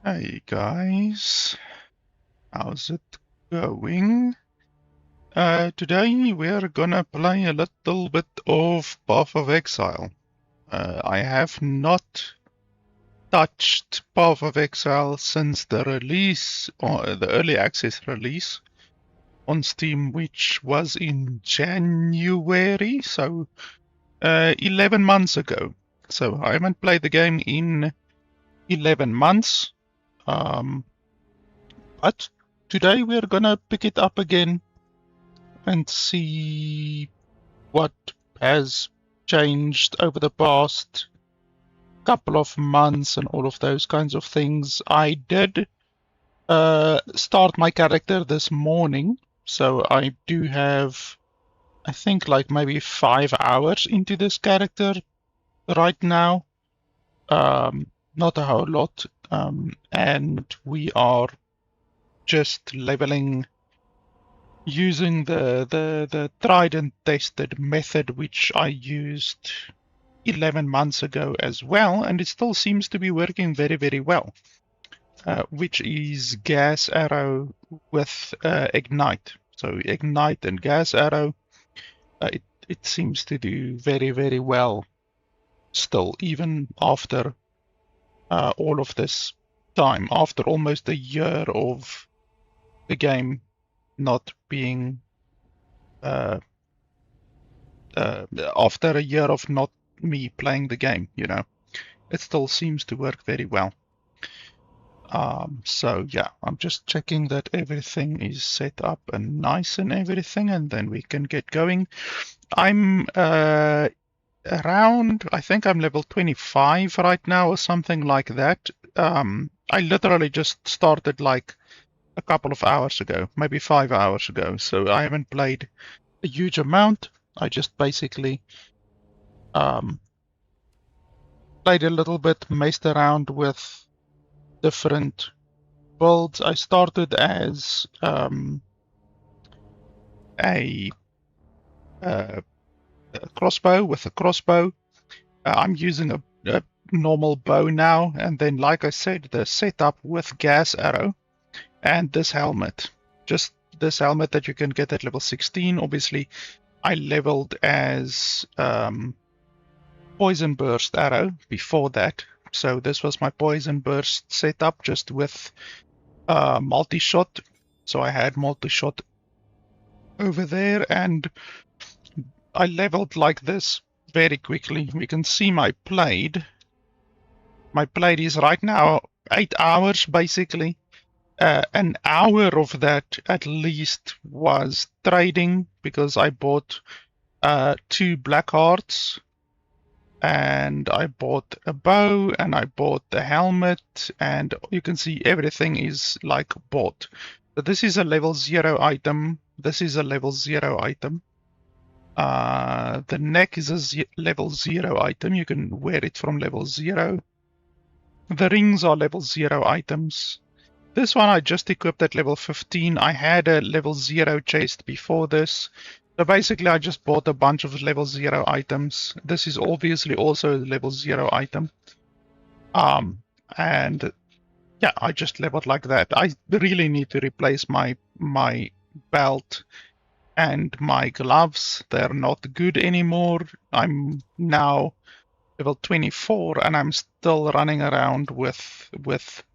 Hey guys, how's it going? Today we're gonna play a little bit of Path of Exile. I have not touched Path of Exile since the release, or the early access release on Steam, which was in January, so 11 months ago. So I haven't played the game in 11 months. But today we're gonna pick it up again and see what has changed over the past couple of months and all of those kinds of things. I did start my character this morning, so I do have, I think, like maybe 5 hours into this character right now. Not a whole lot, and we are just leveling using the tried and tested method which I used 11 months ago as well, and it still seems to be working very, very well, which is gas arrow with ignite. So ignite and gas arrow, it seems to do very, very well still, even after all of this time, after almost a year of the game not being after a year of not me playing the game, you know, it still seems to work very well. So yeah, I'm just checking that everything is set up and nice and everything, and then we can get going. I'm around, I think I'm level 25 right now or something like that. I literally just started like a couple of hours ago, maybe 5 hours ago, so I haven't played a huge amount. I just basically played a little bit, messed around with different builds. I started as a crossbow with a crossbow. I'm using a normal bow now, and then, like I said, the setup with gas arrow and this helmet. Just this helmet that you can get at level 16. Obviously, I leveled as poison burst arrow before that, so this was my poison burst setup just with multi-shot. So I had multi-shot over there, and I leveled like this very quickly. We can see my blade. My blade is right now 8 hours basically. An hour of that at least was trading, because I bought 2 black hearts, and I bought a bow, and I bought the helmet, and you can see everything is like bought. But this is a level 0 item. This is a level 0 item. The neck is a level 0 item. You can wear it from level 0. The rings are level 0 items. This one I just equipped at level 15. I had a level 0 chest before this. So basically I just bought a bunch of level 0 items. This is obviously also a level 0 item. And yeah, I just leveled like that. I really need to replace my belt and my gloves. They're not good anymore. I'm now level 24, and I'm still running around with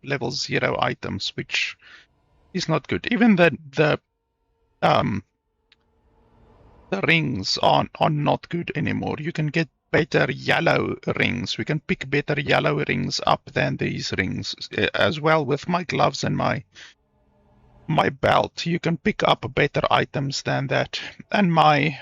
level 0 items, which is not good. Even the rings are not good anymore. You can get better yellow rings. We can pick better yellow rings up than these rings. As well with my gloves and my belt, you can pick up better items than that. And my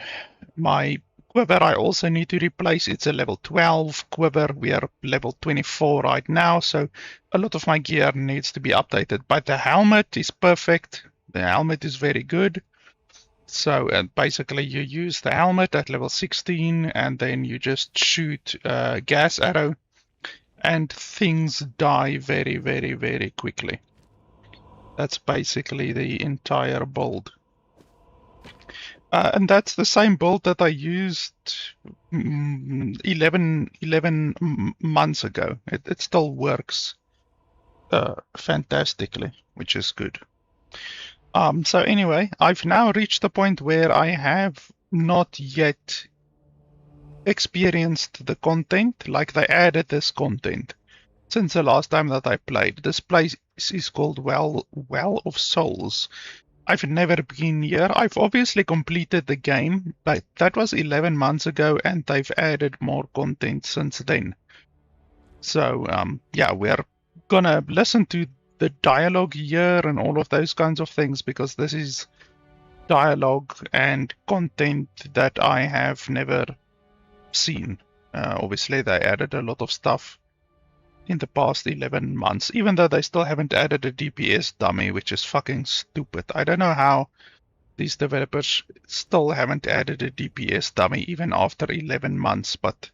quiver I also need to replace. It's a level 12 quiver. We are level 24 right now, so a lot of my gear needs to be updated. But the helmet is perfect. The helmet is very good. So basically you use the helmet at level 16, and then you just shoot gas arrow, and things die very, very, very quickly. That's basically the entire build. And that's the same build that I used 11 months ago. It still works fantastically, which is good. So anyway, I've now reached the point where I have not yet experienced the content, like they added this content since the last time that I played. This place is called Well of Souls. I've never been here. I've obviously completed the game, but that was 11 months ago, and they've added more content since then. So, yeah, we're gonna listen to the dialogue here and all of those kinds of things, because this is dialogue and content that I have never seen. Obviously, they added a lot of stuff in the past 11 months, even though they still haven't added a DPS dummy, which is fucking stupid. I don't know how these developers still haven't added a DPS dummy even after 11 months, but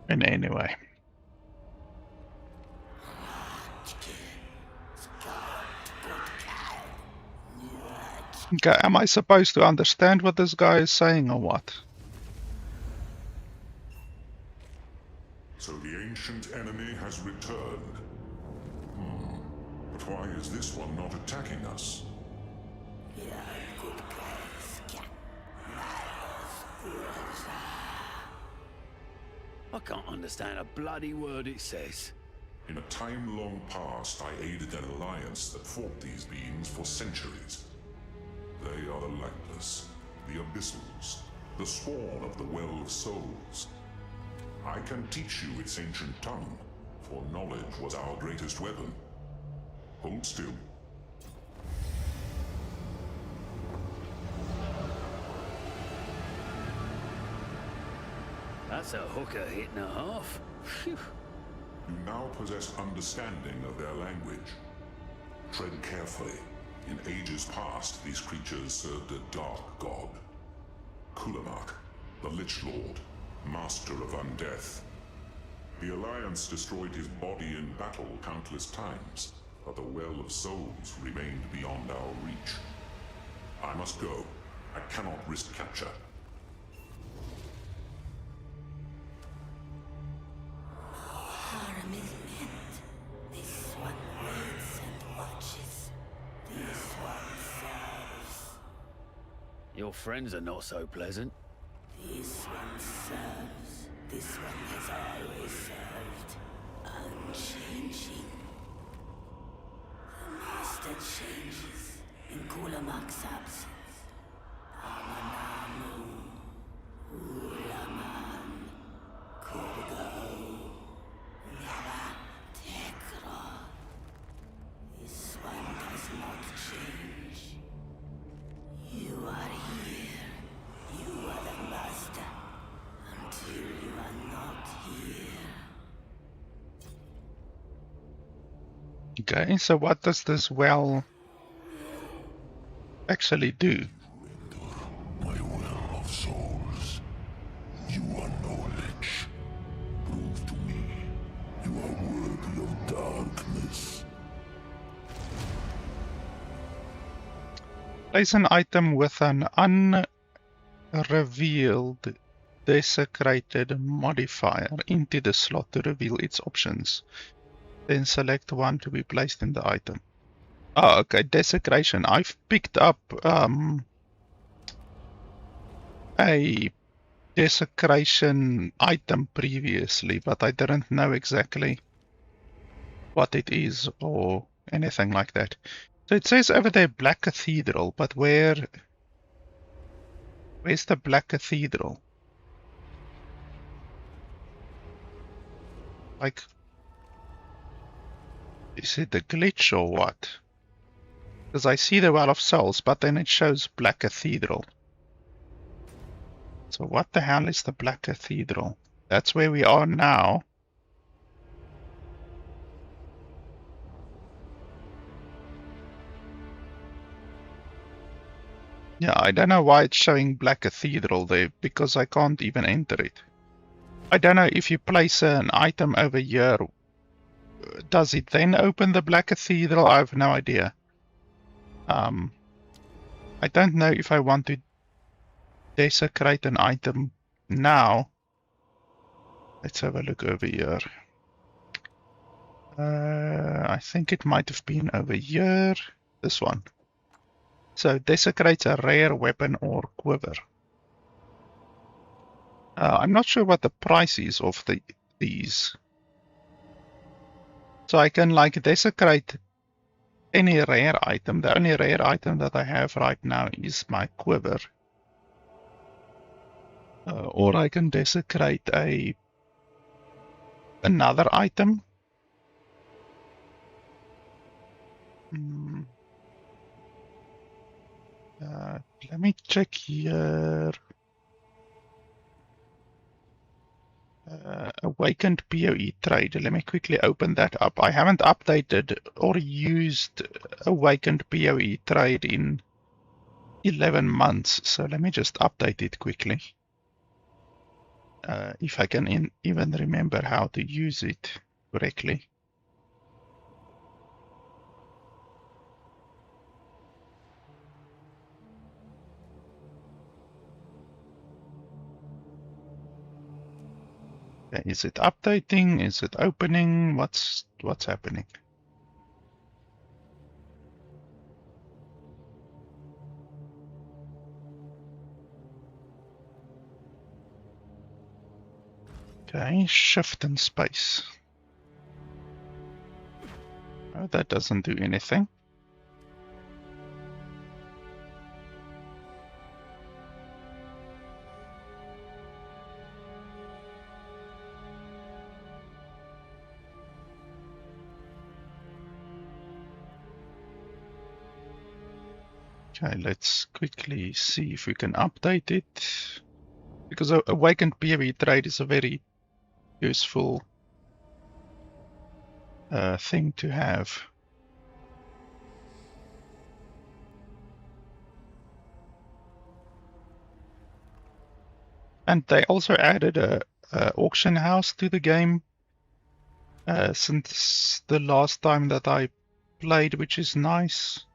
anyway. Okay, am I supposed to understand what this guy is saying or what? So the ancient enemy has returned. But why is this one not attacking us? I can't understand a bloody word it says. In a time long past, I aided an alliance that fought these beings for centuries. They are the lightless, the abyssals, the spawn of the Well of Souls. I can teach you its ancient tongue, for knowledge was our greatest weapon. Hold still. That's a hooker hit and a half. Phew. You now possess understanding of their language. Tread carefully. In ages past, these creatures served a dark god. Kulamak, the Lich Lord, master of undeath. The Alliance destroyed his body in battle countless times, but the Well of Souls remained beyond our reach. I must go. I cannot risk capture. Your friends are not so pleasant. This one serves. This one has always served. Unchanging. The master changes in Kulamak's absence. Amanamu. Ulaman. Kurgo. Nara. Tekra. This one does not change. You are here. You are the master. Until you are not here. Okay, so what does this well actually do? My Well of Souls. You are knowledge. Prove to me you are worthy of darkness. Place an item with an unrevealed desecrated modifier into the slot to reveal its options. Then select one to be placed in the item. Oh, okay, desecration. I've picked up a desecration item previously, but I didn't know exactly what it is or anything like that. So it says over there Black Cathedral, but where's the Black Cathedral? Like, is it a glitch or what? Because I see the Well of Souls, but then it shows Black Cathedral. So what the hell is the Black Cathedral? That's where we are now. Yeah, I don't know why it's showing Black Cathedral there, because I can't even enter it. I don't know if you place an item over here, does it then open the Black Cathedral? I have no idea. I don't know if I want to desecrate an item now. Let's have a look over here. I think it might have been over here. This one. So desecrates a rare weapon or quiver. I'm not sure what the price is of these. So I can like desecrate any rare item. The only rare item that I have right now is my quiver. Or I can desecrate another item. Let me check here. Awakened PoE trade. Let me quickly open that up. I haven't updated or used Awakened PoE trade in 11 months, so let me just update it quickly. If I can even remember how to use it correctly. Okay, is it updating? Is it opening? What's happening? Okay, shift and space. Oh, that doesn't do anything. Okay, let's quickly see if we can update it. Because Awakened PoE trade is a very useful thing to have. And they also added a auction house to the game since the last time that I played, which is nice.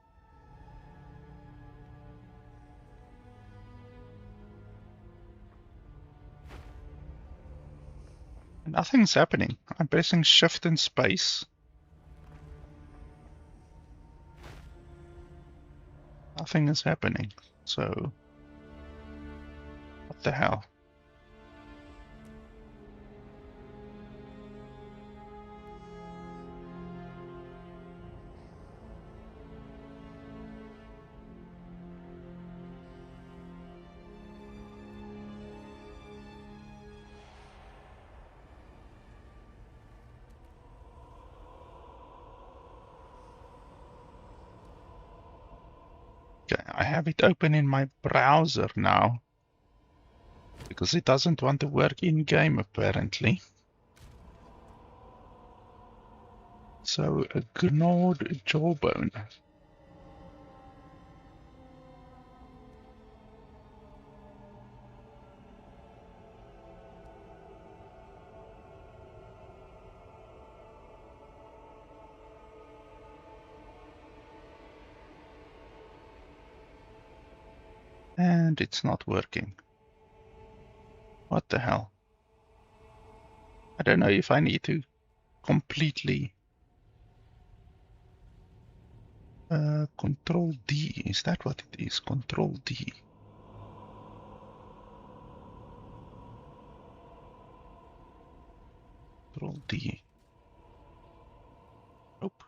Nothing's happening. I'm pressing shift and space. Nothing is happening. So, what the hell? Okay, I have it open in my browser now. Because it doesn't want to work in-game apparently. So, a gnawed jawbone. And it's not working. What the hell? I don't know if I need to completely Control D. Is that what it is? Control D. Control D. Nope.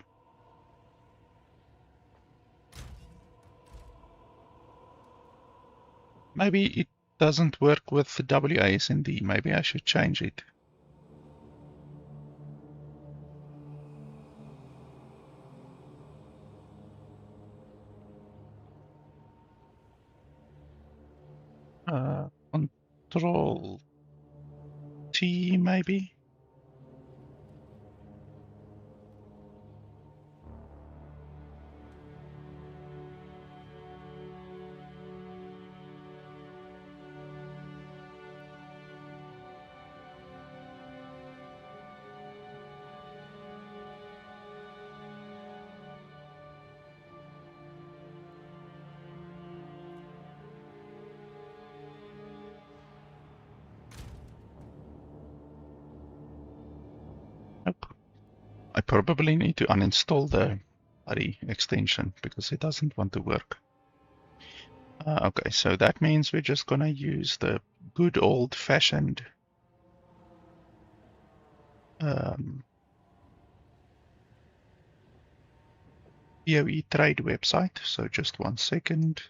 Maybe it doesn't work with the WASD. Maybe I should change it. Control T, maybe? probably need to uninstall the bloody extension because it doesn't want to work. Okay, so that means we're just gonna use the good old-fashioned PoE trade website. So just 1 second.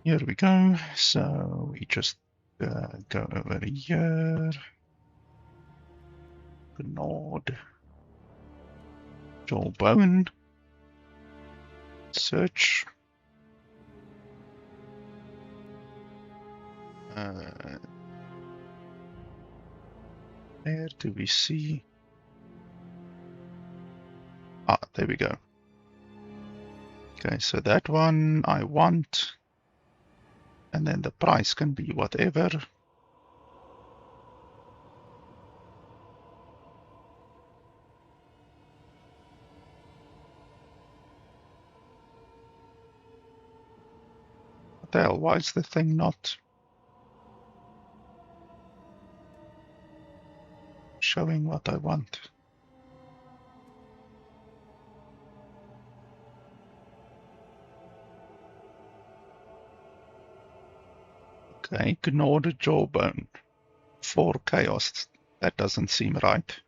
Here we go. So we just go over here. Gnawed. Jawbone. Search. Where do we see? Ah, there we go. Okay, so that one I want. And then the price can be whatever. What the hell? Why is the thing not showing what I want? Okay, gnawed jawbone. 4 chaos. That doesn't seem right.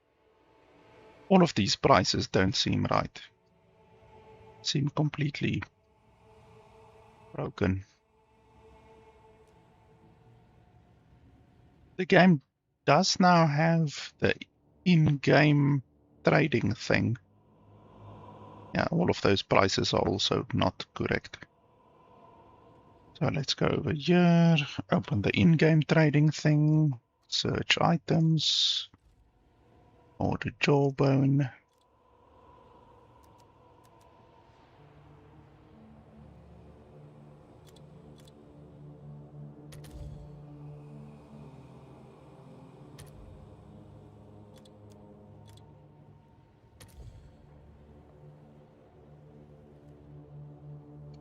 All of these prices don't seem right. Seem completely broken. The game does now have the in-game trading thing. Yeah, all of those prices are also not correct. So let's go over here, open the in-game trading thing, search items, order jawbone.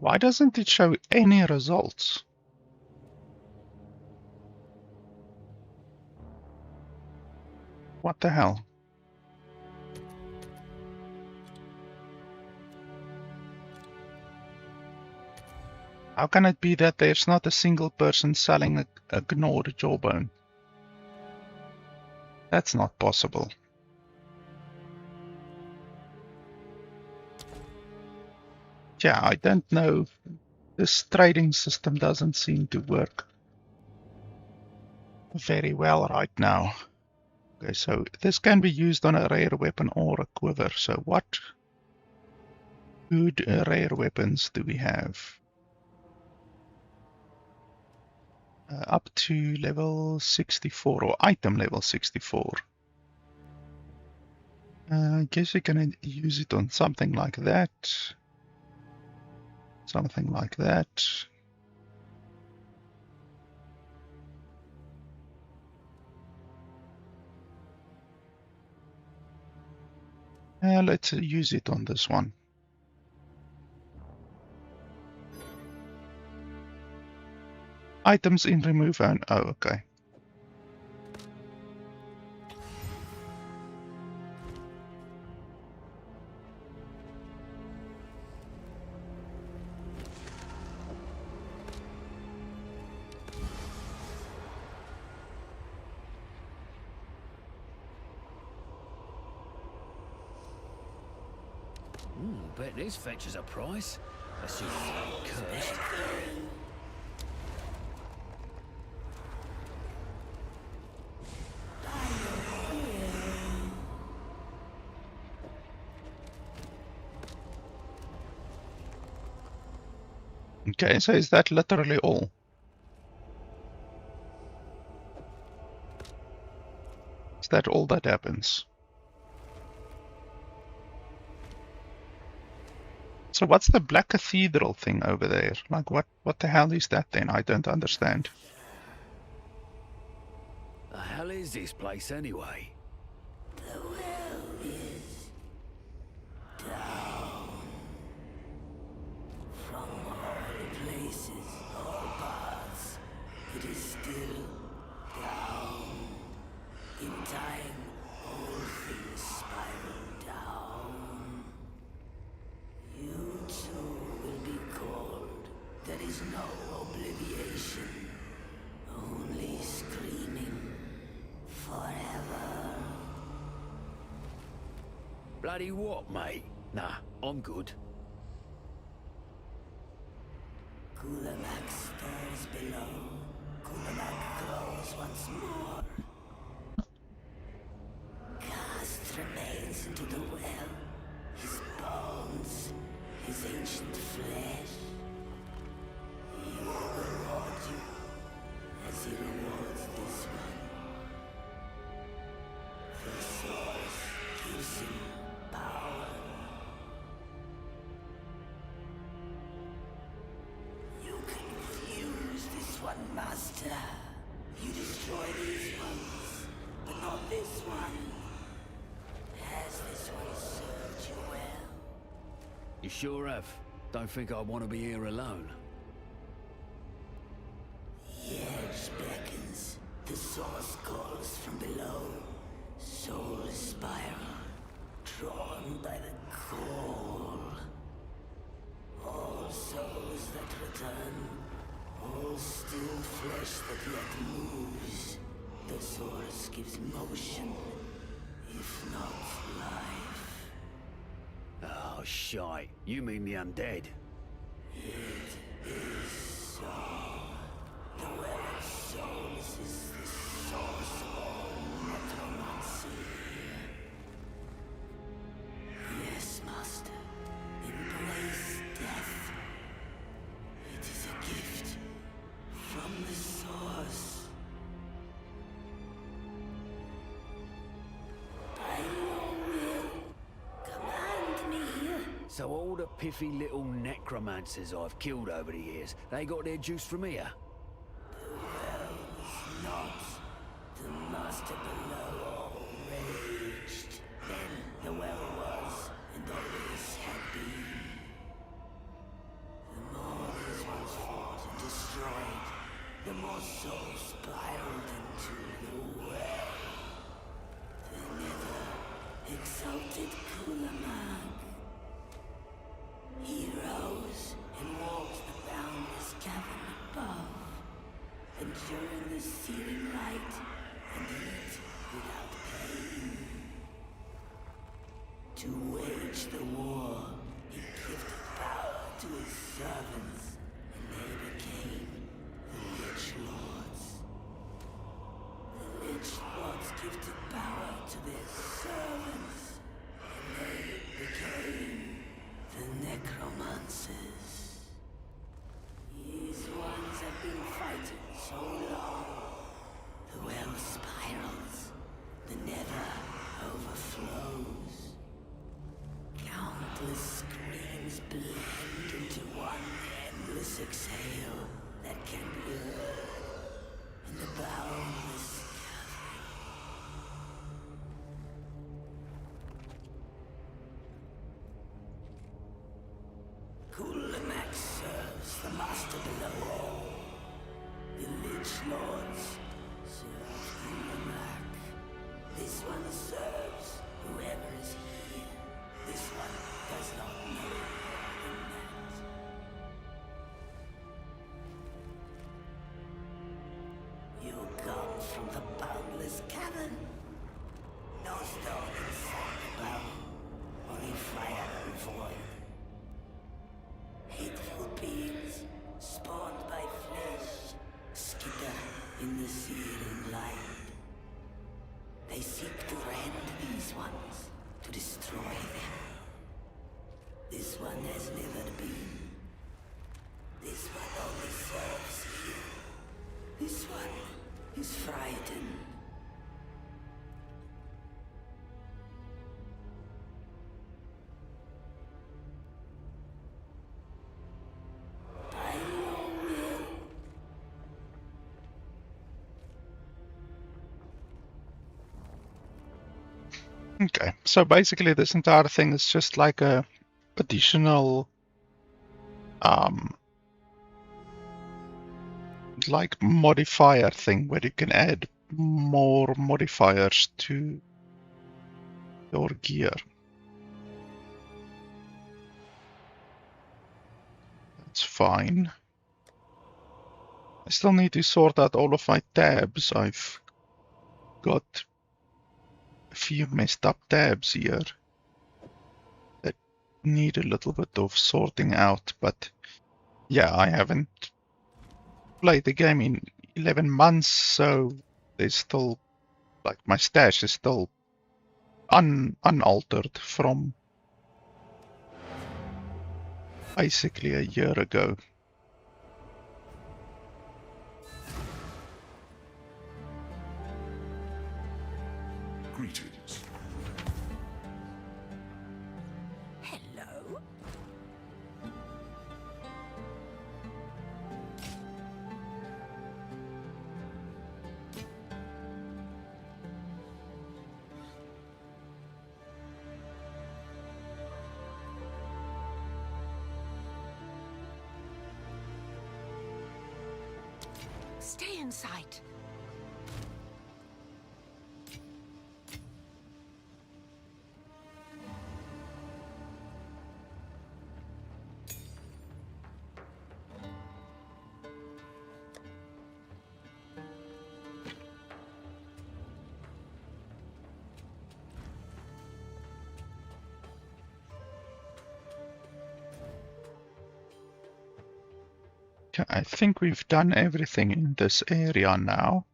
Why doesn't it show any results? What the hell? How can it be that there's not a single person selling a gnawed jawbone? That's not possible. Yeah, I don't know. This trading system doesn't seem to work very well right now. Okay, so this can be used on a rare weapon or a quiver. So what good rare weapons do we have? Up to level 64 or item level 64. I guess you can use it on something like that. Something like that. Let's use it on this one. Items in remove and oh, okay. Bet this fetches a price. Let's see if it's cursed. Okay, so is that literally all? Is that all that happens? So what's the Black Cathedral thing over there? Like what the hell is that then? I don't understand. The hell is this place anyway? The well is down from all time, all things spiral down. You too will be called. There is no obliviation, only screaming forever. Bloody what, mate? Nah, I'm good. Kulamak stirs below. Kulamak grows once more. Cast remains into the well. His bones, his ancient flesh. He will reward you as he rewards this one. The source gives him power. You can use this one, Master. You destroy these ones, but not this one. Has this one served you well? You sure have. Don't think I want to be here alone. The edge beckons. The source calls from below. Soul spiral, drawn by the call. All souls that return, all still flesh that yet moves. The source gives motion, if not life. Oh, shite. You mean the undead? It is so. The well of souls is the source of all necromancy. Yes, Master. Embrace death. It is a gift from the source. By your will, command me. So all the piffy little necromancers I've killed over the years, they got their juice from here? The well was not. The master below all raged. Then the well was, and always had been. The more these ones fought and destroyed, the more souls spiraled into the well. The nether exalted Kulamag. He rose and walked the boundless cavern above, enduring the searing light and eat without pain. To wage the war, he gifted power to his servants, and they became the Lich Lords. The Lich Lords gifted power to their servants, and they became the necromancers. These ones have been fighting so long. The well spirals. The nether overflows. Countless screams blend into one endless exhale that can be heard in the boundless Kulamak serves the master below all. The Lich Lords serve Kulamak. This one serves whoever is here. This one does not know more than that. You come from the boundless cavern. No stone inside the bound, only fire and void. Hateful beings, spawned by flesh, skitter in the searing light. They seek to rend these ones, to destroy them. This one has never been. This one only serves you. This one is frightened. Okay, so basically this entire thing is just like a additional like modifier thing where you can add more modifiers to your gear. That's fine. I still need to sort out all of my tabs. I've got a few messed up tabs here that need a little bit of sorting out, but yeah, I haven't played the game in 11 months, so there's still, like, my stash is still unaltered from basically a year ago. Greetings. Hello? Stay in sight. Okay, I think we've done everything in this area now.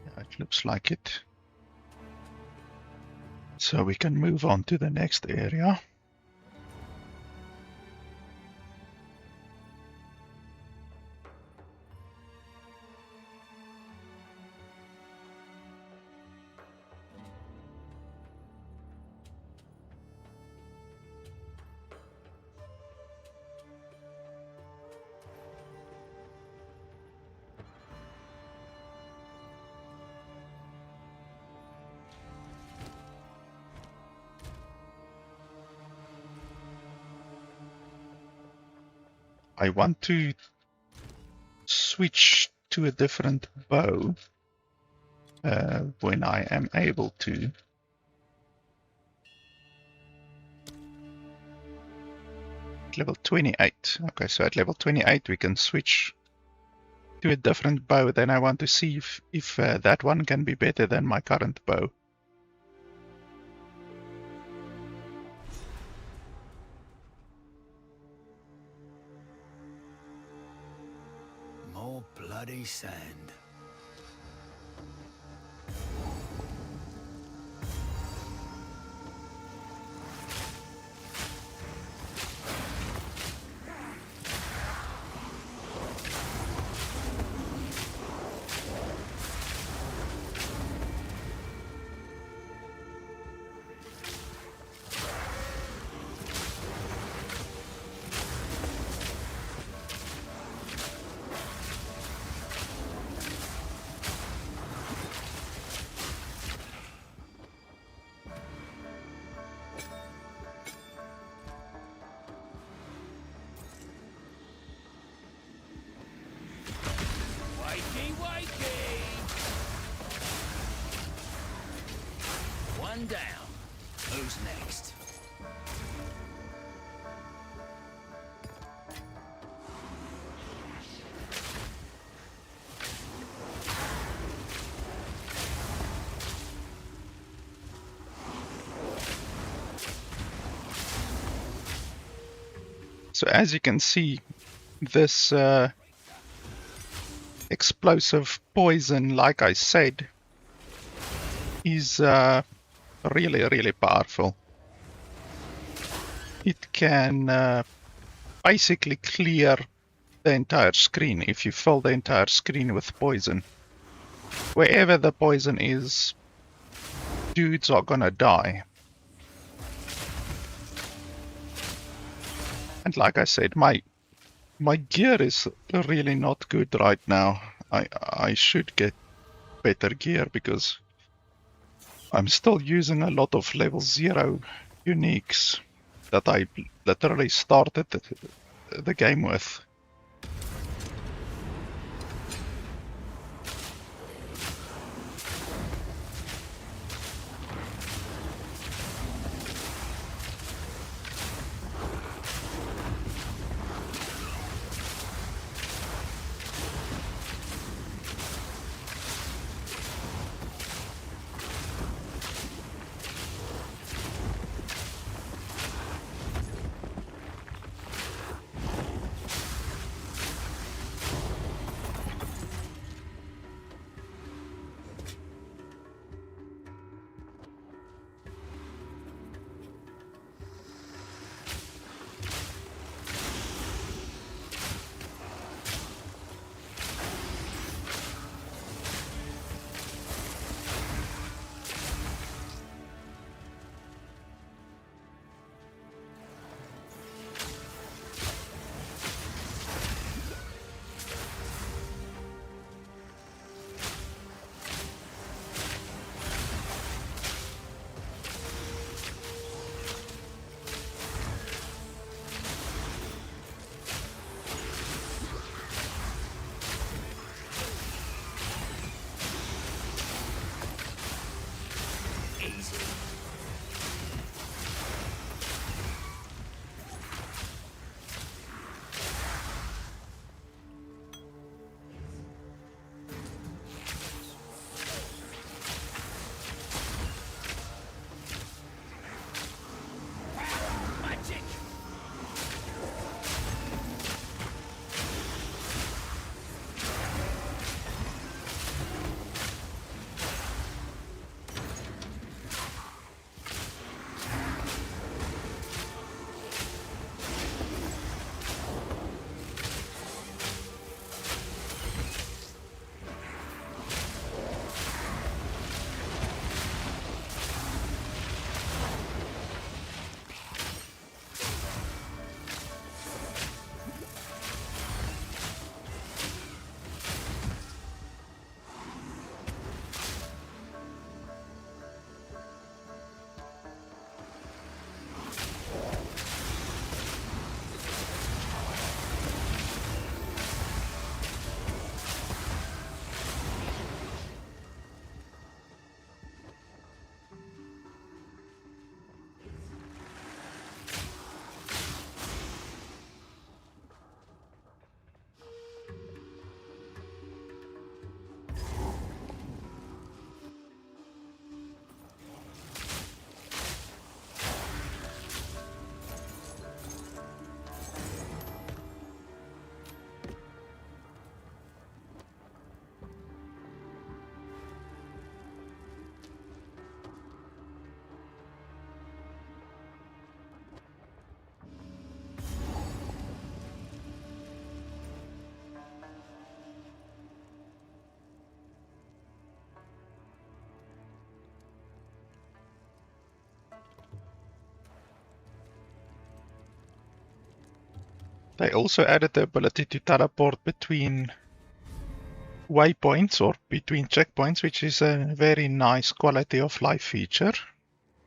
Yeah, it looks like it. So we can move on to the next area. I want to switch to a different bow when I am able to. Level 28. Okay, so at level 28 we can switch to a different bow. Then I want to see if that one can be better than my current bow. More bloody sand. Wakey, wakey! One down. Who's next? So as you can see, this explosive poison, like I said, is really, really powerful. It can basically clear the entire screen if you fill the entire screen with poison. Wherever the poison is, dudes are gonna die. And like I said, my gear is really not good right now. I should get better gear because I'm still using a lot of level 0 uniques that I literally started the game with. They also added the ability to teleport between waypoints or between checkpoints, which is a very nice quality of life feature.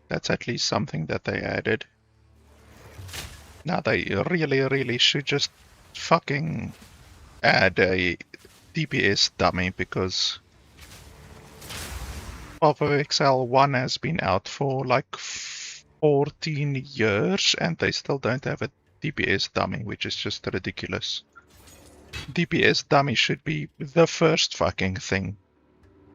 That's at least something that they added. Now they really should just fucking add a DPS dummy, because Path of Exile 1 has been out for like 14 years and they still don't have a DPS dummy, which is just ridiculous. DPS dummy should be the first fucking thing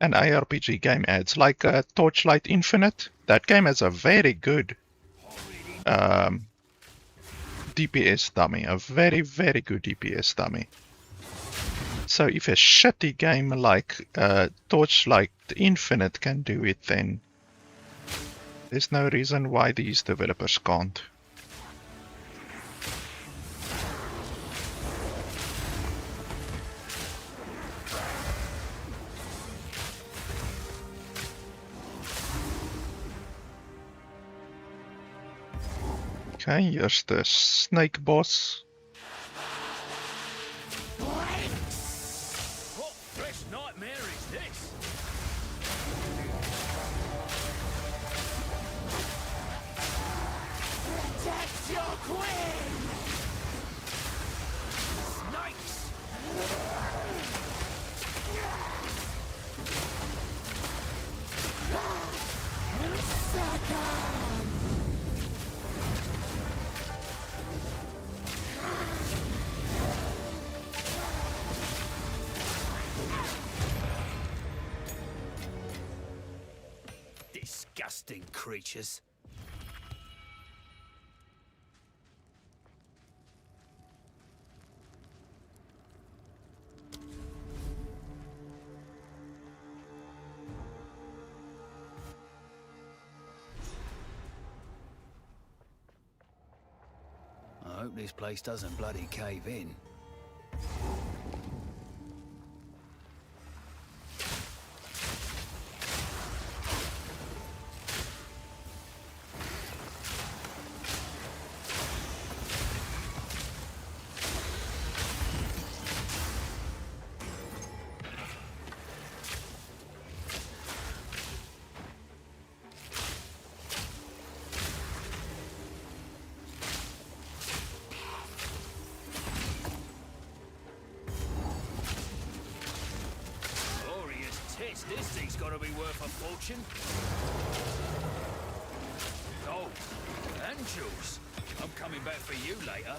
an ARPG game adds, like Torchlight Infinite. That game has a very good DPS dummy, a very good DPS dummy. So if a shitty game like Torchlight Infinite can do it, then there's no reason why these developers can't. Okay, here's the snake boss. What fresh nightmare is this? Disgusting creatures. I hope this place doesn't bloody cave in. This thing's gotta be worth a fortune. Gold and jewels. I'm coming back for you later.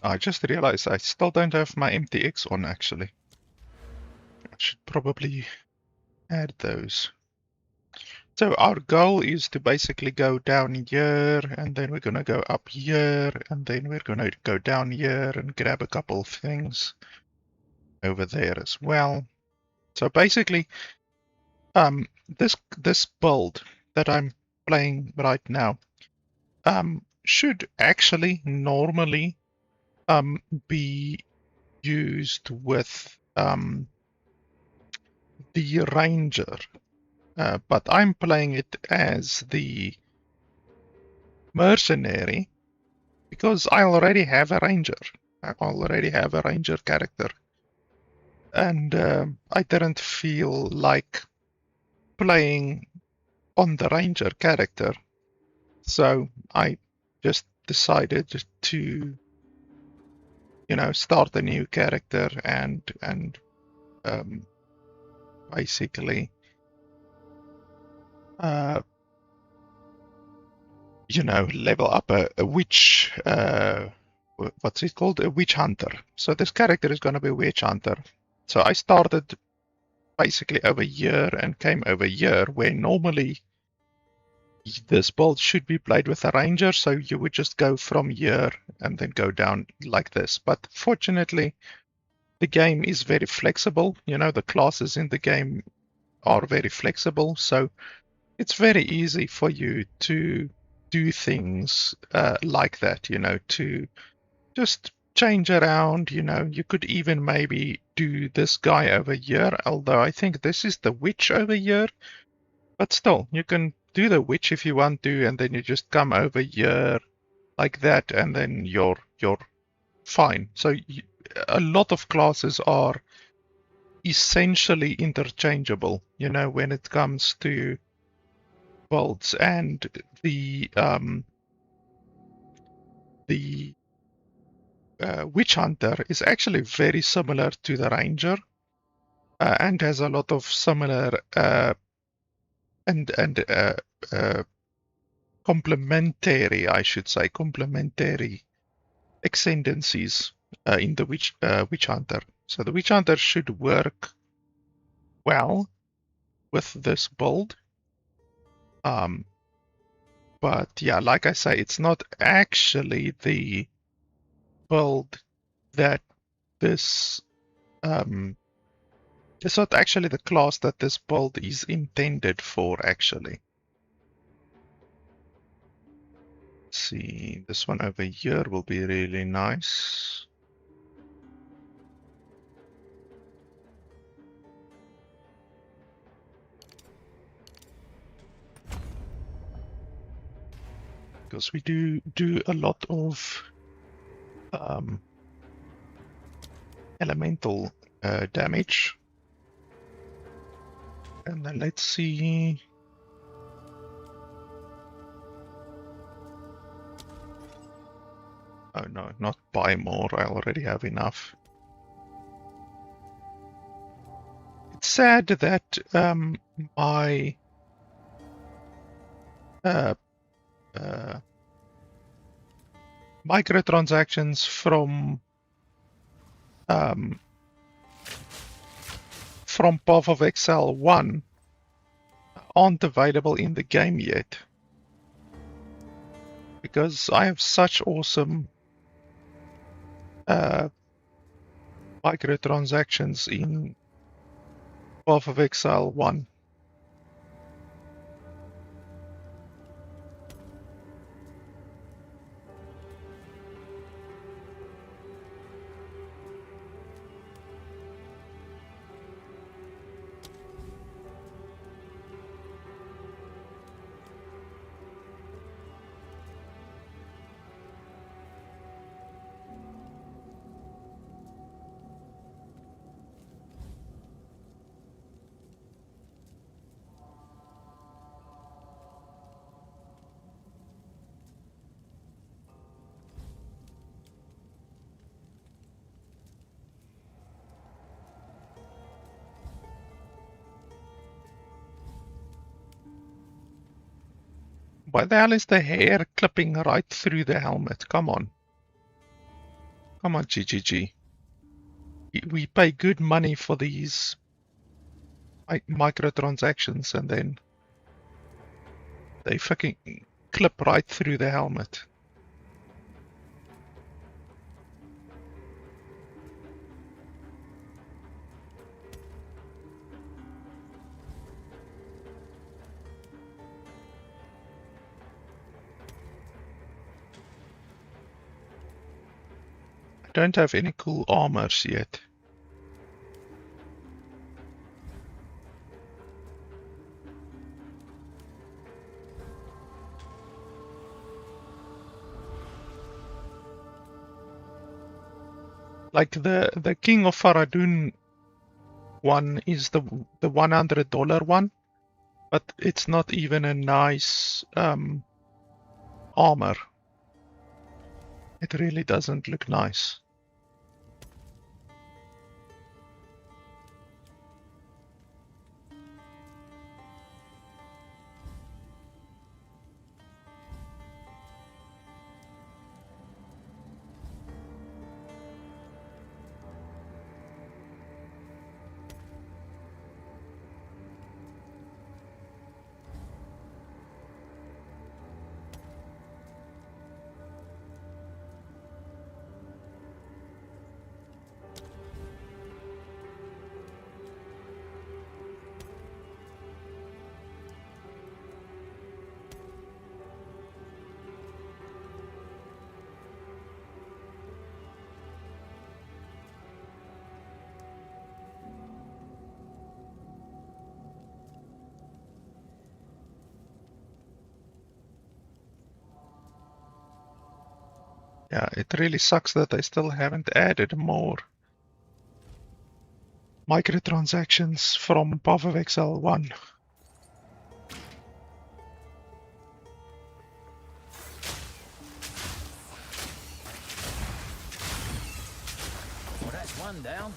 I just realized I still don't have my MTX on, actually. I should probably add those. So our goal is to basically go down here, and then we're going to go up here, and then we're going to go down here and grab a couple of things over there as well. So basically, this build that I'm playing right now should actually normally be used with the ranger, but I'm playing it as the mercenary because I already have a ranger. I already have a ranger character, and I didn't feel like playing on the ranger character, so I just decided to, you know, start a new character and basically, you know, level up a witch. What's it called? A witch hunter. So this character is going to be a witch hunter. So I started basically over here and came over here, where normally this build should be played with a ranger. So you would just go from here and then go down like this. But fortunately, the game is very flexible. You know, the classes in the game are very flexible. So it's very easy for you to do things like that, you know, to just change around. You know, you could even maybe do this guy over here, although I think this is the witch over here. But still, you can do the witch if you want to, and then you just come over here like that, and then you're fine. So a lot of classes are essentially interchangeable, you know, when it comes to builds, and the witchhunter is actually very similar to the ranger, and has a lot of similar and complementary, I should say, complementary ascendancies in the witchhunter. So the witchhunter should work well with this build. But yeah, like I say, it's not actually the build that this it's not actually the class that this build is intended for, actually. Let's see, this one over here will be really nice. Because we do a lot of elemental damage. And then let's see. Oh no, not buy more, I already have enough. It's sad that my microtransactions from Path of Exile 1 aren't available in the game yet. Because I have such awesome microtransactions in Path of Exile 1. Why the hell is the hair clipping right through the helmet? Come on. Come on, GGG. We pay good money for these microtransactions and then they fucking clip right through the helmet. Don't have any cool armors yet. Like the King of Faradun one is the $100 one, but it's not even a nice armor. It really doesn't look nice. Yeah, it really sucks that I still haven't added more microtransactions from Path of Exile 1. one down.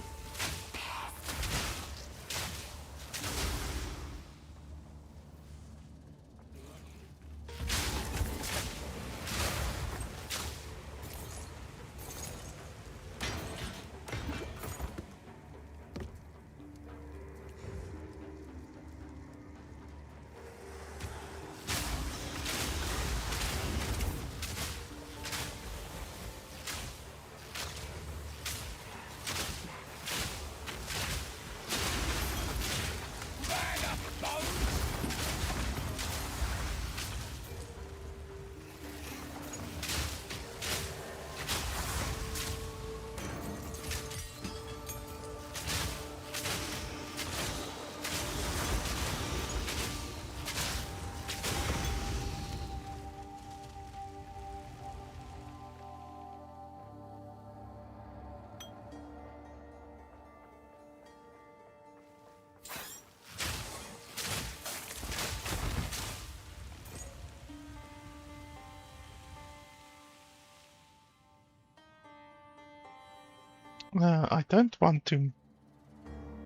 I don't want to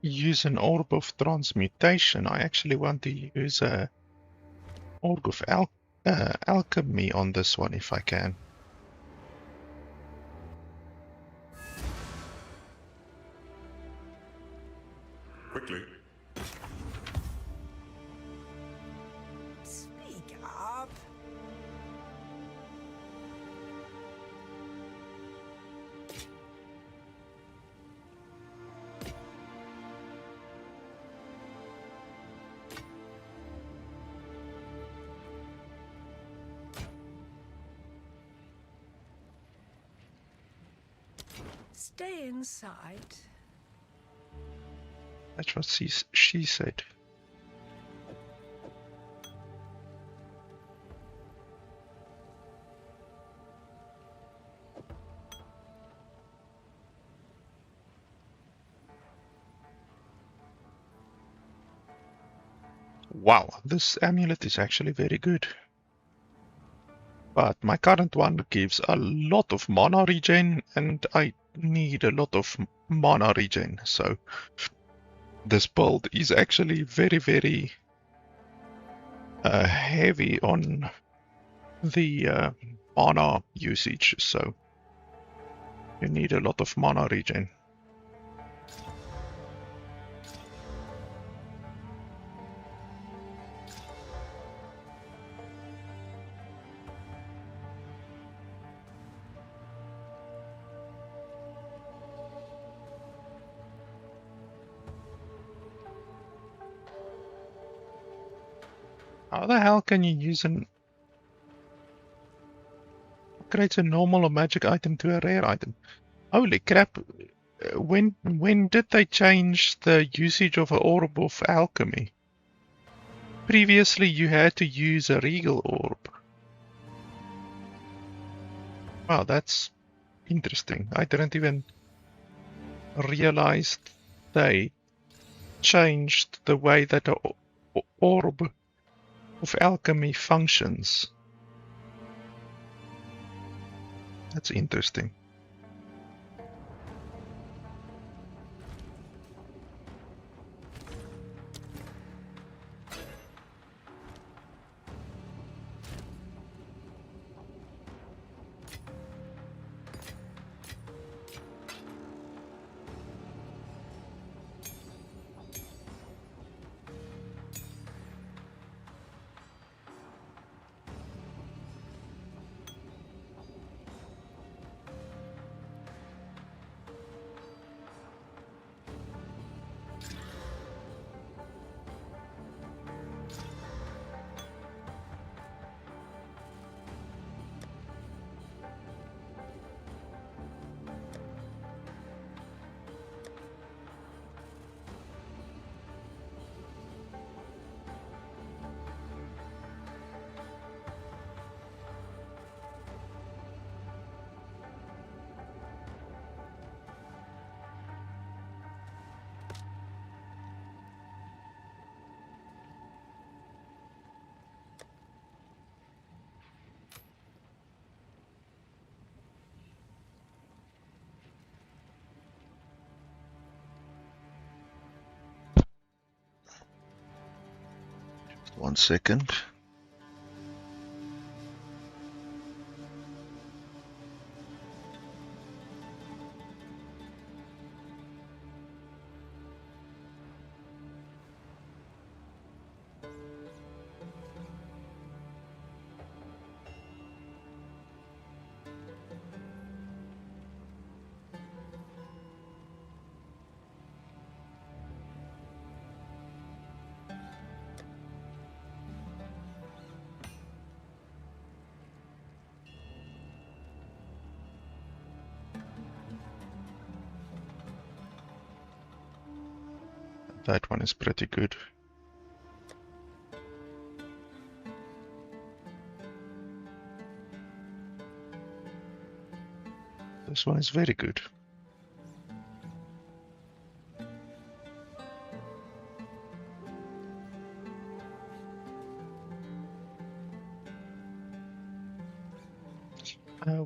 use an orb of transmutation. I actually want to use a orb of alchemy on this one if I can. Quickly. Speak up. Stay inside. That's what she said. Wow, this amulet is actually very good. But my current one gives a lot of mana regen, and I need a lot of mana regen, so this build is actually very, very heavy on the mana usage, so you need a lot of mana regen. How the hell can you use an upgrade a normal or magic item to a rare item? Holy crap! When did they change the usage of an orb of alchemy? Previously, you had to use a regal orb. Wow, that's interesting. I didn't even realize they changed the way that the orb of alchemy functions. That's interesting. 1 second. That one is pretty good. This one is very good.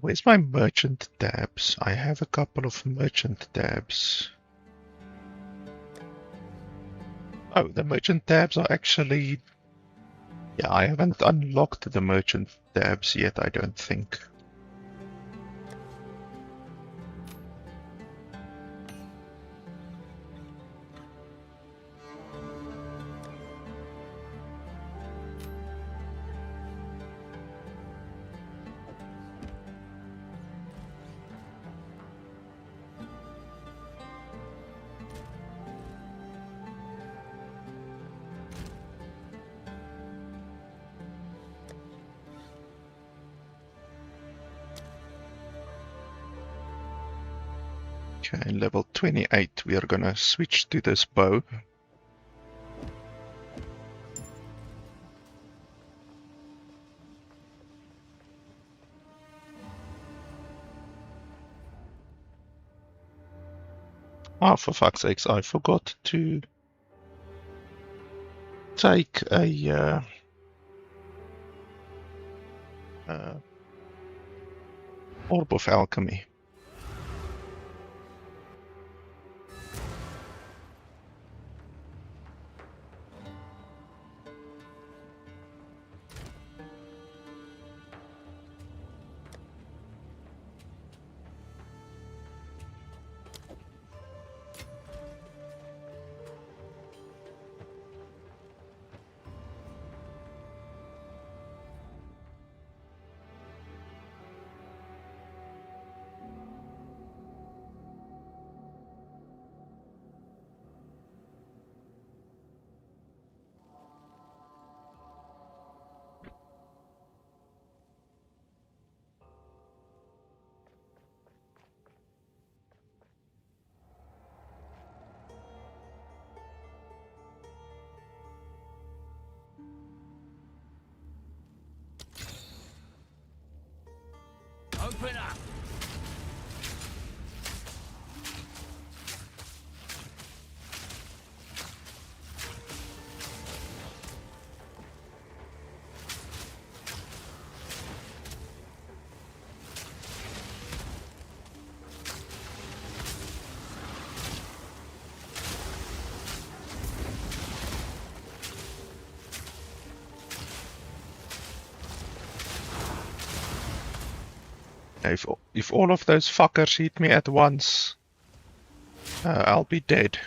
Where's my merchant tabs? I have a couple of merchant tabs. Oh, the merchant tabs are actually... Yeah, I haven't unlocked the merchant tabs yet, I don't think. Okay, level 28, we are gonna switch to this bow. Oh, for fuck's sakes, I forgot to take a Orb of Alchemy. Open up! If all of those fuckers hit me at once, I'll be dead.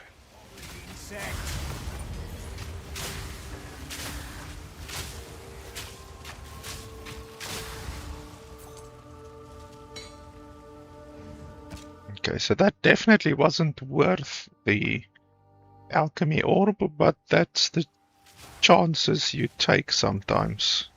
Okay, so that definitely wasn't worth the alchemy orb, but that's the chances you take sometimes.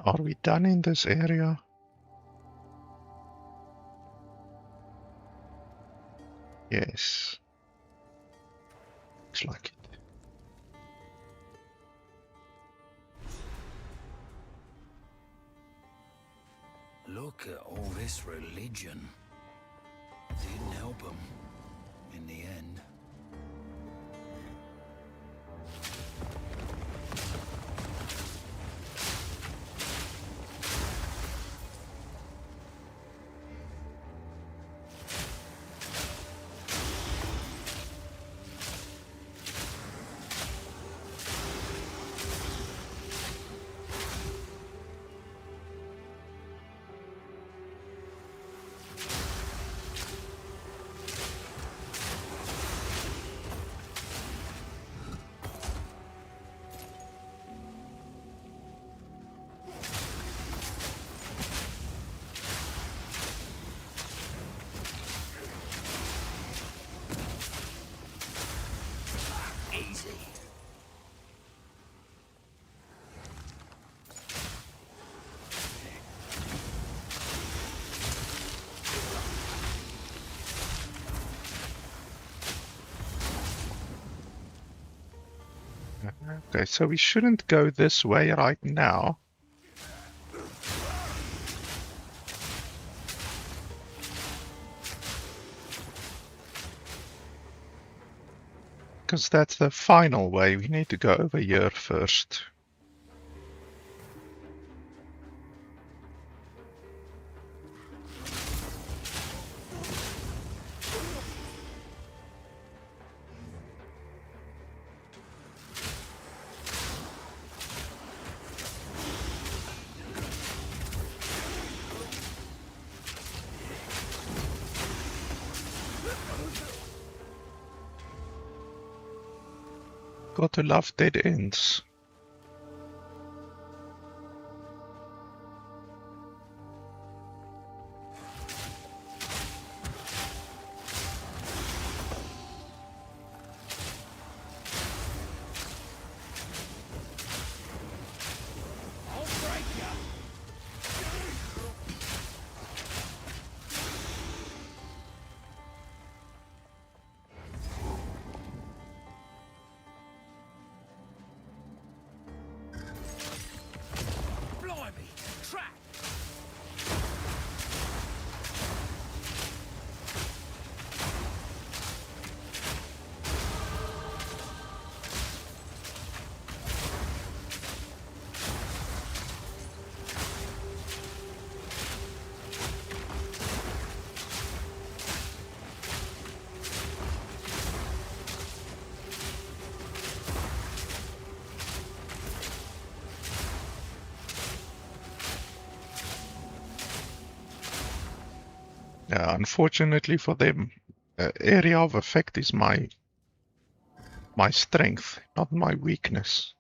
Are we done in this area? Yes. Looks like it. Look at all this religion. Didn't help them in the end. Easy. Okay, so we shouldn't go this way right now. Because that's the final way. We need to go over here first. Got to love dead ends. Blimey! Trap! Unfortunately for them, area of effect is my strength, not my weakness.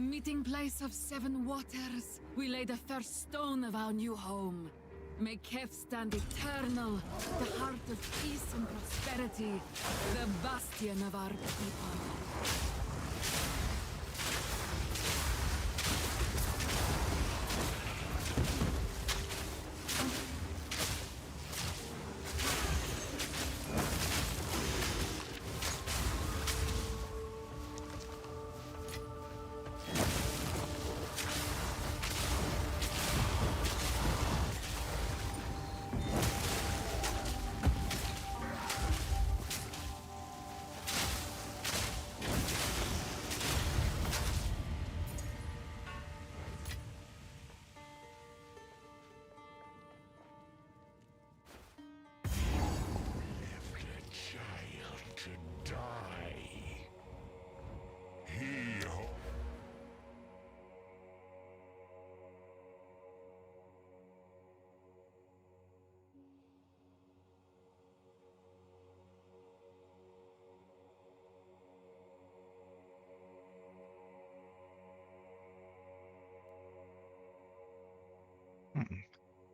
meeting place of 7 waters, we lay the first stone of our new home. May Kef stand eternal, the heart of peace and prosperity, the bastion of our people.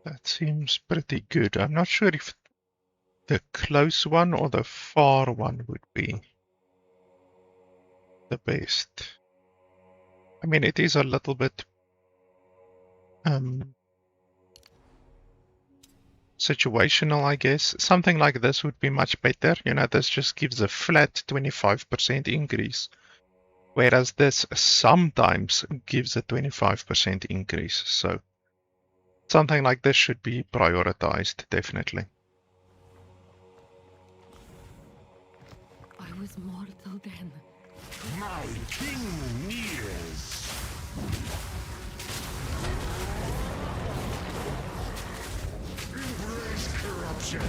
That seems pretty good. I'm not sure if the close one or the far one would be the best. I mean, it is a little bit situational, I guess. Something like this would be much better. You know, this just gives a flat 25% increase, whereas this sometimes gives a 25% increase. So something like this should be prioritized, definitely. I was mortal then. My king nears. Embrace corruption.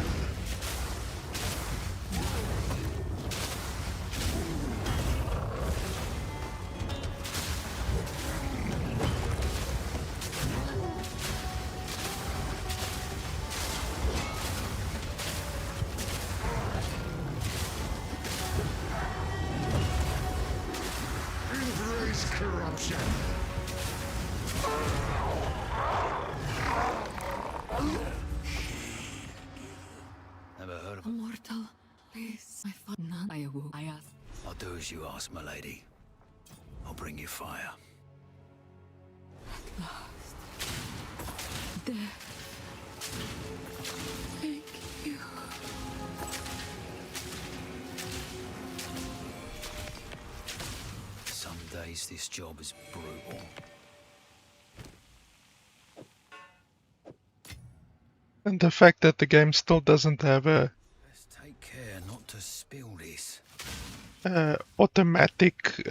Corruption. Never heard of A mortal, please. I thought none. I asked. I'll do as you ask, my lady. I'll bring you fire. At last. Death. Thank you. Some days this job is brutal. And the fact that the game still doesn't have a Let's take care not to spill this. automatic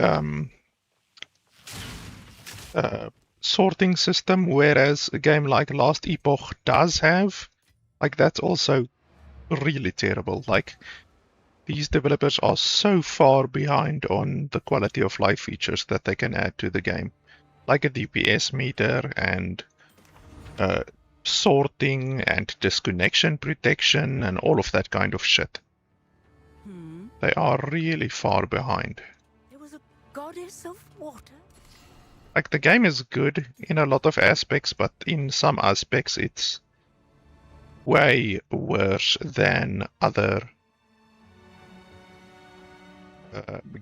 sorting system, whereas a game like Last Epoch does have, like, that's also really terrible. Like, these developers are so far behind on the quality of life features that they can add to the game, like a DPS meter and sorting and disconnection protection and all of that kind of shit. They are really far behind. There was a goddess of water. Like, the game is good in a lot of aspects, but in some aspects it's way worse than other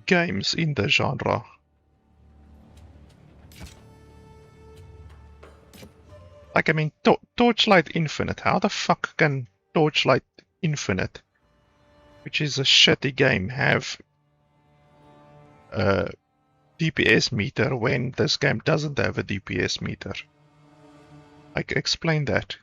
games in the genre. Like, I mean, Torchlight Infinite. How the fuck can Torchlight Infinite, which is a shitty game, have a DPS meter when this game doesn't have a DPS meter? Like, explain that.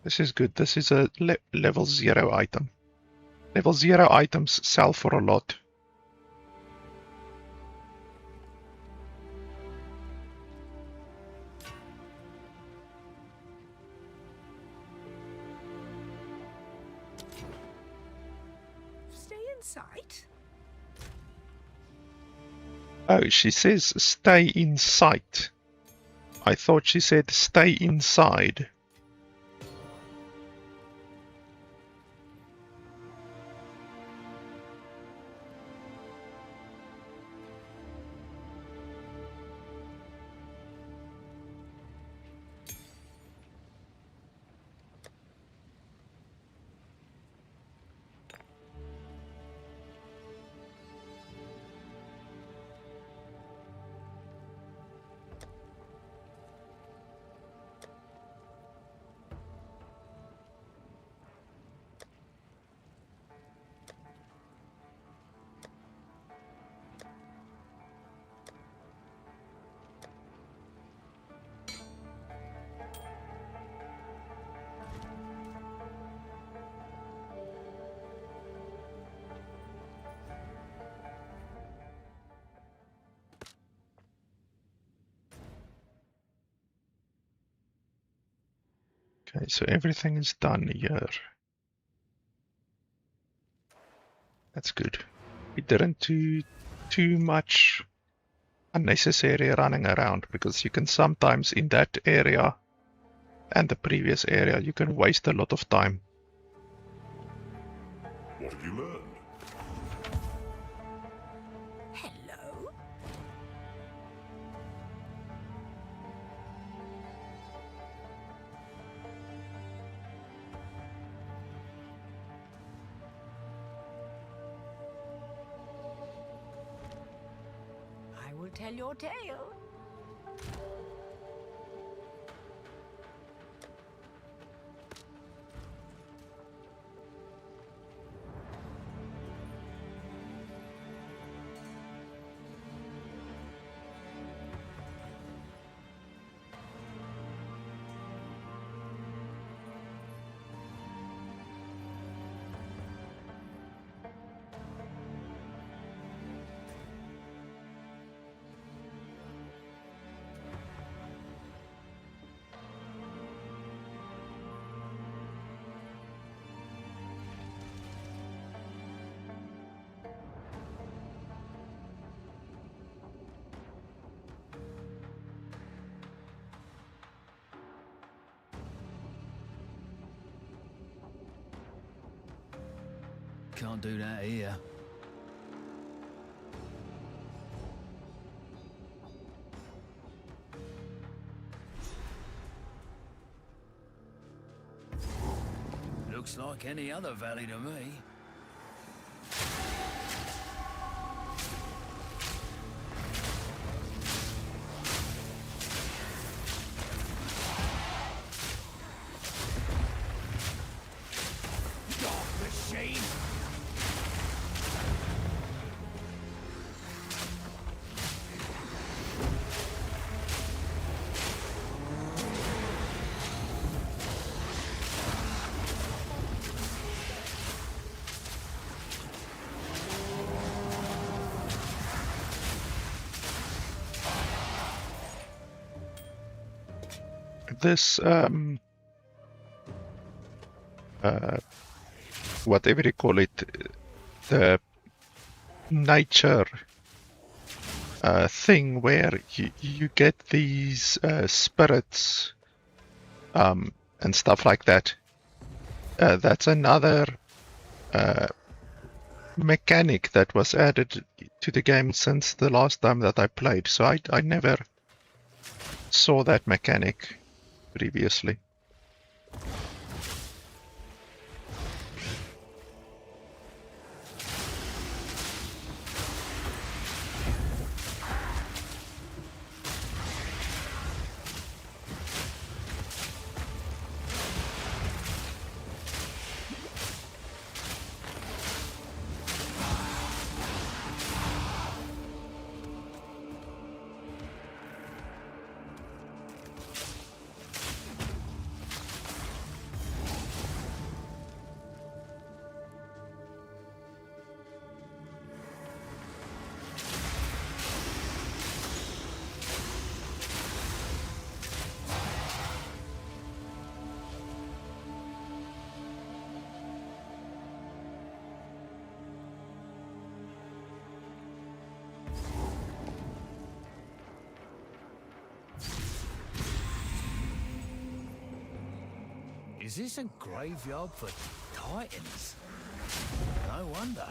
This is good. This is a level 0 item. Level 0 items sell for a lot. Stay in sight. Oh, she says stay in sight. I thought she said stay inside. Okay, so everything is done here. That's good. We didn't do too much unnecessary running around, because you can sometimes in that area and the previous area you can waste a lot of time. What have you learned? Hello? I will tell your tale. Can't do that here. Looks like any other valley to me. This whatever you call it, the nature thing where you get these spirits and stuff like that. That's another mechanic that was added to the game since the last time that I played. So I never saw that mechanic previously. Is this a graveyard for titans? No wonder.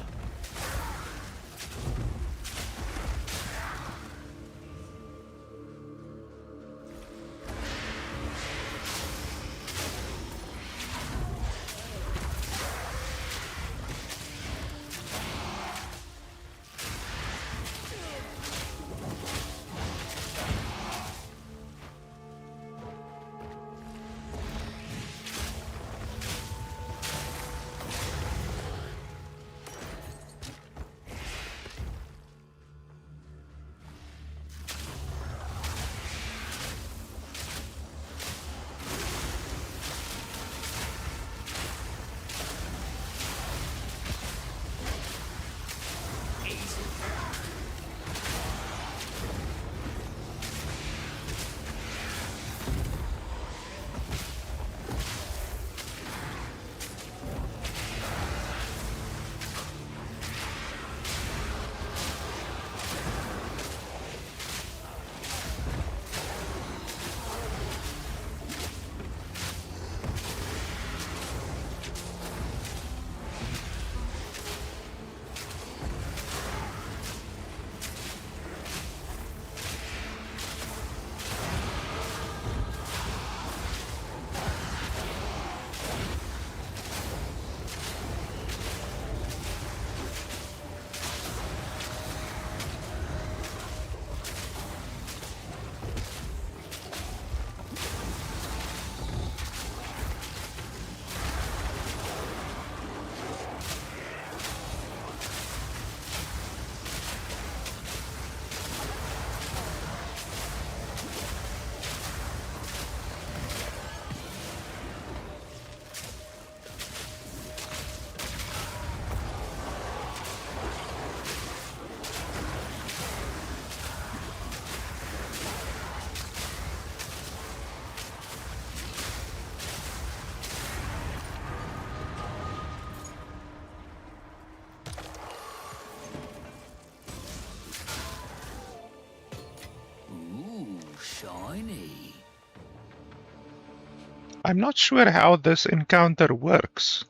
I'm not sure how this encounter works.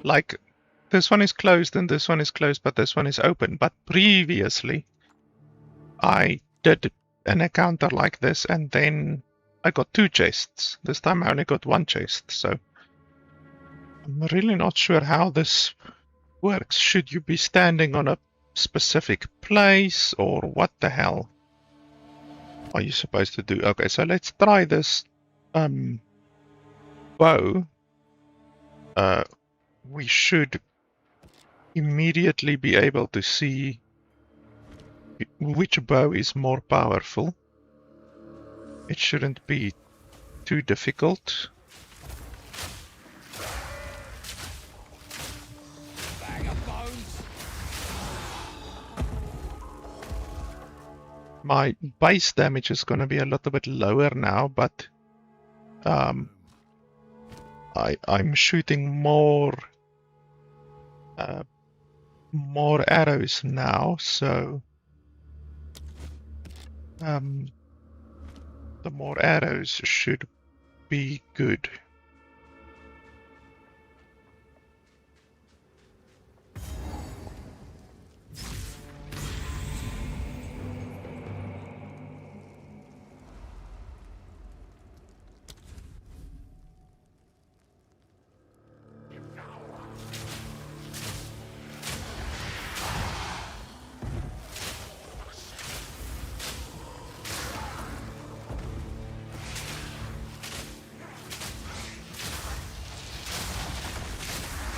Like, this one is closed and this one is closed, but this one is open. But previously, I did an encounter like this, and then I got 2 chests. This time I only got 1 chest, so I'm really not sure how this works. Should you be standing on a specific place, or what the hell are you supposed to do? Okay, so let's try this bow. We should immediately be able to see which bow is more powerful. It shouldn't be too difficult. Bag of bones. My base damage is going to be a little bit lower now, but I'm shooting more arrows now, so the more arrows should be good.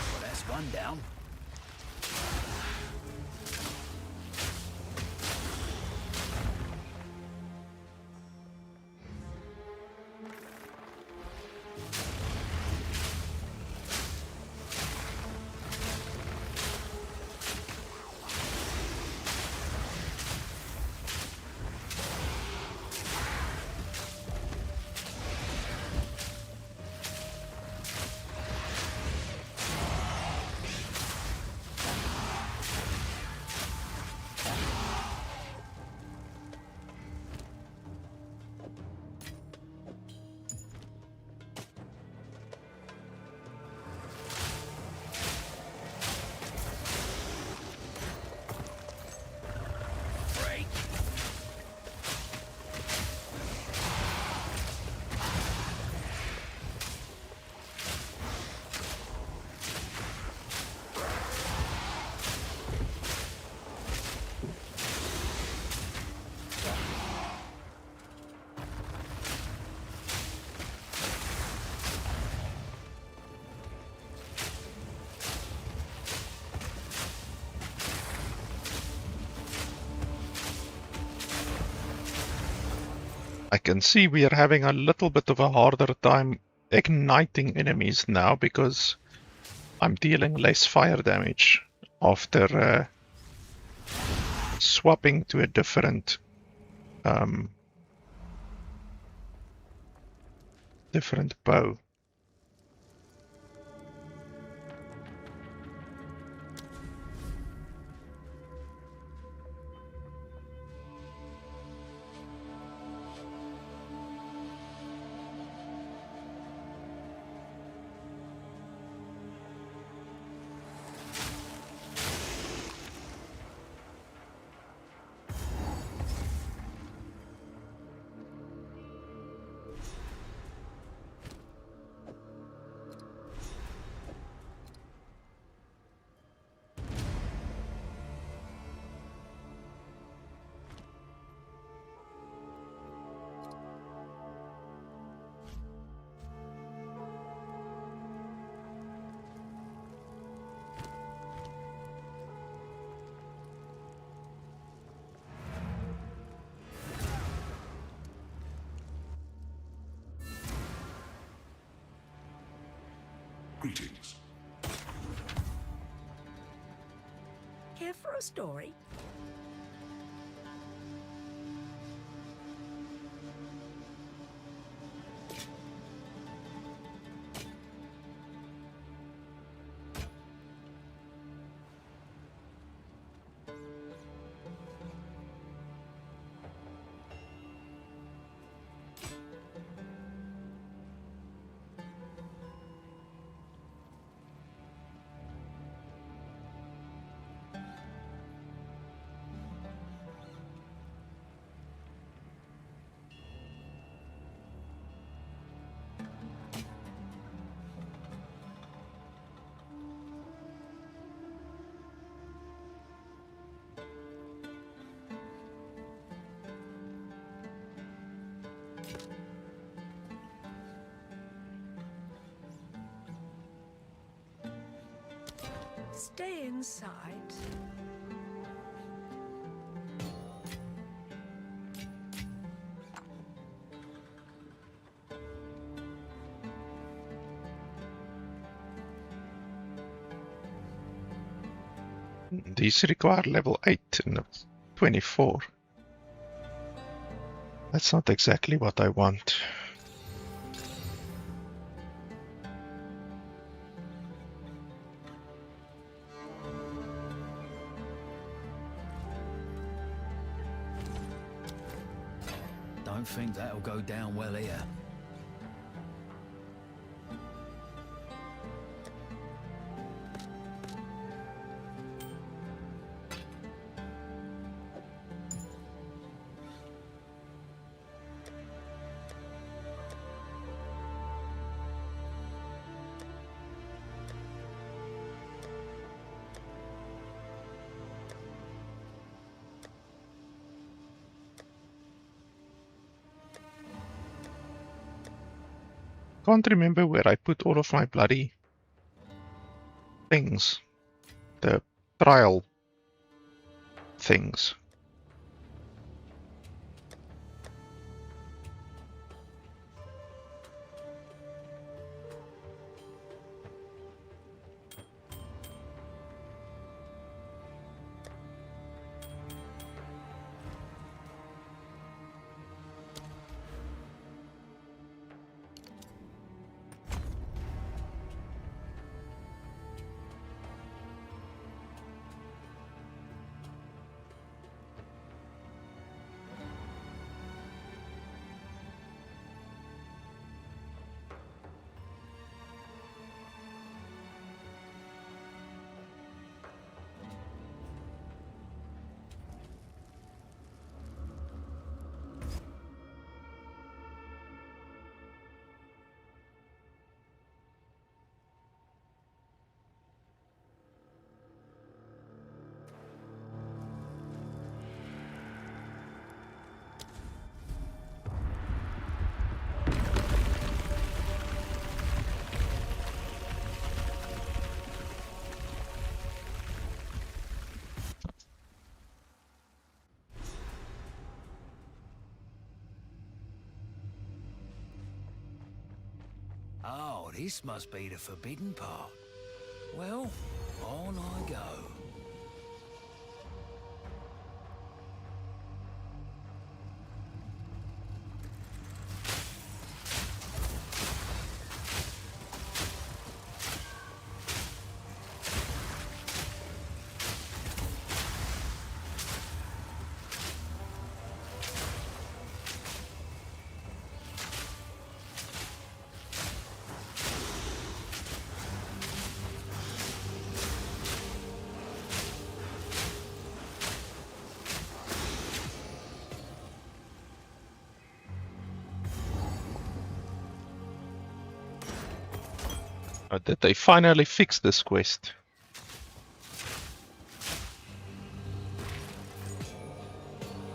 Well, that's one down. Break. I can see we are having a little bit of a harder time igniting enemies now because I'm dealing less fire damage after swapping to a different bow. Greetings. Care for a story? Stay inside. These require level 8 and 24. That's not exactly what I want. Don't think that'll go down well here. Can't remember where I put all of my bloody things. The trial things. Oh, this must be the forbidden part. Well, on I go. Did they finally fix this quest?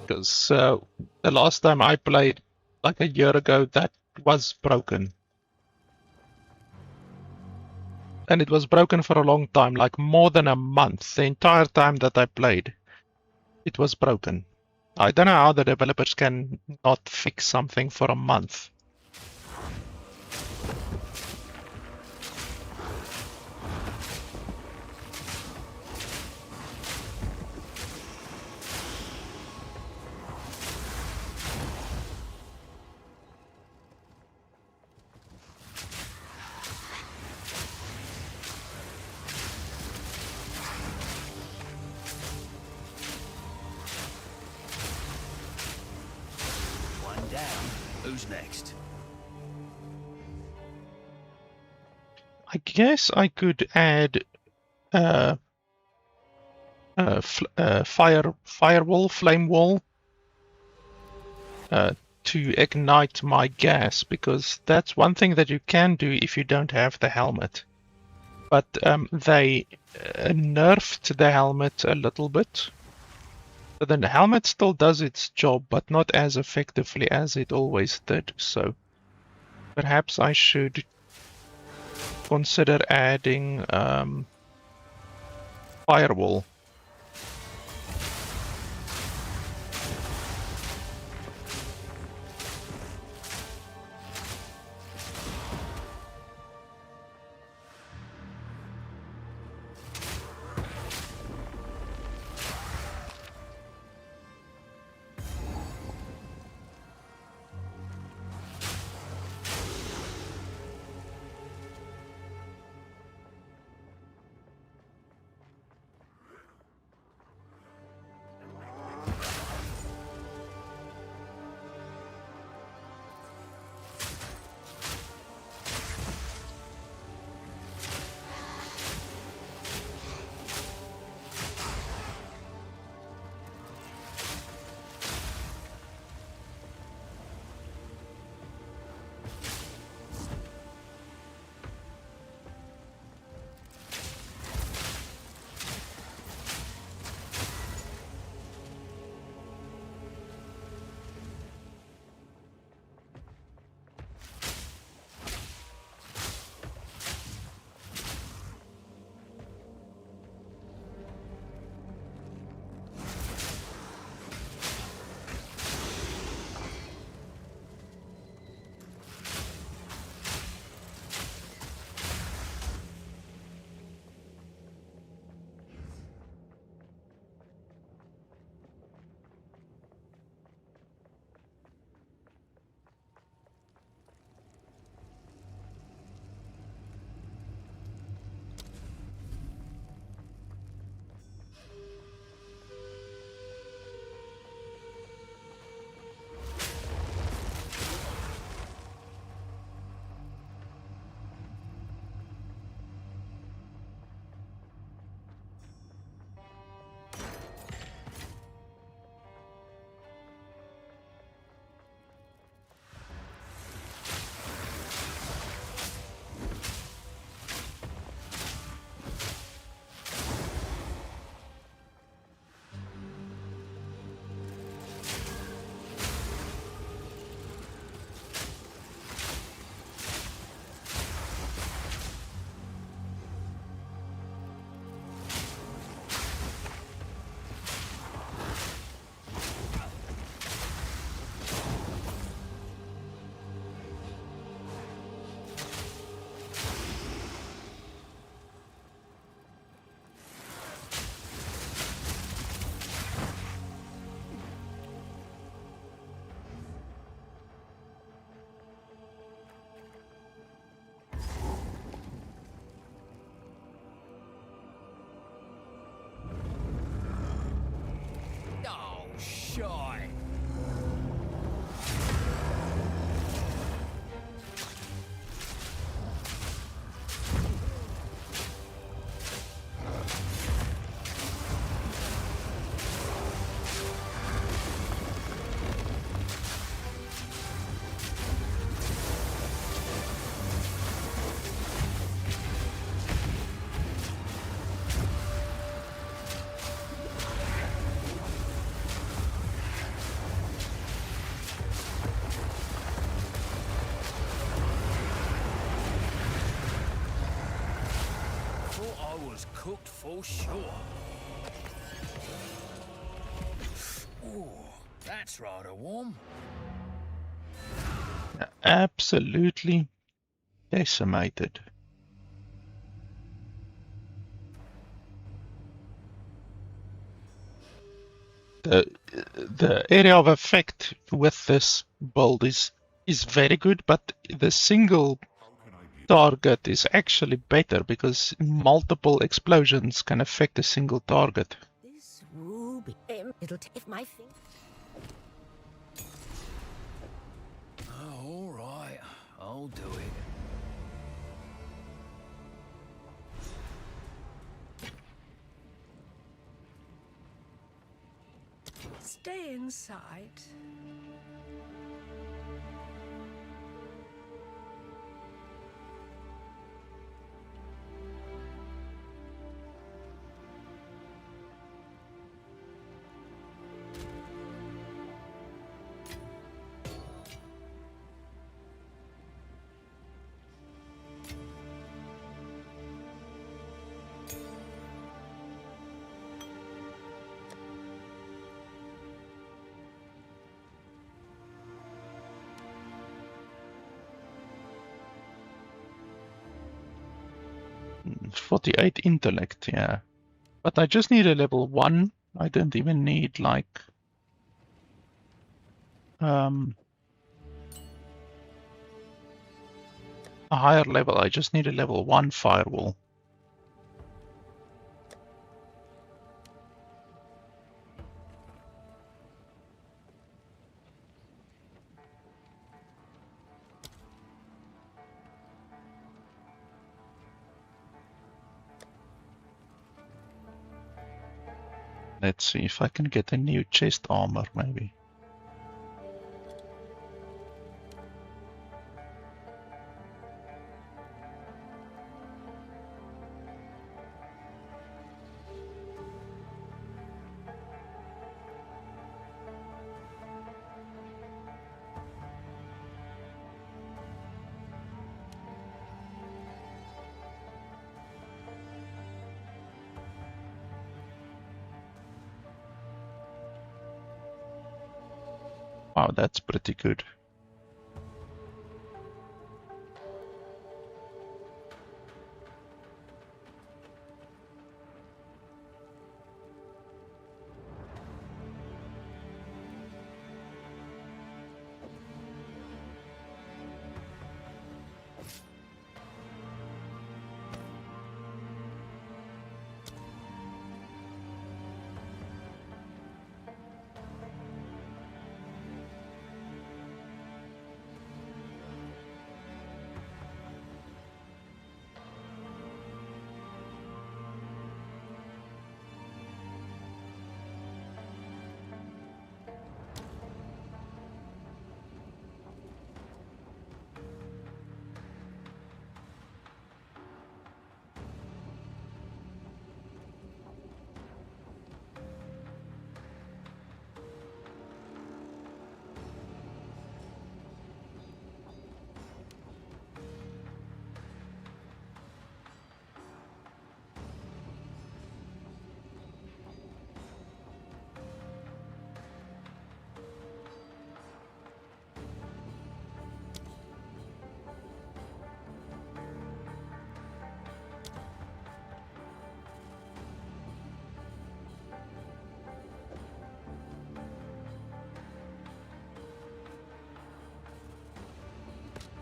Because the last time I played, like a year ago, that was broken. And it was broken for a long time, like more than a month. The entire time that I played, it was broken. I don't know how the developers can not fix something for a month. Who's next? I guess I could add firewall, flame wall to ignite my gas, because that's one thing that you can do if you don't have the helmet. But they nerfed the helmet a little bit. So the helmet still does its job, but not as effectively as it always did. So perhaps I should consider adding firewall. Oh, shy. Thought I was cooked for sure. Ooh, that's rather warm. Absolutely decimated. The area of effect with this build is very good, but the single target is actually better because multiple explosions can affect a single target. This ruby, it'll take my thing. Oh, all right, I'll do it. Stay inside. 48 intellect, yeah. But I just need a level 1. I don't even need like a higher level. I just need a level 1 firewall. Let's see if I can get a new chest armor, maybe. Wow, that's pretty good.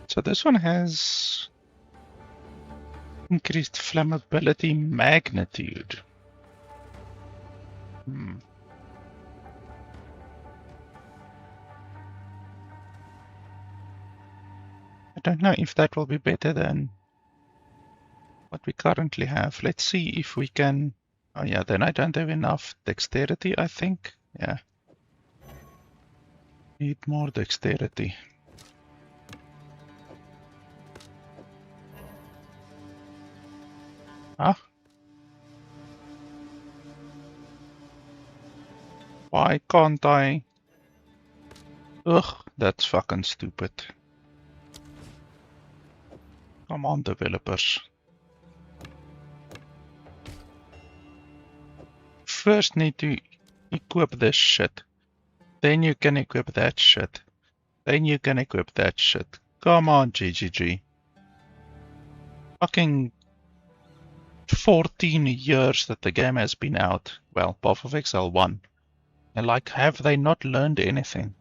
So this one has increased flammability magnitude. I don't know if that will be better than what we currently have. Let's see if we can... Oh yeah, then I don't have enough dexterity, I think. Yeah. Need more dexterity. Huh? Why can't I? Ugh, that's fucking stupid. Come on, developers. First need to equip this shit. Then you can equip that shit. Then you can equip that shit. Come on, GGG. Fucking 14 years that the game has been out. Well, Path of Exile 1. And like, have they not learned anything?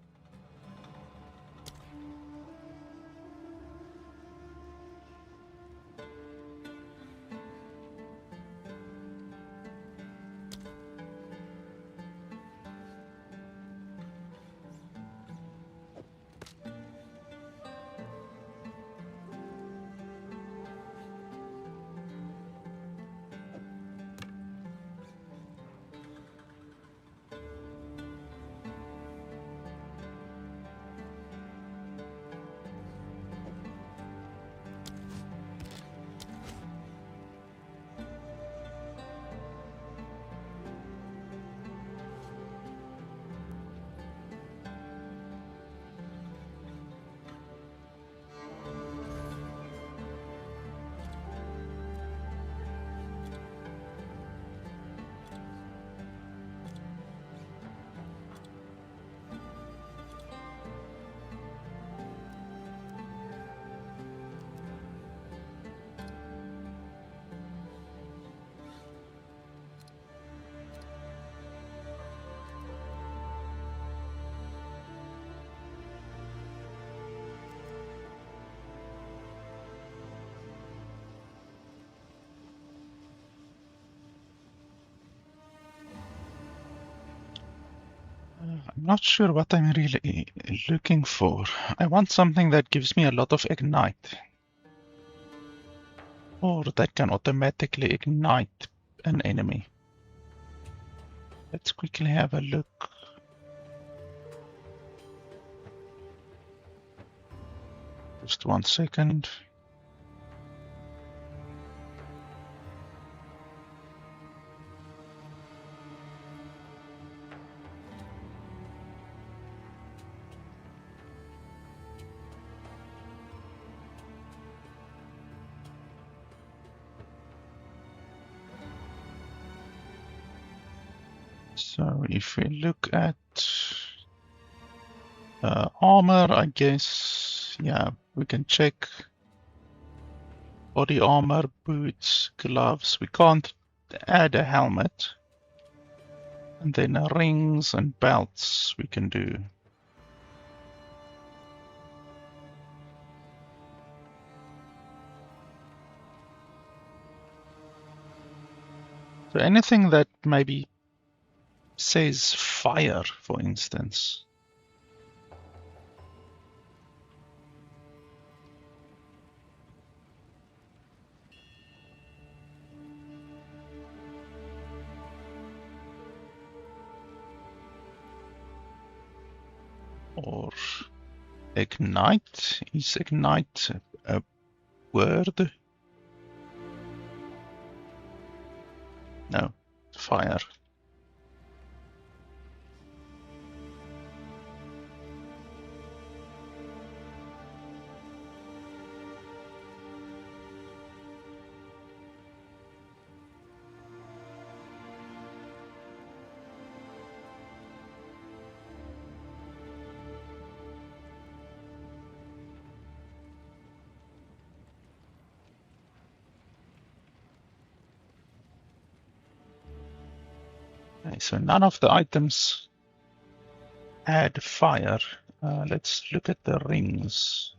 I'm not sure what I'm really looking for. I want something that gives me a lot of ignite. Or that can automatically ignite an enemy. Let's quickly have a look. Just 1 second. So if we look at armor, I guess, yeah, we can check body armor, boots, gloves. We can't add a helmet. And then rings and belts we can do. So anything that maybe says fire, for instance. Or ignite. Is ignite a word? No, fire. Okay, so none of the items add fire. Let's look at the rings.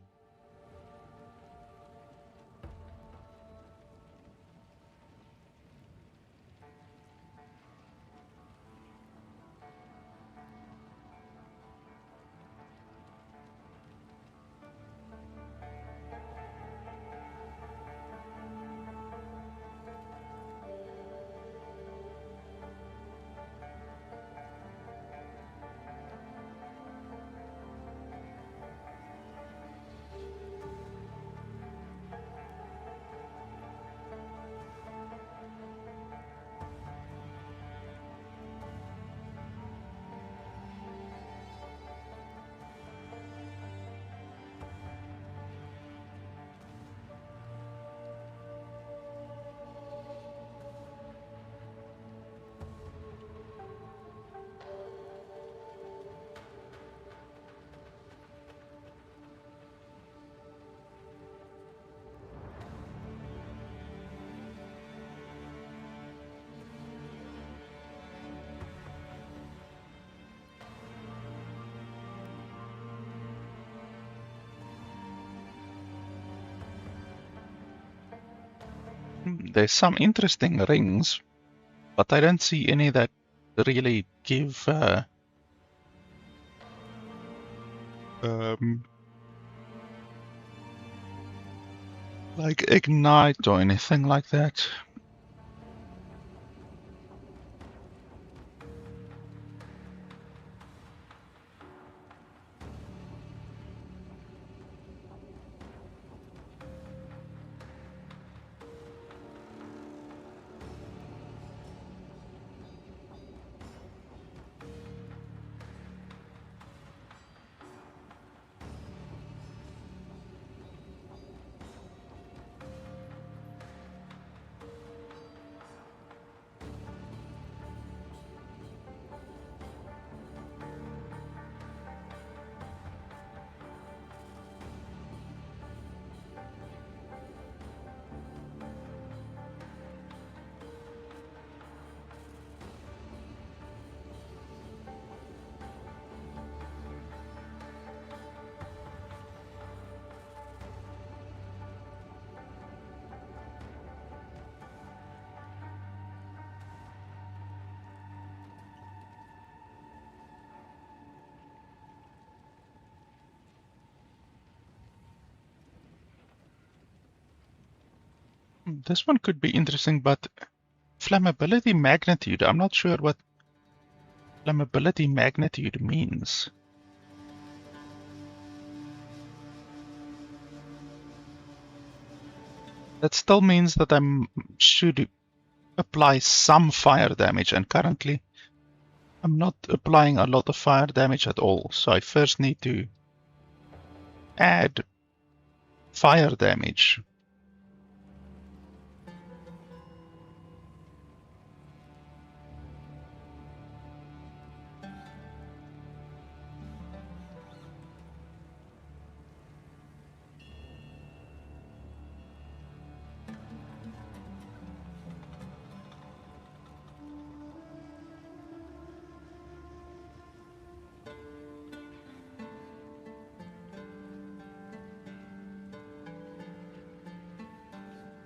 There's some interesting rings, but I don't see any that really give like ignite or anything like that. This one could be interesting, but flammability magnitude, I'm not sure what flammability magnitude means. That still means that I should apply some fire damage, and currently I'm not applying a lot of fire damage at all, so I first need to add fire damage.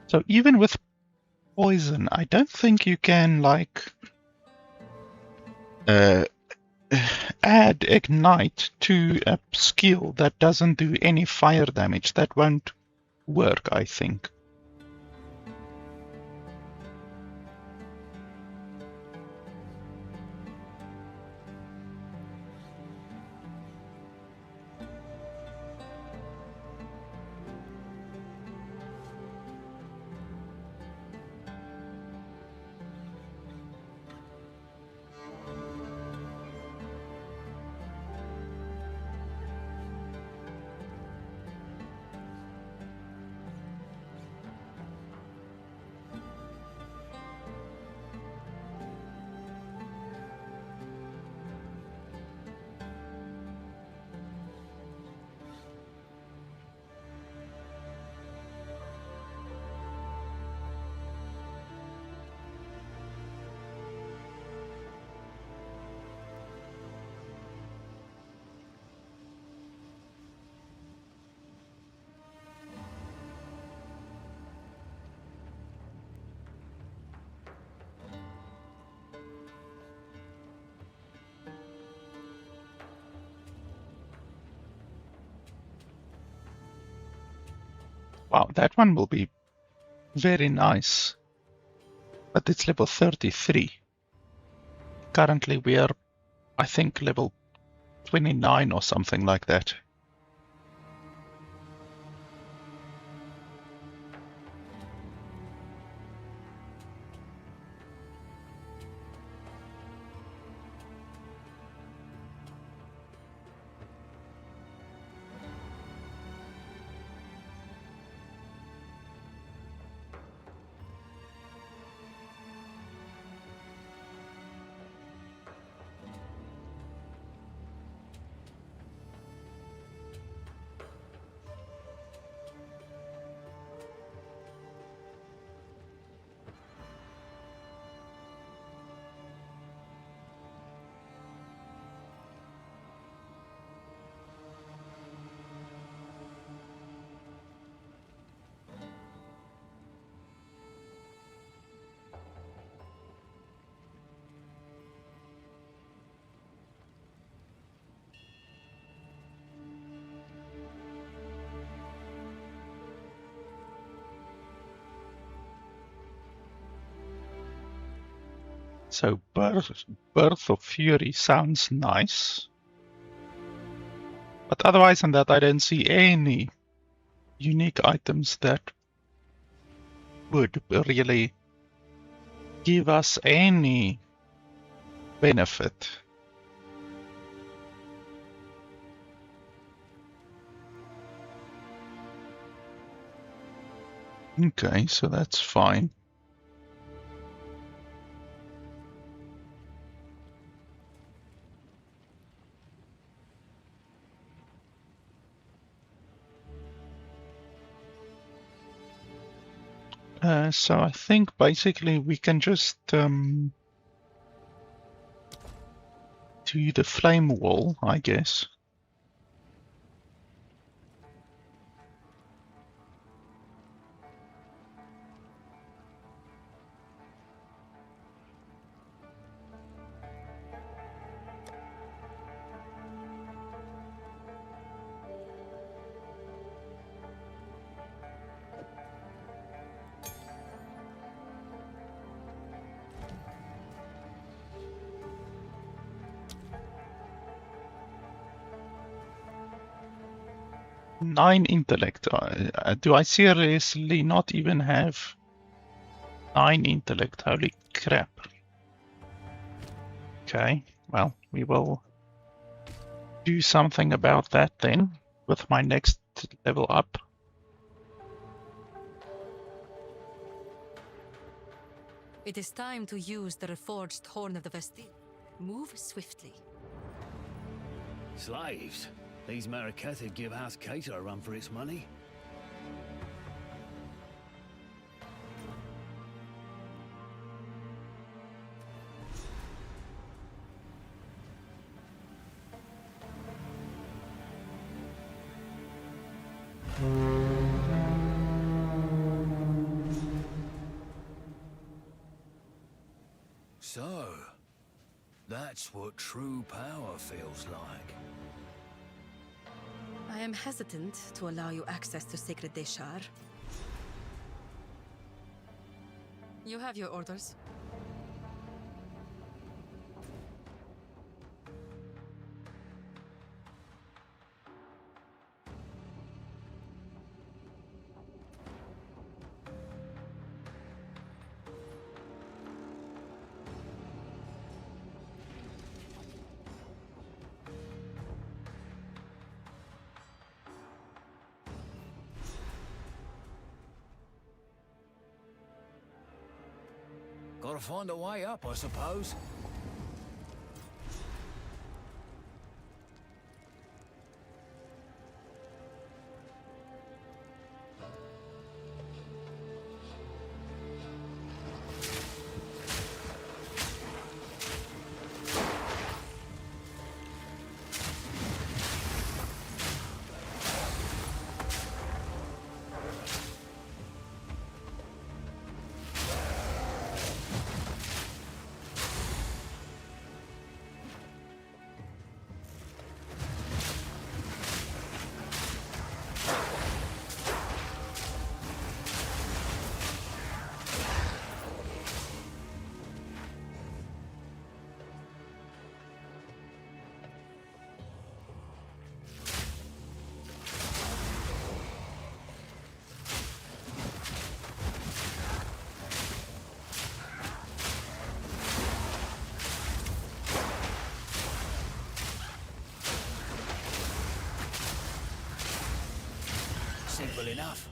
So even with poison, I don't think you can like add ignite to a skill that doesn't do any fire damage. That won't work, I think. Wow, that one will be very nice. But it's level 33. Currently we are, I think, level 29 or something like that. So Birth of Fury sounds nice. But otherwise than that, I don't see any unique items that would really give us any benefit. Okay, so that's fine. So I think basically we can just do the flame wall, I guess. 9 intellect. Do I seriously not even have 9 intellect? Holy crap. Okay, well, we will do something about that then with my next level up. It is time to use the reforged Horn of the Vestine. Move swiftly. Slaves? These Marraketh'd give House Cato a run for its money. So, that's what true power feels like. I am hesitant to allow you access to Sacred Deshar. You have your orders. Gotta find a way up, I suppose. Simple enough.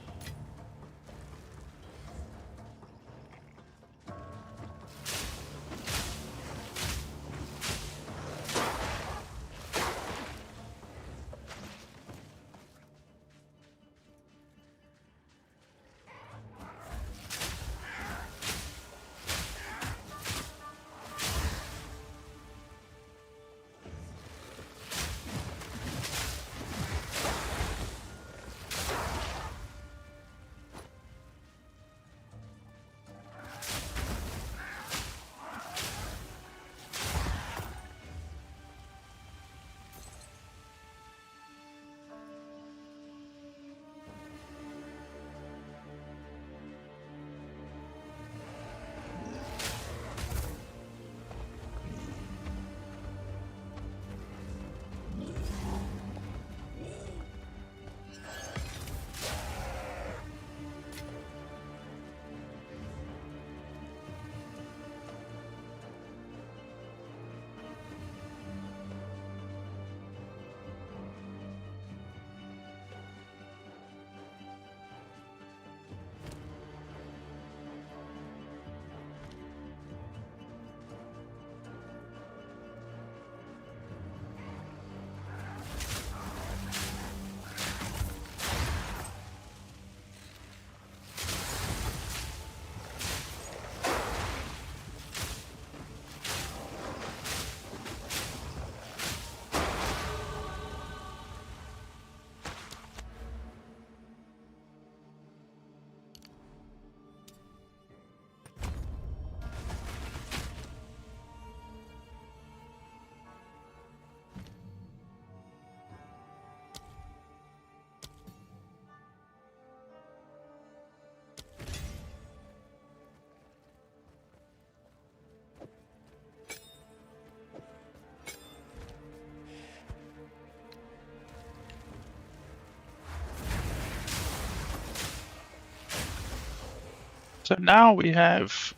So now we have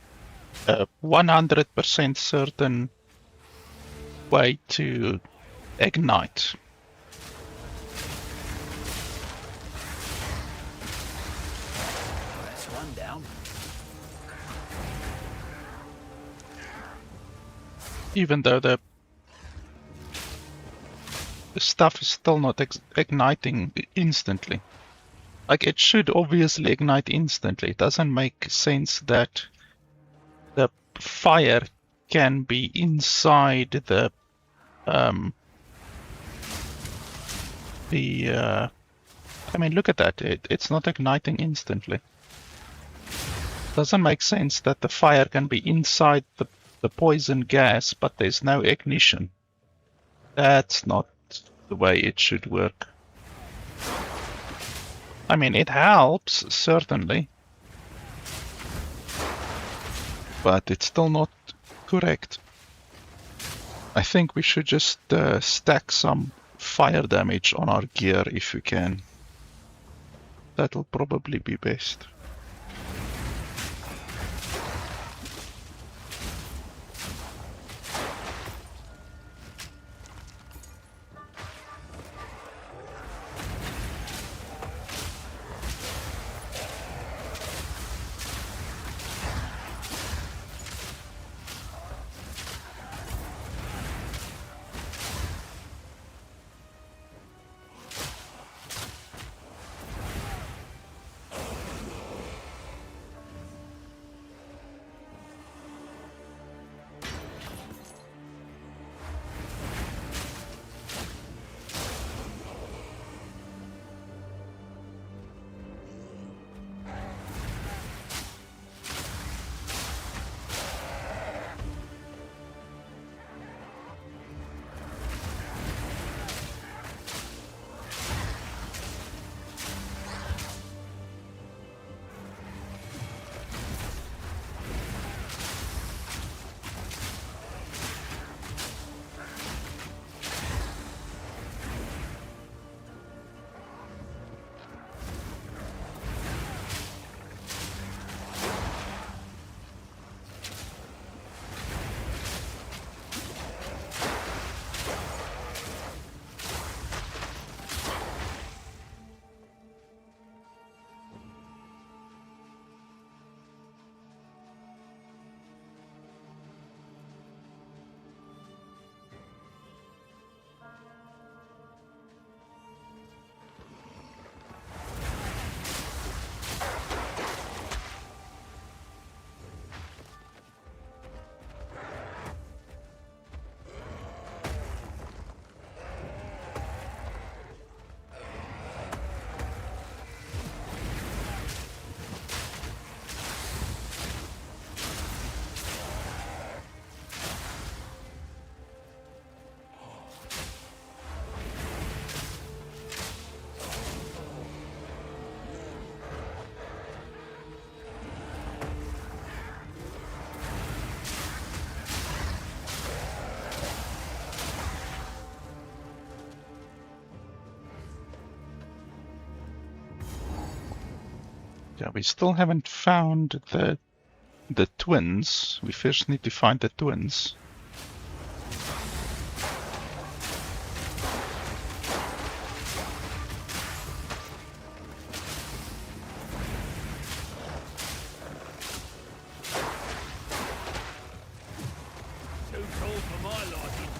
a 100% certain way to ignite. That's one down. Even though the stuff is still not igniting instantly. Like, it should obviously ignite instantly. It doesn't make sense that the fire can be inside the I mean, look at that. It's not igniting instantly. Doesn't make sense that the fire can be inside the poison gas, but there's no ignition. That's not the way it should work. I mean, it helps, certainly. But it's still not correct. I think we should just stack some fire damage on our gear if we can. That'll probably be best. Yeah, we still haven't found the twins. We first need to find the twins. Too tall for my liking.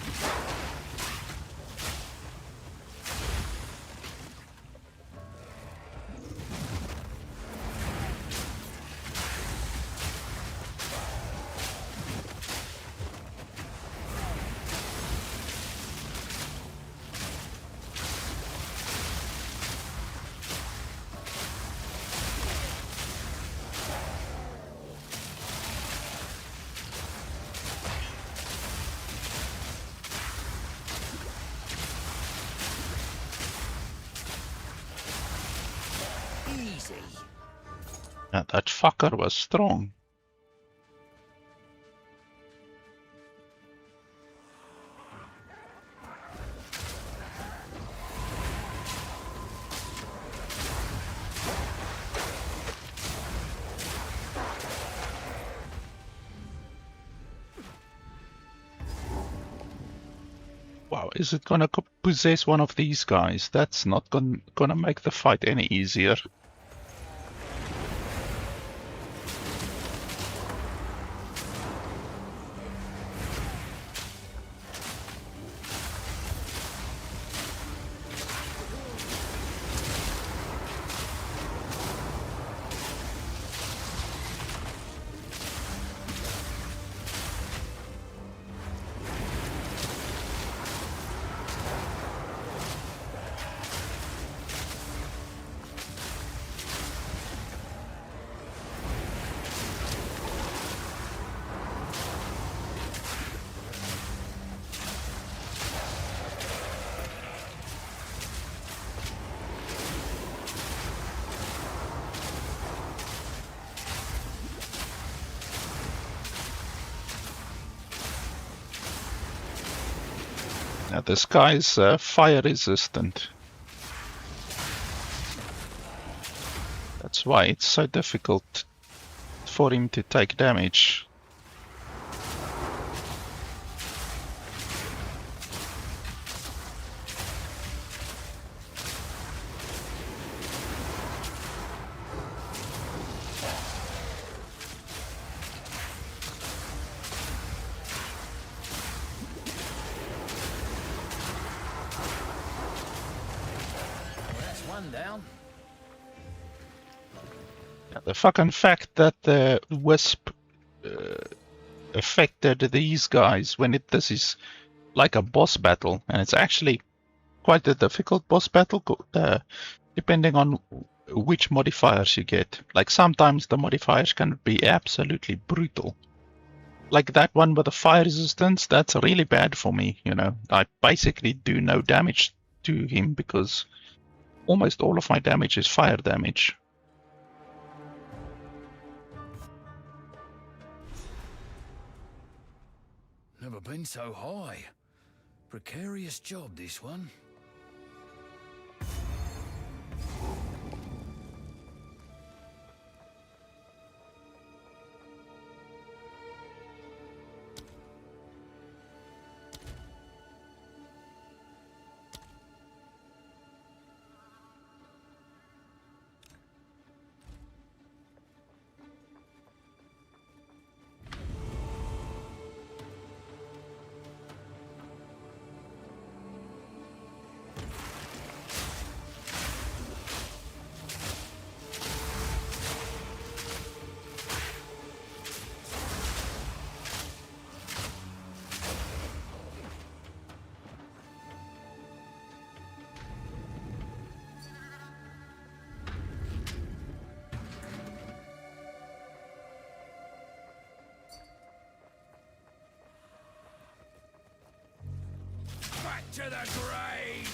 Easy. Yeah, that fucker was strong. Wow, is it gonna possess one of these guys? That's not gonna make the fight any easier. Now this guy's fire resistant. That's why it's so difficult for him to take damage. Down. The fucking fact that the wisp affected these guys when this is like a boss battle, and it's actually quite a difficult boss battle depending on which modifiers you get. Like sometimes the modifiers can be absolutely brutal. Like that one with the fire resistance, that's really bad for me, you know. I basically do no damage to him because almost all of my damage is fire damage. Never been so high. Precarious job, this one. Back to the grave!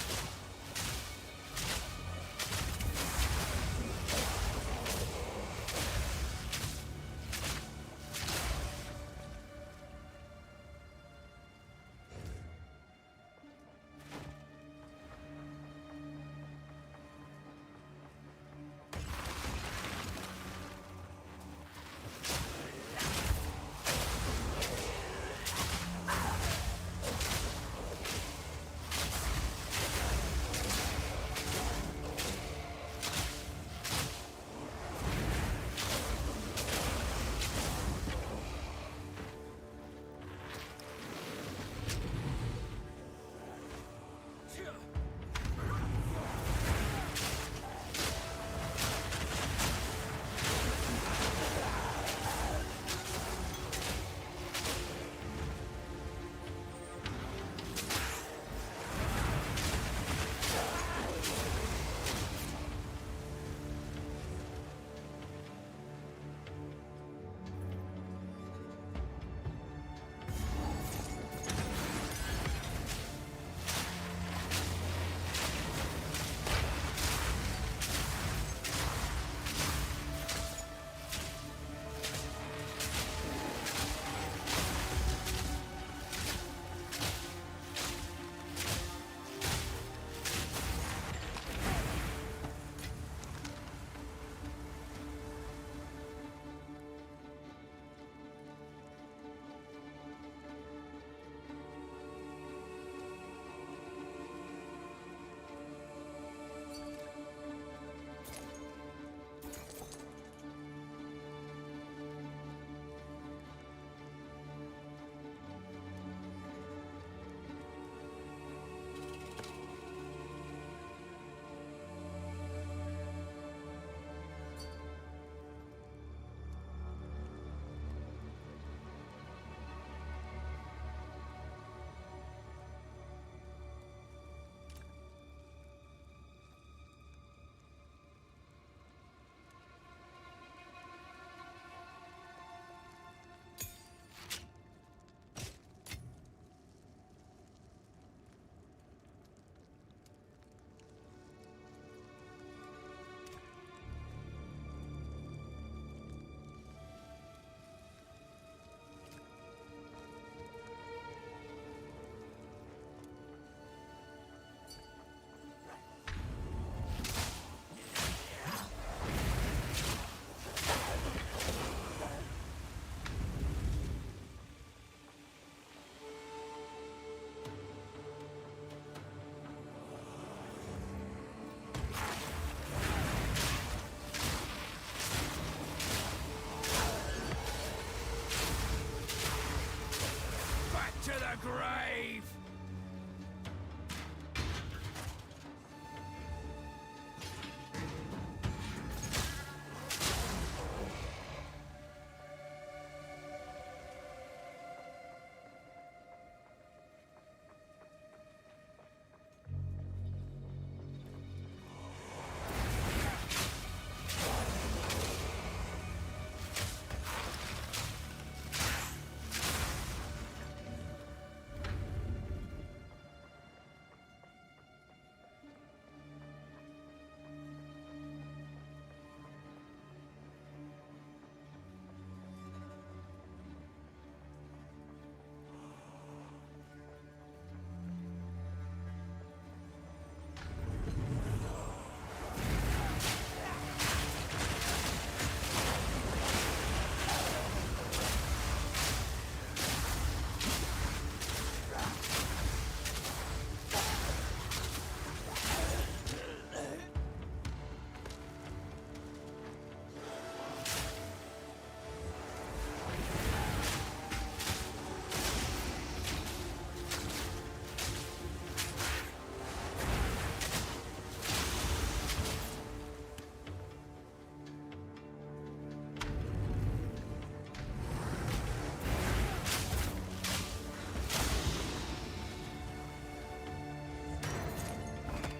the grave!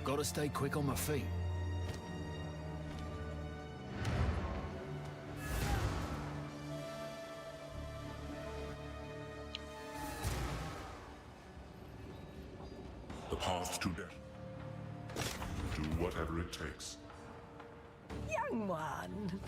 Gotta stay quick on my feet. The path to death. Do whatever it takes. Young one.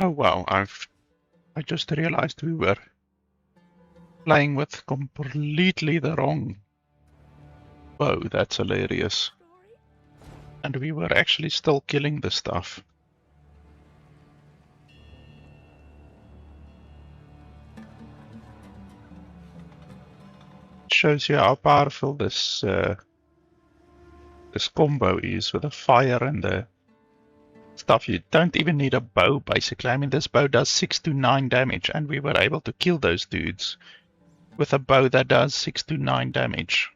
Oh wow, I just realized we were playing with completely the wrong bow. That's hilarious. And we were actually still killing the stuff. It shows you how powerful this combo is with the fire and the stuff. You don't even need a bow, basically. I mean, this bow does 6 to 9 damage, and we were able to kill those dudes with a bow that does 6 to 9 damage.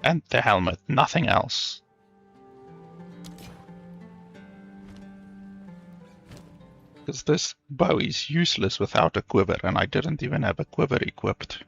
And the helmet, nothing else. Because this bow is useless without a quiver, and I didn't even have a quiver equipped.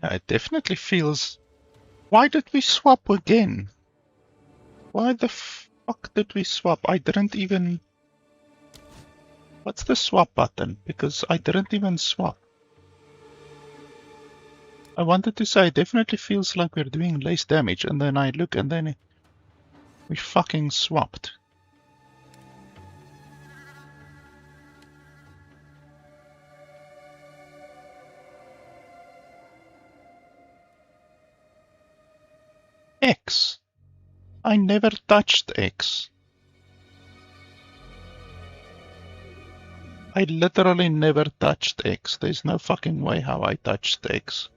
Yeah, it definitely feels... Why did we swap again? Why the fuck did we swap? I didn't even... What's the swap button? Because I didn't even swap. I wanted to say it definitely feels like we're doing less damage, and then I look and then we fucking swapped. X. I never touched X. I literally never touched X. There's no fucking way how I touched X.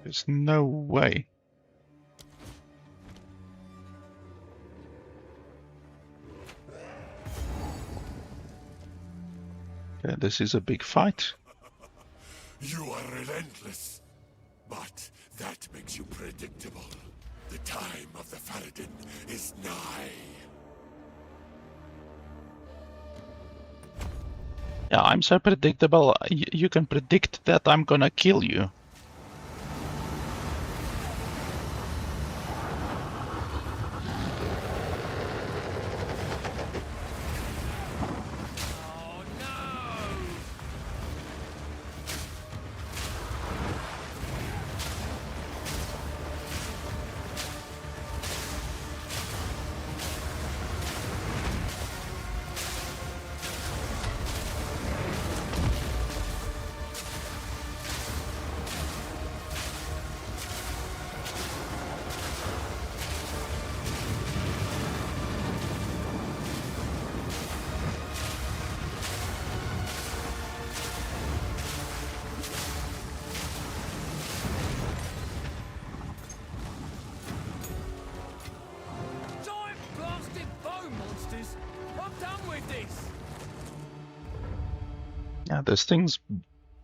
There's no way. Okay, this is a big fight. You are relentless, but that makes you predictable. The time of the Faradin is nigh. Yeah, I'm so predictable. You can predict that I'm gonna kill you. Yeah, this thing's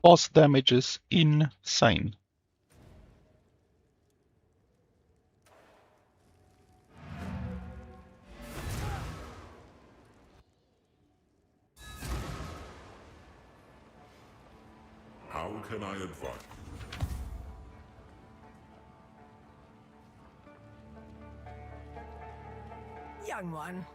boss damage is insane. How can I advise? Young one.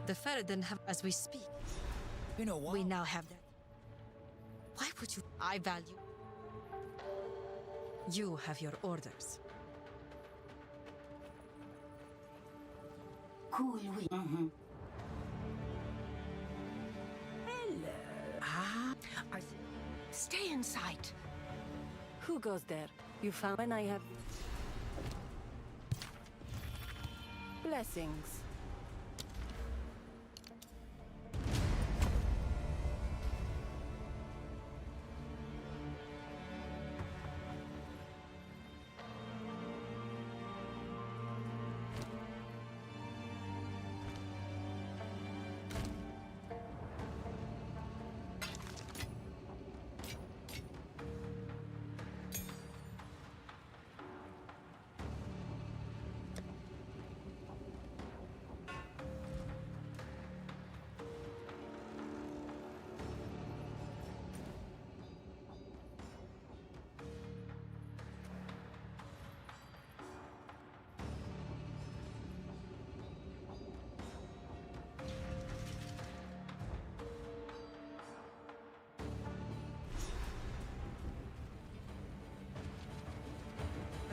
The Faradin have as we speak. You know what? We now have that. Why would you? I value. You have your orders. Cool. Hello. Ah, stay in sight. Who goes there? You found when I have blessings.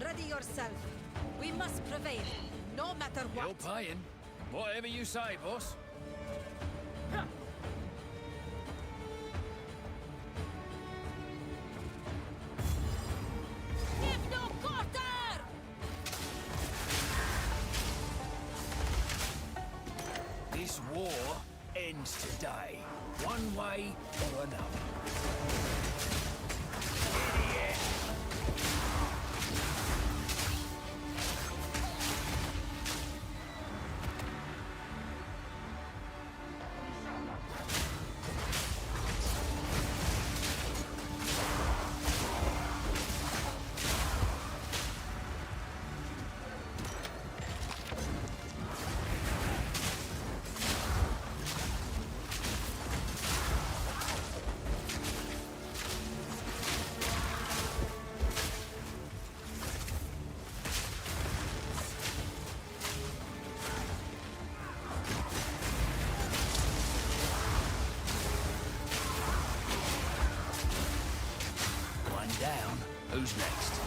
Ready yourself. We must prevail, no matter what. You're paying. Whatever you say, boss. Give no quarter! This war ends wins today, one way or another. Idiot! Down. Who's next?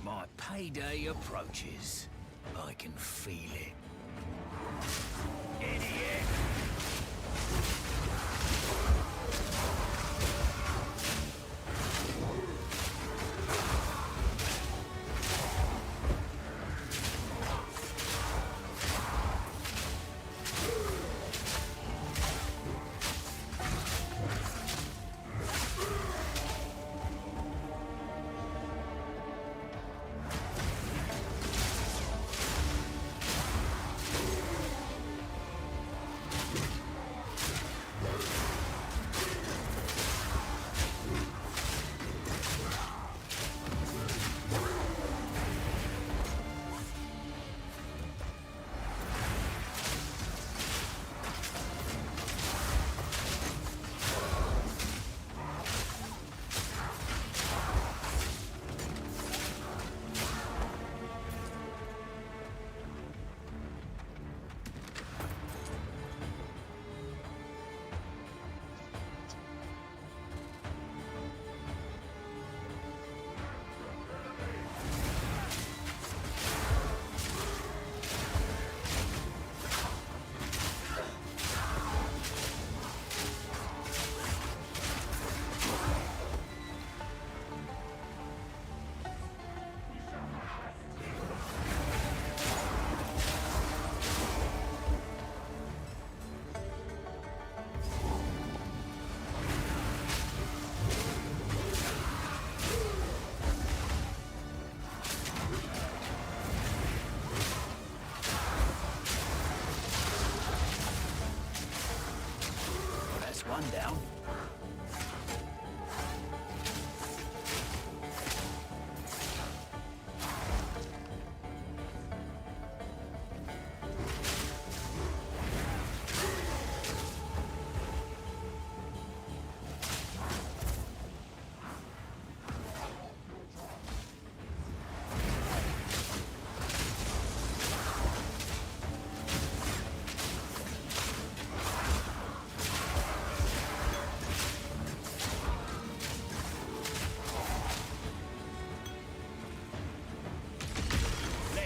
My payday approaches. I can feel it. Idiot! one down.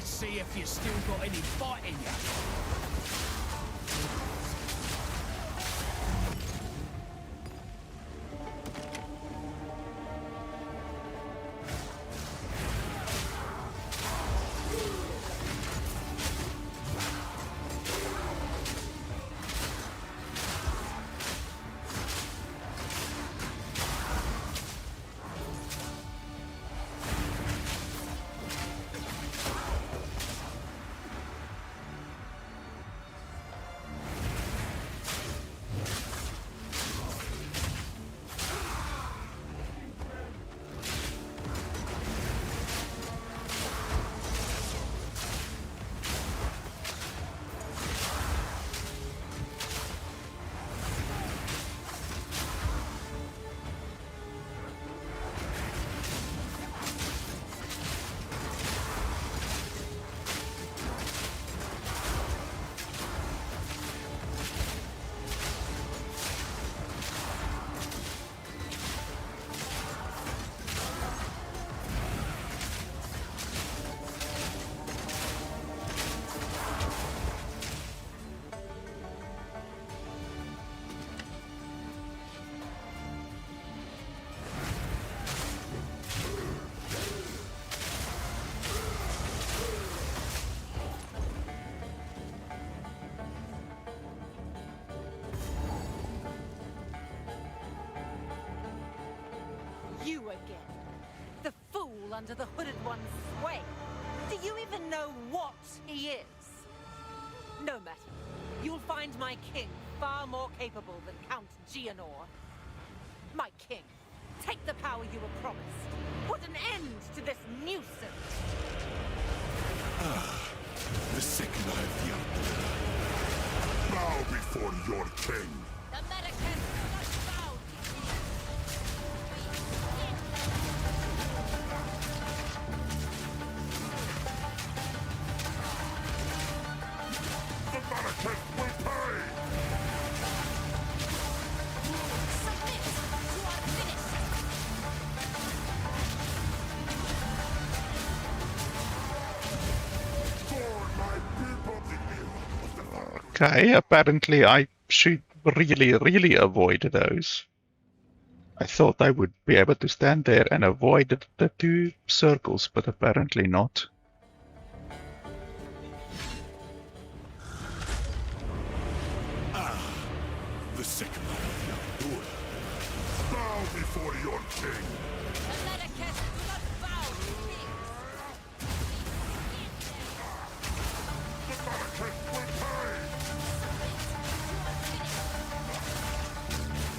See if you still got any fight in you. You again. The fool under the hooded one's sway. Do you even know what he is? No matter. You'll find my king far more capable than Count Gianor. My king, take the power you were promised. Put an end to this nuisance. Ah, the second I've bow before your king. The Americans do not bow. The Americans will pay! Submit! You are finished! For my people, the era of the Okay, apparently I should really avoid those. I thought I would be able to stand there and avoid the two circles, but apparently not. The second bow before your king. The Americans do not bow to kings. The Americans will pay!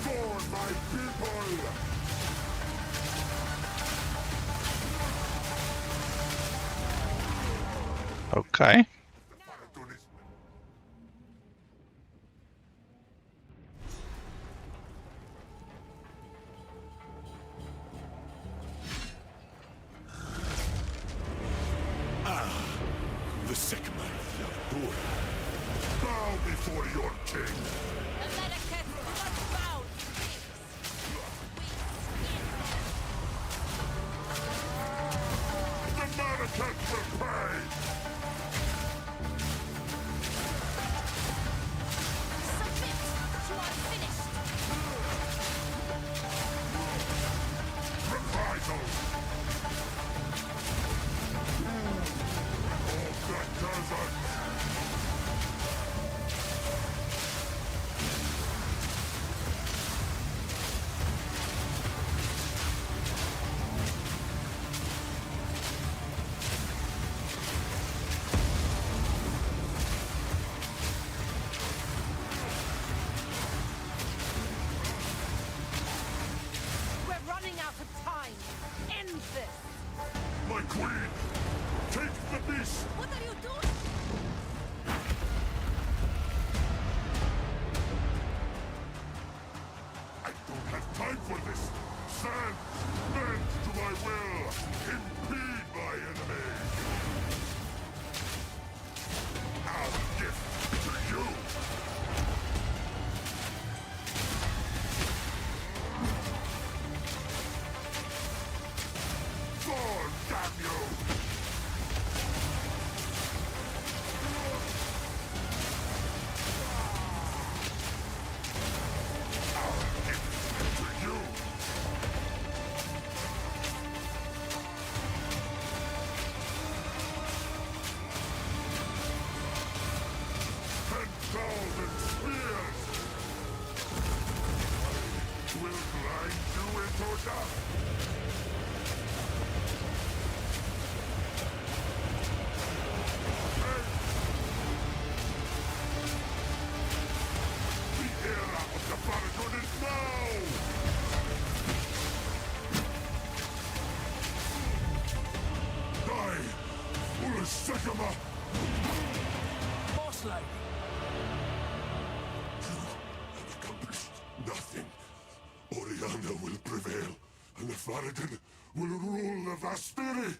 For my people! Okay. The second bow before your king. The Americans do not bow to kings. The Americans will pay! soldier! The era of the Paladin is now! Die, foolish sycamore! Boss lady! You have accomplished nothing. Oriana will prevail, and the Faradin will rule the Vastiri!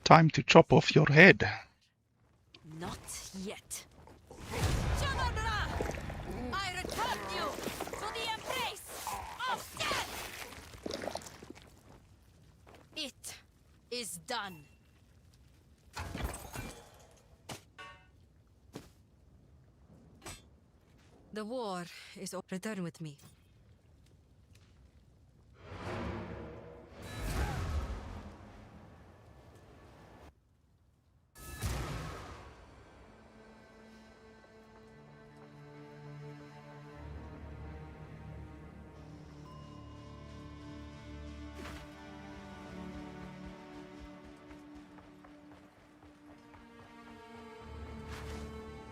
Time to chop off your head. Not yet. Chamabra! I return you to the embrace of death! It is done. The war is over. Return with me.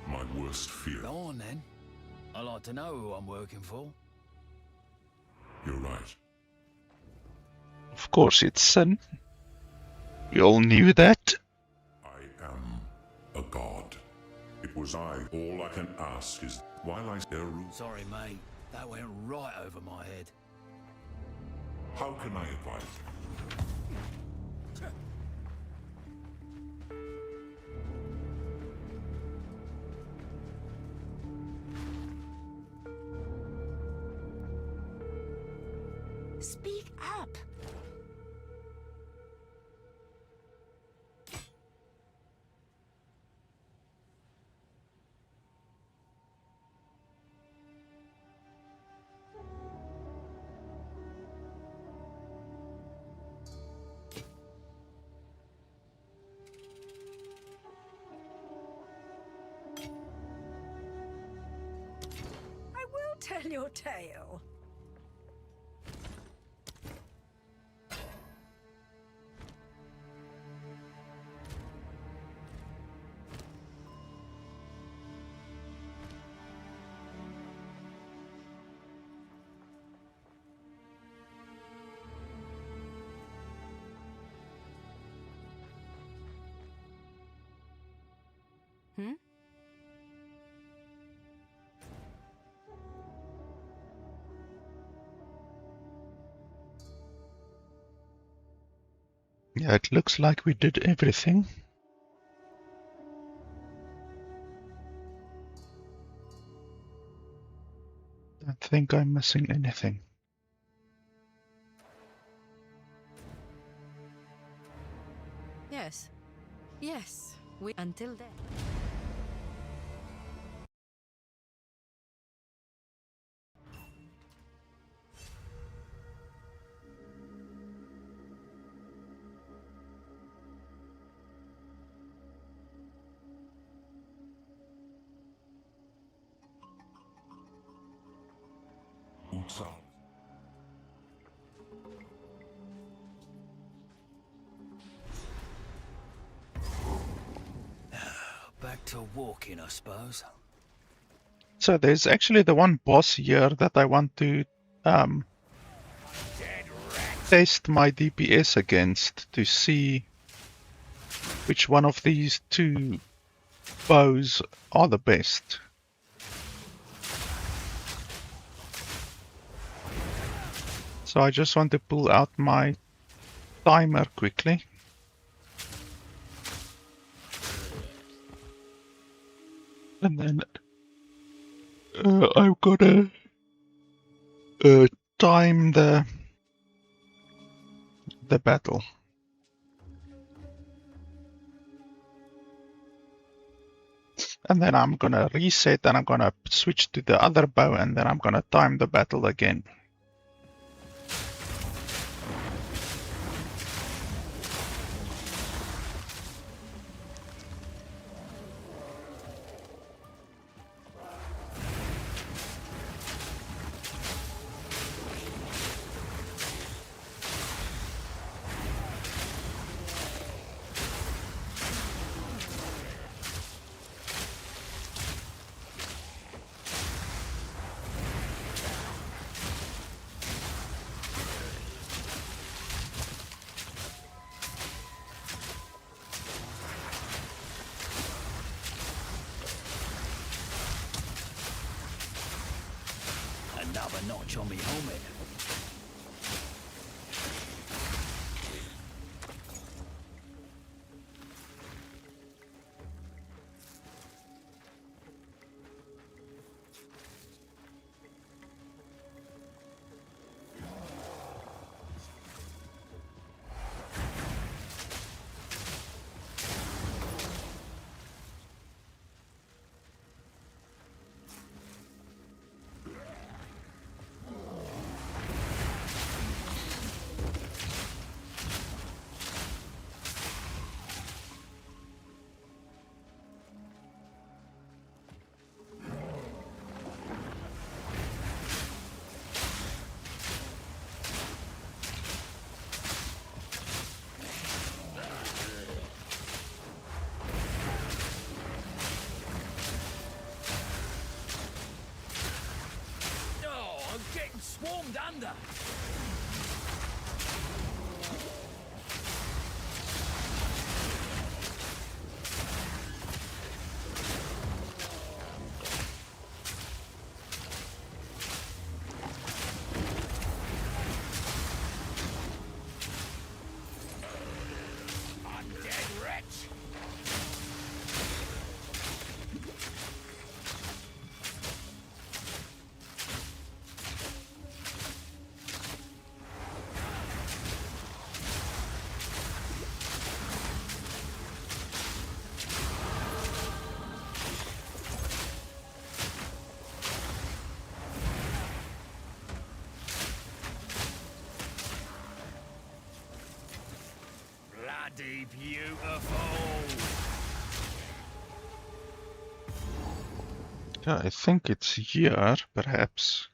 My worst fear. Go on then. I like to know who I'm working for. You're right. Of course, it's Sin. We all knew that. I am a god. It was I. All I can ask is, while I rule, Sorry, mate. That went right over my head. how can I advise? Speak up. I will tell your tale. Hmm? Yeah, it looks like we did everything. Don't think I'm missing anything. Yes. Yes. Until then. Utsal. Back to walking, I suppose. So there's actually the one boss here that I want to test my DPS against to see which one of these two bows are the best. So I just want to pull out my timer quickly. And then I'm gonna time the battle. And then I'm gonna reset and I'm gonna switch to the other bow and then I'm gonna time the battle again. Another notch on me helmet. Swarmed under. Undead wretch. Bloody beautiful. Yeah, I think it's here, perhaps.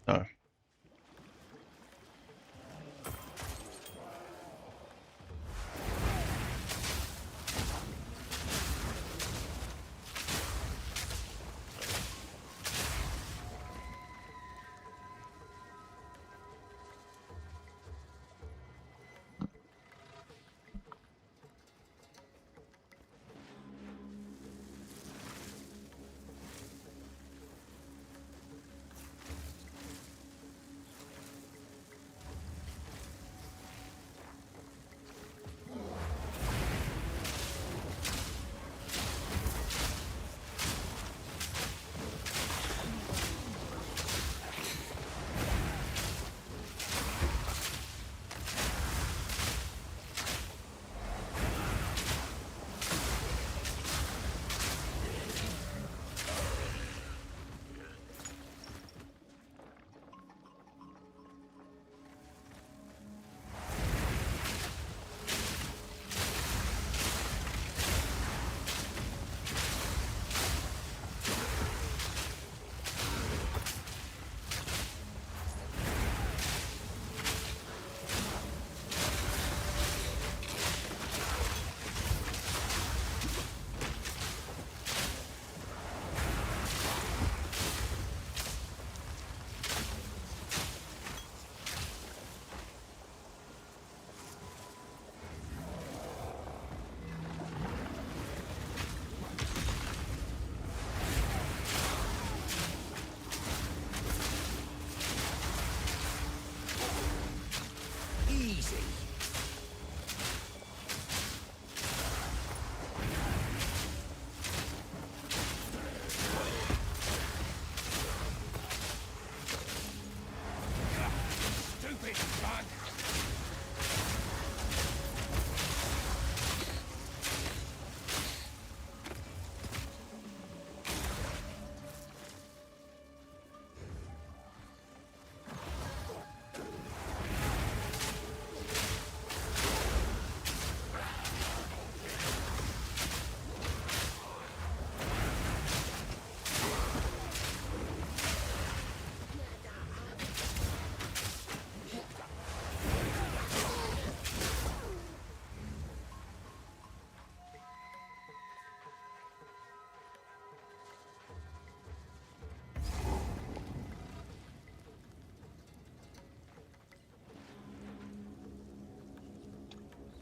No.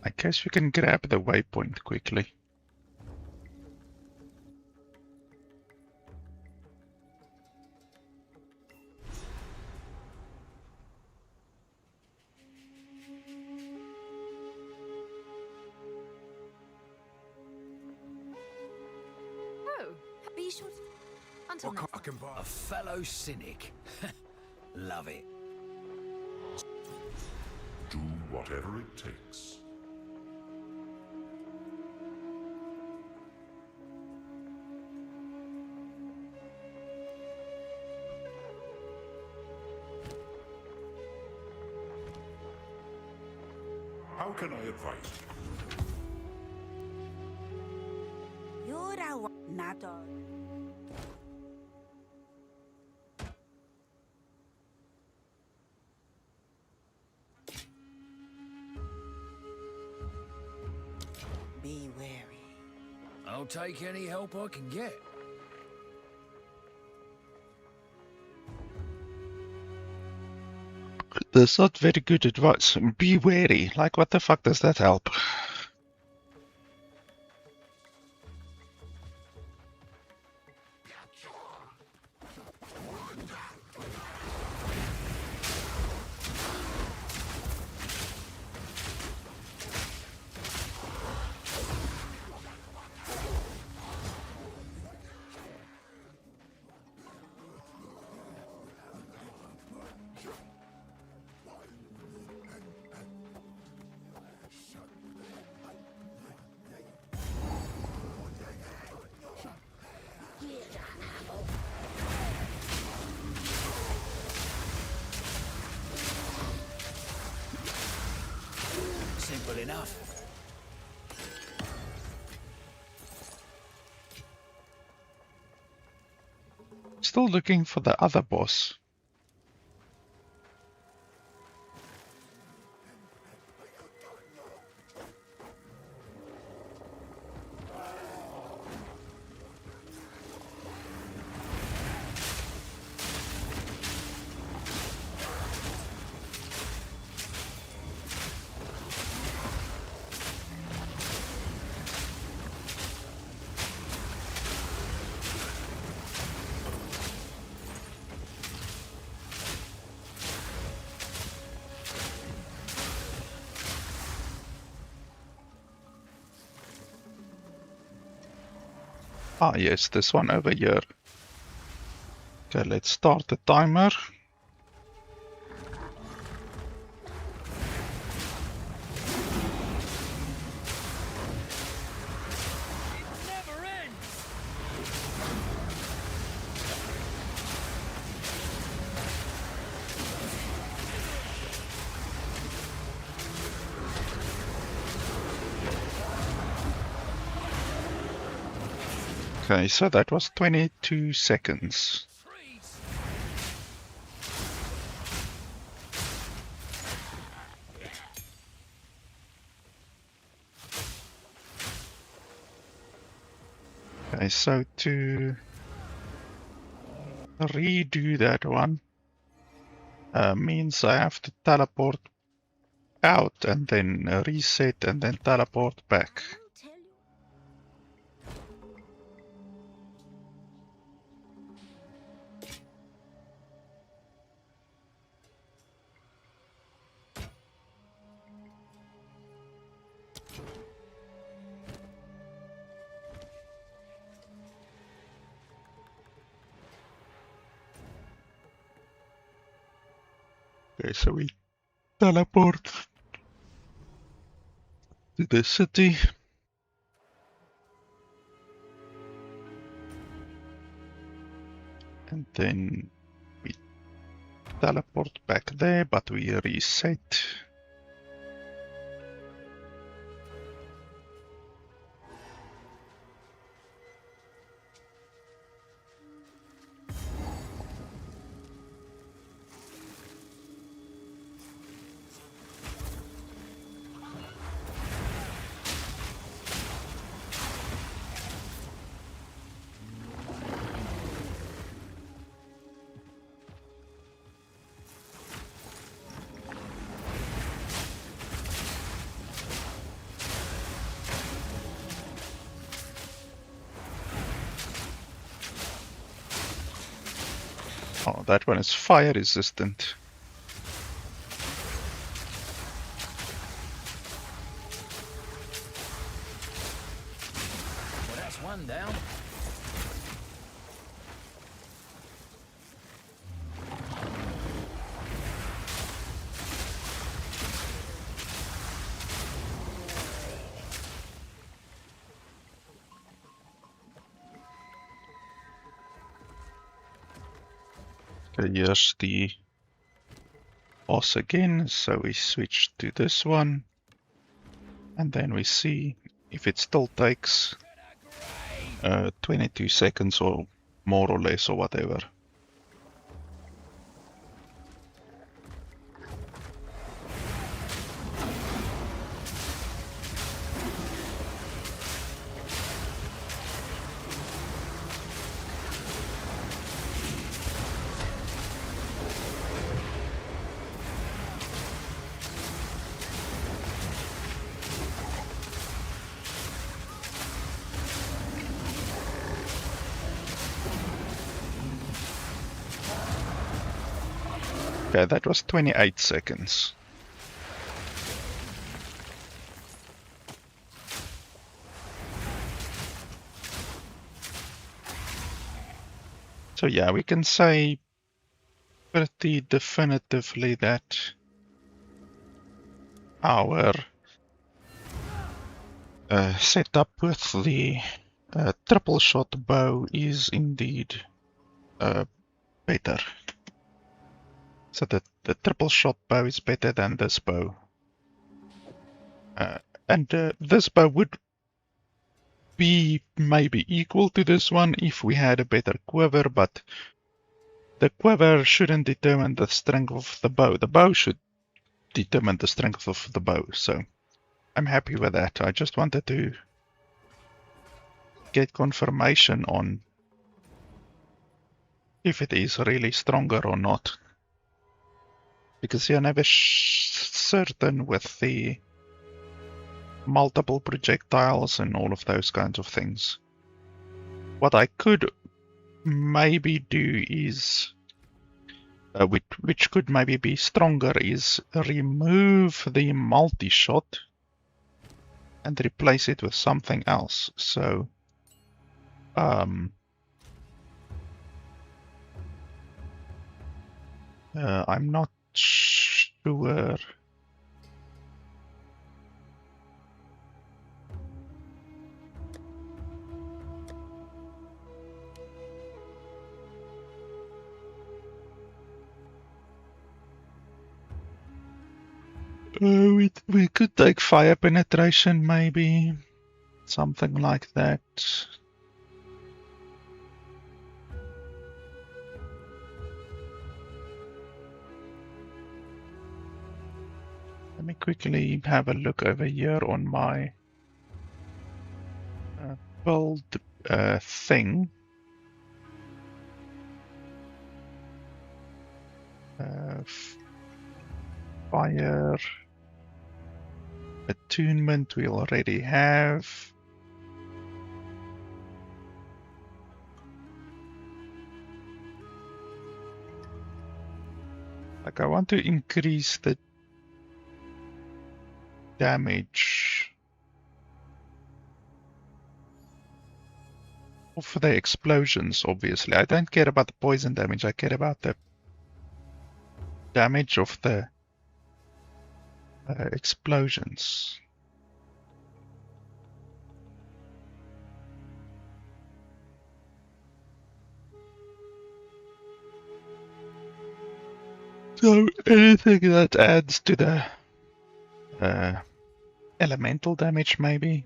I guess we can grab the waypoint quickly. we should... Until next time. A fellow cynic. Love it. Do whatever it takes. How can I advise you? You're a not all. Be wary. I'll take any help I can get. That's not very good advice. Be wary. Like, what the fuck does that help? Simple enough. Still looking for the other boss. Ah, yes, this one over here. Okay, let's start the timer. Okay, so that was 22 seconds. Okay, so to redo that one means I have to teleport out and then reset and then teleport back. Okay, so we teleport to the city. And then we teleport back there, but we reset. Oh, that one is fire resistant. Well, that's one down. Okay, here's the boss again, so we switch to this one, and then we see if it still takes 22 seconds or more or less or whatever. Okay, that was 28 seconds. So yeah, we can say pretty definitively that our setup with the triple shot bow is indeed better. So the triple shot bow is better than this bow. And this bow would be maybe equal to this one if we had a better quiver, but the quiver shouldn't determine the strength of the bow. The bow should determine the strength of the bow, so I'm happy with that. I just wanted to get confirmation on if it is really stronger or not. Because you're never certain with the multiple projectiles and all of those kinds of things. What I could maybe do is, which could maybe be stronger, is remove the multi-shot and replace it with something else. So, I'm not sure. We could take fire penetration, maybe. Something like that. Let me quickly have a look over here on my build thing. Fire attunement we already have. Like, I want to increase the damage of the explosions, obviously. I don't care about the poison damage, I care about the damage of the explosions. So anything that adds to the elemental damage, maybe.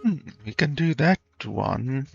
We can do that one.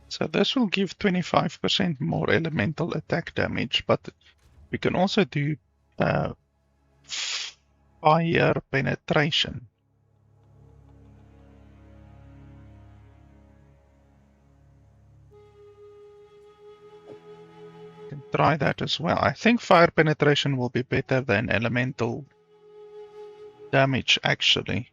So this will give 25% more elemental attack damage, but we can also do fire penetration. We can try that as well. I think fire penetration will be better than elemental damage, actually.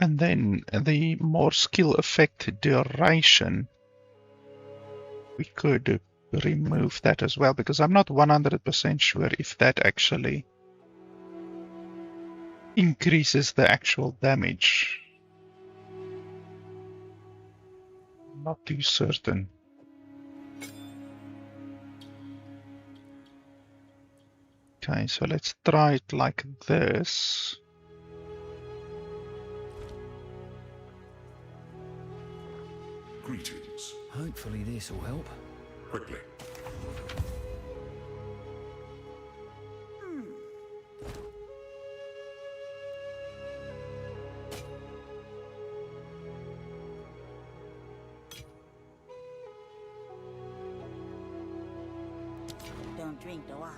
And then the more skill effect duration, we could remove that as well, because I'm not 100% sure if that actually increases the actual damage. Not too certain. Okay, so let's try it like this. Greetings. Hopefully this will help. Quickly. Don't drink the water.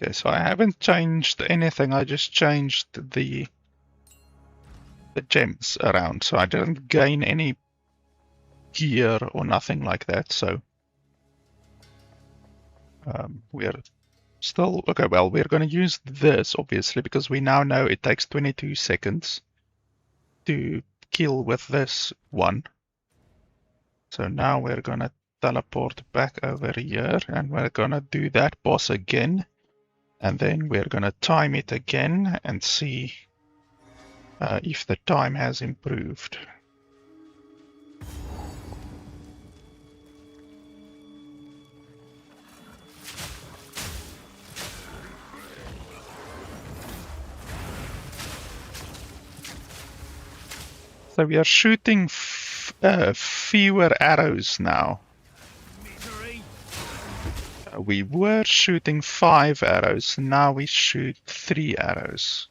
Okay, so I haven't changed anything, I just changed the gems around, so I didn't gain any gear or nothing like that, so we're still okay. Well, we're going to use this obviously because we now know it takes 22 seconds to kill with this one. So now we're going to teleport back over here and we're going to do that boss again, and then we're going to time it again and see if the time has improved. So we are shooting fewer arrows now. We were shooting 5 arrows, now we shoot 3 arrows.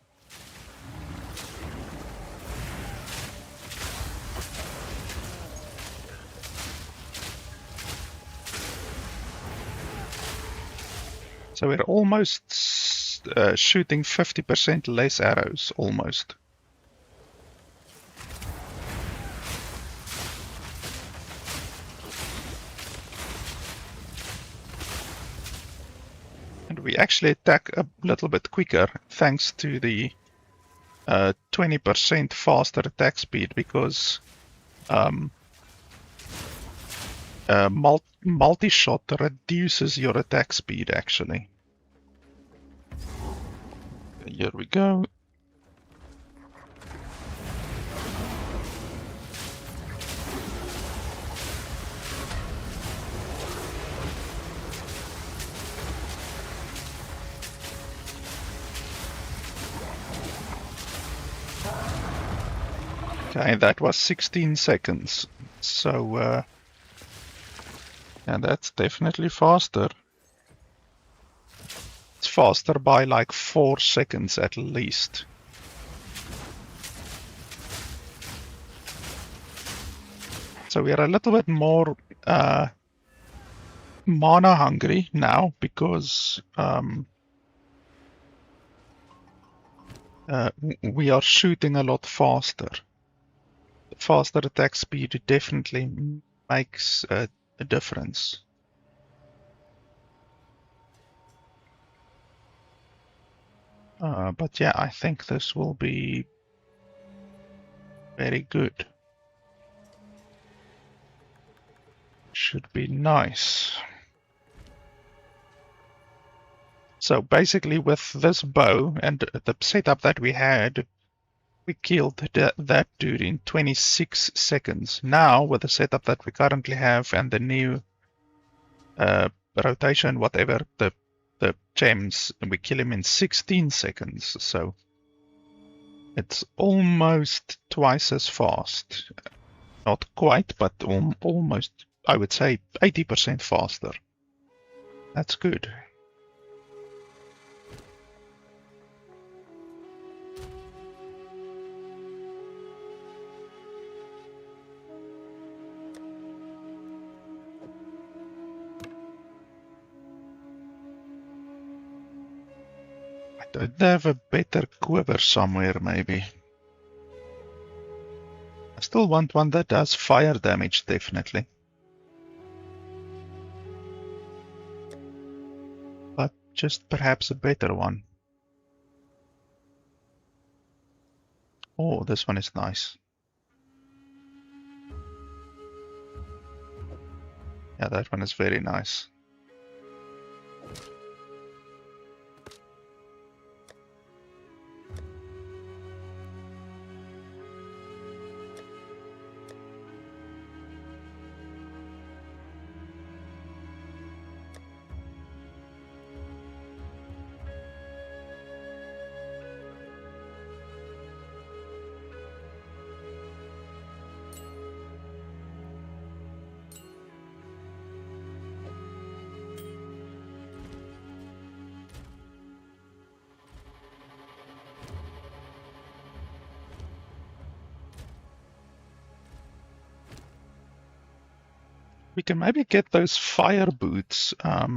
So we're almost shooting 50% less arrows, almost. we actually attack a little bit quicker thanks to the 20% faster attack speed, because multi-shot reduces your attack speed actually. Here we go. Okay, that was 16 seconds. So, yeah, that's definitely faster. It's faster by like 4 seconds at least. So we are a little bit more mana hungry now, because we are shooting a lot faster. Faster attack speed definitely makes a difference. But yeah, I think this will be very good. Should be nice. So basically with this bow and the setup that we had, we killed that dude in 26 seconds. Now, with the setup that we currently have and the new rotation, whatever, the gems, we kill him in 16 seconds. So it's almost twice as fast. Not quite, but almost, I would say 80% faster. That's good. I'd have a better quiver somewhere, maybe. I still want one that does fire damage, definitely. But just perhaps a better one. Oh, this one is nice. Yeah, that one is very nice. We can maybe get those fire boots. I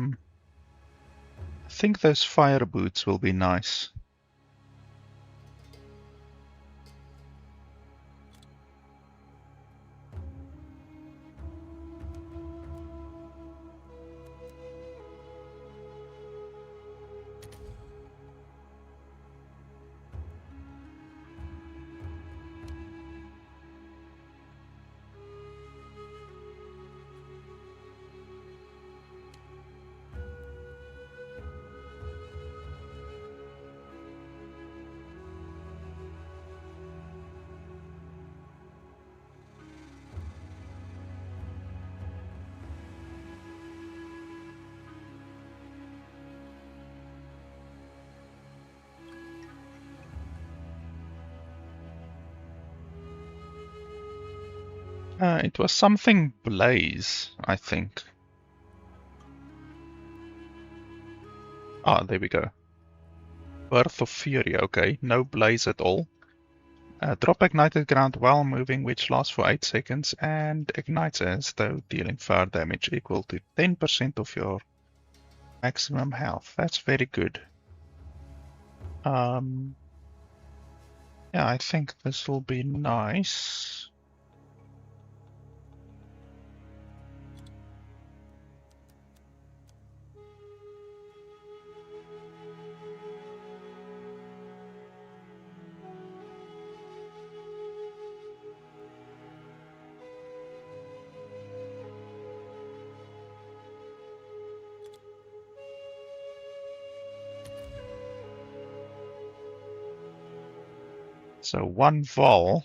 think those fire boots will be nice. It was something blaze, I think. Ah, there we go. Birth of Fury, okay. No blaze at all. Drop ignited ground while moving, which lasts for 8 seconds and ignites as though dealing fire damage equal to 10% of your maximum health. That's very good. Yeah, I think this will be nice. So 1 vol.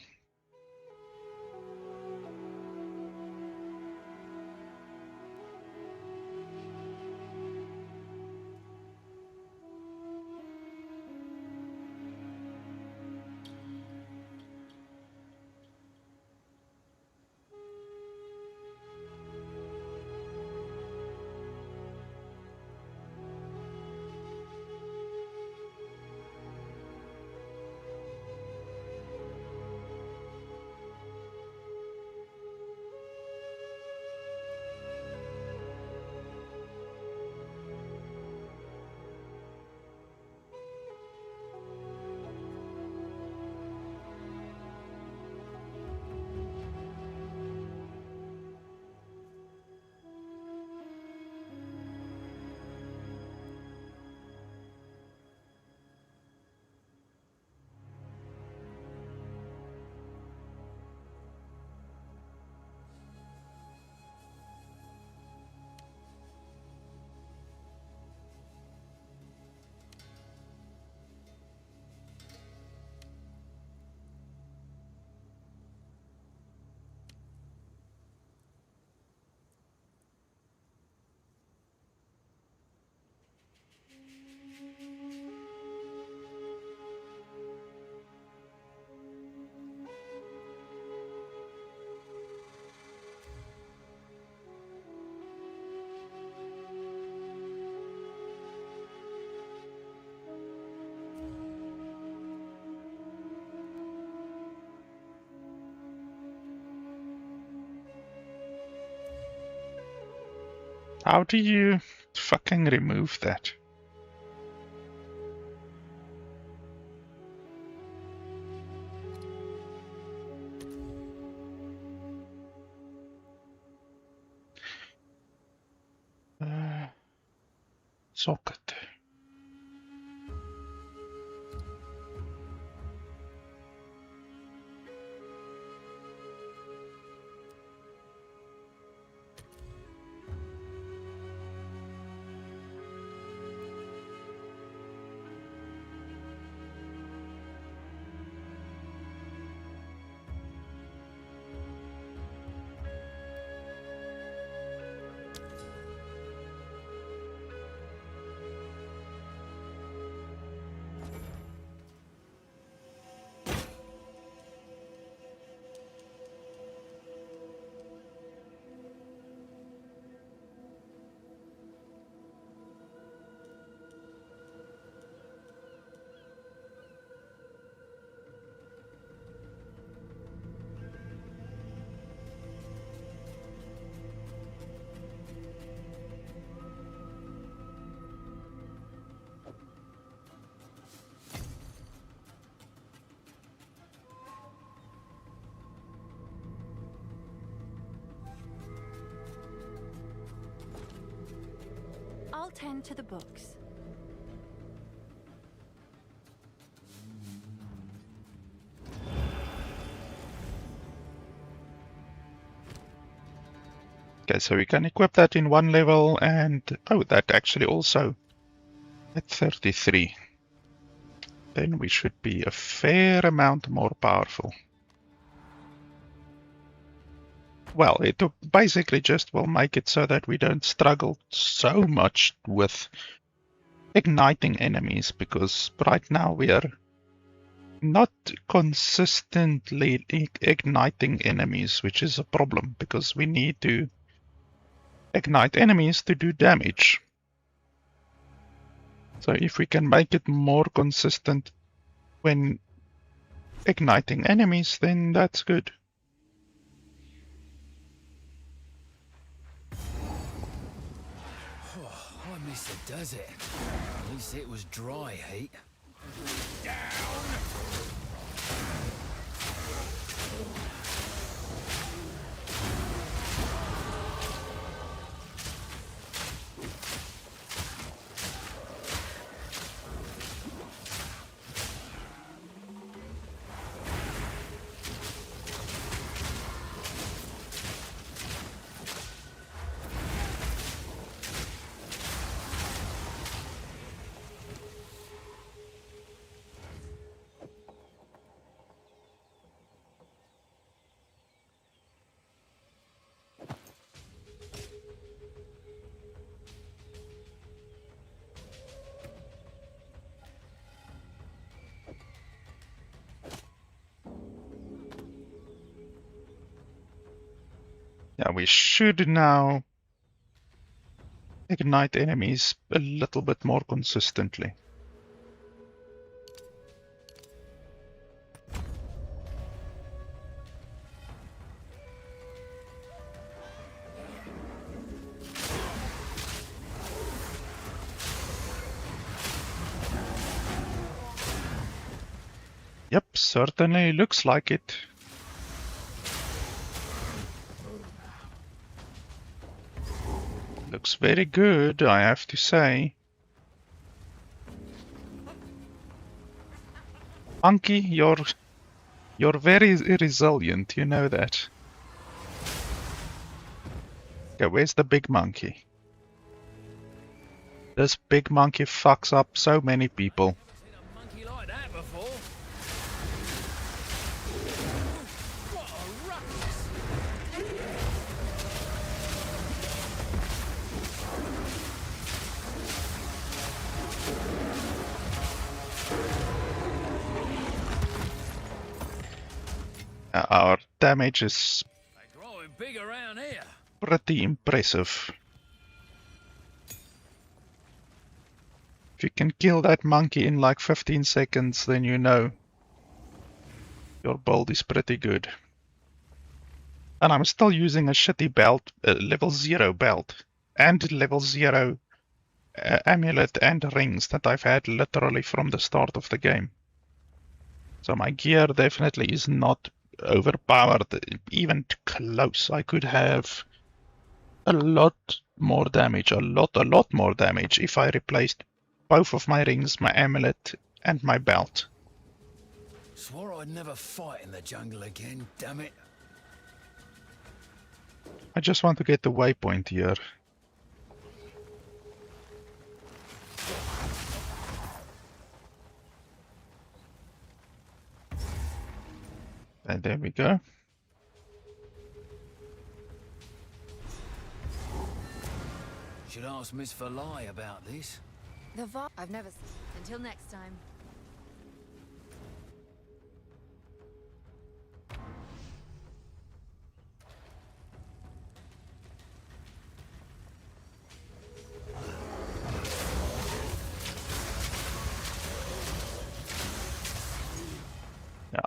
How do you fucking remove that? Socket. I'll tend to the books. Okay, so we can equip that in 1 level, and oh, that actually also at 33. Then we should be a fair amount more powerful. Well, it basically just will make it so that we don't struggle so much with igniting enemies, because right now we are not consistently igniting enemies, which is a problem, because we need to ignite enemies to do damage. So if we can make it more consistent when igniting enemies, then that's good. I miss the desert. At least it was dry heat. Yeah, we should now ignite enemies a little bit more consistently. Yep, certainly looks like it. Looks very good, I have to say. Monkey, you're very resilient, you know that. Okay, where's the big monkey? This big monkey fucks up so many people. Our damage is pretty impressive. If you can kill that monkey in like 15 seconds, then you know your build is pretty good. And I'm still using a shitty belt, level 0 belt, and level 0 amulet and rings that I've had literally from the start of the game. So my gear definitely is not overpowered, even close. I could have a lot more damage, a lot more damage if I replaced both of my rings, my amulet, and my belt. Swore I'd never fight in the jungle again, damn it. I just want to get the waypoint here. And there we go. Should ask Miss Verlai about this. I've never seen. Until next time.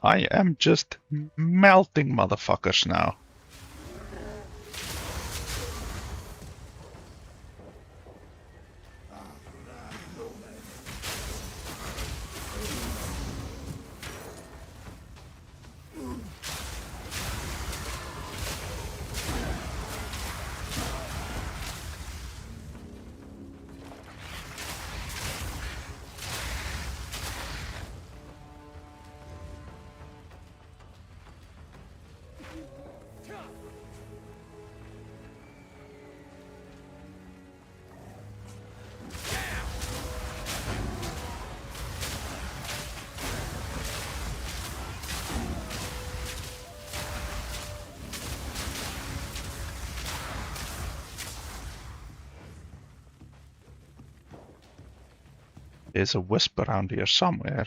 I am just melting motherfuckers now. There's a wisp around here somewhere.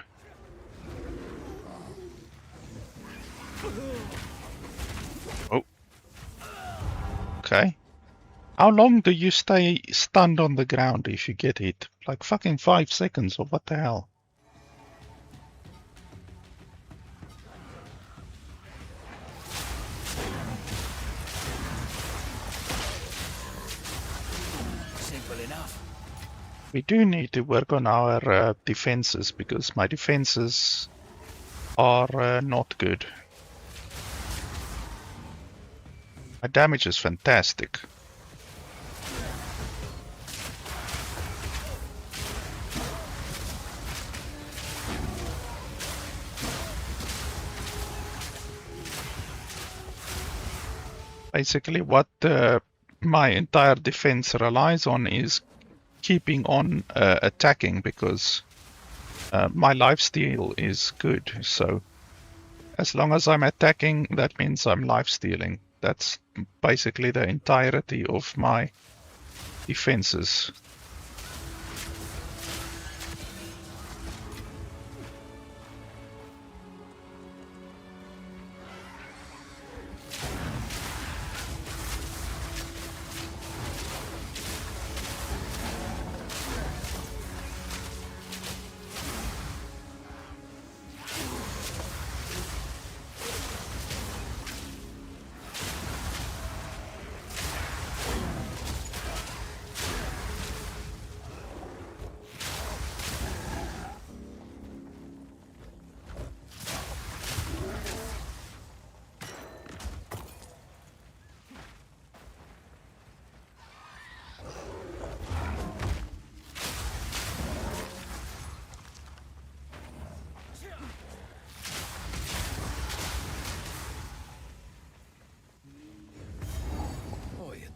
Oh. Okay. How long do you stay stunned on the ground if you get hit? Like fucking 5 seconds or what the hell? Simple enough. We do need to work on our defenses because my defenses are not good. My damage is fantastic. Basically what my entire defense relies on is keeping on attacking because my lifesteal is good. So as long as I'm attacking, that means I'm lifestealing. That's basically the entirety of my defenses.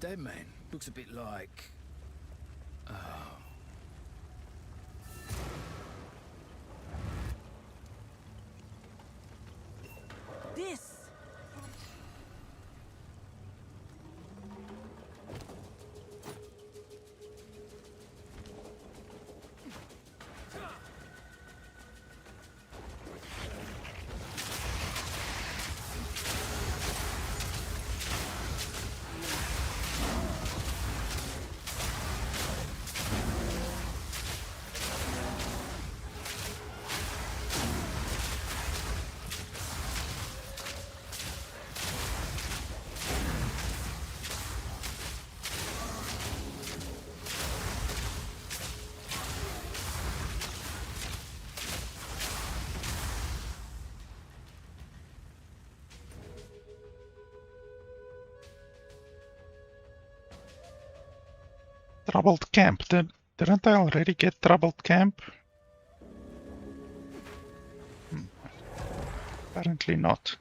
dead man. Looks a bit like... This! Troubled camp. Didn't I already get troubled camp? Apparently not.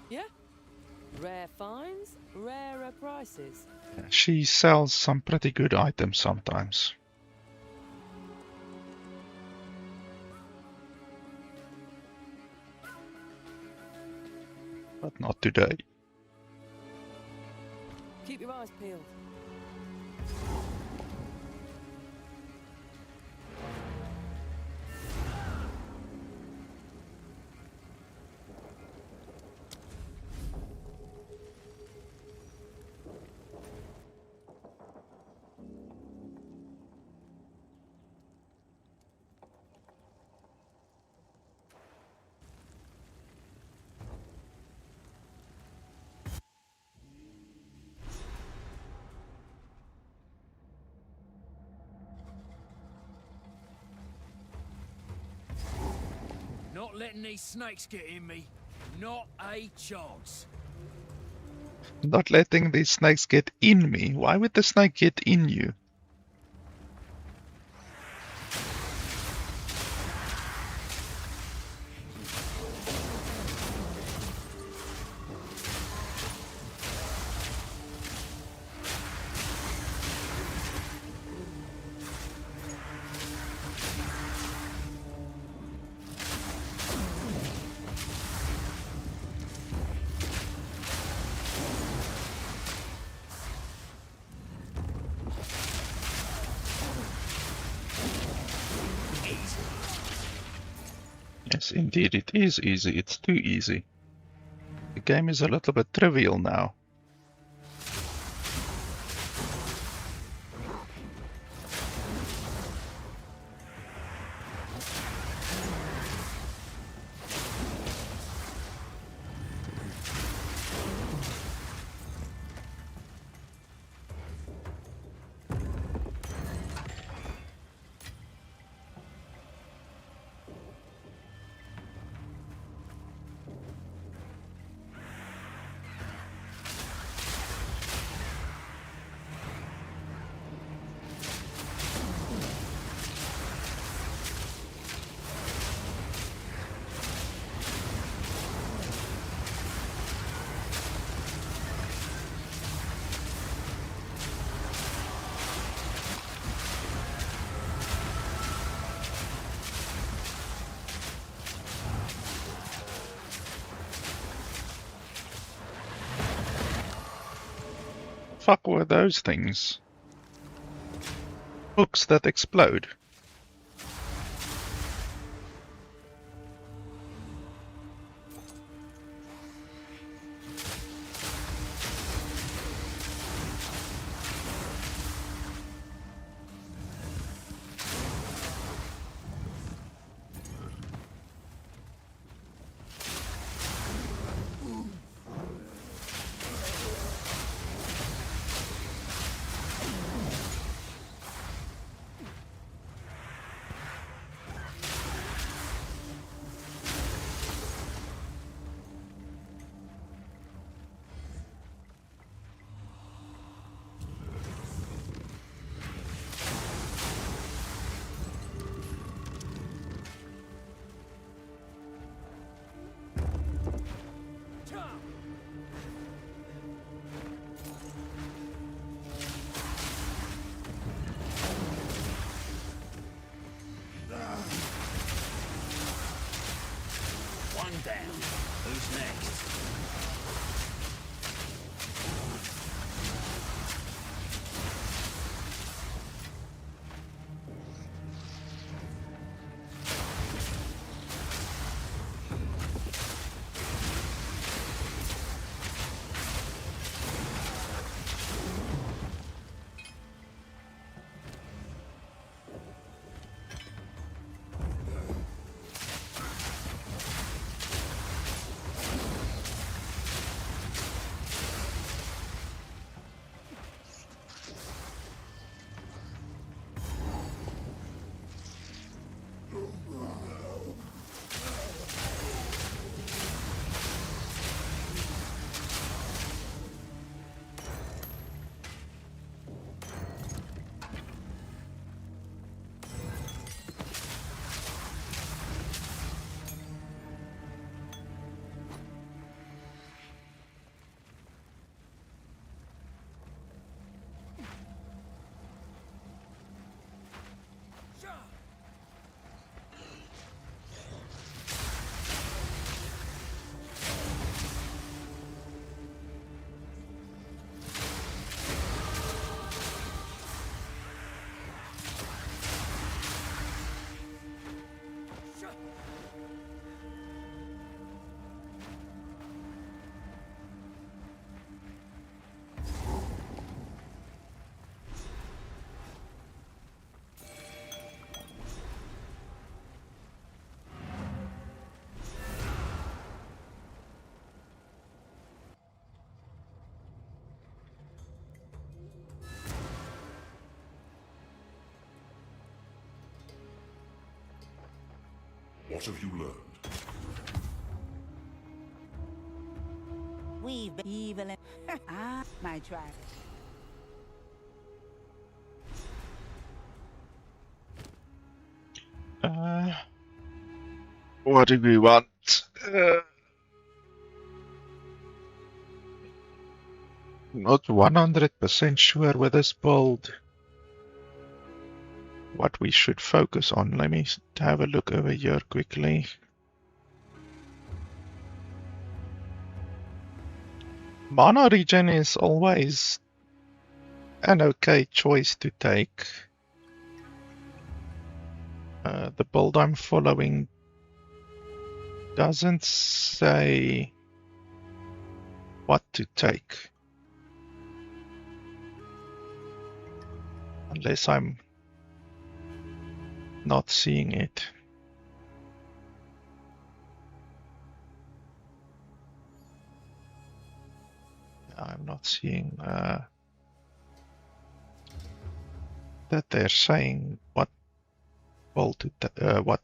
Yeah? Rare finds, rarer prices. She sells some pretty good items sometimes. But not today. Keep your eyes peeled. Not letting these snakes get in me. Not a chance. Not letting these snakes get in me. Why would the snake get in you? Yes, indeed, it is easy. It's too easy. The game is a little bit trivial now. fuck were those things? Hooks that explode. Who's next? What have you learned? We've been evil and my tribe. What do we want? Not 100% sure with this build what we should focus on. Let me have a look over here quickly. Mana regen is always an okay choice to take. The build I'm following doesn't say what to take. Unless I'm not seeing it. I'm not seeing that they're saying what build to what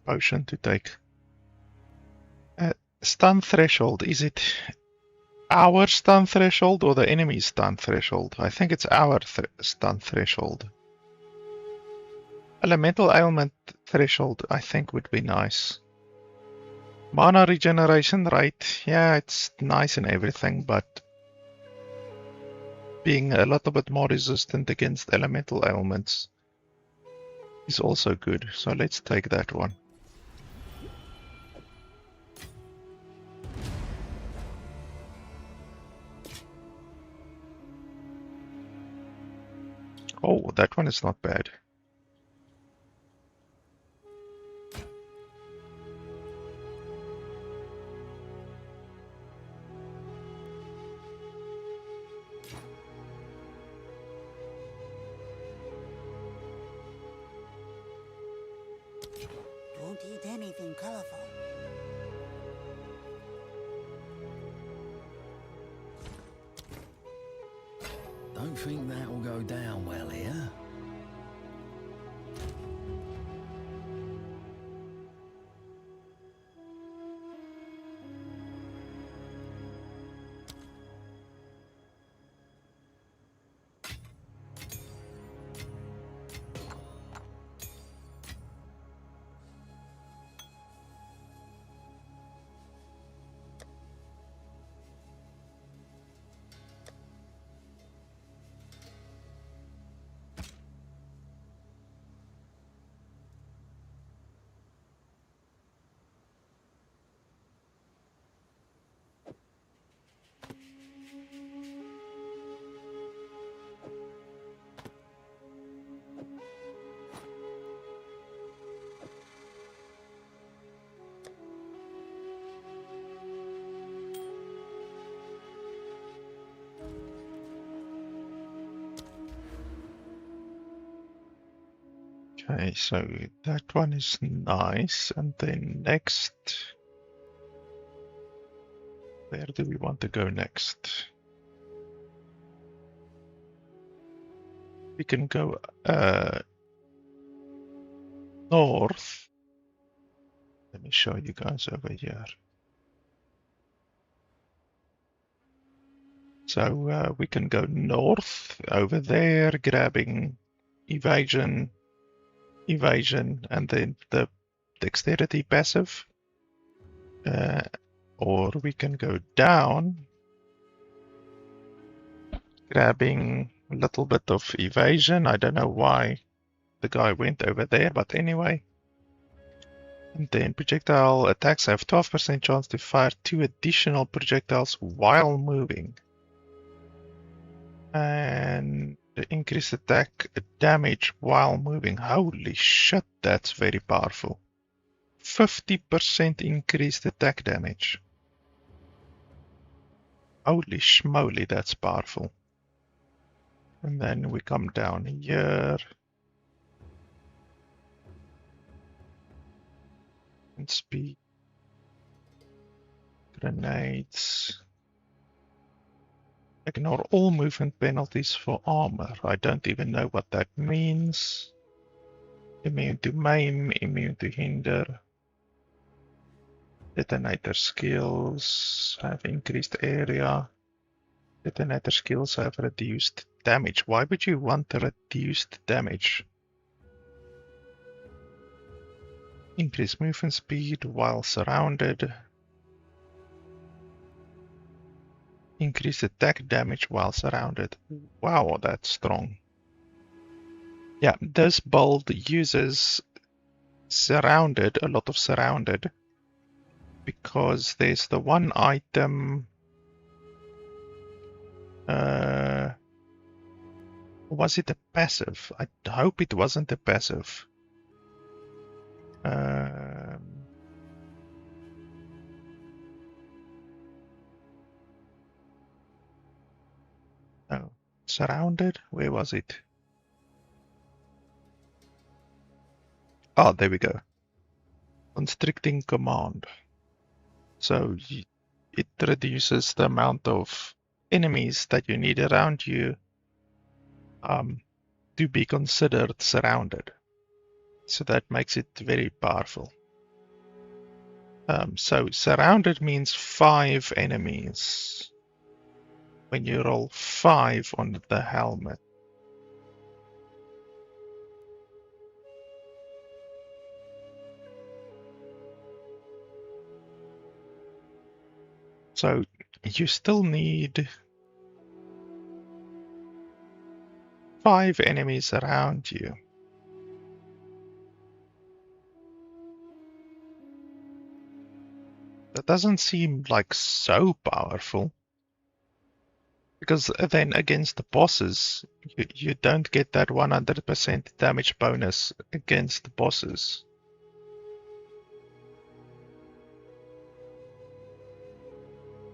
potion to take. Stun threshold, is it our stun threshold or the enemy's stun threshold? I think it's our stun threshold. Elemental ailment threshold, I think, would be nice. Mana regeneration rate, yeah, it's nice and everything, but being a little bit more resistant against elemental ailments is also good. So let's take that one. Oh, that one is not bad. Don't eat anything colorful. Don't think that will go down well here. Okay, so that one is nice. And then next, where do we want to go next? We can go north. Let me show you guys over here. So we can go north over there, grabbing evasion, and then the dexterity passive. Or we can go down, grabbing a little bit of evasion. I don't know why the guy went over there, but anyway. And then projectile attacks have 12% chance to fire 2 additional projectiles while moving. And increase attack damage while moving. Holy shit, that's very powerful. 50% increased attack damage. Holy schmoly, that's powerful. And then we come down here. And speed. Grenades. Ignore all movement penalties for armor. I don't even know what that means. Immune to maim, immune to hinder. Detonator skills have increased area. Detonator skills have reduced damage. Why would you want a reduced damage? Increase movement speed while surrounded. Increase attack damage while surrounded. Wow, that's strong. Yeah, this build uses surrounded, a lot of surrounded, because there's the one item. Was it a passive? I hope it wasn't a passive. No, surrounded. Where was it? Oh, there we go. Constricting command. So it reduces the amount of enemies that you need around you to be considered surrounded. So that makes it very powerful. So surrounded means 5 enemies. When you roll 5 on the helmet. So you still need 5 enemies around you. That doesn't seem like so powerful. Because then against the bosses, you don't get that 100% damage bonus against the bosses.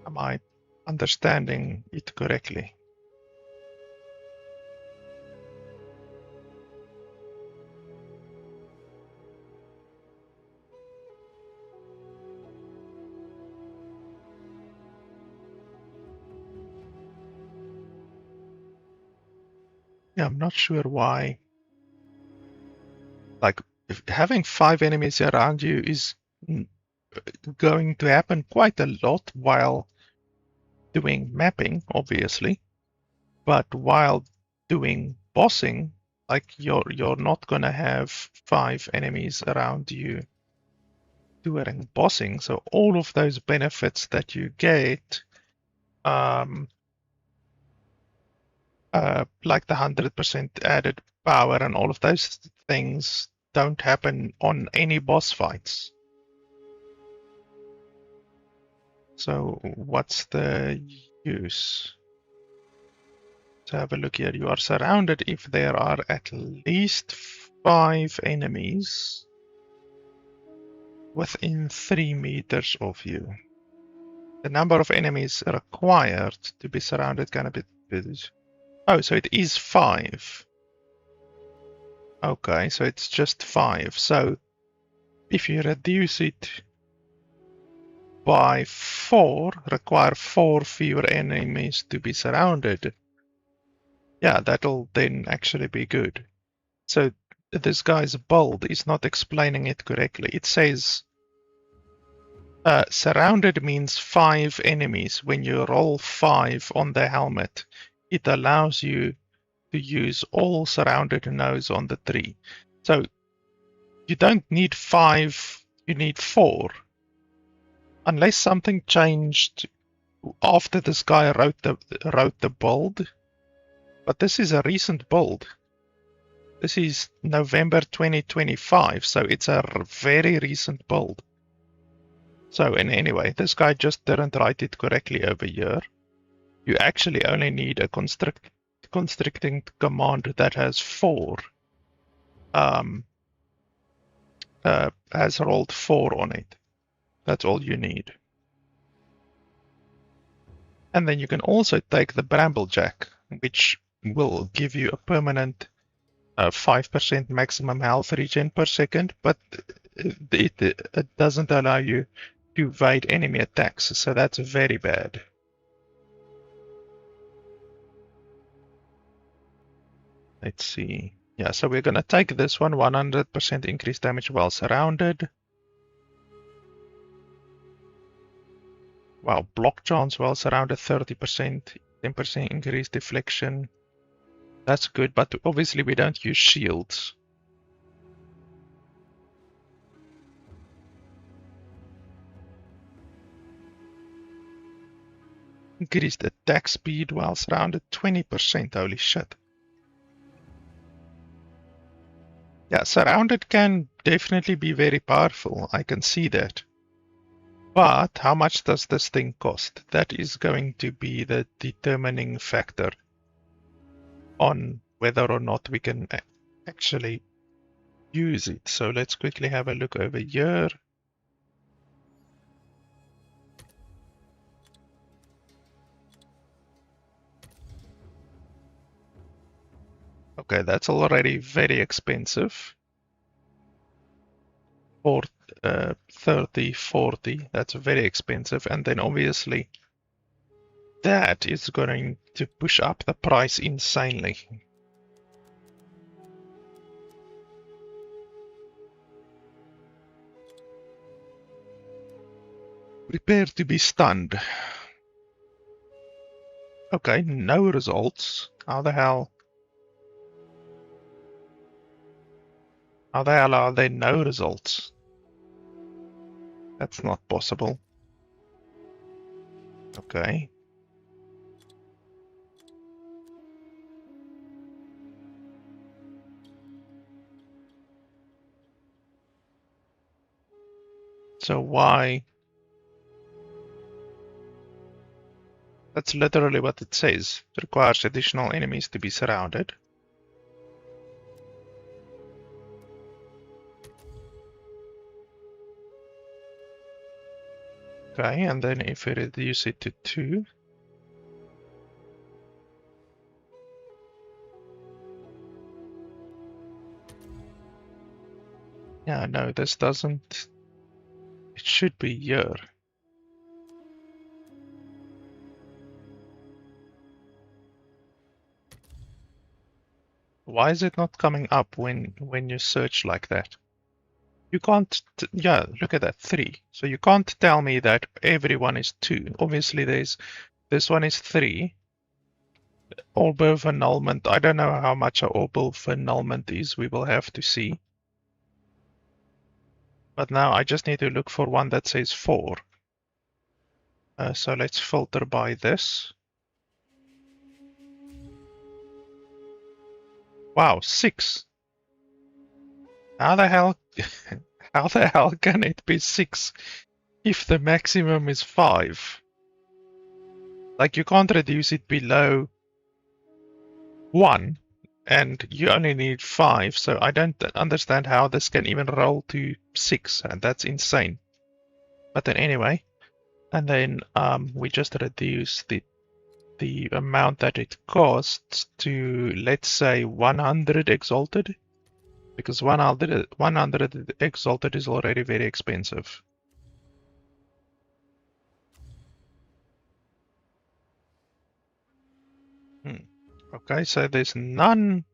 Am I understanding it correctly? Yeah, I'm not sure why. Like, if having 5 enemies around you is going to happen quite a lot while doing mapping, obviously. But while doing bossing, like you're not gonna have 5 enemies around you during bossing. So all of those benefits that you get, like the 100% added power and all of those things, don't happen on any boss fights. So what's the use? So have a look here. You are surrounded if there are at least 5 enemies within 3 meters of you. The number of enemies required to be surrounded can be... Oh, so it is 5. Okay, so it's just 5. So if you reduce it by 4, require 4 fewer enemies to be surrounded. Yeah, that'll then actually be good. So this guy's build is not explaining it correctly. It says surrounded means 5 enemies. When you roll 5 on the helmet, it allows you to use all surrounded nodes on the tree. So you don't need 5, you need 4. Unless something changed after this guy wrote the build. But this is a recent build. This is November 2025, so it's a very recent build. So anyway, this guy just didn't write it correctly over here. You actually only need a constricting command that has 4. Has rolled 4 on it. That's all you need. And then you can also take the Bramblejack, which will give you a permanent 5% maximum health regen per second, but it doesn't allow you to evade enemy attacks, so that's very bad. Let's see. Yeah, so we're going to take this one, 100% increased damage while surrounded. Wow, block chance while surrounded 30%, 10% increased deflection. That's good, but obviously we don't use shields. Increased attack speed while surrounded 20%, holy shit. Yeah, surrounded can definitely be very powerful, I can see that. But how much does this thing cost? That is going to be the determining factor on whether or not we can actually use it. So let's quickly have a look over here. Okay, that's already very expensive. For 30, 40, that's very expensive. And then obviously that is going to push up the price insanely. Prepare to be stunned. Okay, no results. How the hell? How the hell are there no results? That's not possible. Okay. So why? That's literally what it says. It requires additional enemies to be surrounded. Okay, and then if we reduce it to 2. Yeah, no, this doesn't. It should be here. Why is it not coming up when you search like that? You can't, yeah, look at that, 3. So you can't tell me that everyone is 2. Obviously this one is 3. Orb of annulment, I don't know how much an orb of annulment is, we will have to see. But now I just need to look for one that says 4. So let's filter by this. Wow, 6. How the hell how the hell can it be 6 if the maximum is 5? Like, you can't reduce it below 1 and you only need 5, so I don't understand how this can even roll to 6, and that's insane. But then anyway, and then we just reduce the amount that it costs to, let's say, 100 exalted, because 100 exalted is already very expensive. Okay, so there's none.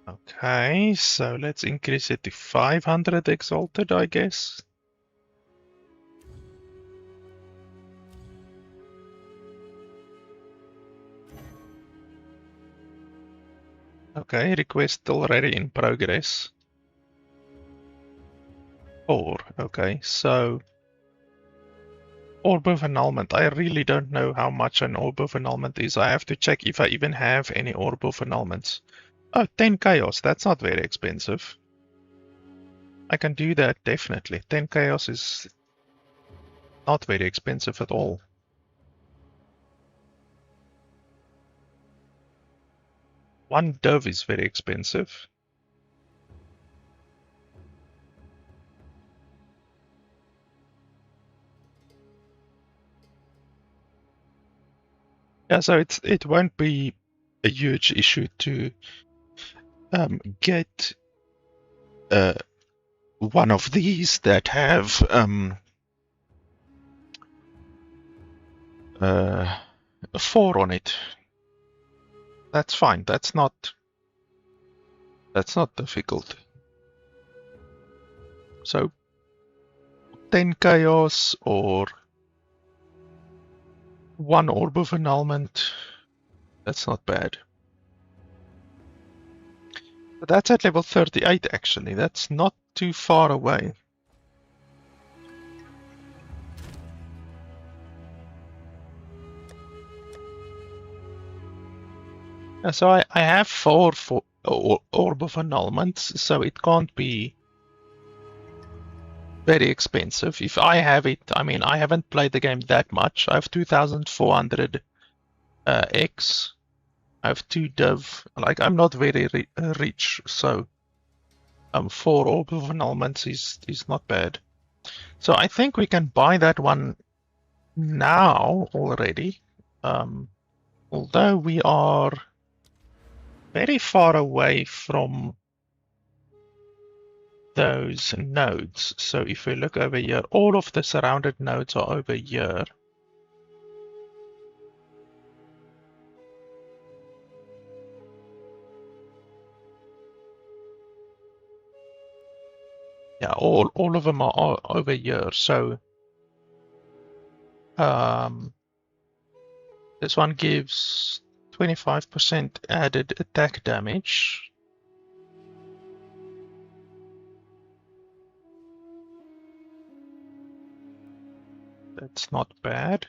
Okay, so let's increase it to 500 exalted, I guess. Okay, request already in progress. 4, okay, so Orb of Annulment. I really don't know how much an Orb of Annulment is. I have to check if I even have any Orb of Annulments. Oh, 10 Chaos, that's not very expensive. I can do that, definitely. 10 Chaos is not very expensive at all. One Dove is very expensive. Yeah, so it won't be a huge issue to get one of these that have 4 on it. That's fine. That's not difficult. So 10 chaos or 1 orb of annulment. That's not bad. But that's at level 38 actually. That's not too far away. So I have 4 orb of annulments, so it can't be very expensive. If I have it, I mean, I haven't played the game that much. I have 2,400 X. I have 2 Dove. Like, I'm not very rich, so 4 orb of annulments is not bad. So I think we can buy that one now already. Although we are very far away from those nodes. So if we look over here, all of the surrounded nodes are over here. Yeah, all of them are over here. So this one gives 25% added attack damage. That's not bad.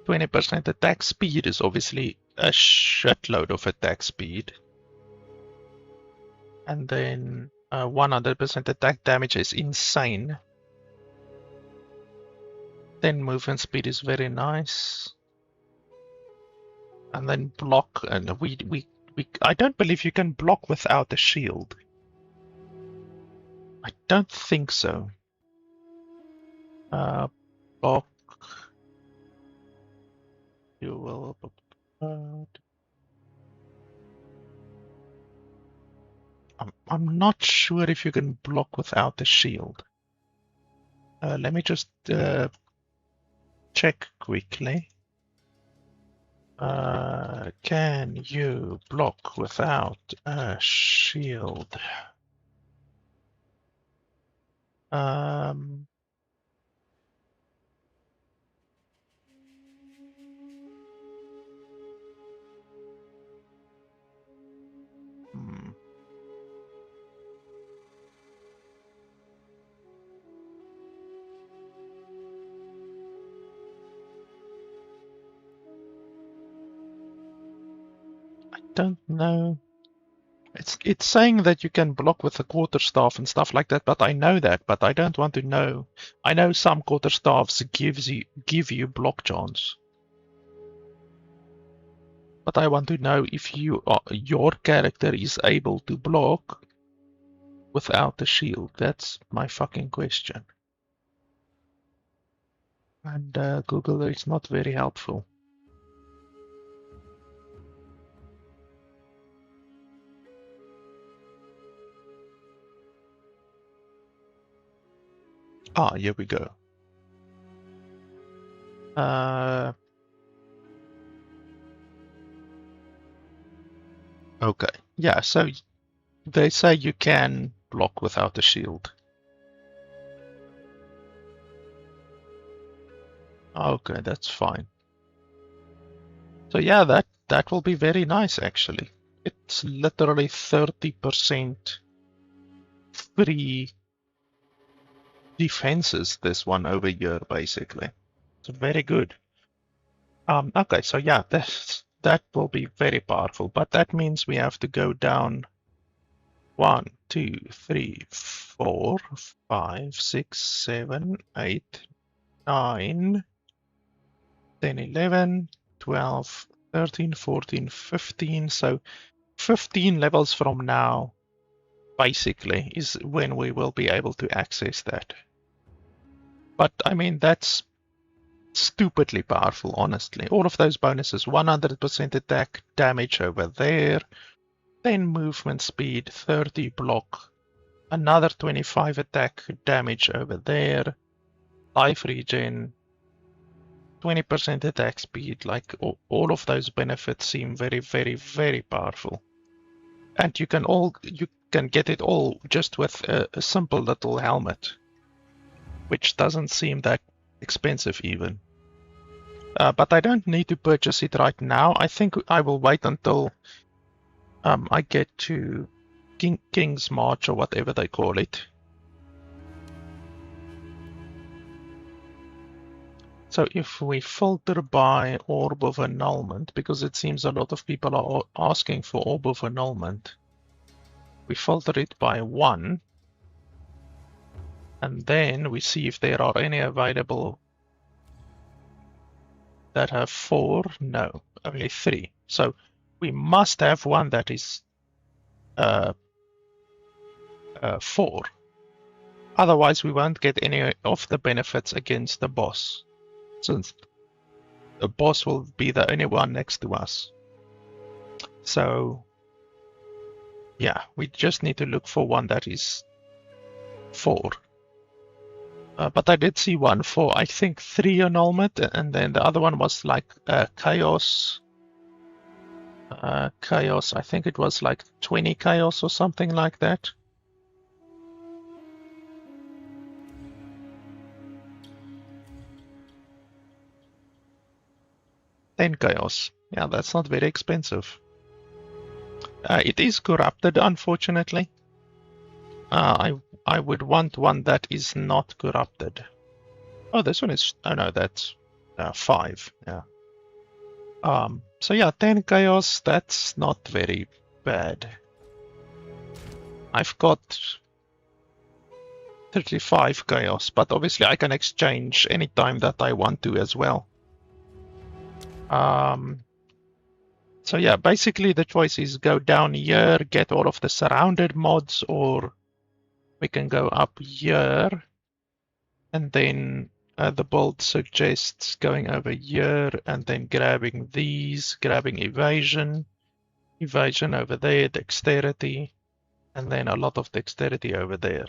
%, attack speed is obviously a shitload of attack speed. And then 100% attack damage is insane. Then movement speed is very nice. And then block, and I don't believe you can block without a shield. I don't think so. Block. You will. I'm not sure if you can block without a shield. Let me just check quickly. Can you block without a shield? Hmm. I don't know. It's saying that you can block with the quarterstaff and stuff like that, but I know that, but I don't want to know. I know some quarterstaffs give you block chance. But I want to know if your character is able to block without a shield. That's my fucking question. And Google is not very helpful. Ah, here we go. Okay, yeah, so they say you can block without a shield. Okay, that's fine. So yeah, that will be very nice actually. It's literally 30% free defenses, this one over here, basically. It's very good. Okay, so yeah, that will be very powerful, but that means we have to go down 1, 2, 3, 4, 5, 6, 7, 8, 9, 10, 11, 12, 13, 14, 15. So 15 levels from now, basically, is when we will be able to access that. But I mean, that's stupidly powerful, honestly. All of those bonuses, 100% attack damage over there, 10 movement speed, 30 block, another 25 attack damage over there, life regen, 20% attack speed. Like all of those benefits seem very, very, very powerful. And you can get it all just with a simple little helmet, which doesn't seem that expensive even. But I don't need to purchase it right now. I think I will wait until I get to King's March or whatever they call it. So if we filter by Orb of Annulment, because it seems a lot of people are asking for Orb of Annulment, we filter it by 1, and then we see if there are any available that have 4. No, only 3. So we must have one that is 4. Otherwise we won't get any of the benefits against the boss, since the boss will be the only one next to us. So yeah, we just need to look for one that is 4. But I did see one for, I think, 3 annulment, and then the other one was like chaos. Chaos, I think it was like 20 chaos or something like that. Then chaos. Yeah, that's not very expensive. It is corrupted, unfortunately. I would want one that is not corrupted. Oh, this one is... Oh no, that's 5. Yeah. So yeah, 10 chaos, that's not very bad. I've got 35 chaos, but obviously I can exchange anytime that I want to as well. So yeah, basically the choice is go down here, get all of the surrounded mods, or we can go up here, and then the build suggests going over here and then grabbing these, grabbing evasion over there, dexterity, and then a lot of dexterity over there.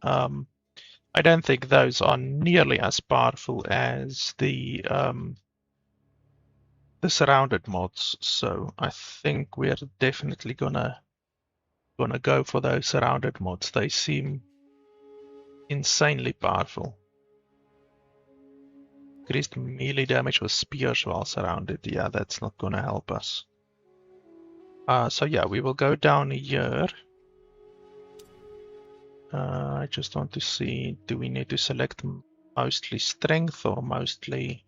I don't think those are nearly as powerful as the surrounded mods, so I think we're definitely gonna go for those surrounded mods. They seem insanely powerful. Increased melee damage with spears while surrounded. Yeah, that's not gonna help us. So yeah, we will go down here. I just want to see, do we need to select mostly strength or mostly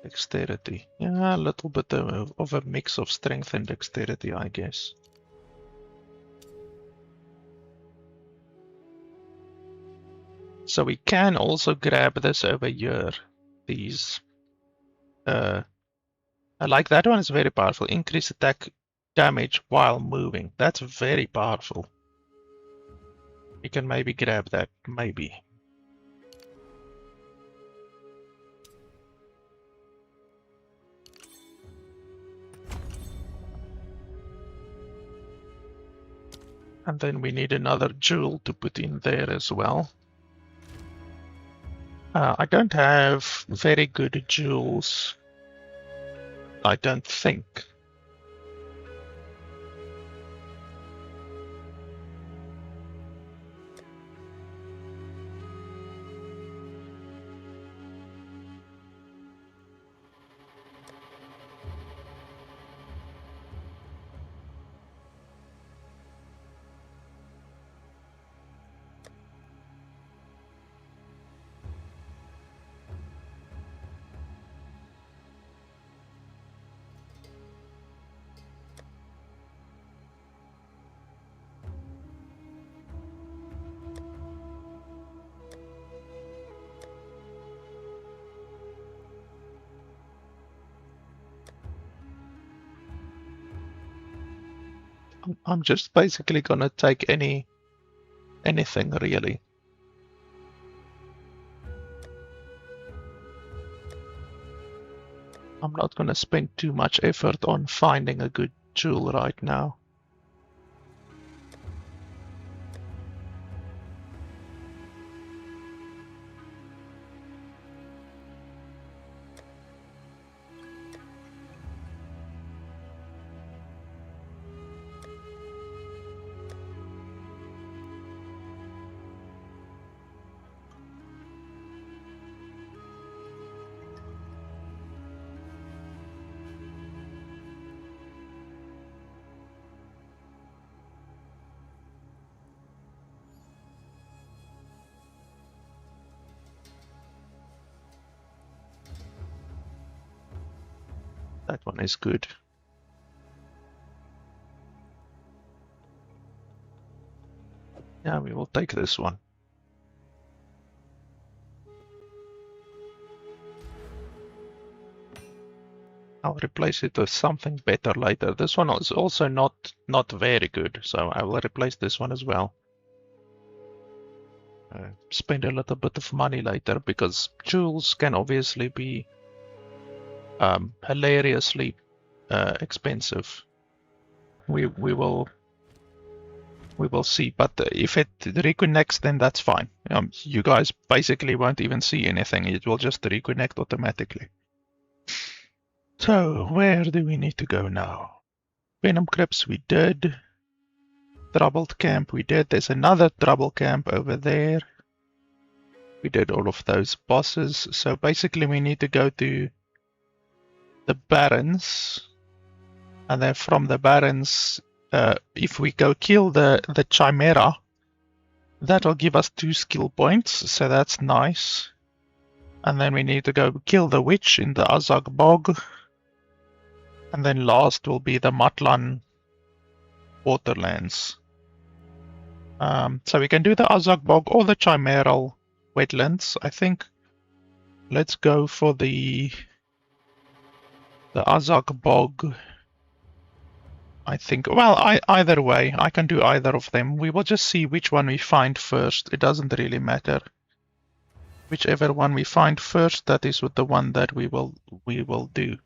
dexterity? Yeah, a little bit of a mix of strength and dexterity, I guess. So we can also grab this over here. These, like that one is very powerful. Increase attack damage while moving. That's very powerful. We can maybe grab that, maybe. And then we need another jewel to put in there as well. I don't have very good jewels, I don't think. I'm just basically gonna take anything really. I'm not gonna spend too much effort on finding a good jewel right now. That one is good. Yeah, we will take this one. I'll replace it with something better later. This one is also not very good, so I will replace this one as well. Spend a little bit of money later because jewels can obviously be hilariously expensive. We will see, but if it reconnects, then that's fine. You guys basically won't even see anything. It will just reconnect automatically. So where do we need to go now? Venom Crypts we did. Troubled Camp we did. There's another Trouble Camp over there. We did all of those bosses. So basically we need to go to the Barrens. And then from the Barrens, if we go kill the Chimera, that'll give us 2 skill points. So that's nice. And then we need to go kill the witch in the Azag Bog. And then last will be the Matlan waterlands. So we can do the Azog Bog or the Chimeral wetlands. I think let's go for the Azog Bog. I think, well, either way, I can do either of them. We will just see which one we find first. It doesn't really matter. Whichever one we find first, that is the one that we will do.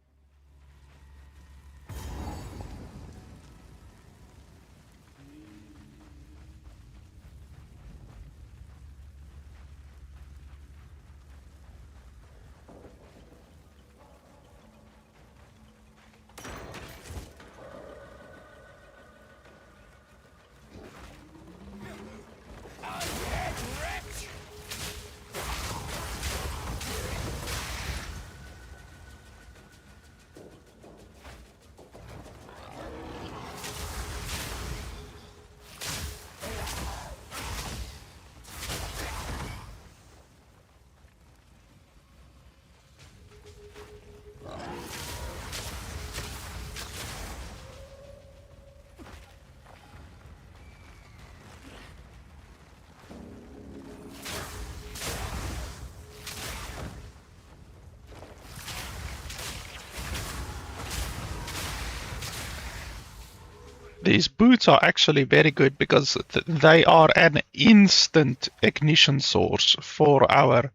These boots are actually very good because they are an instant ignition source for our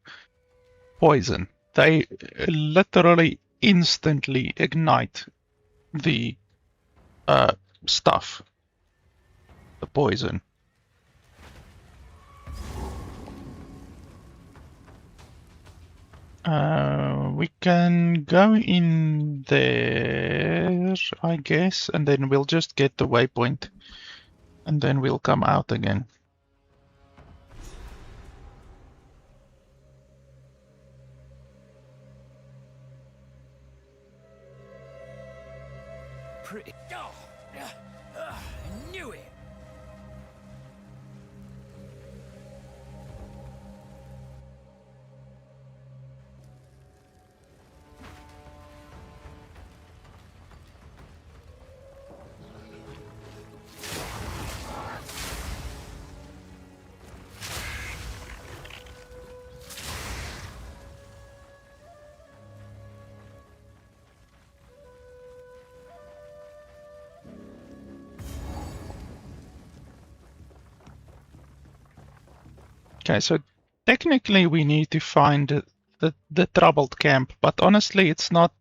poison. They literally instantly ignite the stuff, the poison. We can go in there, I guess, and then we'll just get the waypoint, and then we'll come out again. Pretty. Oh, I knew it. Okay, so technically we need to find the troubled camp, but honestly it's not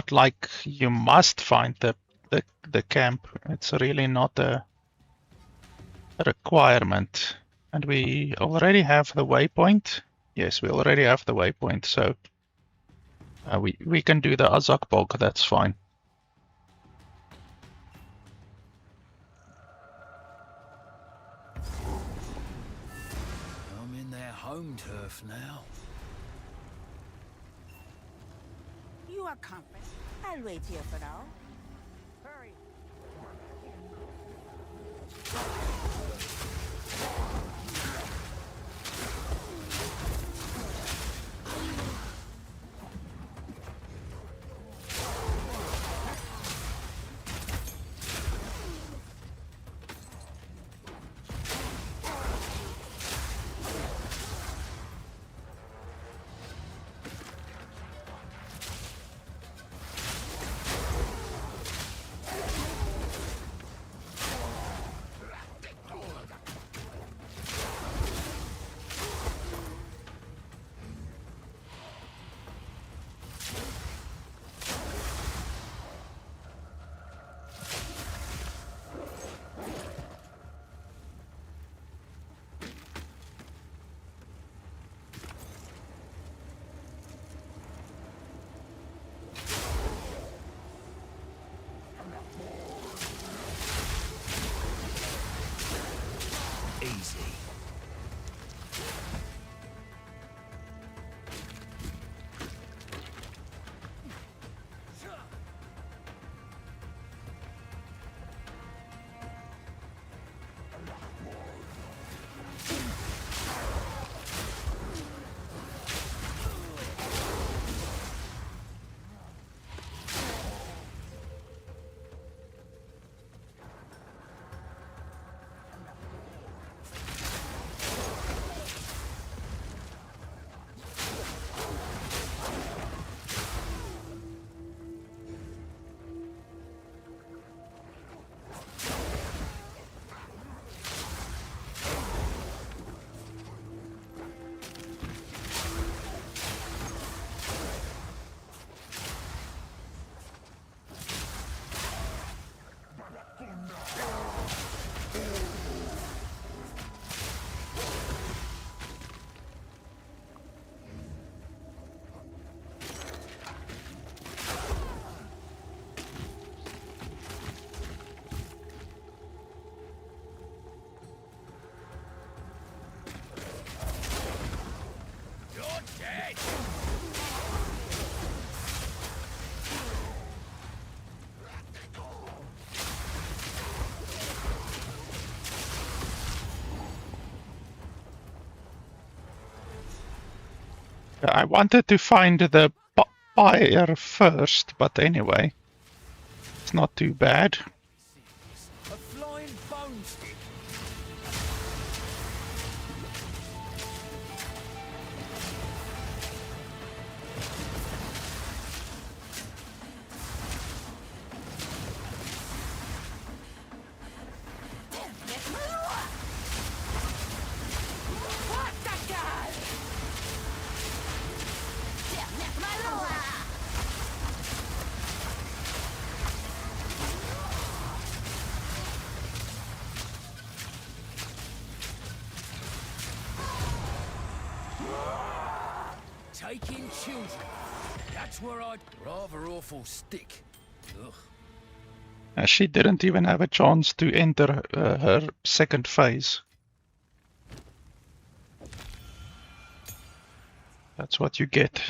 like you must find the camp. It's really not a requirement. And we already have the waypoint. Yes, we already have the waypoint, so we can do the Azog Bog, that's fine. I'm in their home turf now. You are confident. I'll wait here for now. Hurry. I wanted to find the buyer first, but anyway, it's not too bad. A flying bone stick. Taking children. That's where I'd rather awful stick. Ugh. She didn't even have a chance to enter her second phase. That's what you get.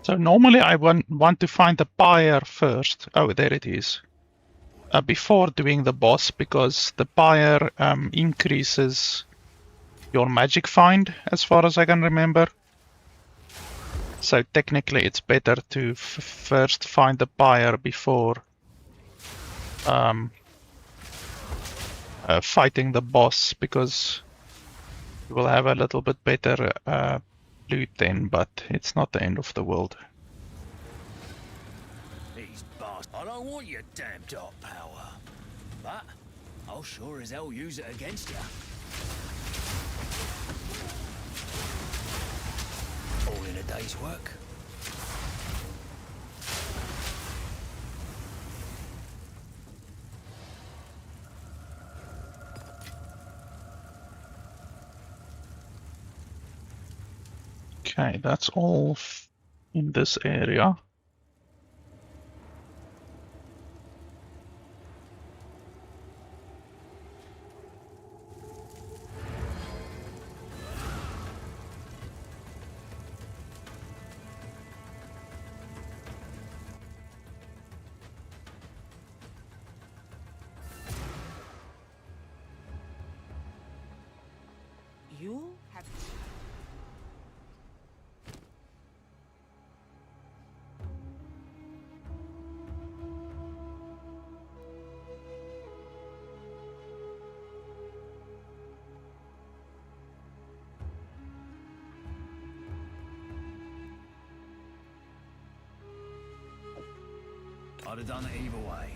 So normally I want to find the buyer first. Oh, there it is. Before doing the boss, because the buyer increases your magic find, as far as I can remember. So technically it's better to first find the buyer before fighting the boss, because you will have a little bit better loot then, but it's not the end of the world. These bastards. I don't want your damn dark power. But I'll sure as hell use it against you. All in a day's work. Okay, that's all in this area. You have... I'd have done it either way.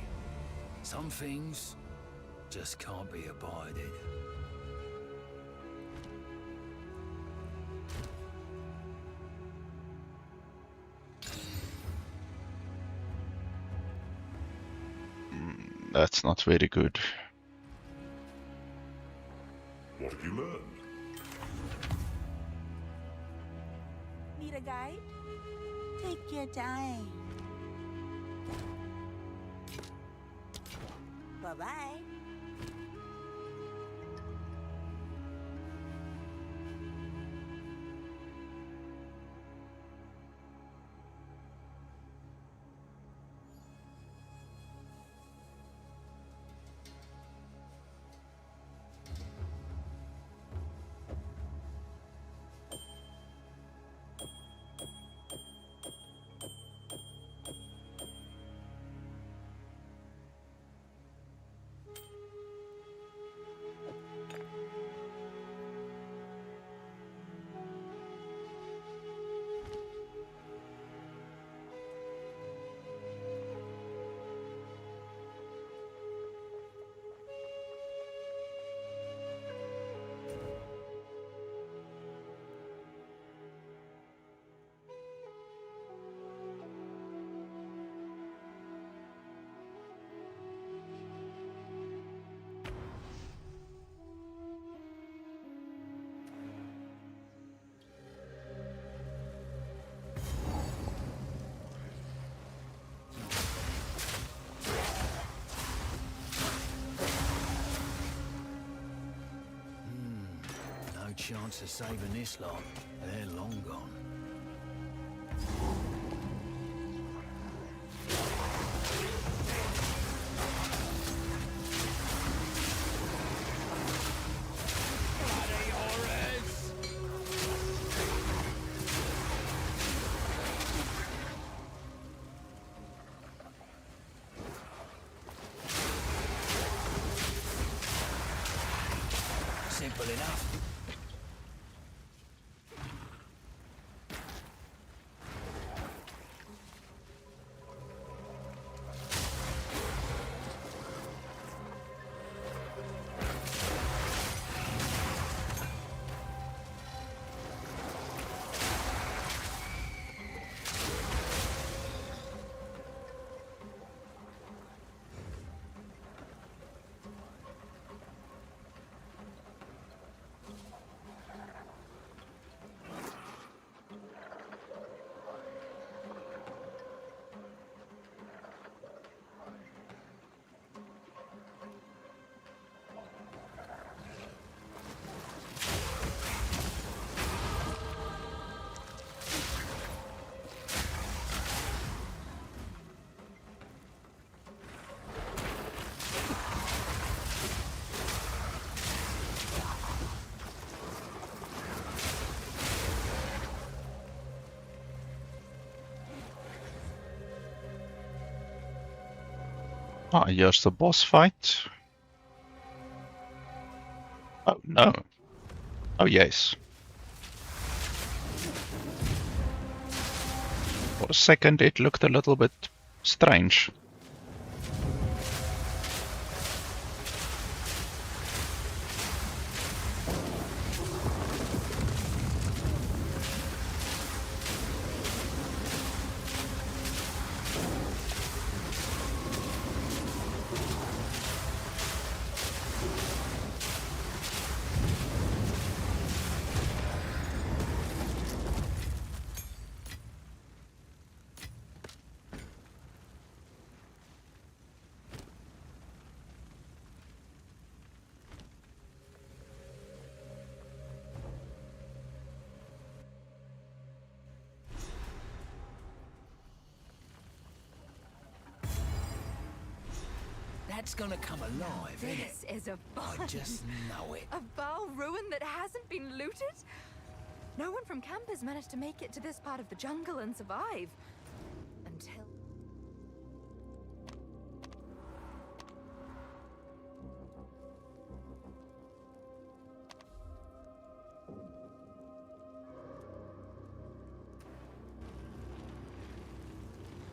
Some things just can't be abided. That's not very good. What have you learned? Need a guide? Take your time. Bye-bye. No chance of saving this lot. They're long gone. Simple enough. Ah, here's the boss fight. Oh no. Oh yes. For a second it looked a little bit strange. That's gonna come alive, isn't it? This is a barn. I just know it. A Baal ruin that hasn't been looted? No one from camp has managed to make it to this part of the jungle and survive. Until...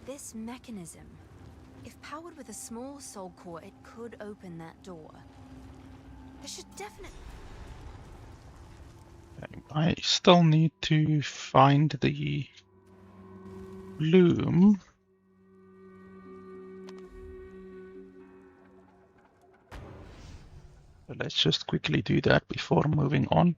This mechanism, if powered with a small soul core, it could open that door. There should definitely... I still need to find the bloom. So let's just quickly do that before moving on.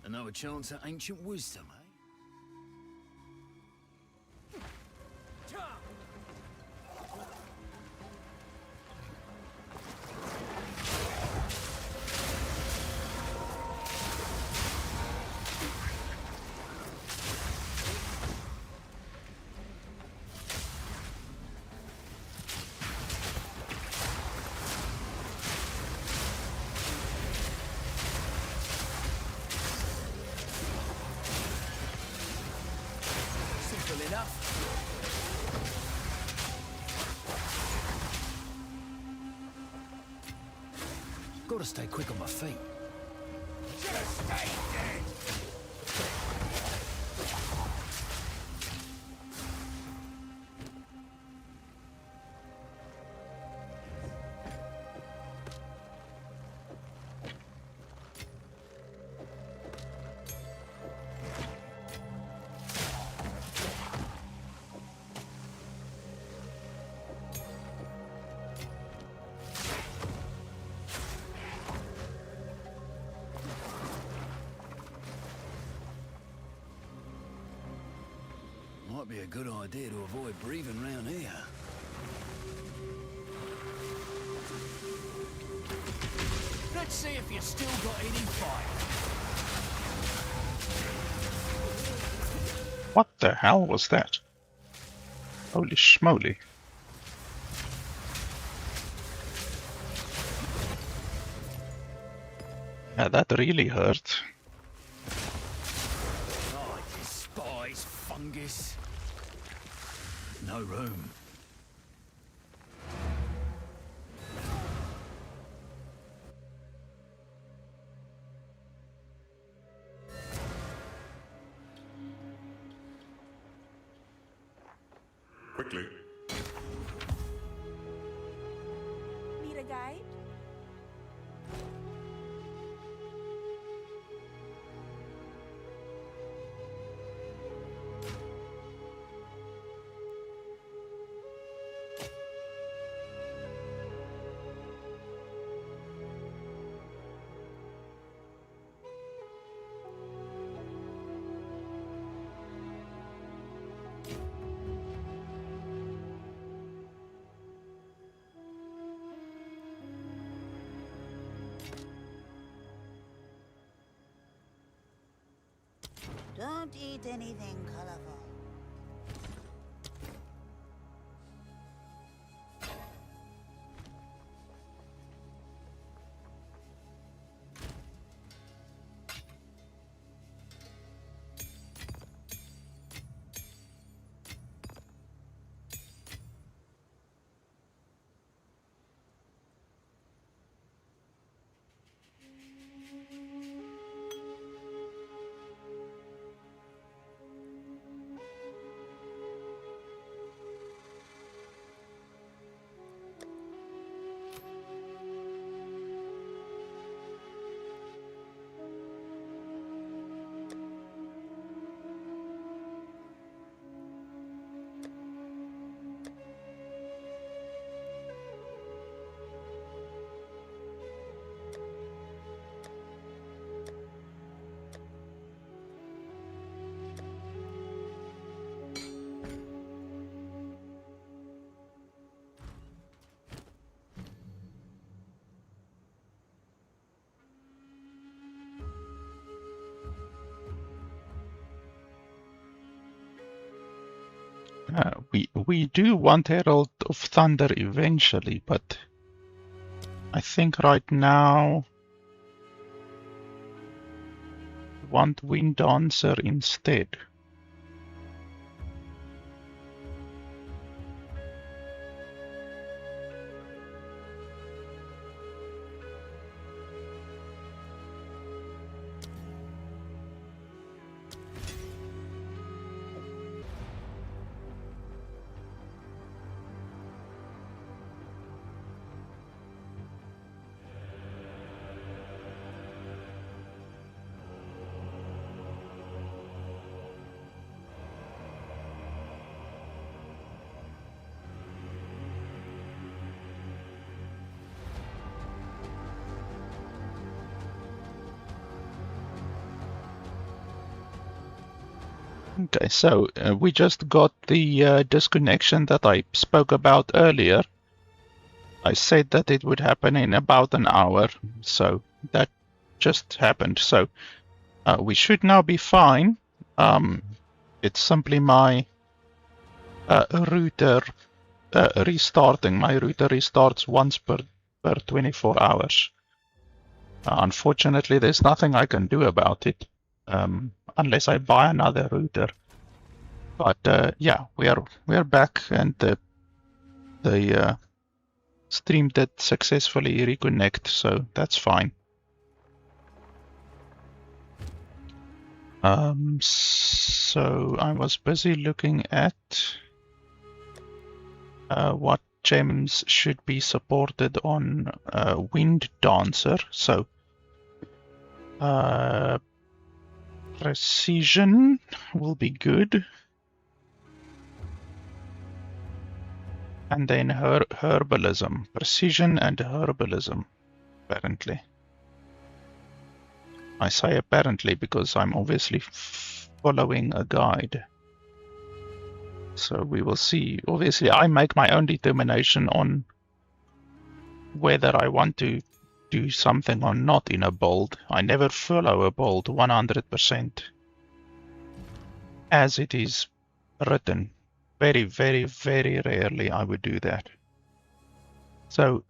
Another chance at ancient wisdom, eh? enough. Gotta stay quick on my feet. Just stay dead! Might be a good idea to avoid breathing round here. Let's see if you still got any fire. What the hell was that? Holy schmoly. Yeah, that really hurt. I despise fungus. No room. Quickly. Need a guide? Don't eat anything colorful. We do want Herald of Thunder eventually, but I think right now we want Wind Dancer instead. Okay, so we just got the disconnection that I spoke about earlier. I said that it would happen in about an hour, so that just happened. So we should now be fine. It's simply my router restarting. My router restarts once per 24 hours. Unfortunately, there's nothing I can do about it. Unless I buy another router. But yeah, we are back, and the stream did successfully reconnect, so that's fine. So I was busy looking at what gems should be supported on Wind Dancer. So precision will be good. And then herbalism. Precision and herbalism, apparently. I say apparently because I'm obviously following a guide. So we will see. Obviously, I make my own determination on whether I want to do something or not in a build. I never follow a build 100% as it is written. Very, very, very rarely I would do that. So,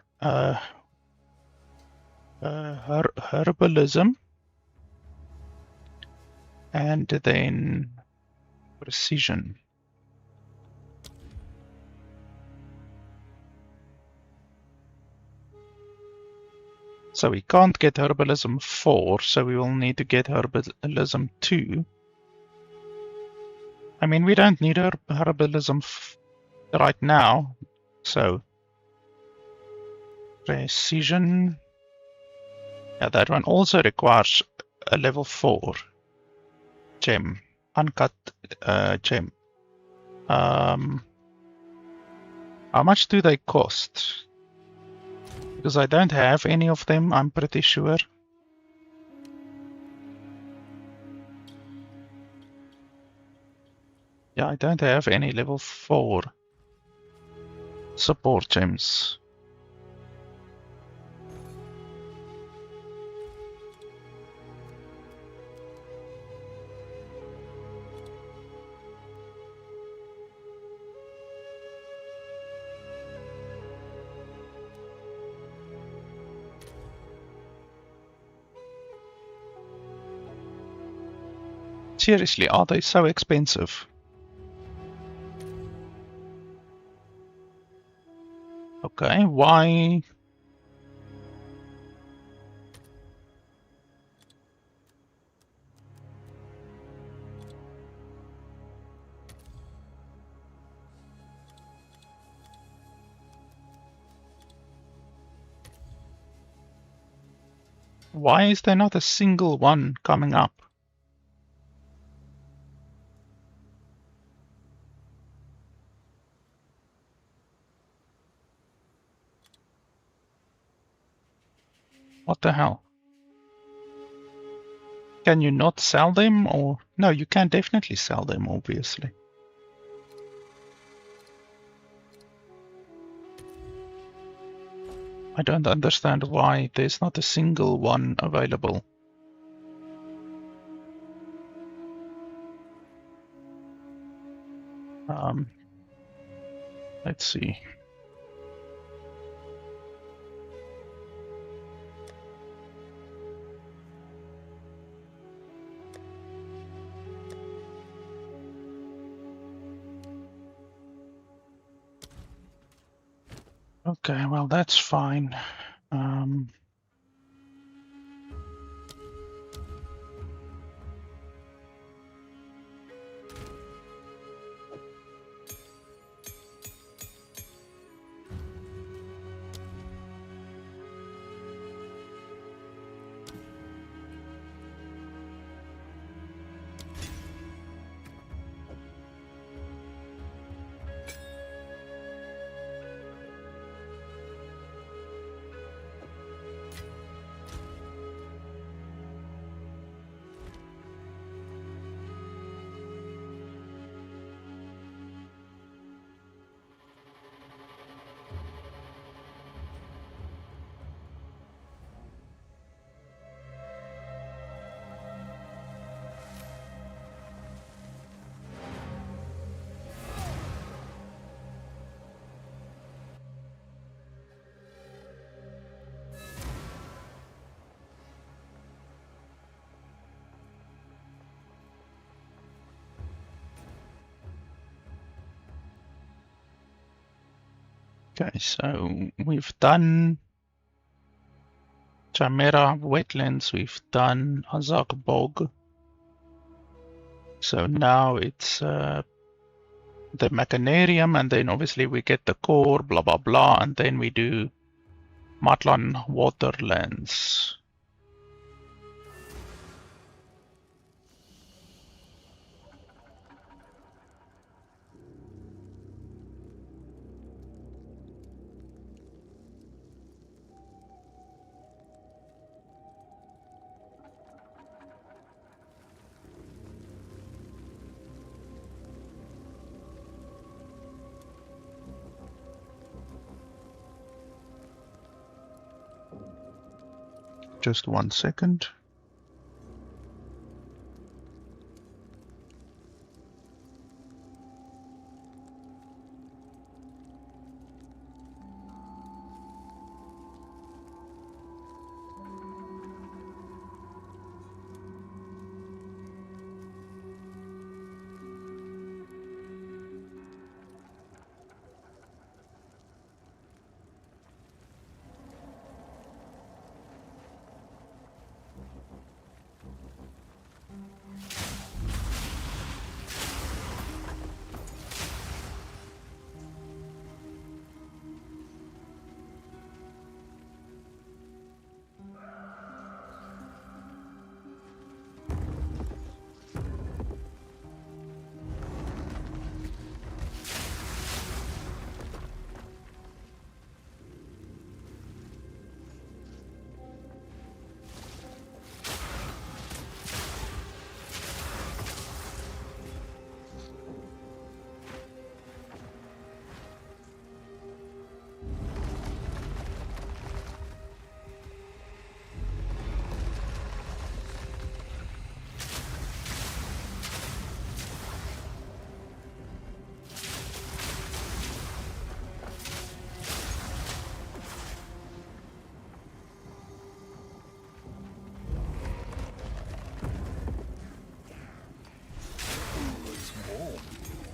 herbalism, and then precision. So we can't get herbalism 4, so we will need to get herbalism 2. I mean, we don't need herbalism right now, so precision. Yeah, that one also requires a level 4 gem, uncut gem. How much do they cost? Because I don't have any of them, I'm pretty sure. Yeah, I don't have any level 4 support gems. Seriously, are they so expensive? Okay, why? Why is there not a single one coming up? What the hell? Can you not sell them, or no, you can definitely sell them, obviously. I don't understand why there's not a single one available. Let's see. Okay, well, that's fine. Okay, so we've done Chimera Wetlands, we've done Azak Bog. So now it's the Machinarium, and then obviously we get the core, blah blah blah, and then we do Matlan Waterlands. Just 1 second.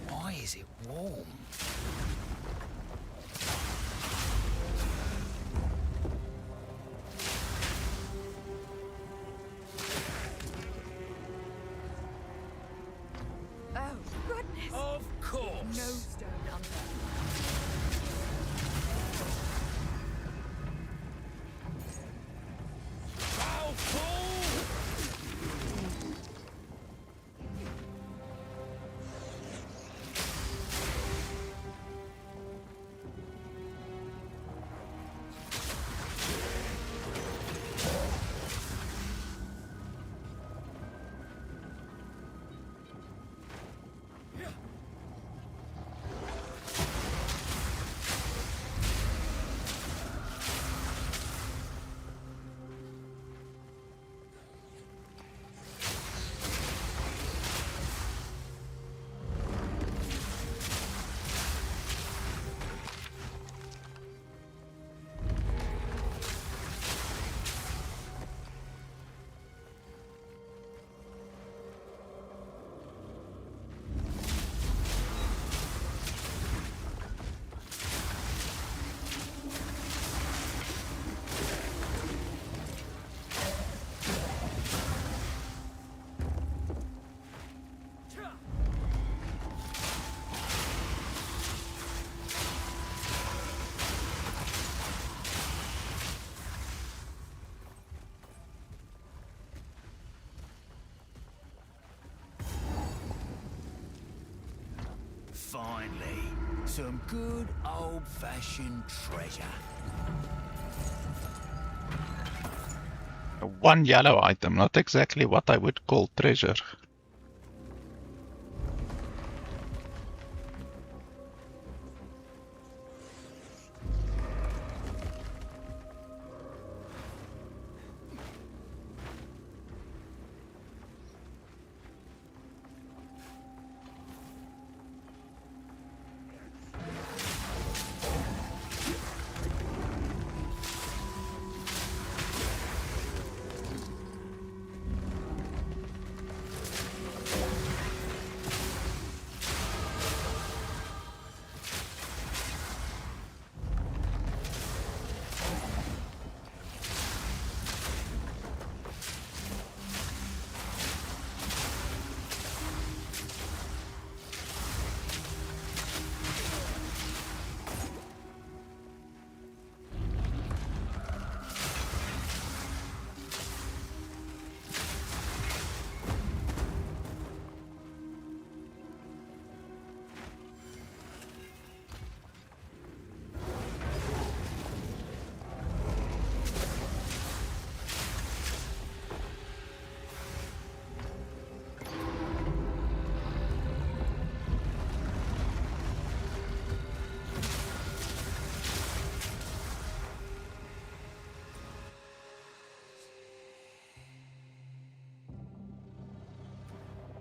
Why is it warm? Oh, goodness! Of course! No stone hunter. How cool! Finally, some good old-fashioned treasure. One yellow item, not exactly what I would call treasure.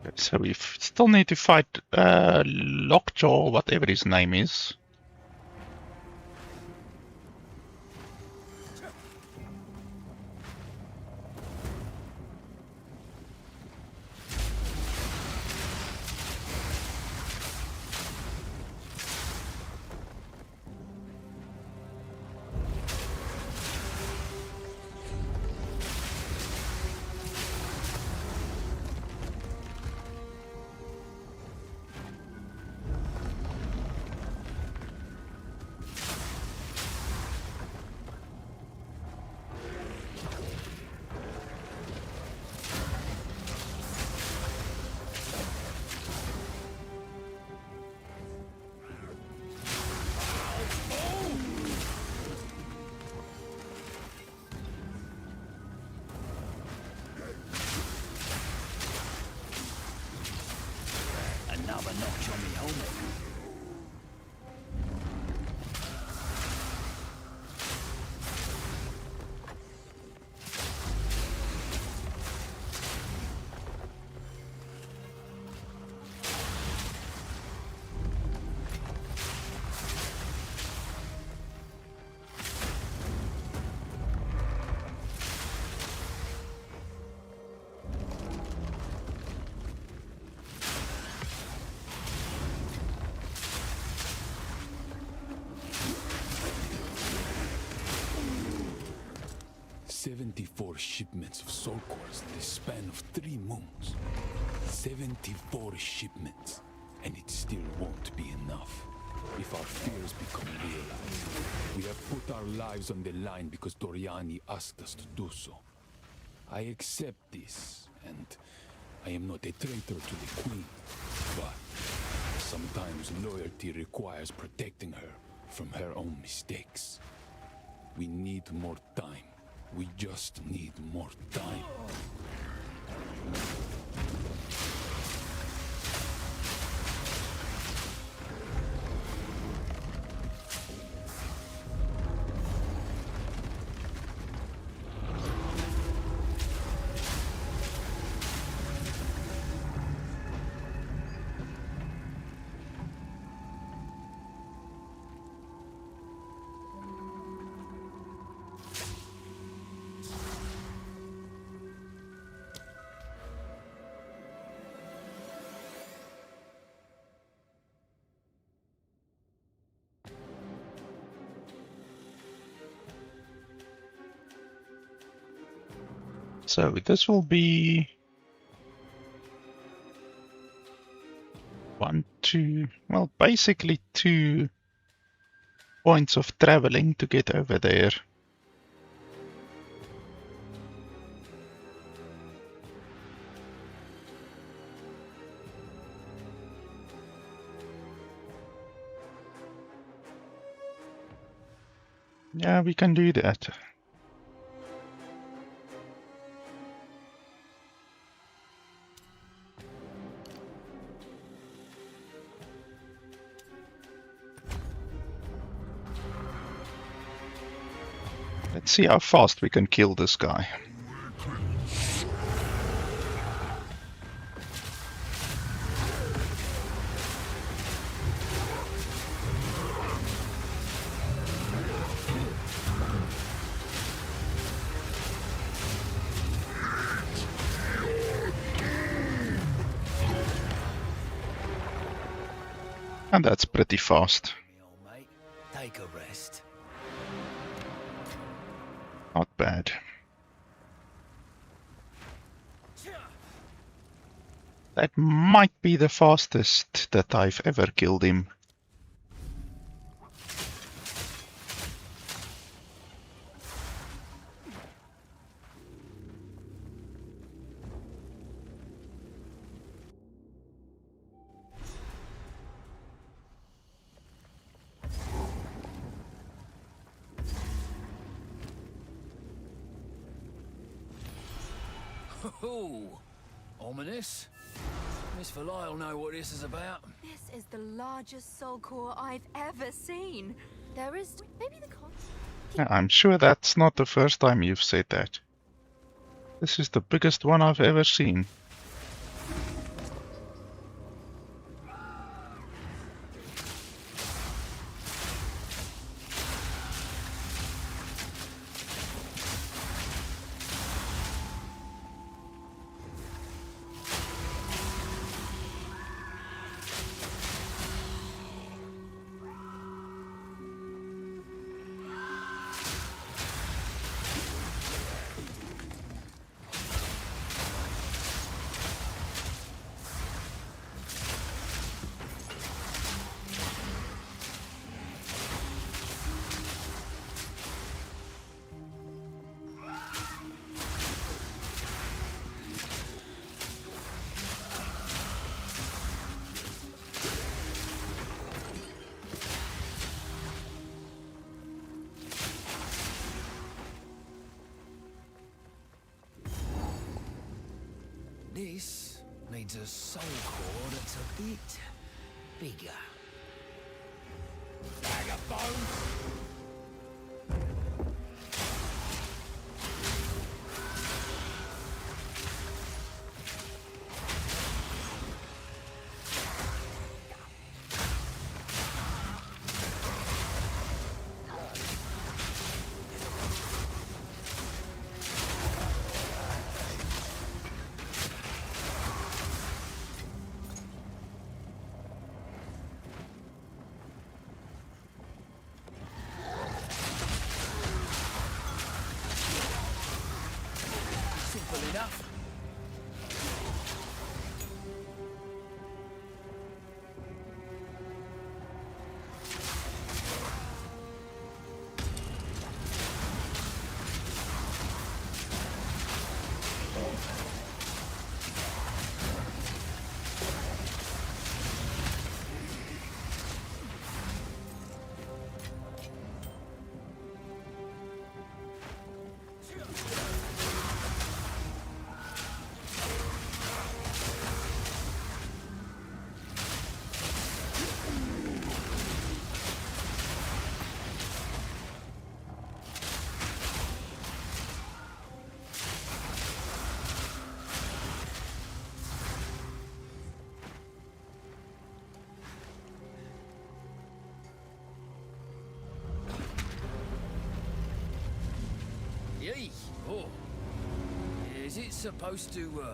Okay, so we still need to fight Lockjaw, whatever his name is. Another notch on me helmet. "74 shipments of soul cores in the span of 3 moons. 74 shipments, and it still won't be enough. If our fears become realized, we have put our lives on the line because Doriani asked us to do so. I accept this, and I am not a traitor to the Queen, but sometimes loyalty requires protecting her from her own mistakes. We need more time. We just need more time." So this will be 1, 2, well, basically 2 points of traveling to get over there. Yeah, we can do that. Let's see how fast we can kill this guy. And that's pretty fast. Take a rest. Not bad. That might be the fastest that I've ever killed him. Oh, ominous. Miss Valai'll know what this is about. This is the largest soul core I've ever seen. There is maybe the con. Yeah, I'm sure that's not the first time you've said that. This is the biggest one I've ever seen. needs a soul core that's a bit bigger. Bag of bones? Yee! Oh. Is it supposed to,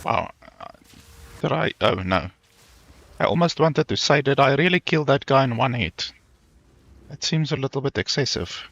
Wow. Did I? Oh no. I almost wanted to say, did I really kill that guy in one hit? That seems a little bit excessive.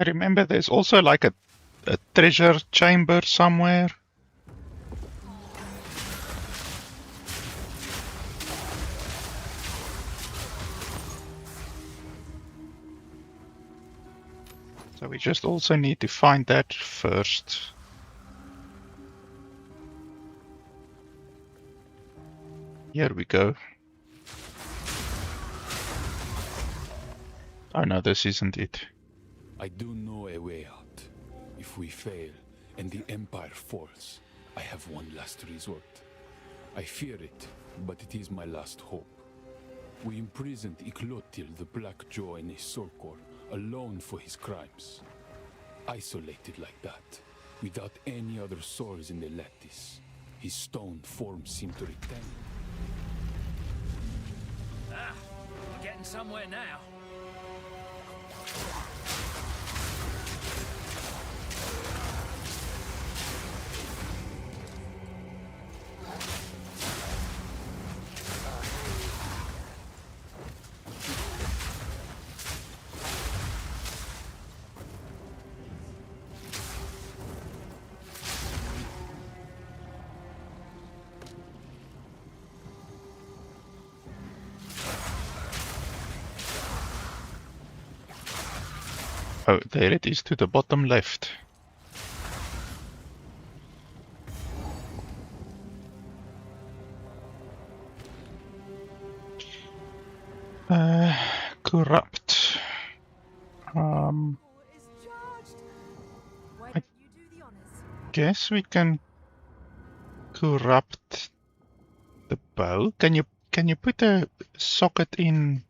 I remember there's also like a treasure chamber somewhere. So we just also need to find that first. Here we go. Oh no, this isn't it. I do know a way out. If we fail and the Empire falls, I have one last resort. I fear it, but it is my last hope. We imprisoned Iklotil the Black Jaw in a soul core, alone for his crimes. Isolated like that, without any other souls in the lattice, his stone form seemed to retain. Ah, we're getting somewhere now. Oh, there it is to the bottom left. corrupt. I guess we can corrupt the bow. Can you put a socket in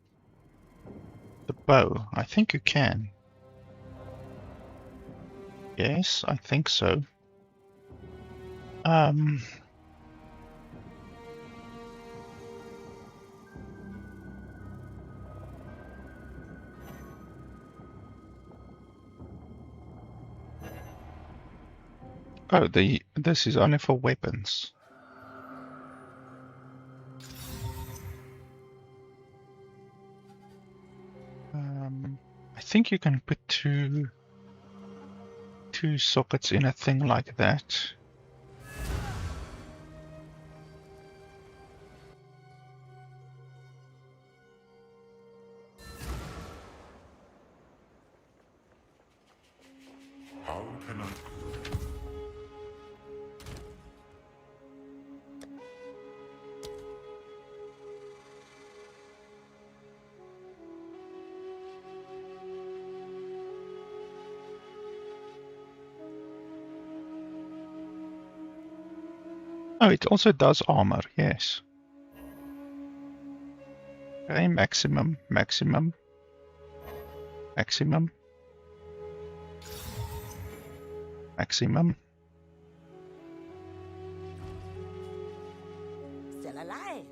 the bow? I think you can. Yes, I think so. Oh, this is only for weapons. I think you can put two sockets in a thing like that. How can I... Oh, it also does armor, yes. Okay, maximum. Maximum. Still alive.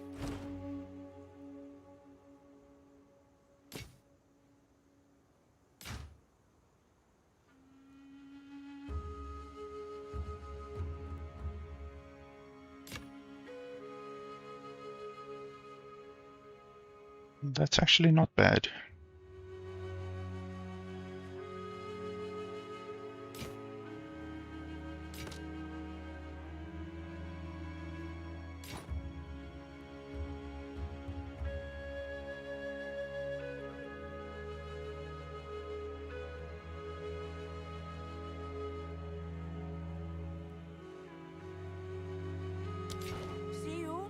That's actually not bad. See you.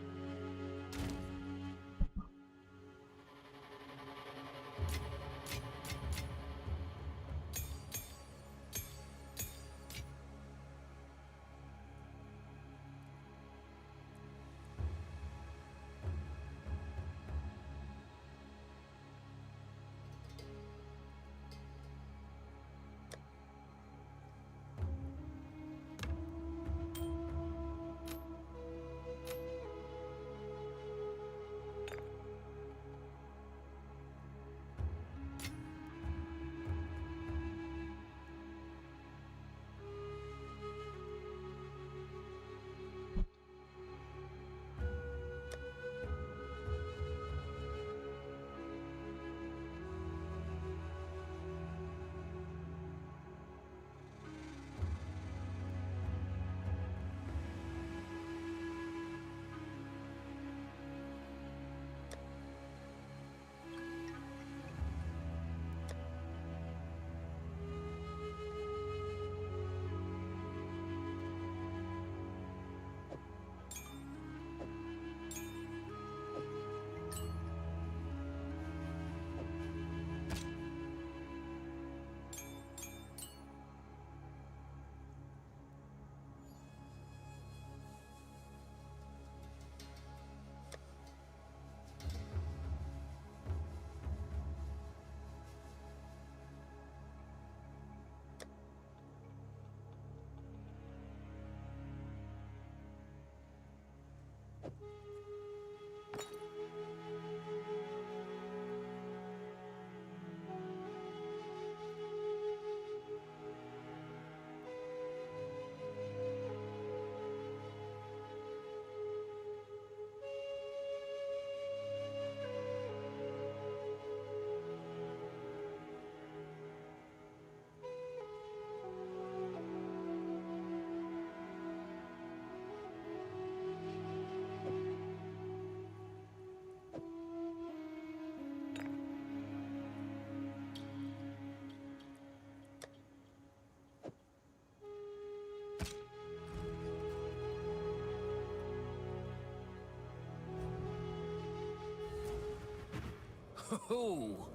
Oh,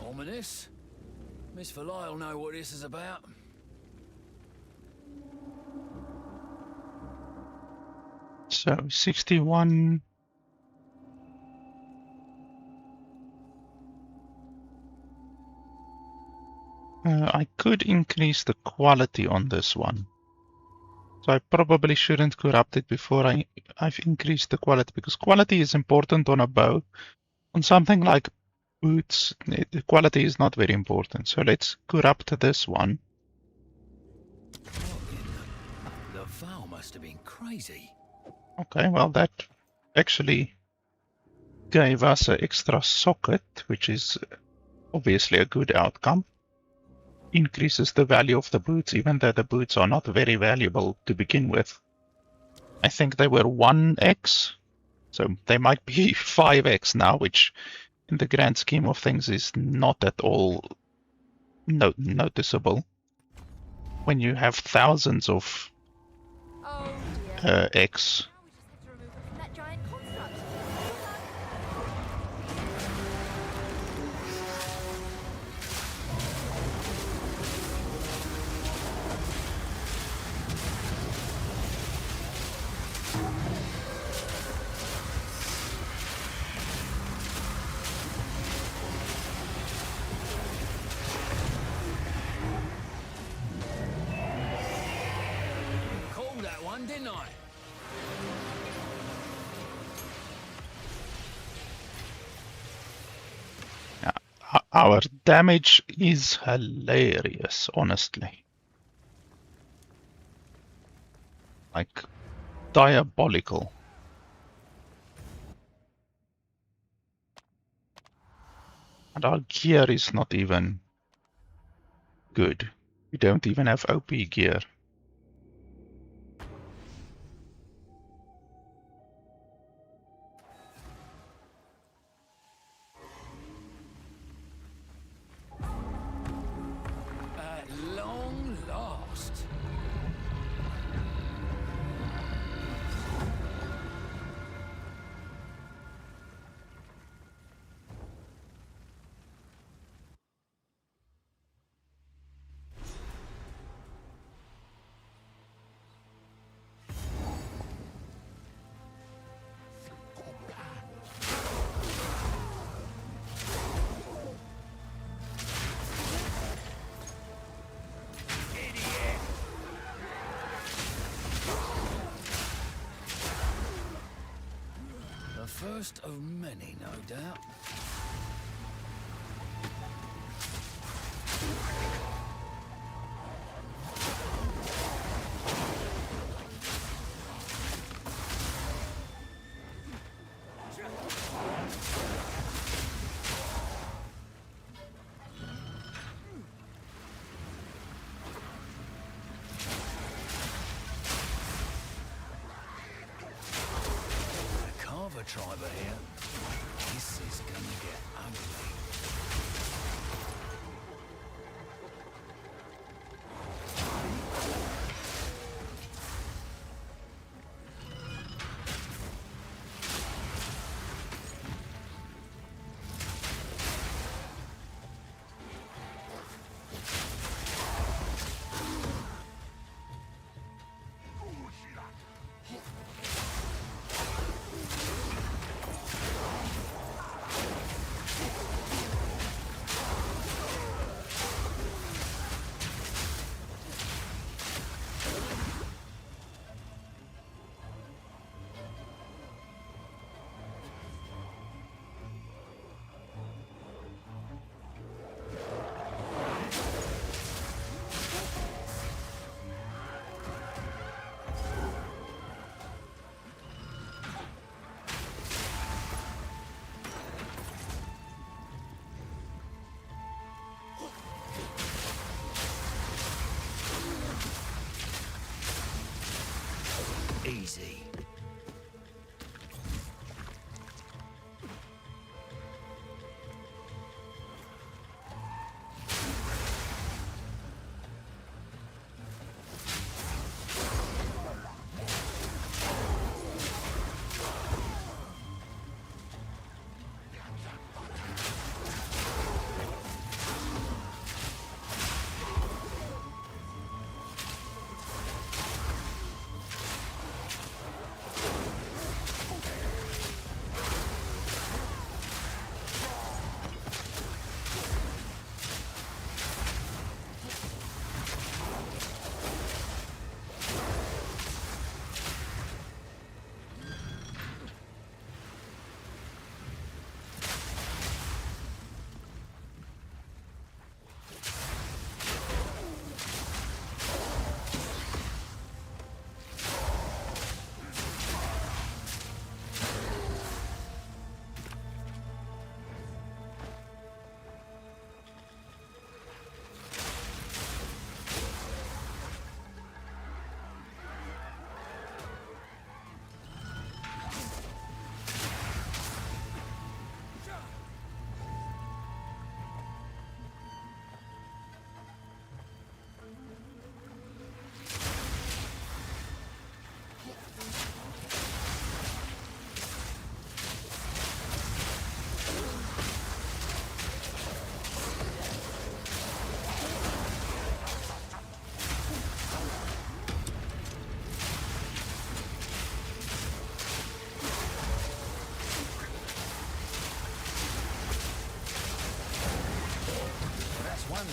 Ominous. Miss Verlai will know what this is about. So 61. I could increase the quality on this one. So I probably shouldn't corrupt it before I've increased the quality, because quality is important on a bow. On something like boots, the quality is not very important. So let's corrupt this one. The vow must have been crazy. Okay, well that actually gave us an extra socket, which is obviously a good outcome. Increases the value of the boots, even though the boots are not very valuable to begin with. I think they were 1x, so they might be 5x now, which in the grand scheme of things is not at all noticeable when you have thousands of X. Called that one, didn't I? Our damage is hilarious, honestly. Like, diabolical. And our gear is not even good. We don't even have OP gear. At long last. The first of many, no doubt. The Carver tribe are here. This is gonna get ugly.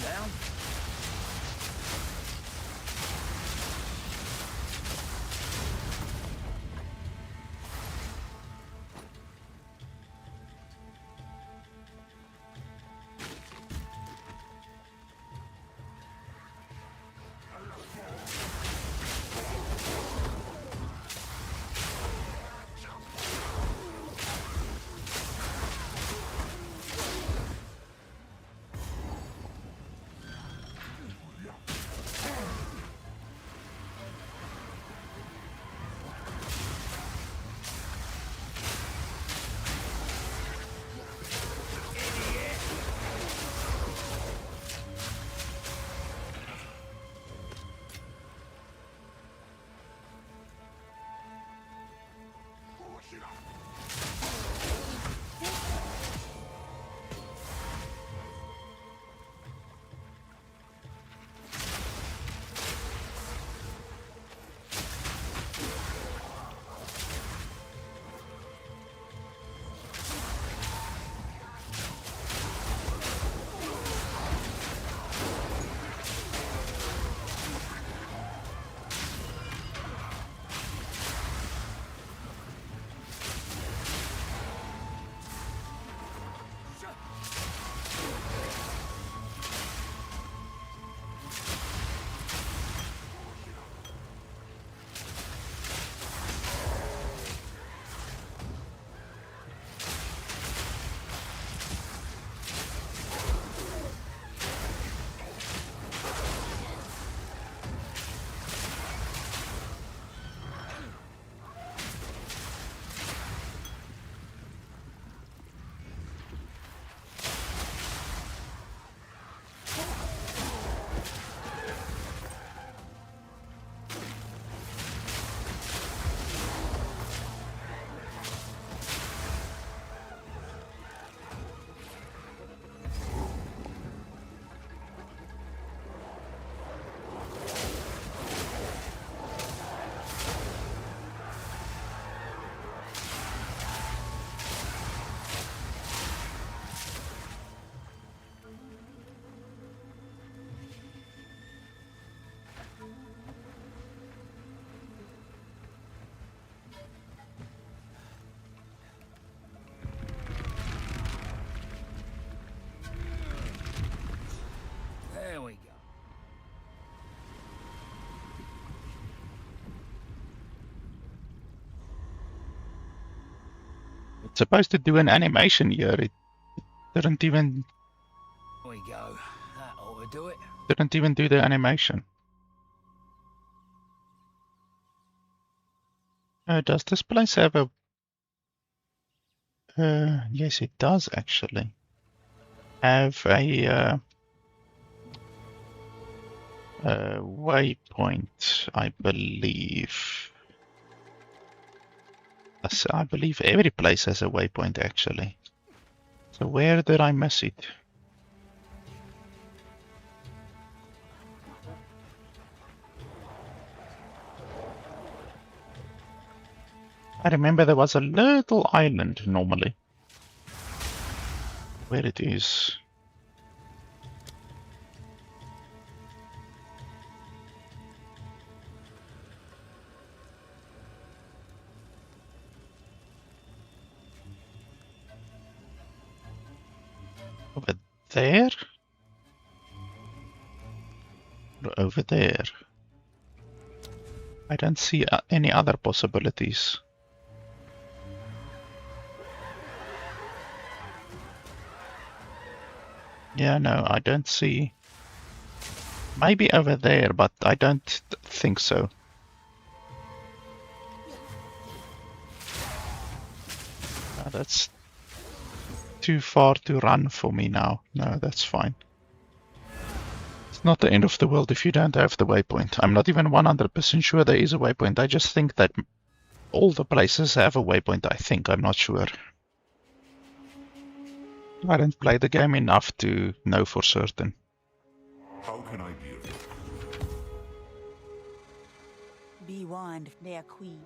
down. There we go. It's supposed to do an animation here. It didn't even There we go. That ought to do it. do the animation. Does this place have a... yes, it does actually have a waypoint, I believe. I believe every place has a waypoint actually. So where did I miss it? I remember there was a little island normally. Where it is. Over there? Or over there? I don't see any other possibilities. Yeah, no, I don't see. Maybe over there, but I don't think so. That's too far to run for me now. No, that's fine. It's not the end of the world if you don't have the waypoint. I'm not even 100% sure there is a waypoint. I just think that all the places have a waypoint, I think. I'm not sure. I didn't play the game enough to know for certain. How can I be of you? Be warned, their queen.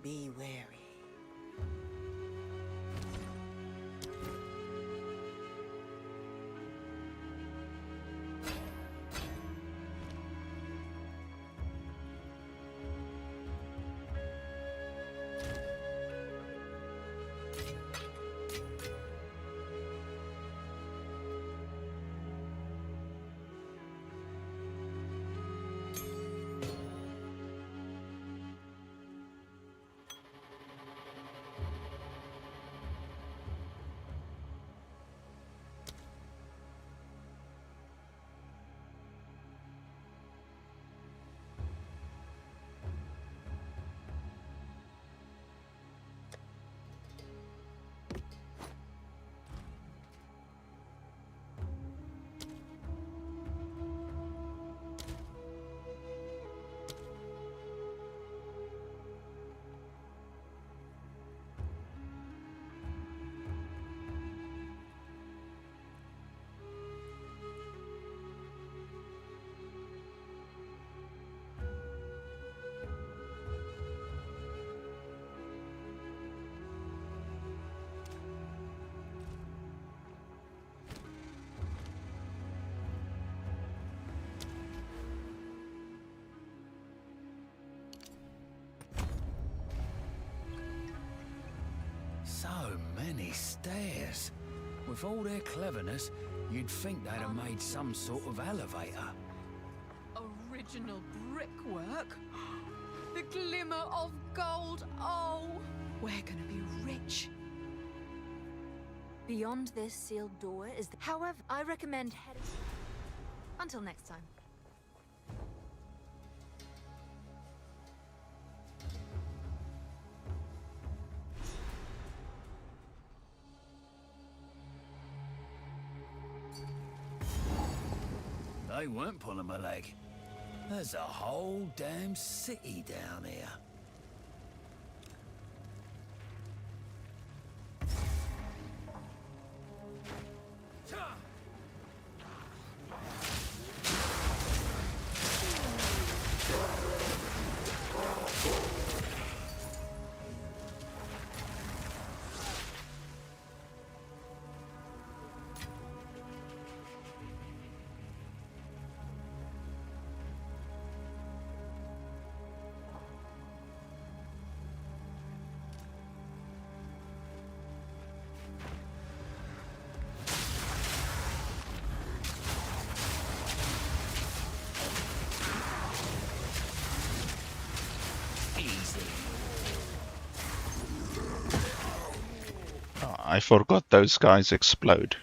Be wary. So many stairs. With all their cleverness, you'd think they'd have made some sort of elevator. Original brickwork? The glimmer of gold. Oh, we're gonna be rich. Beyond this sealed door is the... However, I recommend heading... Until next time. They weren't pulling my leg. There's a whole damn city down here. Oh, I forgot those guys explode.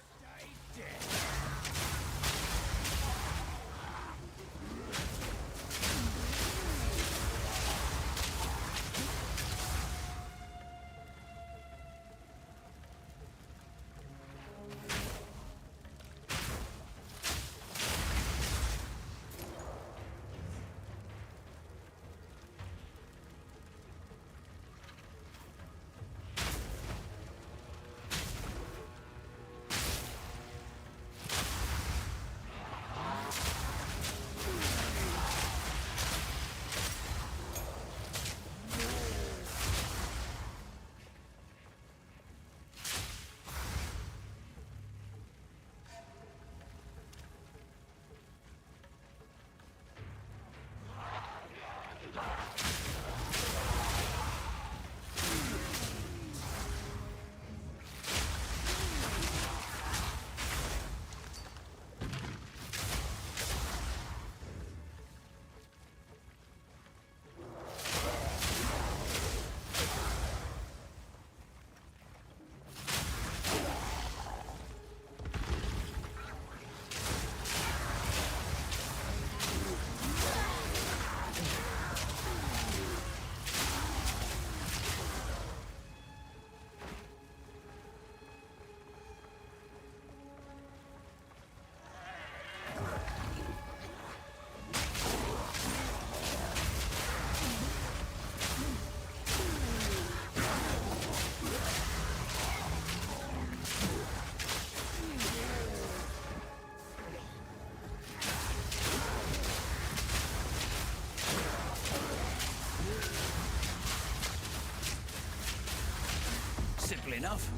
enough.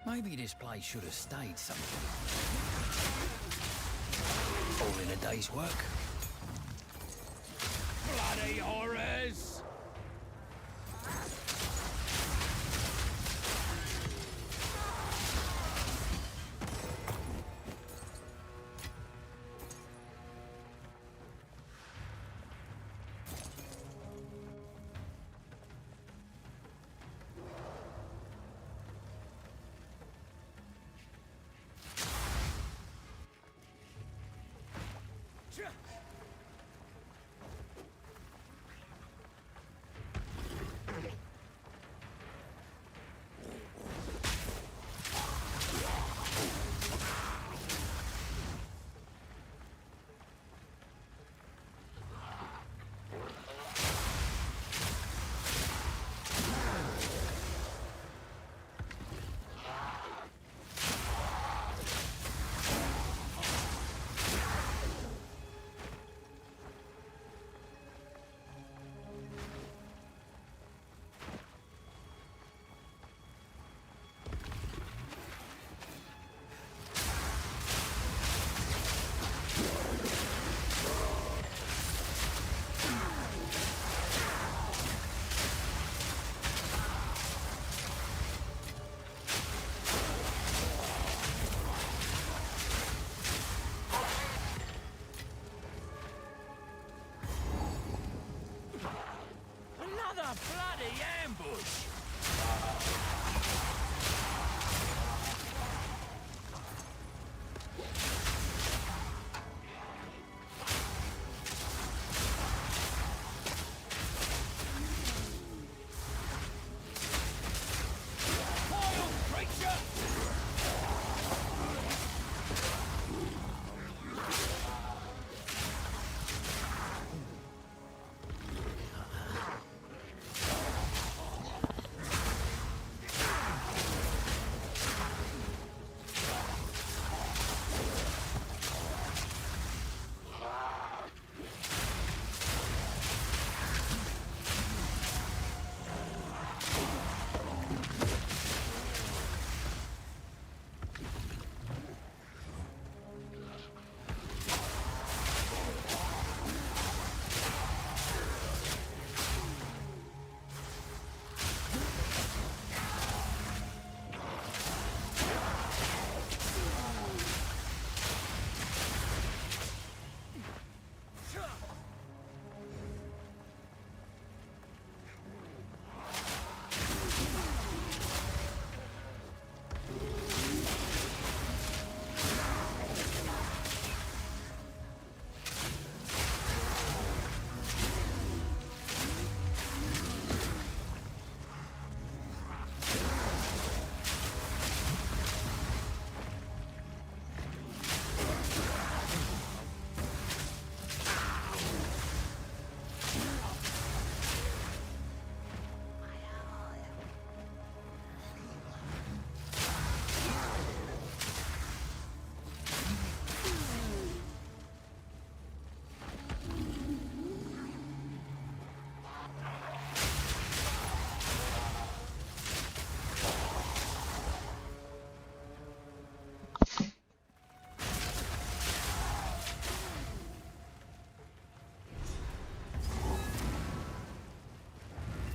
Maybe this place should have stayed something. All in a day's work. Bloody horrors!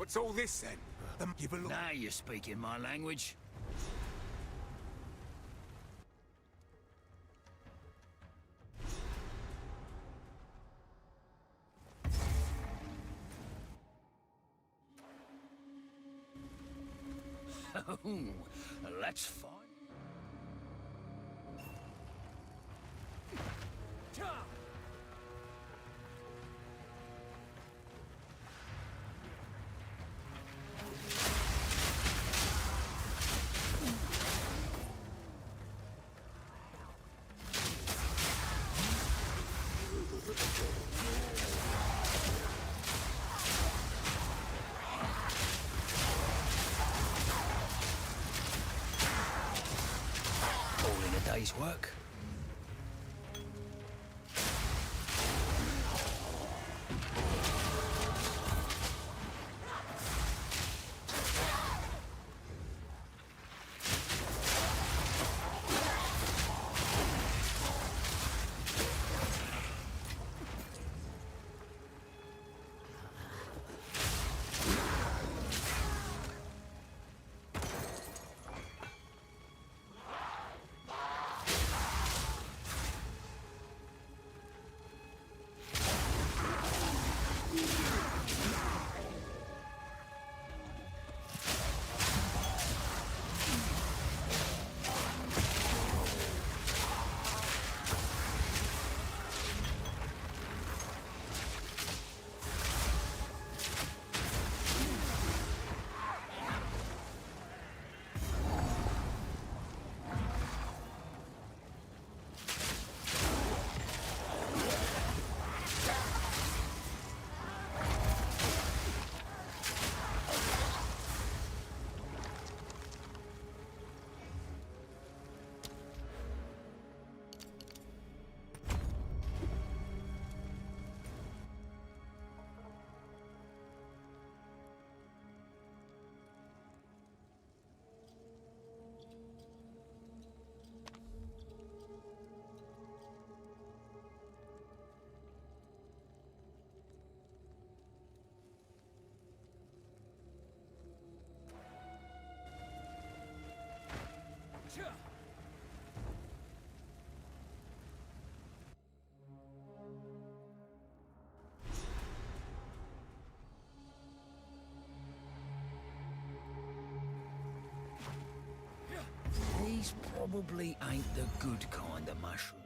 What's all this then? Give a look. Now you're speaking my language. Let's find. Day's work. These probably ain't the good kind of mushroom.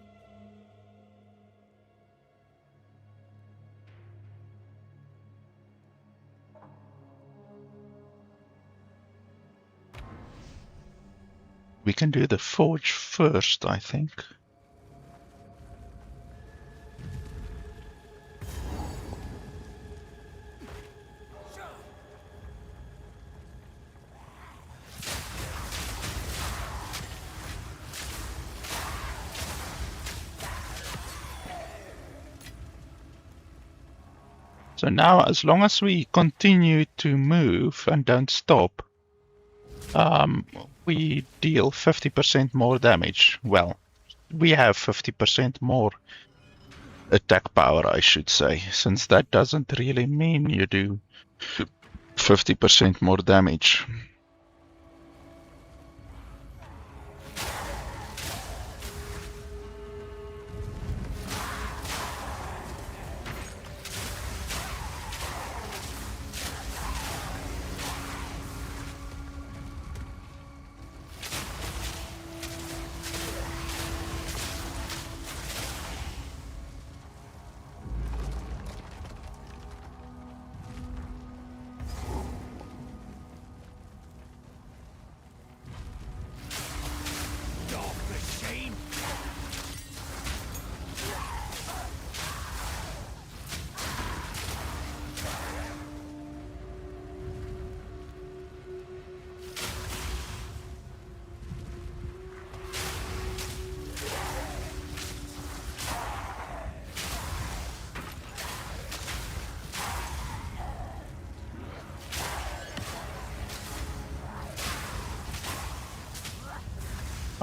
We can do the forge first, I think. So now, as long as we continue to move and don't stop, we deal 50% more damage. Well, we have 50% more attack power, I should say, since that doesn't really mean you do 50% more damage.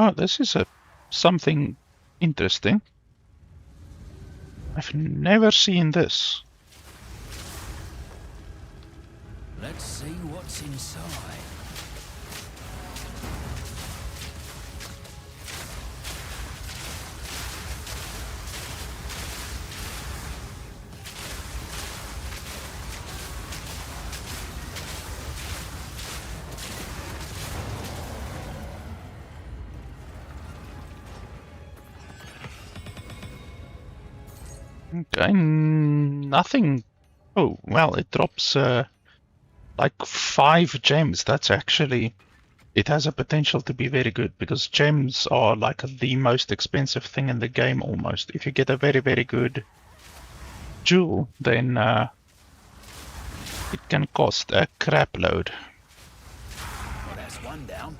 Oh, this is something interesting. I've never seen this. Let's see what's inside. Okay, nothing. Oh, well, it drops like 5 gems. That's actually, it has a potential to be very good because gems are like the most expensive thing in the game almost. If you get a very, very good jewel, then it can cost a crap load. Well, that's one down.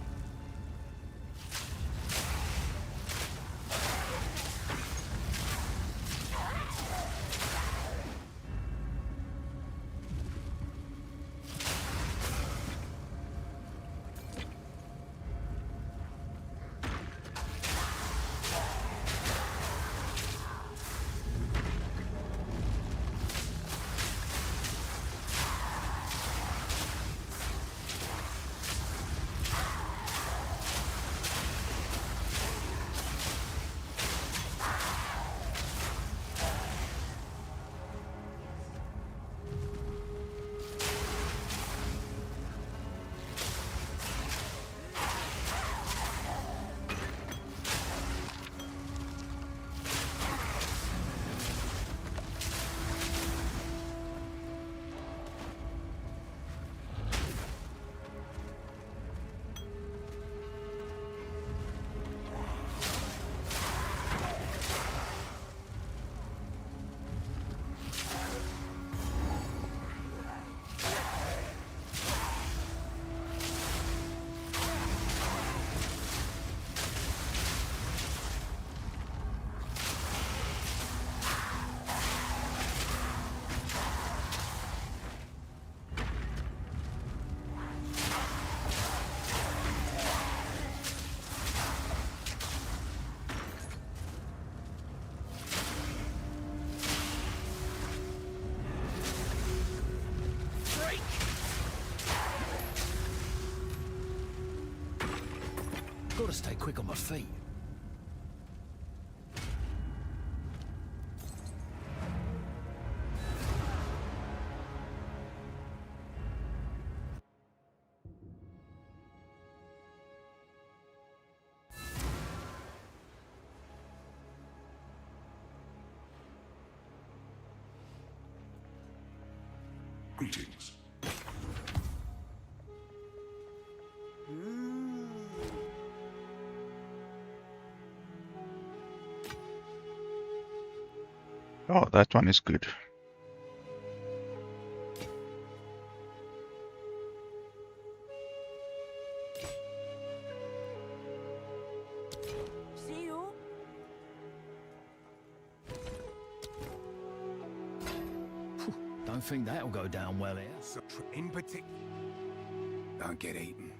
Gotta stay quick on my feet. Greetings. Oh, that one is good. See you. Don't think that'll go down well here. So, in particular, don't get eaten.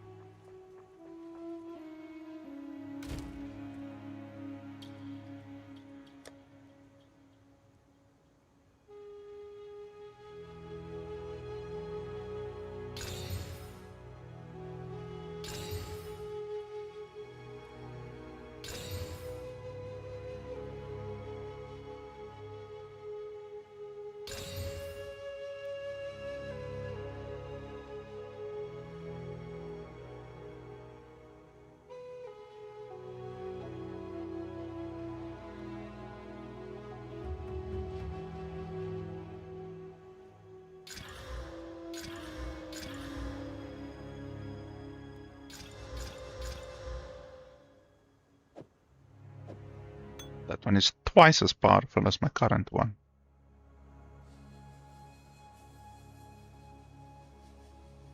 That one is twice as powerful as my current one.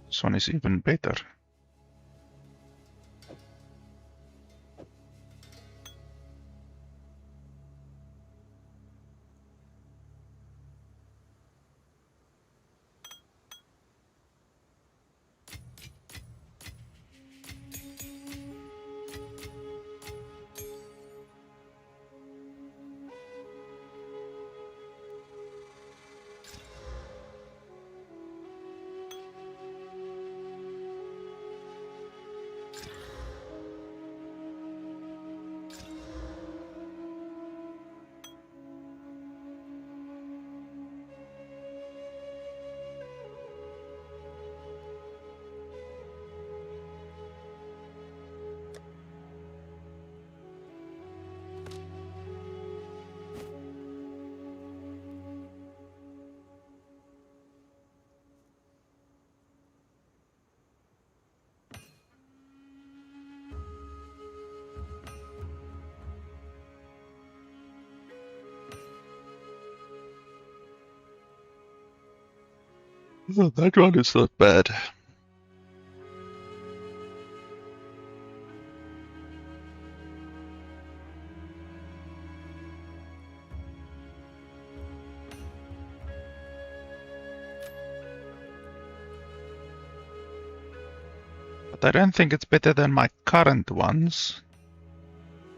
This one is even better. Oh, that one is not bad. But I don't think it's better than my current ones.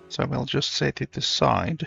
So we'll just set it aside.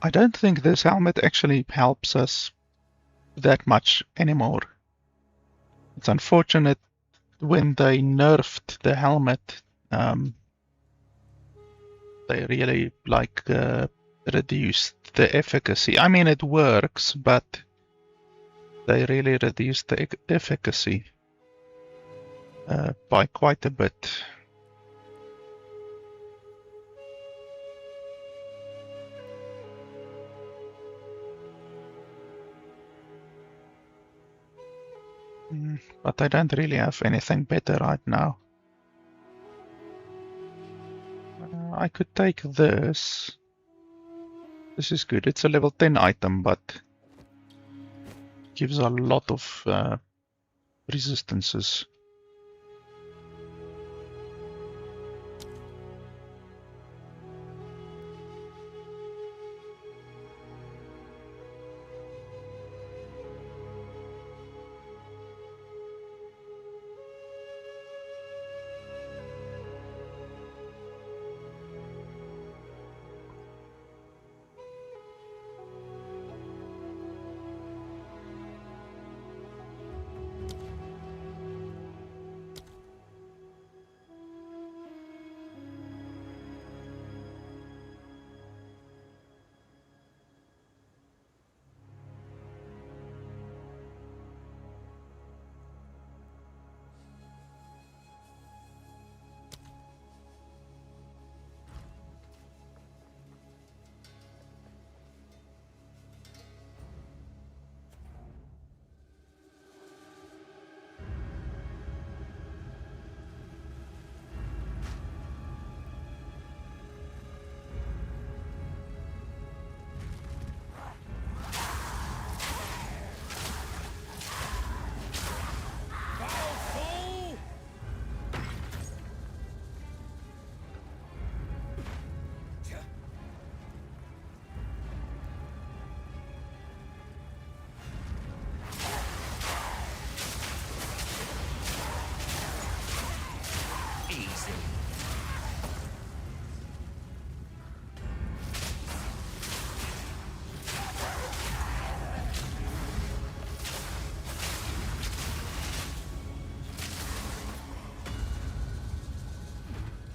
I don't think this helmet actually helps us that much anymore. It's unfortunate when they nerfed the helmet, they really reduced the efficacy. I mean, it works, but they really reduced the efficacy by quite a bit. But I don't really have anything better right now. I could take this. This is good. It's a level 10 item, but gives a lot of resistances.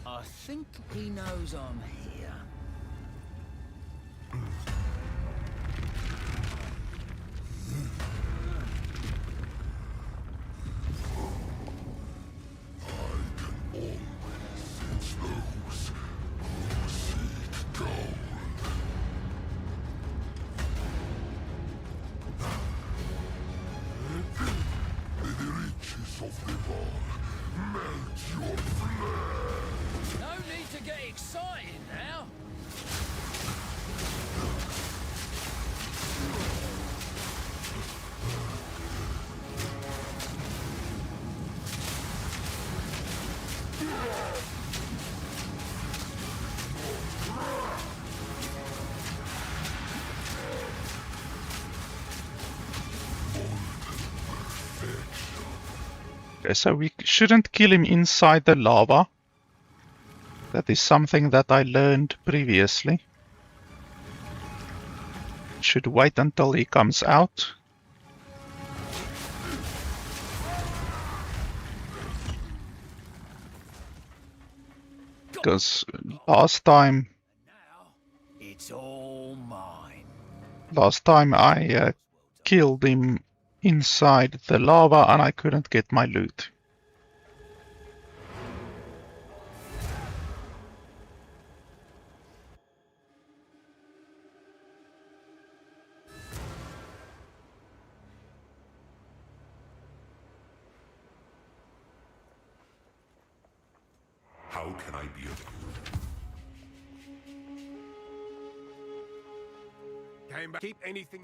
I think he knows I'm here. Okay, so we shouldn't kill him inside the lava. That is something that I learned previously. Should wait until he comes out. Because last time It's all mine. I killed him inside the lava and I couldn't get my loot. How can I be of Came back. Keep anything.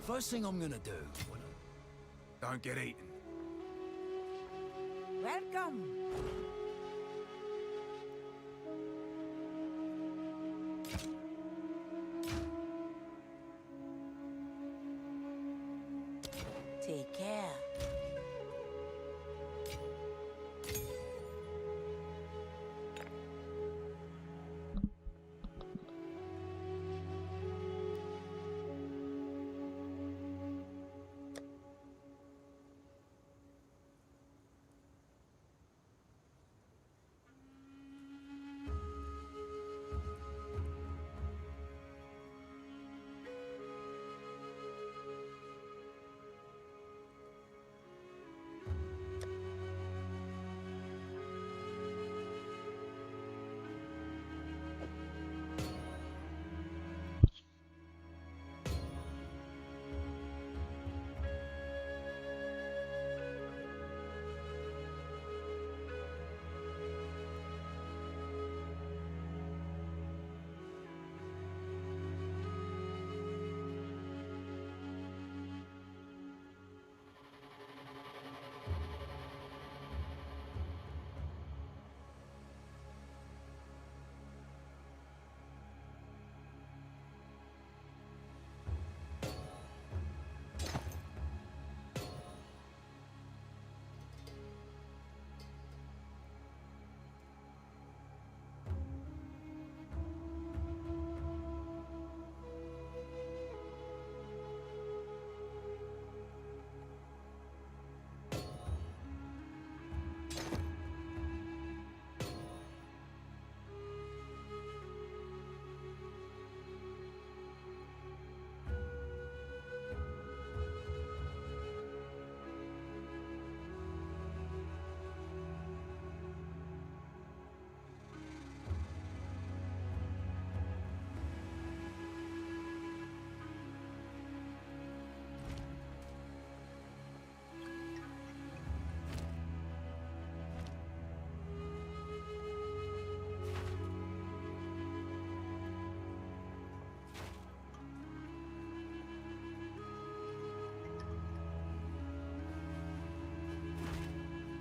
First thing I'm gonna do. Don't get eaten. Welcome. Take care.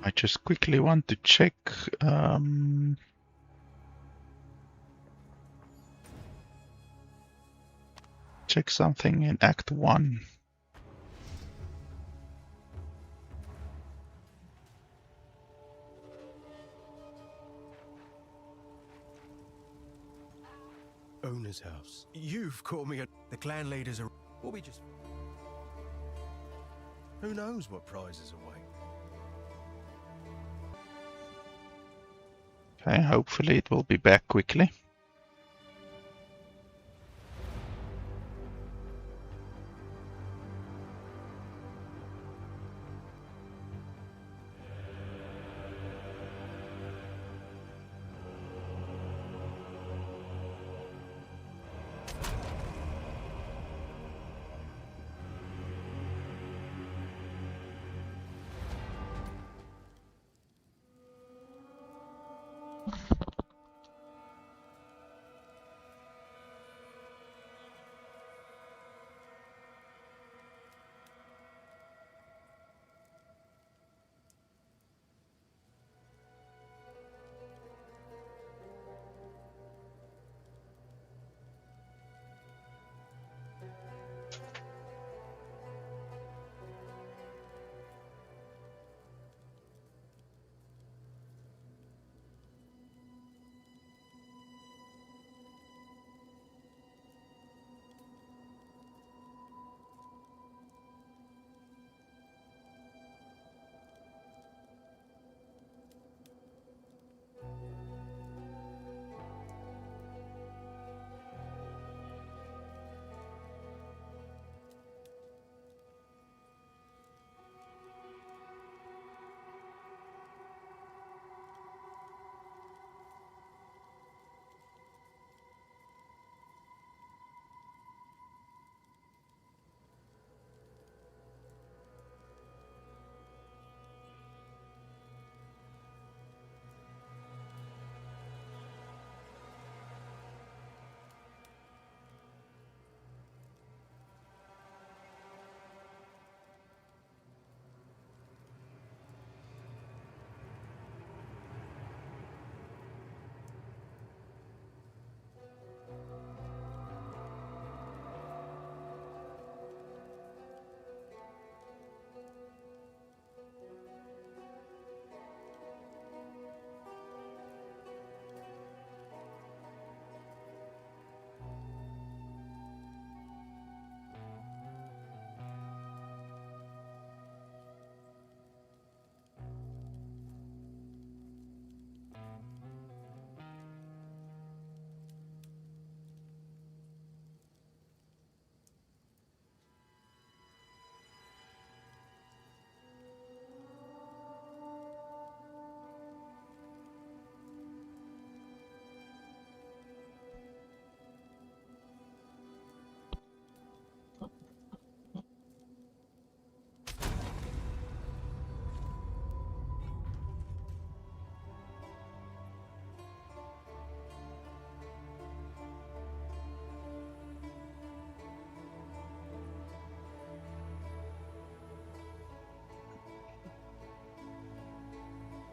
I just quickly want to check check something in Act 1. Owner's house. You've caught me at the clan leaders are. We'll be just. Who knows what prizes await? Okay, hopefully it will be back quickly.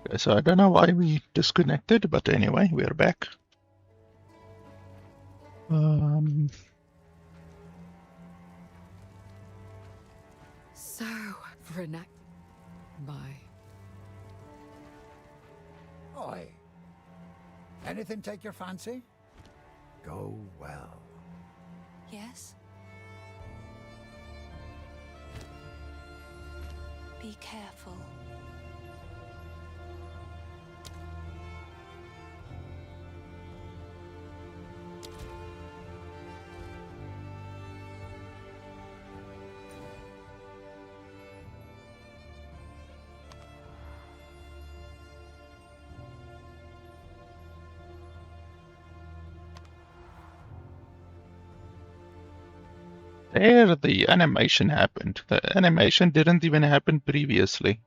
Okay, so I don't know why we disconnected, but anyway, we're back. So, Renac. Bye. Oi. Anything take your fancy? Go well. Yes? Be careful. There the animation happened. The animation didn't even happen previously.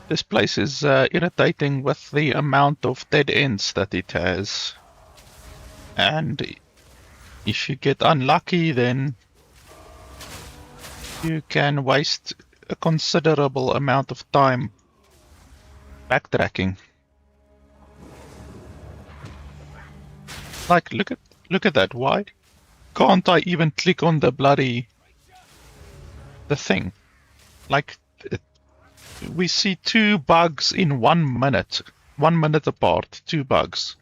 This place is irritating with the amount of dead ends that it has. And if you get unlucky, then you can waste a considerable amount of time backtracking. Like, look at that. Why can't I even click on the thing? Like, we see 2 bugs in 1 minute. 1 minute apart, 2 bugs.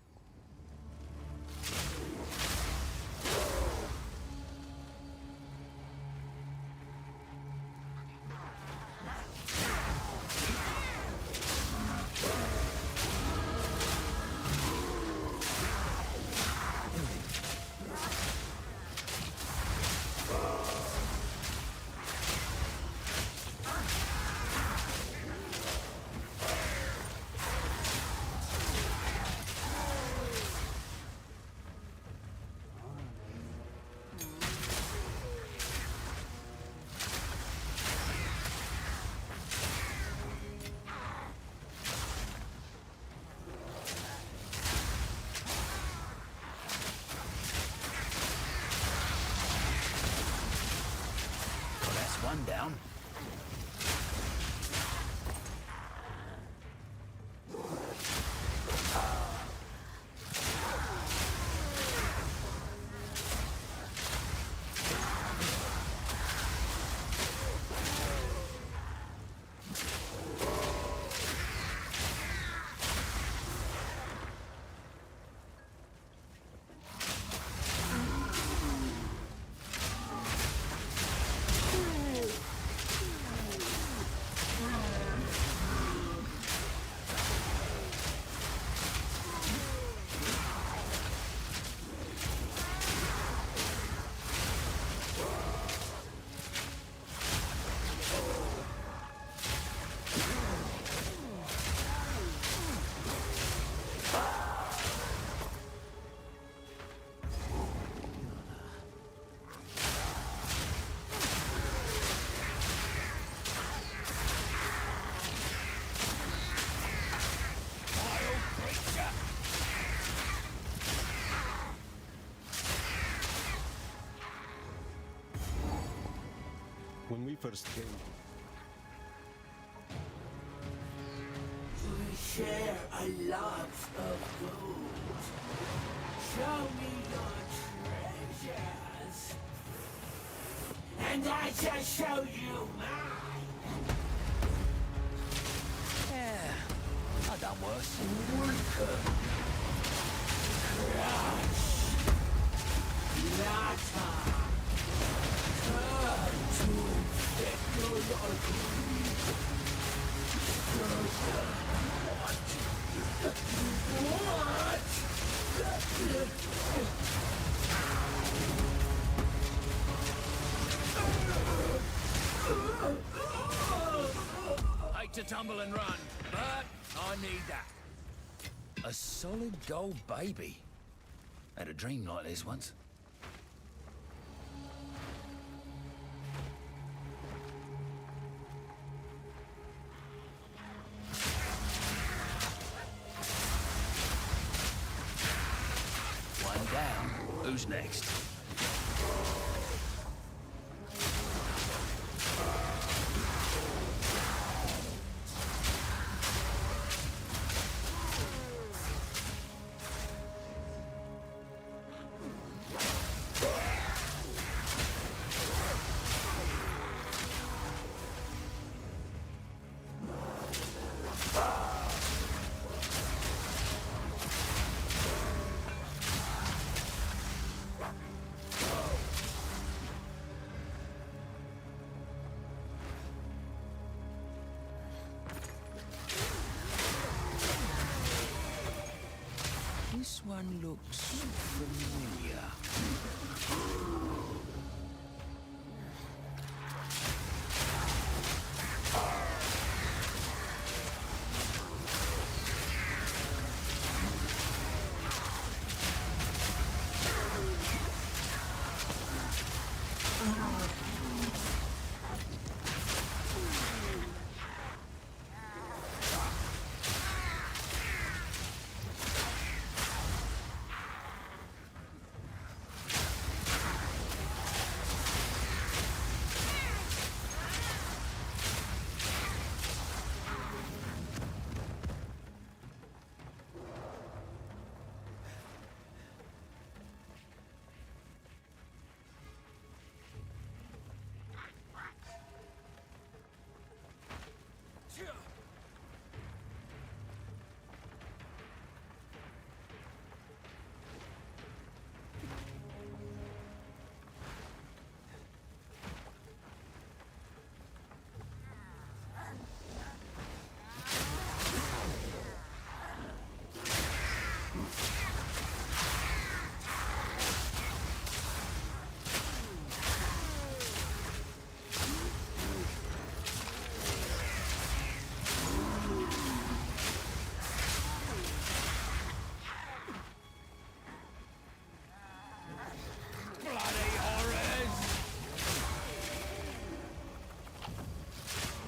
One down. When we first came, We share a lot of gold. Show me your treasures, and I shall show you mine. Yeah, I've done worse. Welcome. Crush. Lata. Turn to technology. What? to tumble and run, but I need that. A solid gold baby. Had a dream like this once. One down. Who's next? This one looks familiar.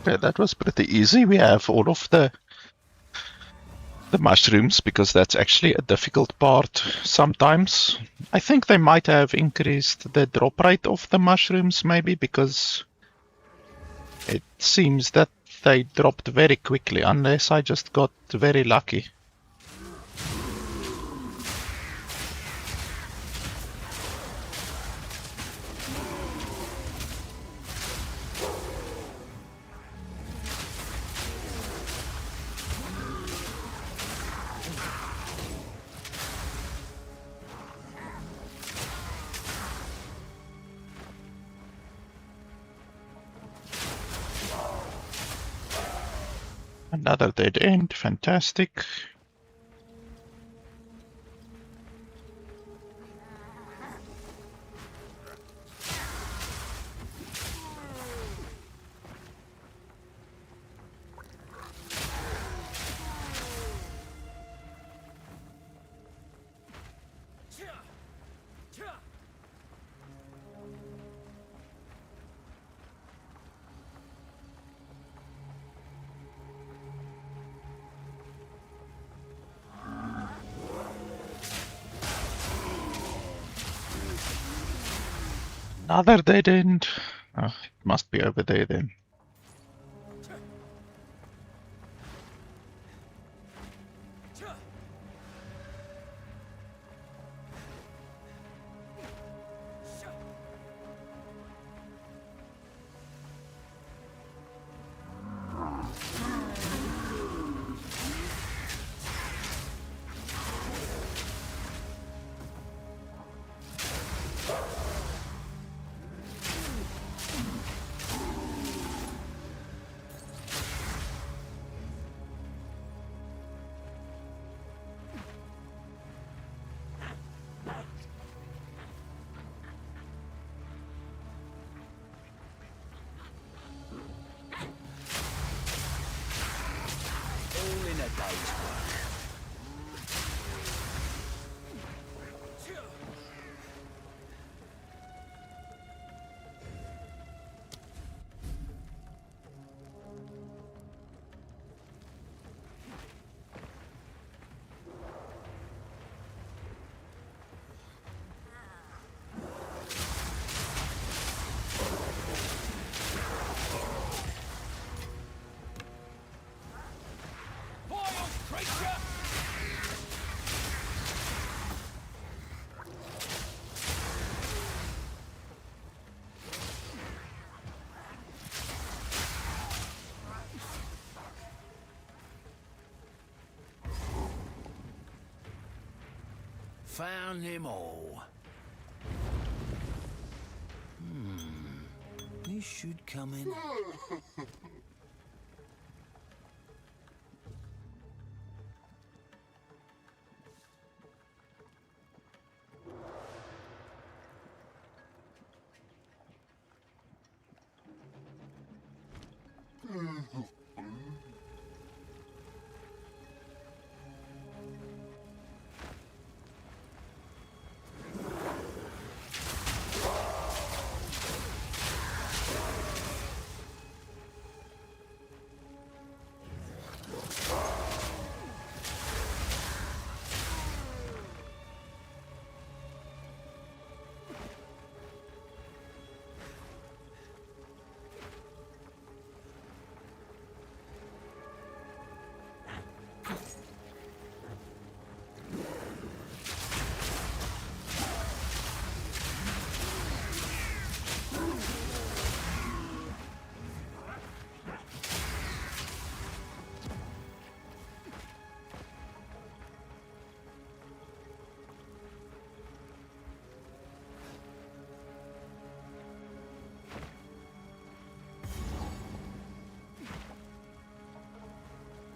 Okay, that was pretty easy. We have all of the mushrooms, because that's actually a difficult part sometimes. I think they might have increased the drop rate of the mushrooms, maybe, because it seems that they dropped very quickly, unless I just got very lucky. Another dead end, fantastic. Another dead end. Oh, it must be over there then. Found them all. This should come in.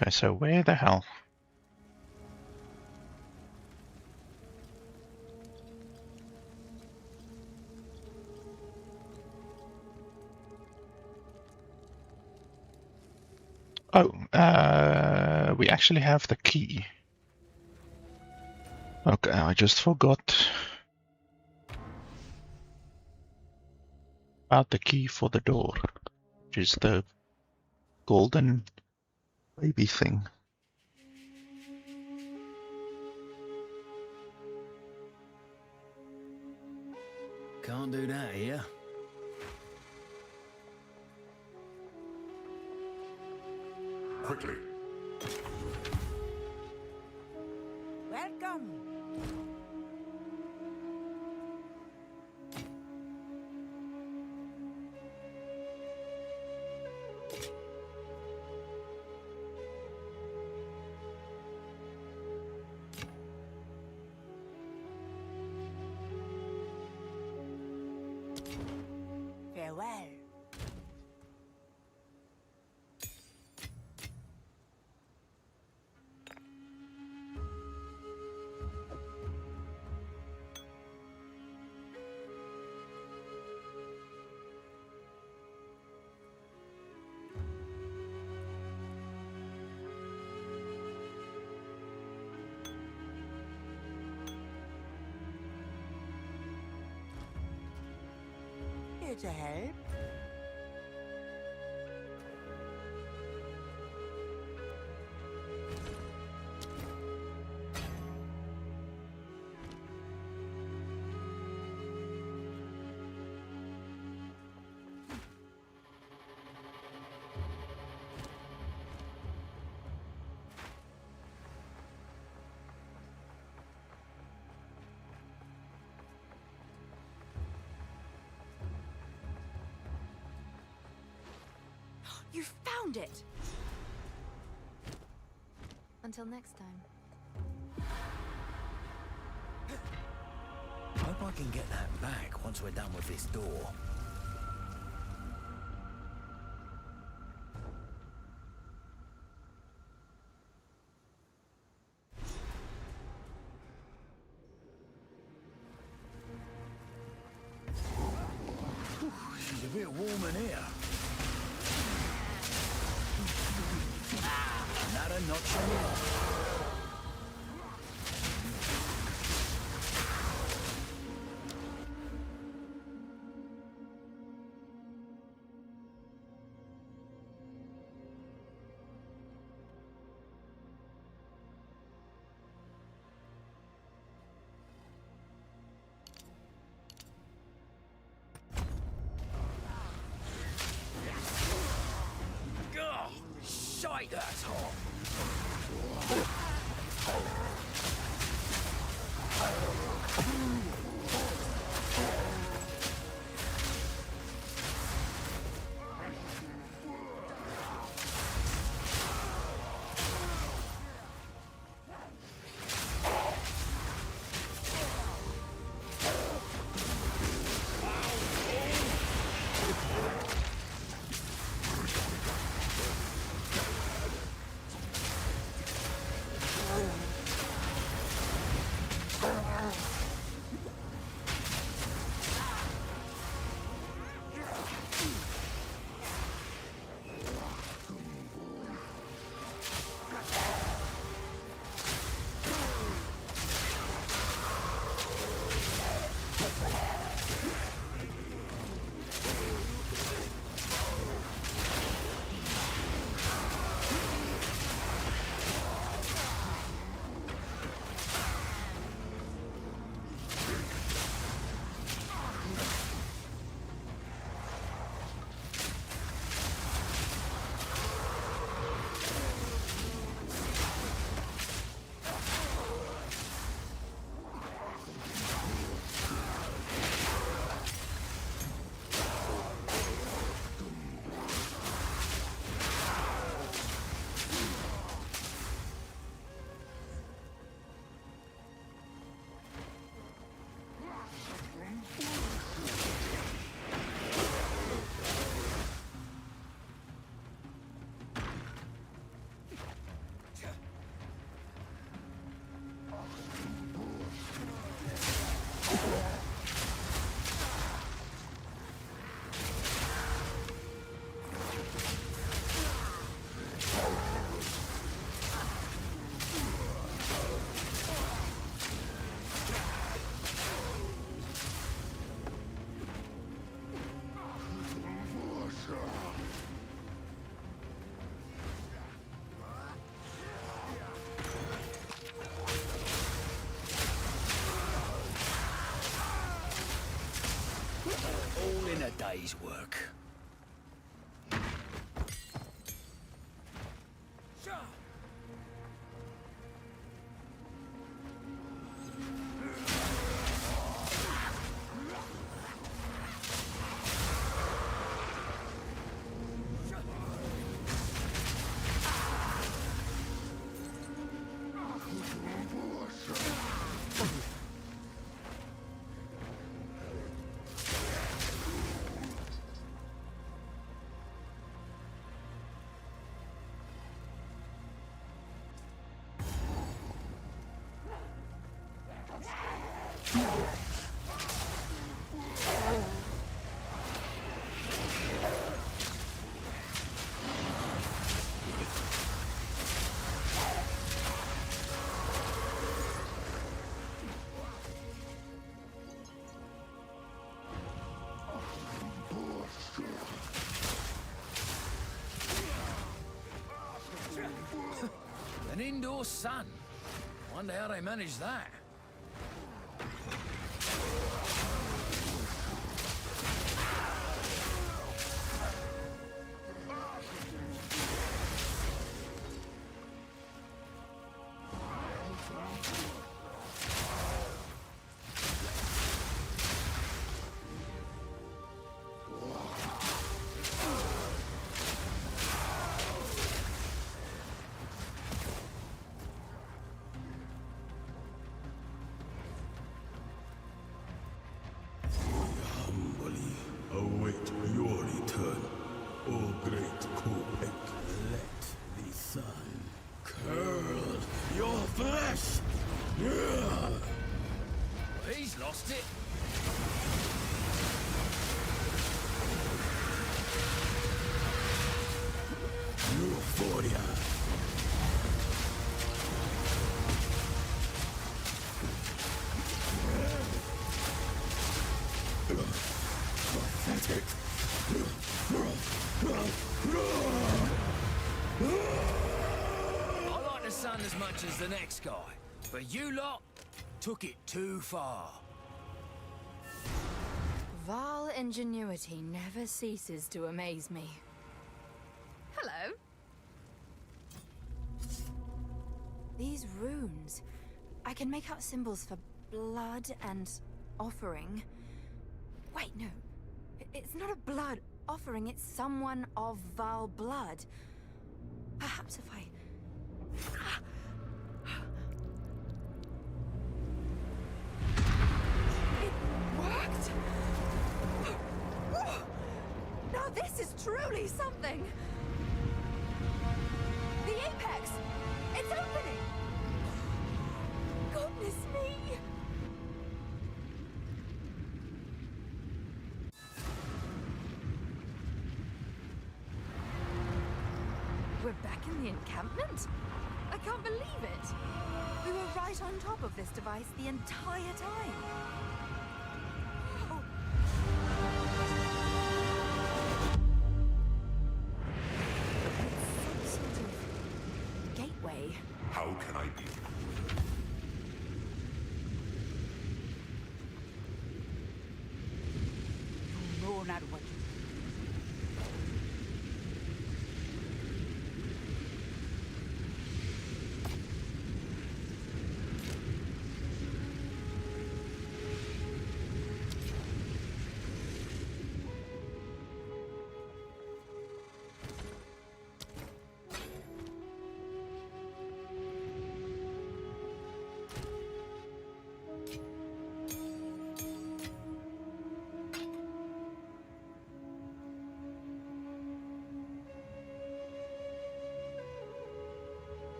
Okay, so where the hell? Oh, we actually have the key. Okay, I just forgot about the key for the door, which is the golden baby thing. Can't do that here. Quickly. Welcome. Farewell. Here to help. You found it! Until next time. Hope I can get that back once we're done with this door. She's a bit warm in here. Another notch on the arm. Shite, that's hot. All in a day's work. An indoor sun. Wonder how they manage that. Await your return, O great Kopek. Let the sun curl your flesh! He's lost it. Euphoria. Pathetic. I like the sun as much as the next guy, but you lot took it too far. Val ingenuity never ceases to amaze me. Hello. These runes. I can make out symbols for blood and offering. Wait, no. It's not a blood offering, it's someone of Val blood. Perhaps if I... It worked! Now this is truly something! The apex! It's opening! Goodness me! We're back in the encampment? I can't believe it! We were right on top of this device the entire time. Oh. It's some sort of gateway. How can I be? You know not what you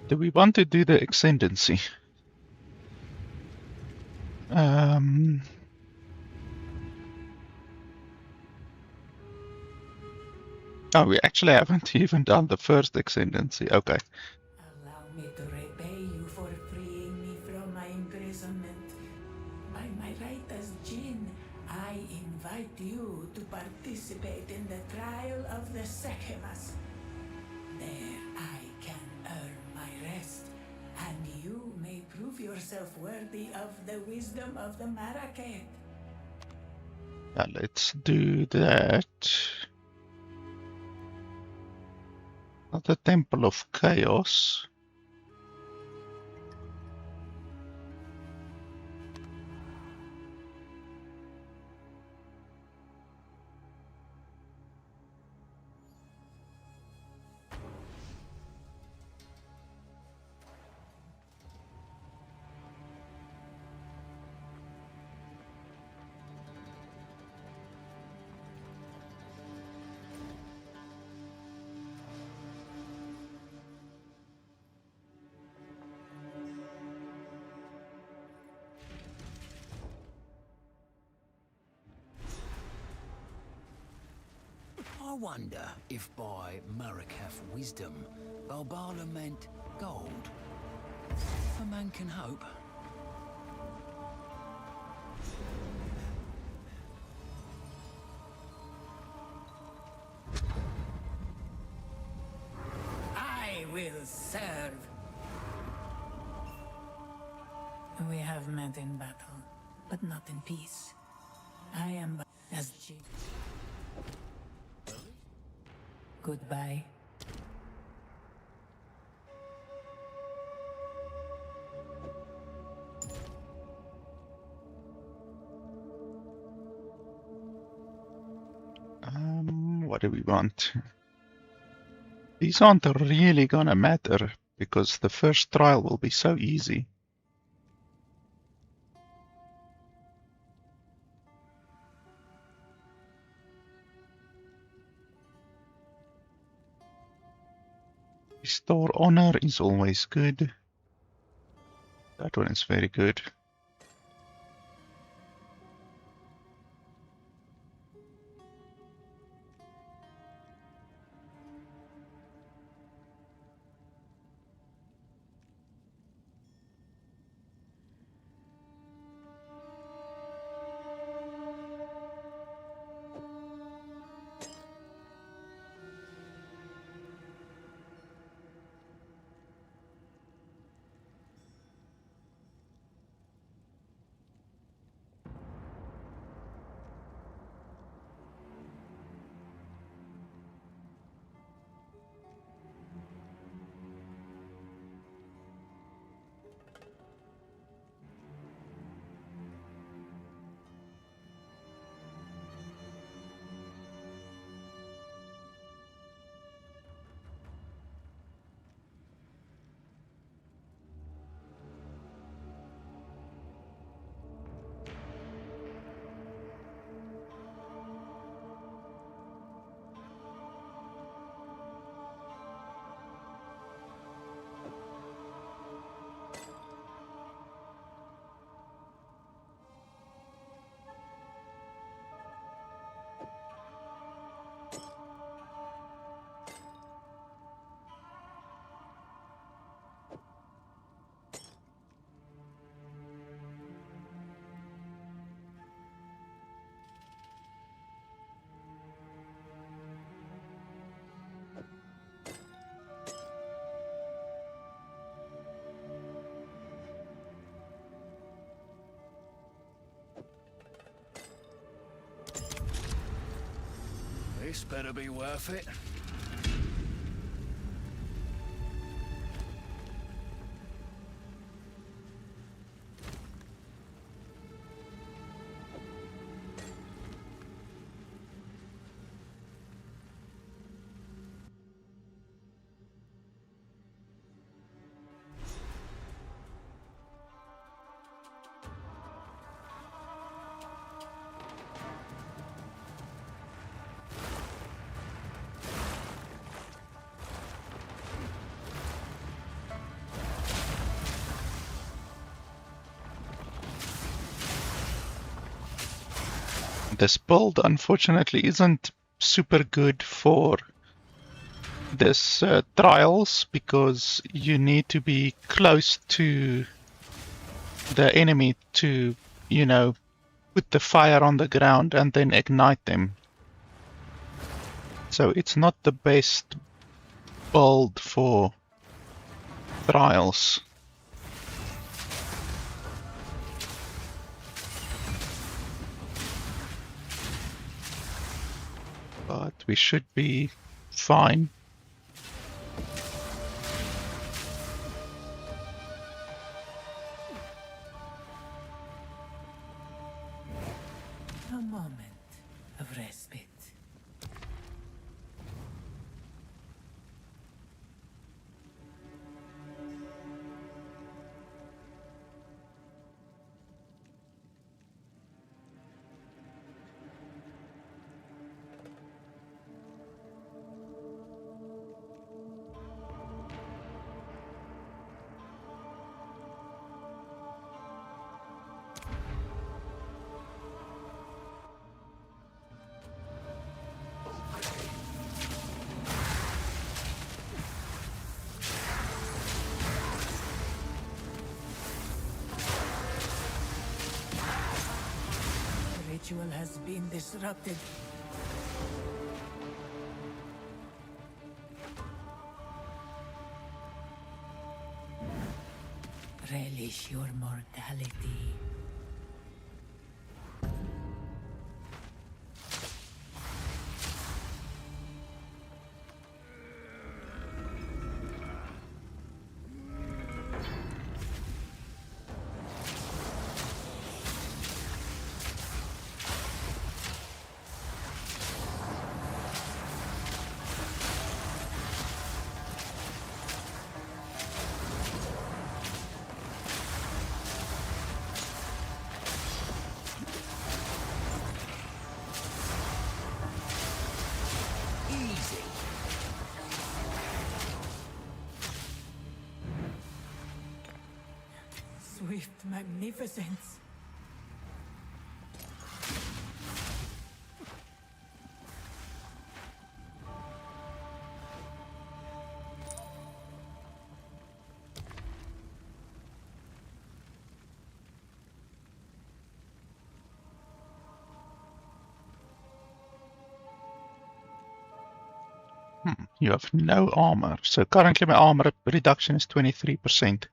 Do we want to do the ascendancy? Oh, we actually haven't even done the first ascendancy. Okay. Allow me to repay you for freeing me from my imprisonment. By my right as Jinn, I invite you to participate in the trial of the Sechemas. There I can earn my rest, and you may prove yourself worthy of the wisdom of the Maraket. Yeah, let's do that. Not the Temple of Chaos. I wonder if by Marikaf wisdom, Balbala meant gold. A man can hope. I will serve. We have met in battle, but not in peace. I am but as Jinn. Goodbye. What do we want? These aren't really gonna matter because the first trial will be so easy. Restore honor is always good. That one is very good. This better be worth it. This build, unfortunately, isn't super good for this trials because you need to be close to the enemy to, you know, put the fire on the ground and then ignite them. So it's not the best build for trials. But we should be fine. A moment of respite. The ritual has been disrupted. Relish your mortality. Swift magnificence. You have no armor. So currently my armor reduction is 23%.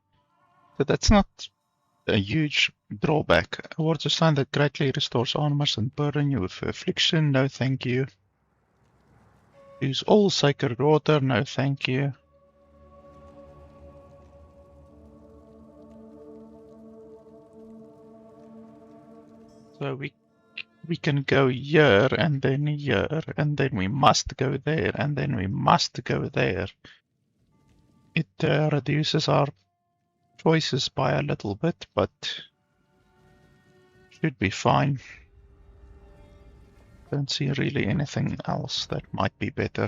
So that's not a huge drawback. Awards a sign that greatly restores armors and burden you with affliction. No thank you. Use all sacred water. No thank you. So we can go here and then here and then we must go there and then we must go there. It reduces our choices by a little bit, but should be fine. Don't see really anything else that might be better.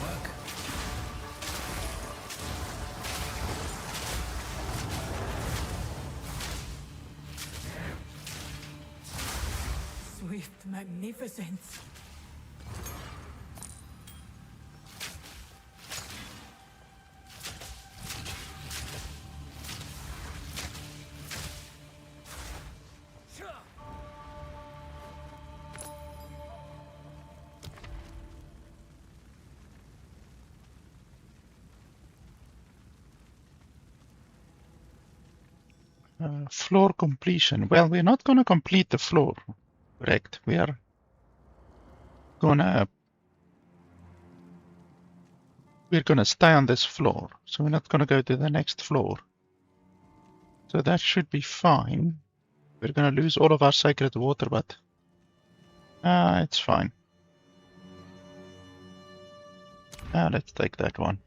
work. Swift magnificence. Floor completion. Well, we're not going to complete the floor, correct? We are gonna stay on this floor, so we're not gonna go to the next floor. So that should be fine. We're gonna lose all of our sacred water, but it's fine. Let's take that one.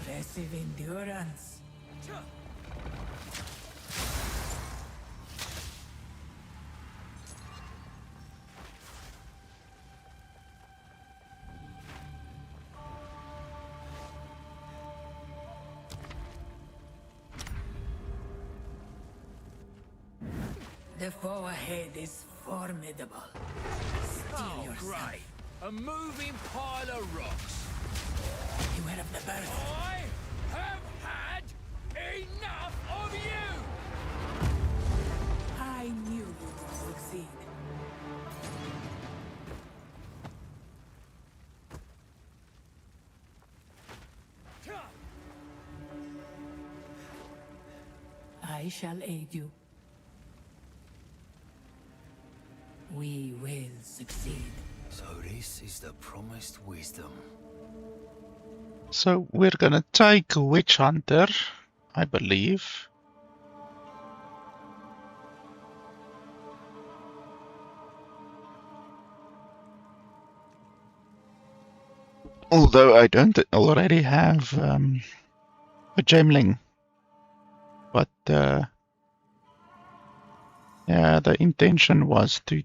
Impressive endurance. The foe ahead is formidable. Steel yourself. Great. A moving pile of rocks. Beware of the birth. I have had enough of you! I knew you would succeed. I shall aid you. We will succeed. So this is the promised wisdom. So we're gonna take Witchhunter, I believe. Although I don't already have a gemling. But yeah, the intention was to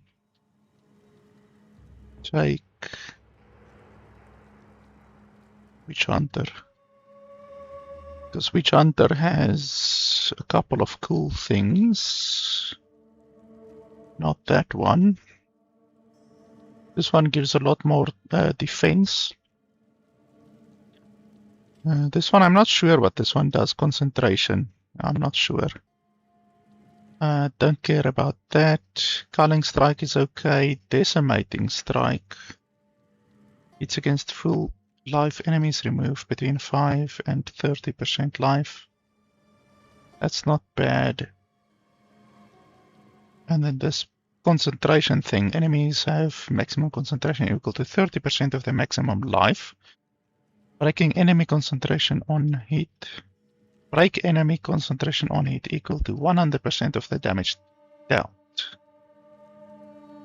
take Witchhunter, because Witchhunter has a couple of cool things. Not that one. This one gives a lot more defense. This one, I'm not sure what this one does. Concentration, I'm not sure. Don't care about that. Culling Strike is okay. Decimating Strike. It's against full life enemies remove between 5 and 30% life. That's not bad. And then this concentration thing. Enemies have maximum concentration equal to 30% of their maximum life. Breaking enemy concentration on hit. Break enemy concentration on hit equal to 100% of the damage dealt.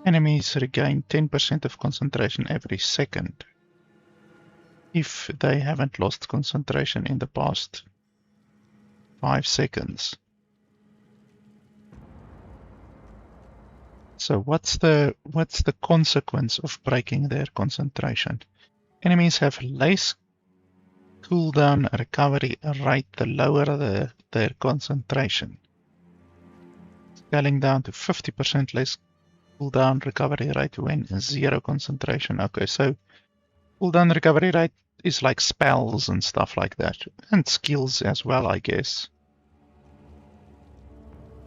Enemies regain 10% of concentration every second if they haven't lost concentration in the past 5 seconds. So what's the consequence of breaking their concentration? Enemies have less cooldown recovery rate the lower their concentration. Scaling down to 50% less cooldown recovery rate when 0 concentration. Okay, so cooldown recovery rate is like spells and stuff like that. And skills as well, I guess.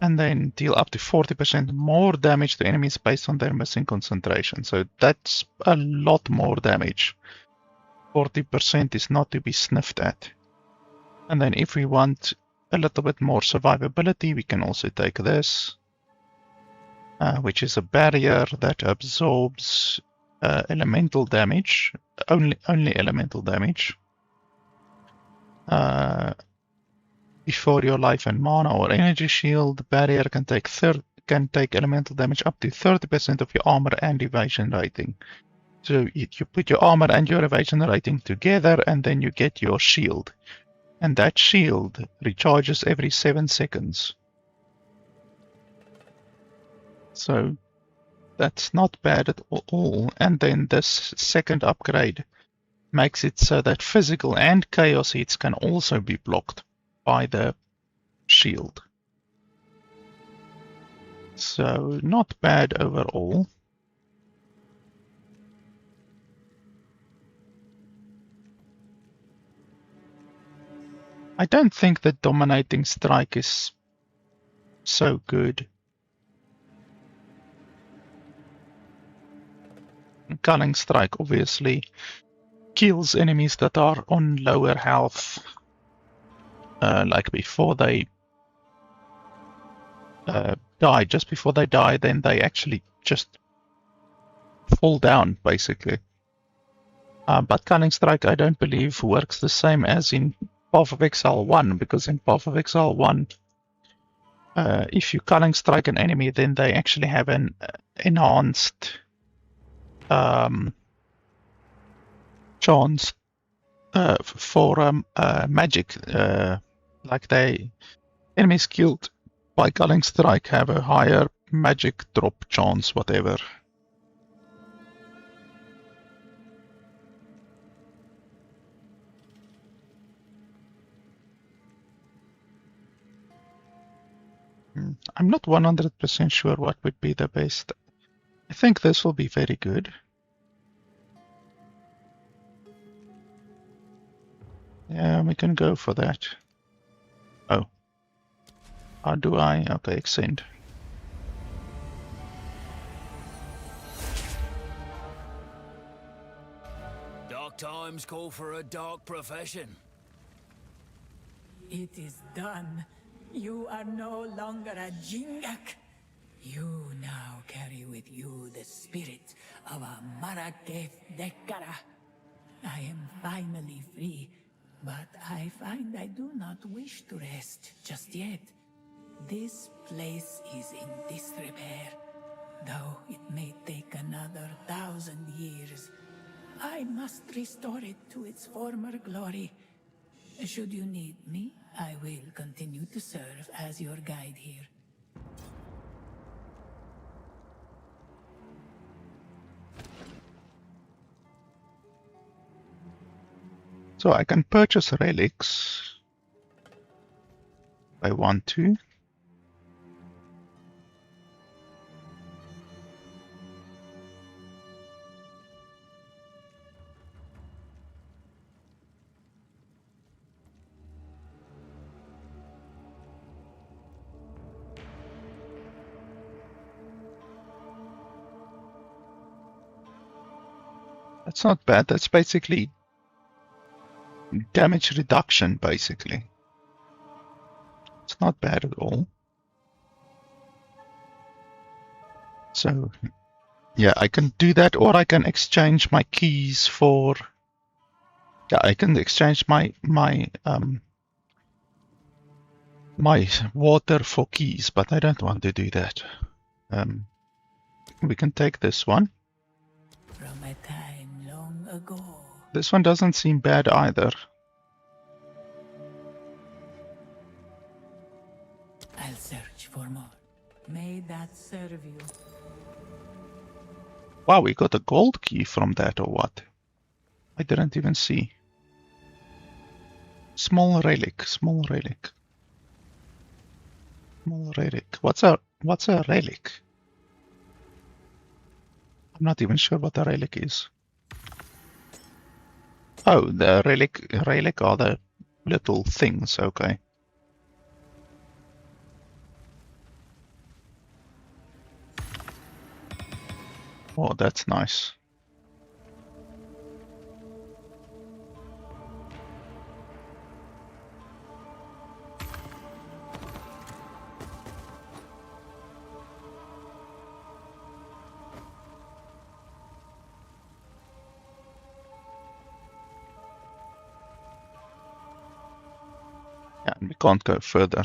And then deal up to 40% more damage to enemies based on their missing concentration. So that's a lot more damage. 40% is not to be sniffed at. And then if we want a little bit more survivability, we can also take this, which is a barrier that absorbs elemental damage, only elemental damage. Before your life and mana or energy shield, the barrier can take elemental damage up to 30% of your armor and evasion rating. So you put your armor and your evasion rating together, and then you get your shield. And that shield recharges every 7 seconds. So that's not bad at all. And then this second upgrade makes it so that physical and chaos hits can also be blocked by the shield. So not bad overall. I don't think that dominating strike is so good. Culling strike obviously kills enemies that are on lower health, like before they die. Just before they die, then they actually just fall down, basically. But Culling Strike, I don't believe, works the same as in Path of Exile 1, because in Path of Exile 1, if you Culling Strike an enemy, then they actually have an enhanced chance for magic. Like enemies killed by Culling Strike have a higher magic drop chance, whatever. I'm not 100% sure what would be the best. I think this will be very good. Yeah, we can go for that. Oh. How do I? Okay, extend. Dark times call for a dark profession. It is done. You are no longer a Jingak. You now carry with you the spirit of a Maraketh Dekara. I am finally free, but I find I do not wish to rest just yet. This place is in disrepair, though it may take another 1,000 years. I must restore it to its former glory. Should you need me, I will continue to serve as your guide here. So I can purchase relics if I want to. That's not bad. That's basically damage reduction, basically. It's not bad at all. So, yeah, I can do that, or I can exchange my keys for... Yeah, I can exchange my water for keys, but I don't want to do that. We can take this one. From a time long ago. This one doesn't seem bad either. I'll search for more. May that serve you. Wow, we got a gold key from that, or what? I didn't even see. Small relic, small relic. Small relic. What's a relic? I'm not even sure what a relic is. Oh, the relic are the little things, okay. Oh, that's nice. Yeah, and we can't go further.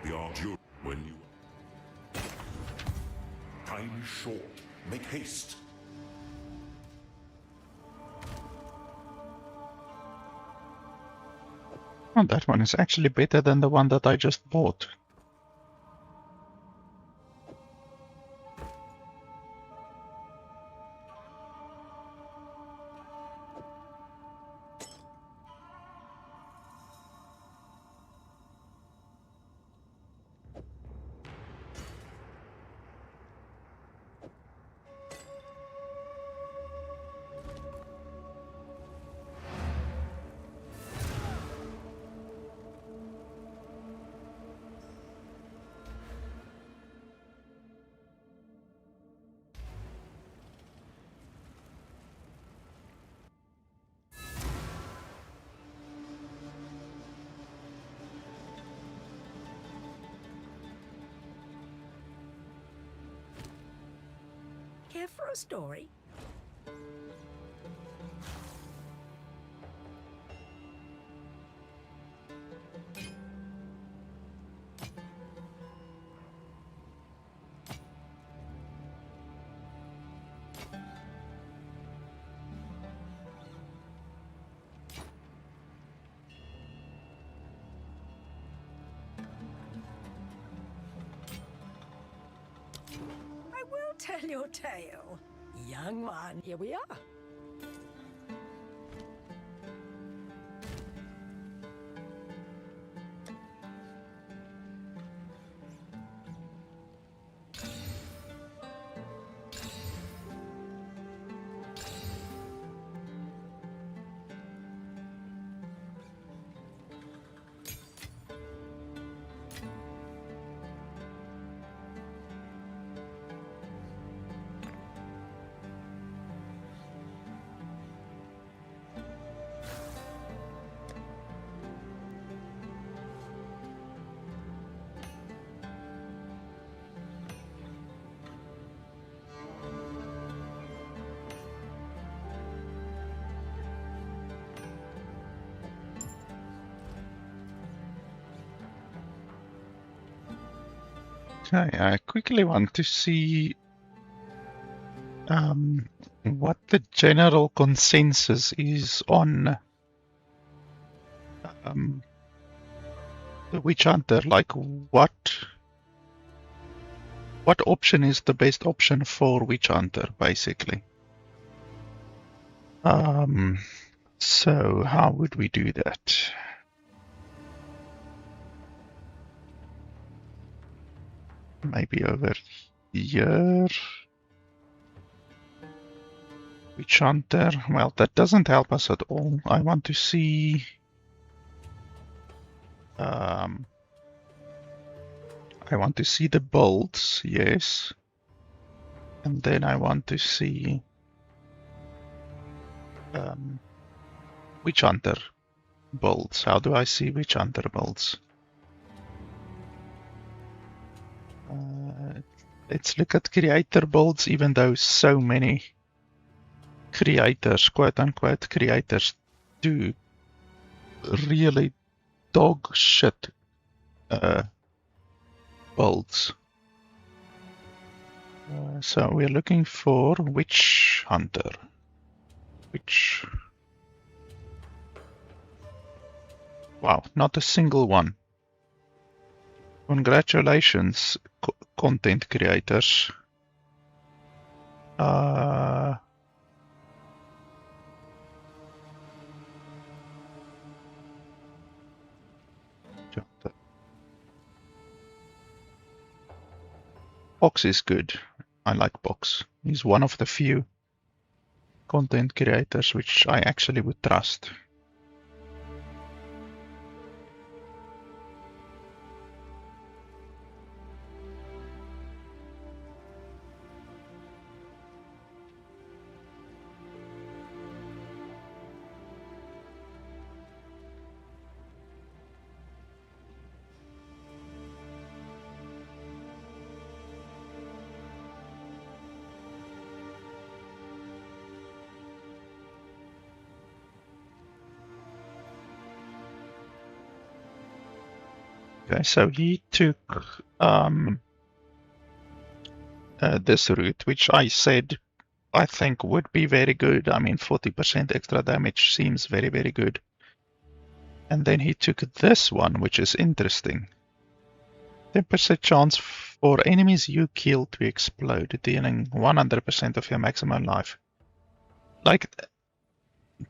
The arduous when you... Time is short. Make haste. Oh, that one is actually better than the one that I just bought. Care for a story? I will tell your tale. Young one, here we are. Okay, I quickly want to see what the general consensus is on the witch hunter. Like, what what option is the best option for witchhunter, basically. So how would we do that? Maybe over here. Witchhunter. Well, that doesn't help us at all. I want to see. I want to see the bolts, yes. And then I want to see witchhunter bolts. How do I see witchhunter bolts? Let's look at creator bolts, even though so many creators, quote-unquote creators, do really dog shit bolts. So we're looking for witchhunter. Wow, not a single one. Congratulations, content creators. Box is good. I like Box. He's one of the few content creators which I actually would trust. Okay, so he took this route, which I said I think would be very good. I mean, 40% extra damage seems very, very good. And then he took this one, which is interesting. 10% chance for enemies you kill to explode, dealing 100% of your maximum life. Like,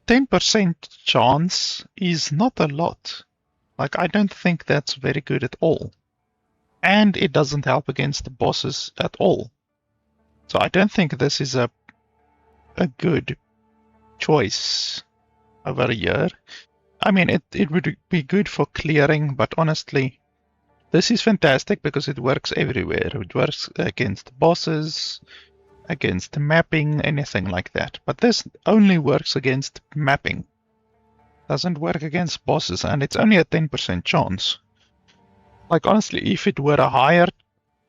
10% chance is not a lot. Like, I don't think that's very good at all. And it doesn't help against the bosses at all. So I don't think this is a good choice over here. I mean, it would be good for clearing, but honestly, this is fantastic because it works everywhere. It works against bosses, against mapping, anything like that. But this only works against mapping. Doesn't work against bosses, and it's only a 10% chance. Like, honestly, if it were a higher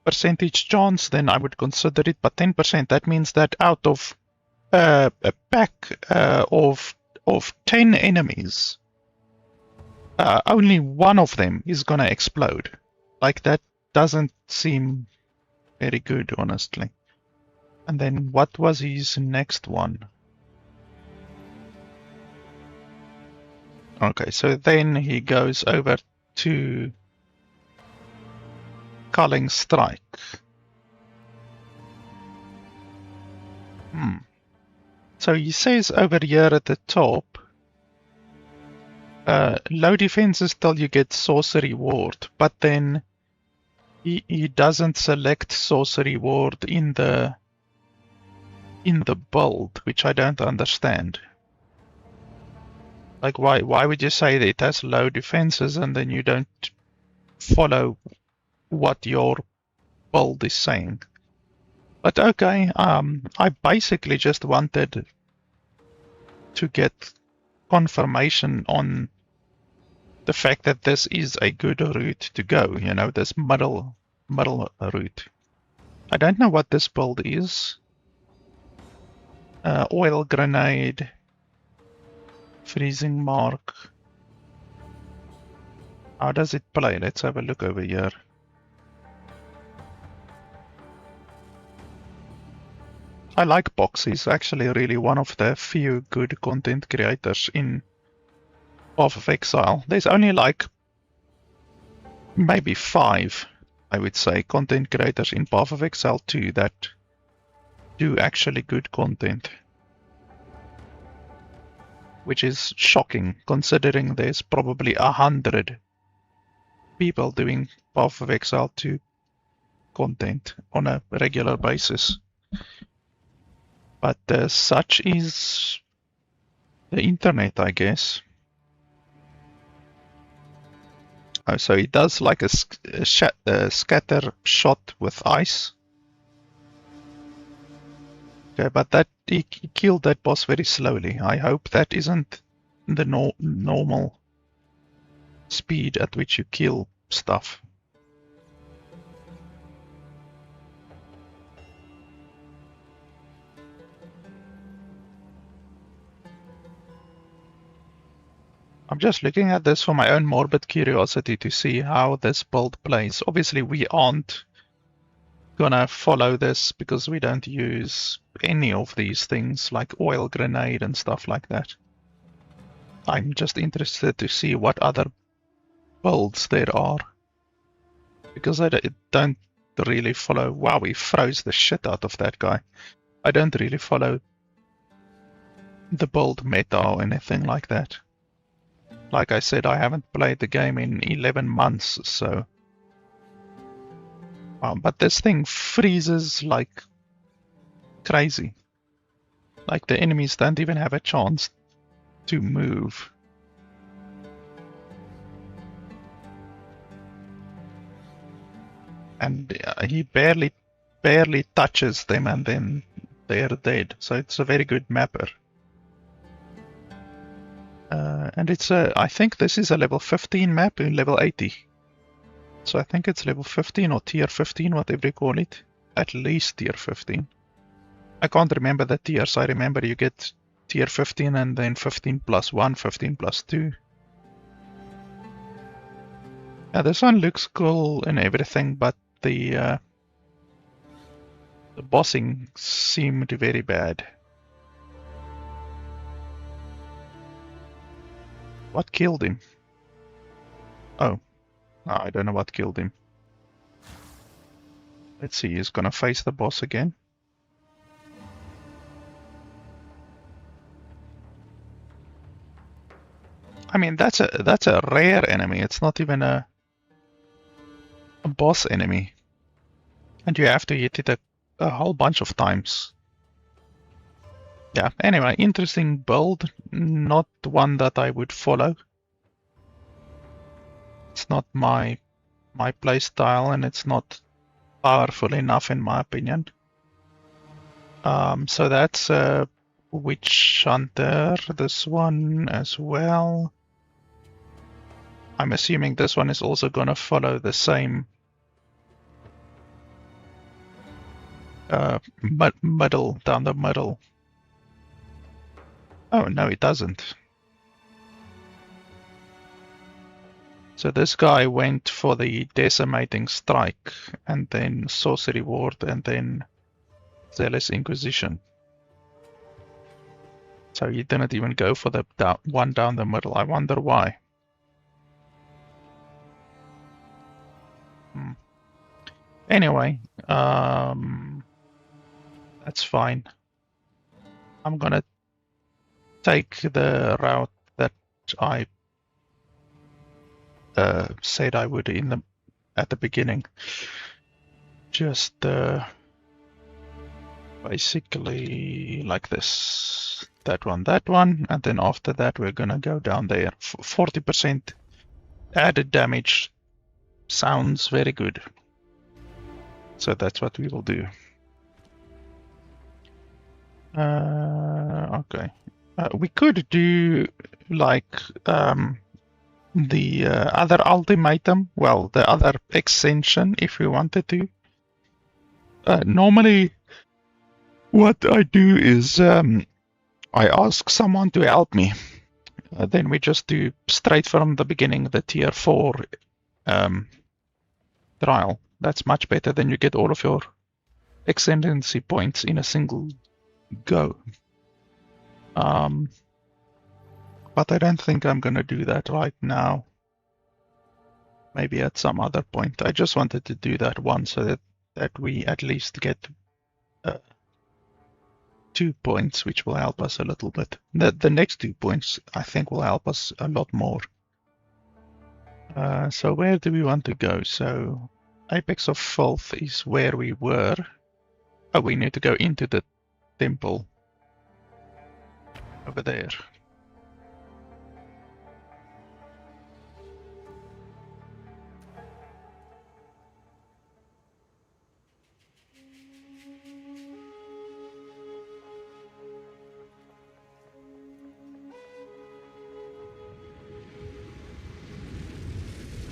percentage chance, then I would consider it, but 10%, that means that out of a pack of 10 enemies, only one of them is gonna explode. Like, that doesn't seem very good, honestly. And then what was his next one? Okay, so then he goes over to Culling Strike. So he says over here at the top, low defenses till you get Sorcery Ward, but then he doesn't select Sorcery Ward in the build, which I don't understand. Like, why would you say that it has low defenses and then you don't follow what your build is saying? But okay, I basically just wanted to get confirmation on the fact that this is a good route to go, you know, this middle route. I don't know what this build is. Oil Grenade, Freezing Mark. How does it play? Let's have a look over here. I like Box. He's actually really one of the few good content creators in Path of Exile. There's only like maybe 5 I would say, content creators in Path of Exile 2 that do actually good content. Which is shocking, considering there's probably 100 people doing Path of Exile 2 content on a regular basis. But such is the internet, I guess. Oh, so he does like a scatter shot with ice. Okay, but that he killed that boss very slowly. I hope that isn't the normal speed at which you kill stuff. I'm just looking at this for my own morbid curiosity to see how this build plays. Obviously, we aren't gonna follow this because we don't use any of these things like oil grenade and stuff like that. I'm just interested to see what other builds there are, because I don't really follow. Wow, he froze the shit out of that guy. I don't really follow the build meta or anything like that. Like I said, I haven't played the game in 11 months, so... but this thing freezes like crazy. Like the enemies don't even have a chance to move. And he barely touches them and then they're dead. So it's a very good mapper. And it's I think this is a level 15 map in level 80. So I think it's level 15 or tier 15, whatever you call it. At least tier 15. I can't remember the tiers. I remember you get tier 15 and then 15 plus 1, 15 plus 2. Yeah, this one looks cool and everything, but the bossing seemed very bad. What killed him? Oh, I don't know what killed him. Let's see, he's gonna face the boss again. I mean, that's a rare enemy. It's not even a boss enemy. And you have to hit it a whole bunch of times. Yeah, anyway, interesting build. Not one that I would follow. It's not my playstyle, and it's not powerful enough in my opinion. So that's Witchhunter, this one as well. I'm assuming this one is also gonna follow the same middle, down the middle. Oh, no, it doesn't. So this guy went for the Decimating Strike, and then Sorcery Ward, and then Zealous Inquisition. So he didn't even go for the one down the middle. I wonder why. Anyway, that's fine. I'm gonna take the route that I said I would at the beginning. Just basically like this. That one, and then after that we're gonna go down there. 40% added damage sounds very good. So that's what we will do. Okay. We could do like the other ultimatum, well, the other extension if we wanted to. Normally what I do is I ask someone to help me. Then we just do straight from the beginning the tier 4 trial. That's much better than you get all of your ascendancy points in a single go. But I don't think I'm gonna do that right now. maybe at some other point. I just wanted to do that once so that we at least get 2 points, which will help us a little bit. The next 2 points, I think, will help us a lot more. So where do we want to go? So Apex of Filth is where we were. Oh, we need to go into the temple over there.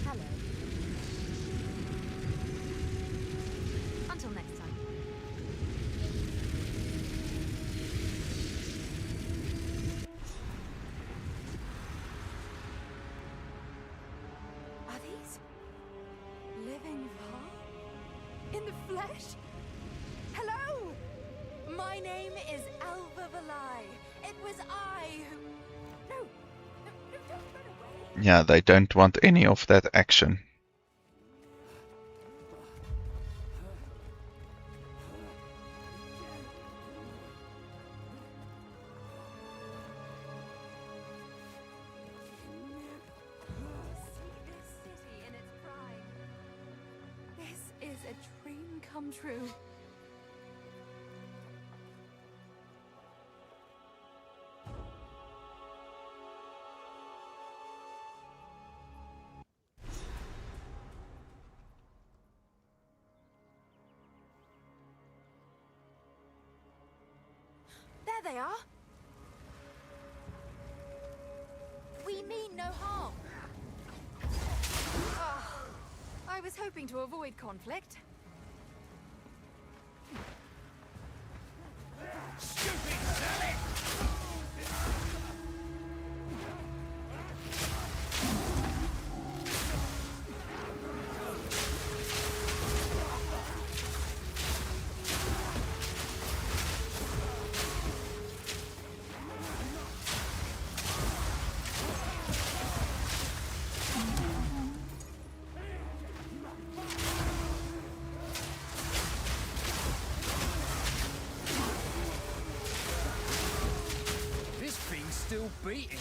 Hello. Until next time. Are these living Var? In the flesh? Hello! My name is Alva Valai. It was I who... No, don't run away. Yeah, they don't want any of that action. See this city in its prime. This is a dream come true. There they are. We mean no harm. Ah, I was hoping to avoid conflict. This thing's still beating.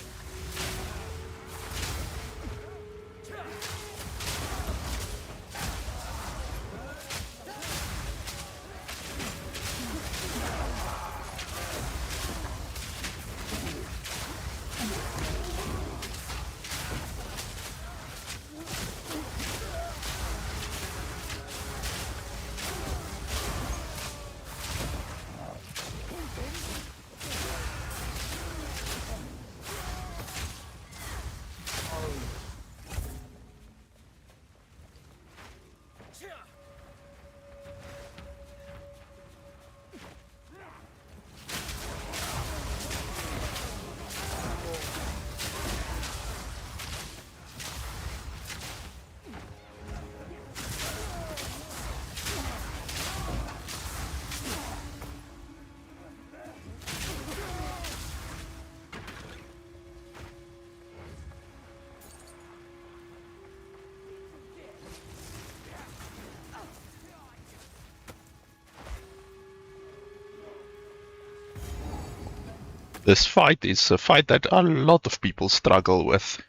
This fight is a fight that a lot of people struggle with.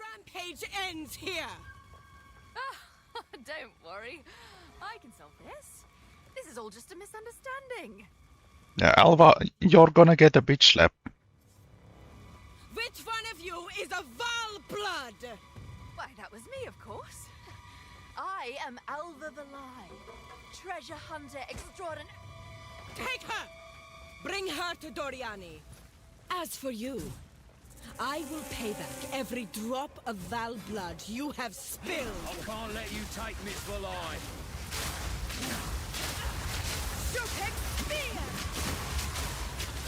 Rampage ends here. Don't worry. I can solve this. This is all just a misunderstanding. Yeah, Alva, you're gonna get a bitch slap. Which one of you is a Val blood? Why, that was me, of course. I am Alva Valai, treasure hunter extraordinary. Take her! Bring her to Doriani. As for you, I will pay back every drop of Val blood you have spilled. I can't let you take Miss Valai. Shoot spear!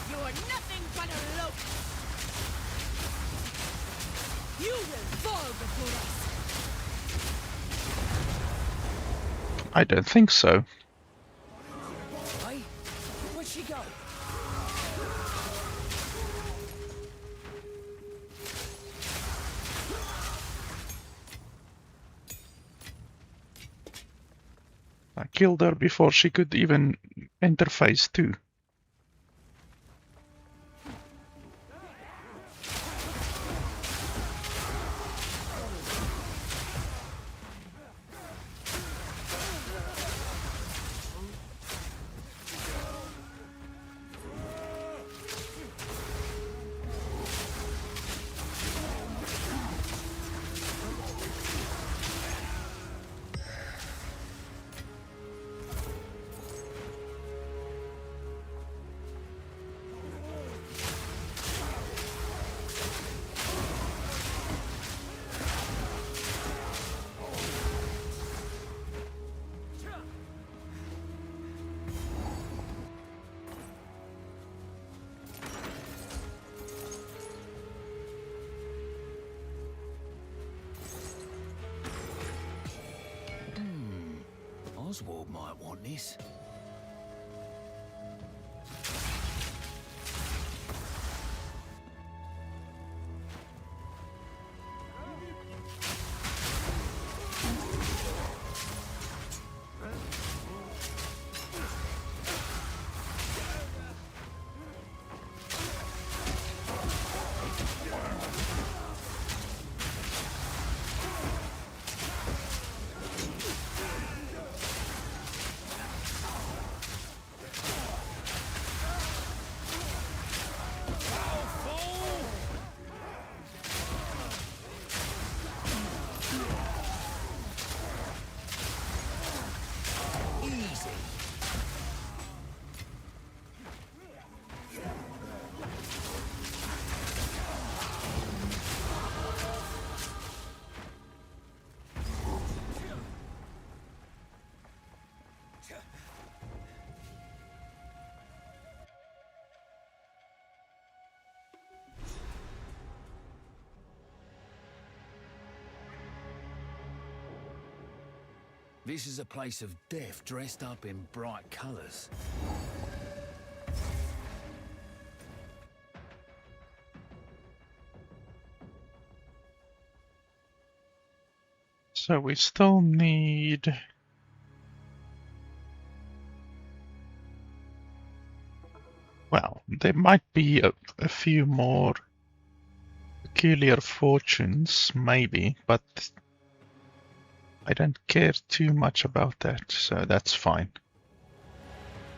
You are nothing but a loaf. You will fall before us. I don't think so. Hey, where'd she go? killed her before she could even enter phase 2. Oswald might want this. This is a place of death dressed up in bright colours. So we still need... Well, there might be a few more peculiar fortunes, maybe, but I don't care too much about that, so that's fine.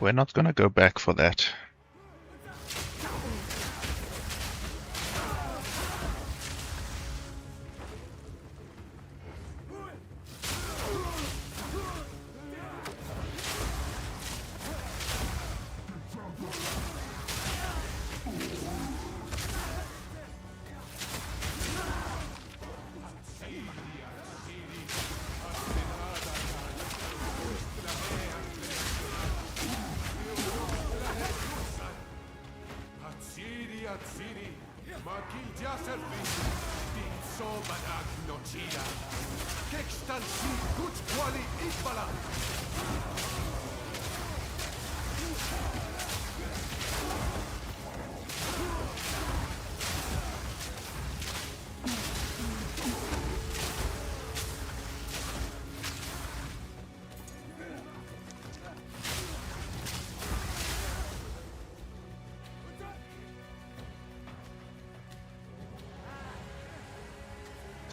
We're not gonna go back for that.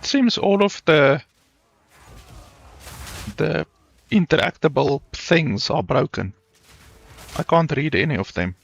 Seems all of the interactable things are broken. I can't read any of them.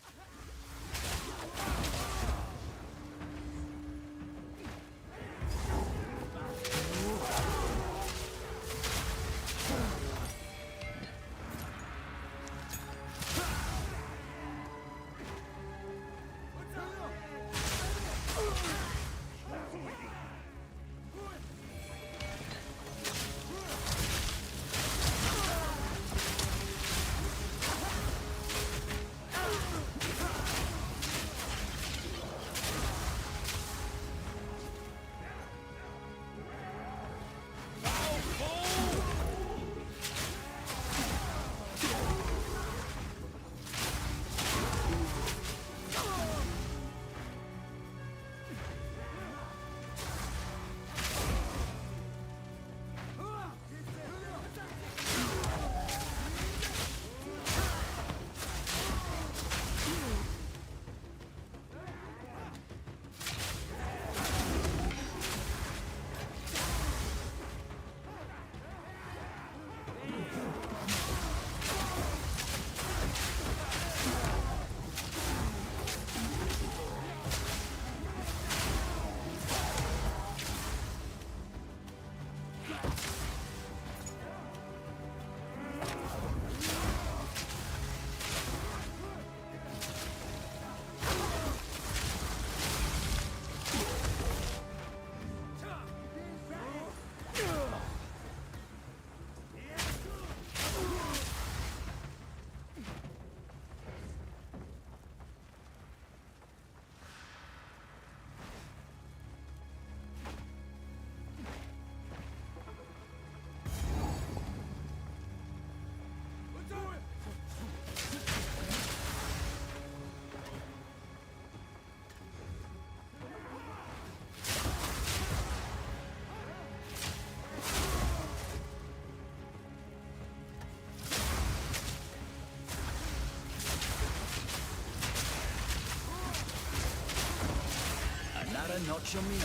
a notch on me.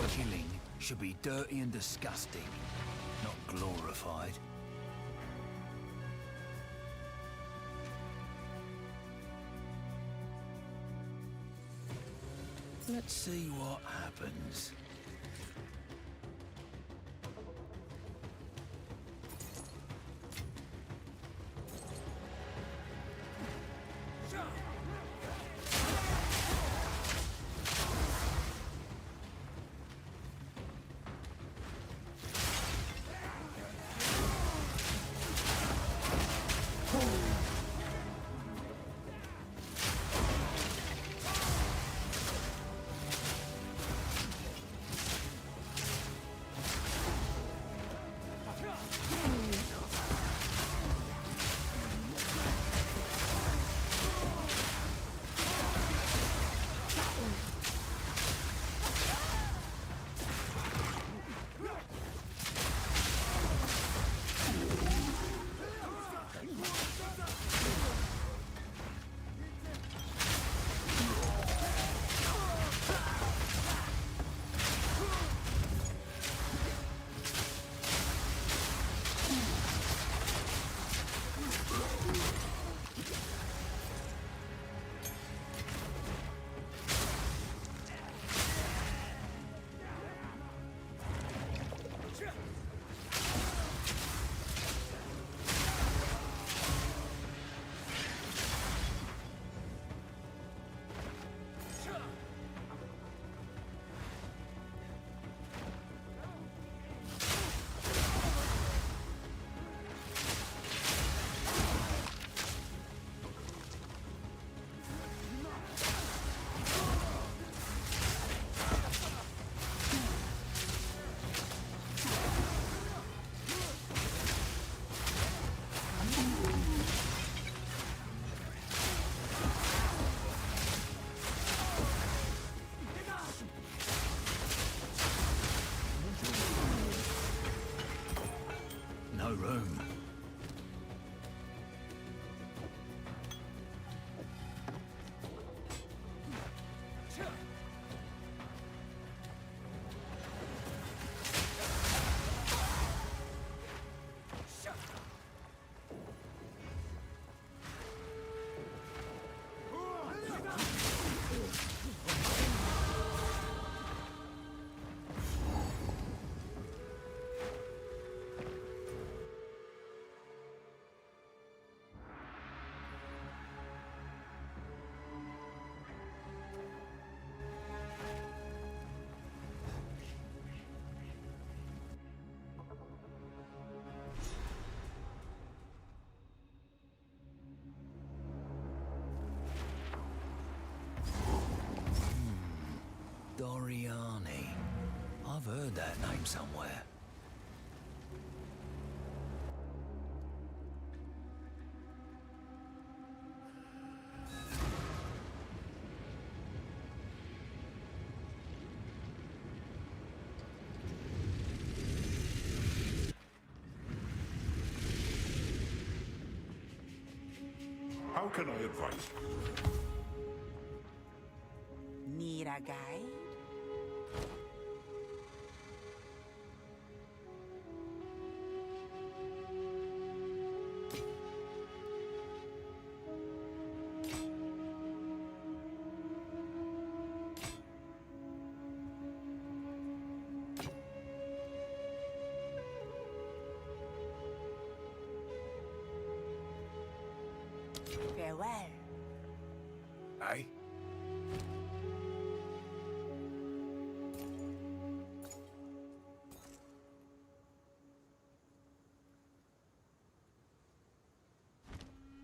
Killing should be dirty and disgusting, not glorified. Let's see what happens. I've heard that name somewhere. How can I advise? Need a guide? Farewell. Aye?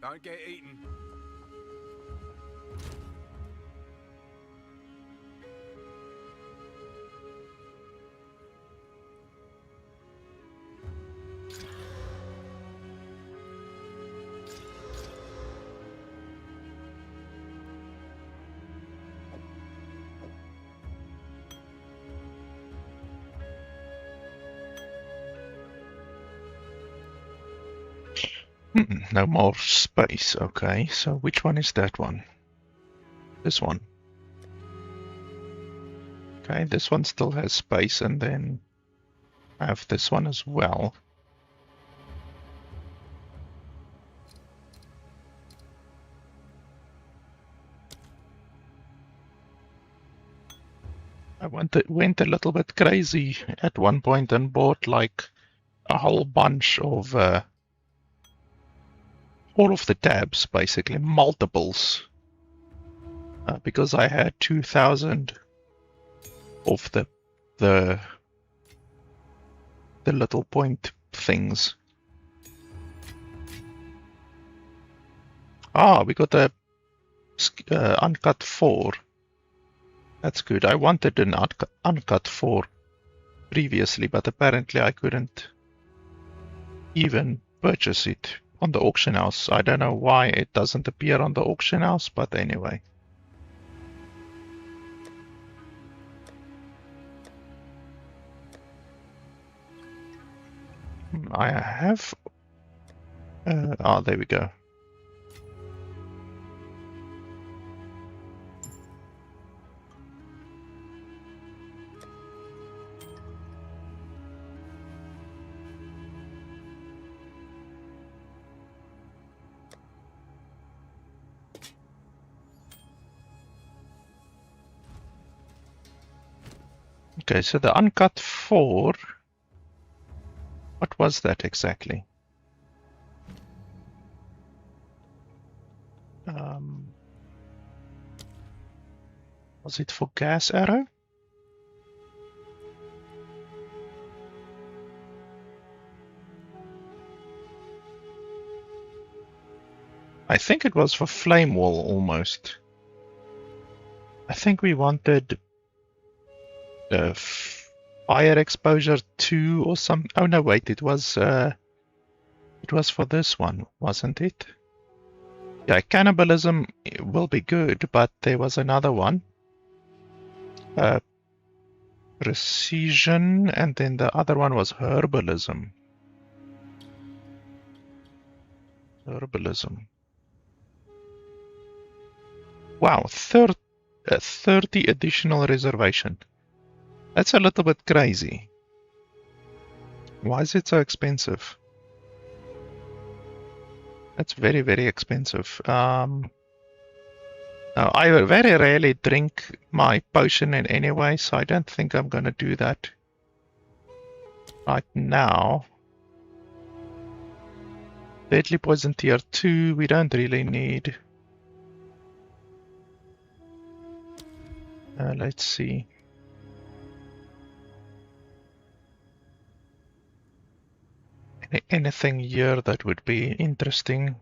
Don't get eaten. No more space. Okay, so which one is that one? This one. Okay, this one still has space, and then I have this one as well. I went a little bit crazy at one point and bought like a whole bunch of all of the tabs, basically multiples, because I had 2,000 of the little point things. Ah, we got a uncut 4. That's good. I wanted an uncut 4 previously, but apparently I couldn't even purchase it on the auction house. I don't know why it doesn't appear on the auction house, but anyway. I have... there we go. Okay, so the uncut 4, what was that exactly? Was it for gas arrow? I think it was for flame wall almost. I think we wanted fire exposure 2 or some. Oh no, wait, it was for this one, wasn't it? Yeah, cannibalism will be good, but there was another one. Precision, and then the other one was herbalism. Herbalism. Wow, 30 additional reservation. That's a little bit crazy. Why is it so expensive? That's very, very expensive. Now, I very rarely drink my potion in any way, so I don't think I'm going to do that right now. Deadly Poison Tier 2, we don't really need. Let's see. Anything here that would be interesting?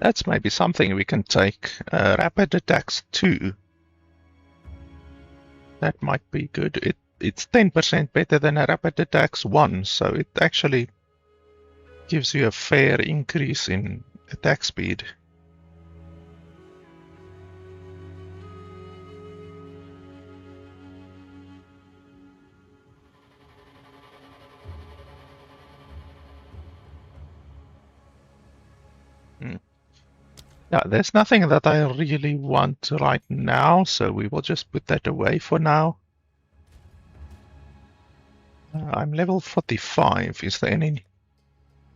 That's maybe something we can take. Rapid attacks 2. That might be good. It's 10% better than a rapid attacks 1, so it actually gives you a fair increase in attack speed. Yeah, there's nothing that I really want right now, so we will just put that away for now. I'm level 45. Is there any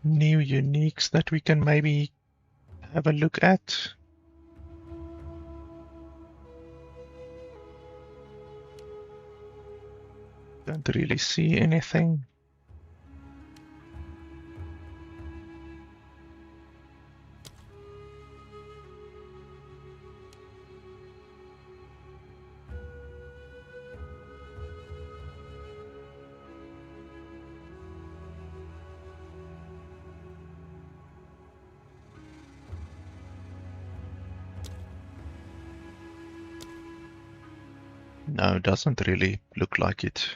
new uniques that we can maybe have a look at? Don't really see anything. No, doesn't really look like it.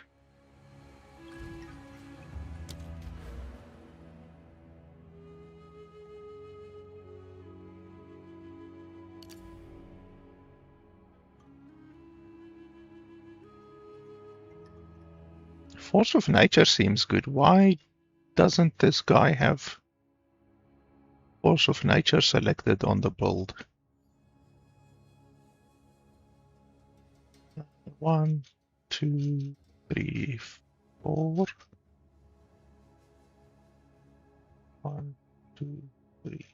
Force of Nature seems good. Why doesn't this guy have Force of Nature selected on the build? 1, 2, 3, 4. 1, 2, 3,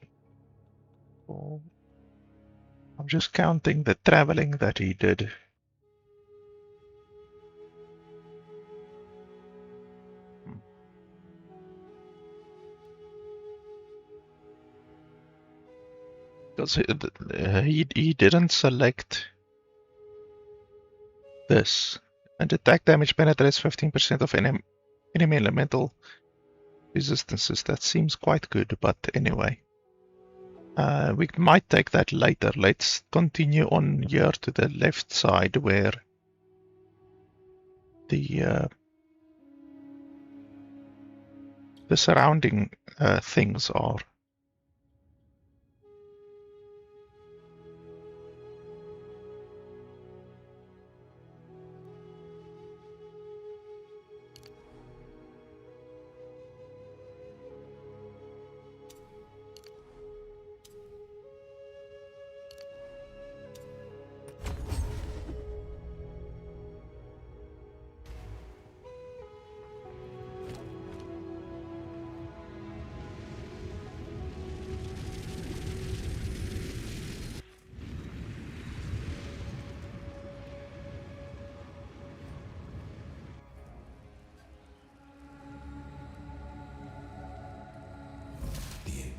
4. I'm just counting the traveling that he did. Because he didn't select this. And attack damage penetrates 15% of enemy elemental resistances. That seems quite good, but anyway. We might take that later. Let's continue on here to the left side where the surrounding things are.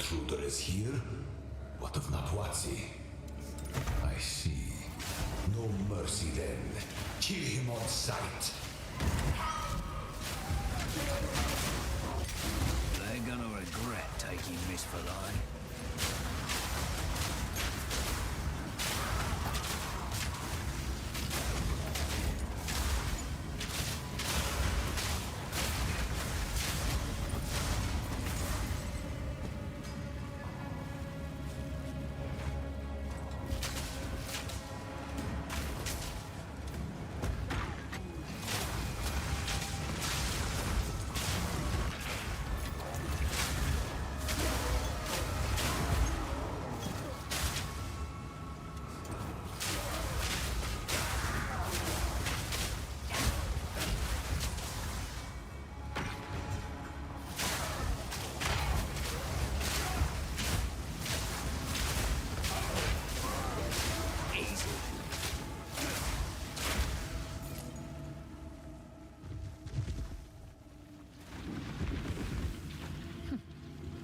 Intruder is here? What of Natwazi? I see. No mercy then. Kill him on sight. They're gonna regret taking Miss Falai.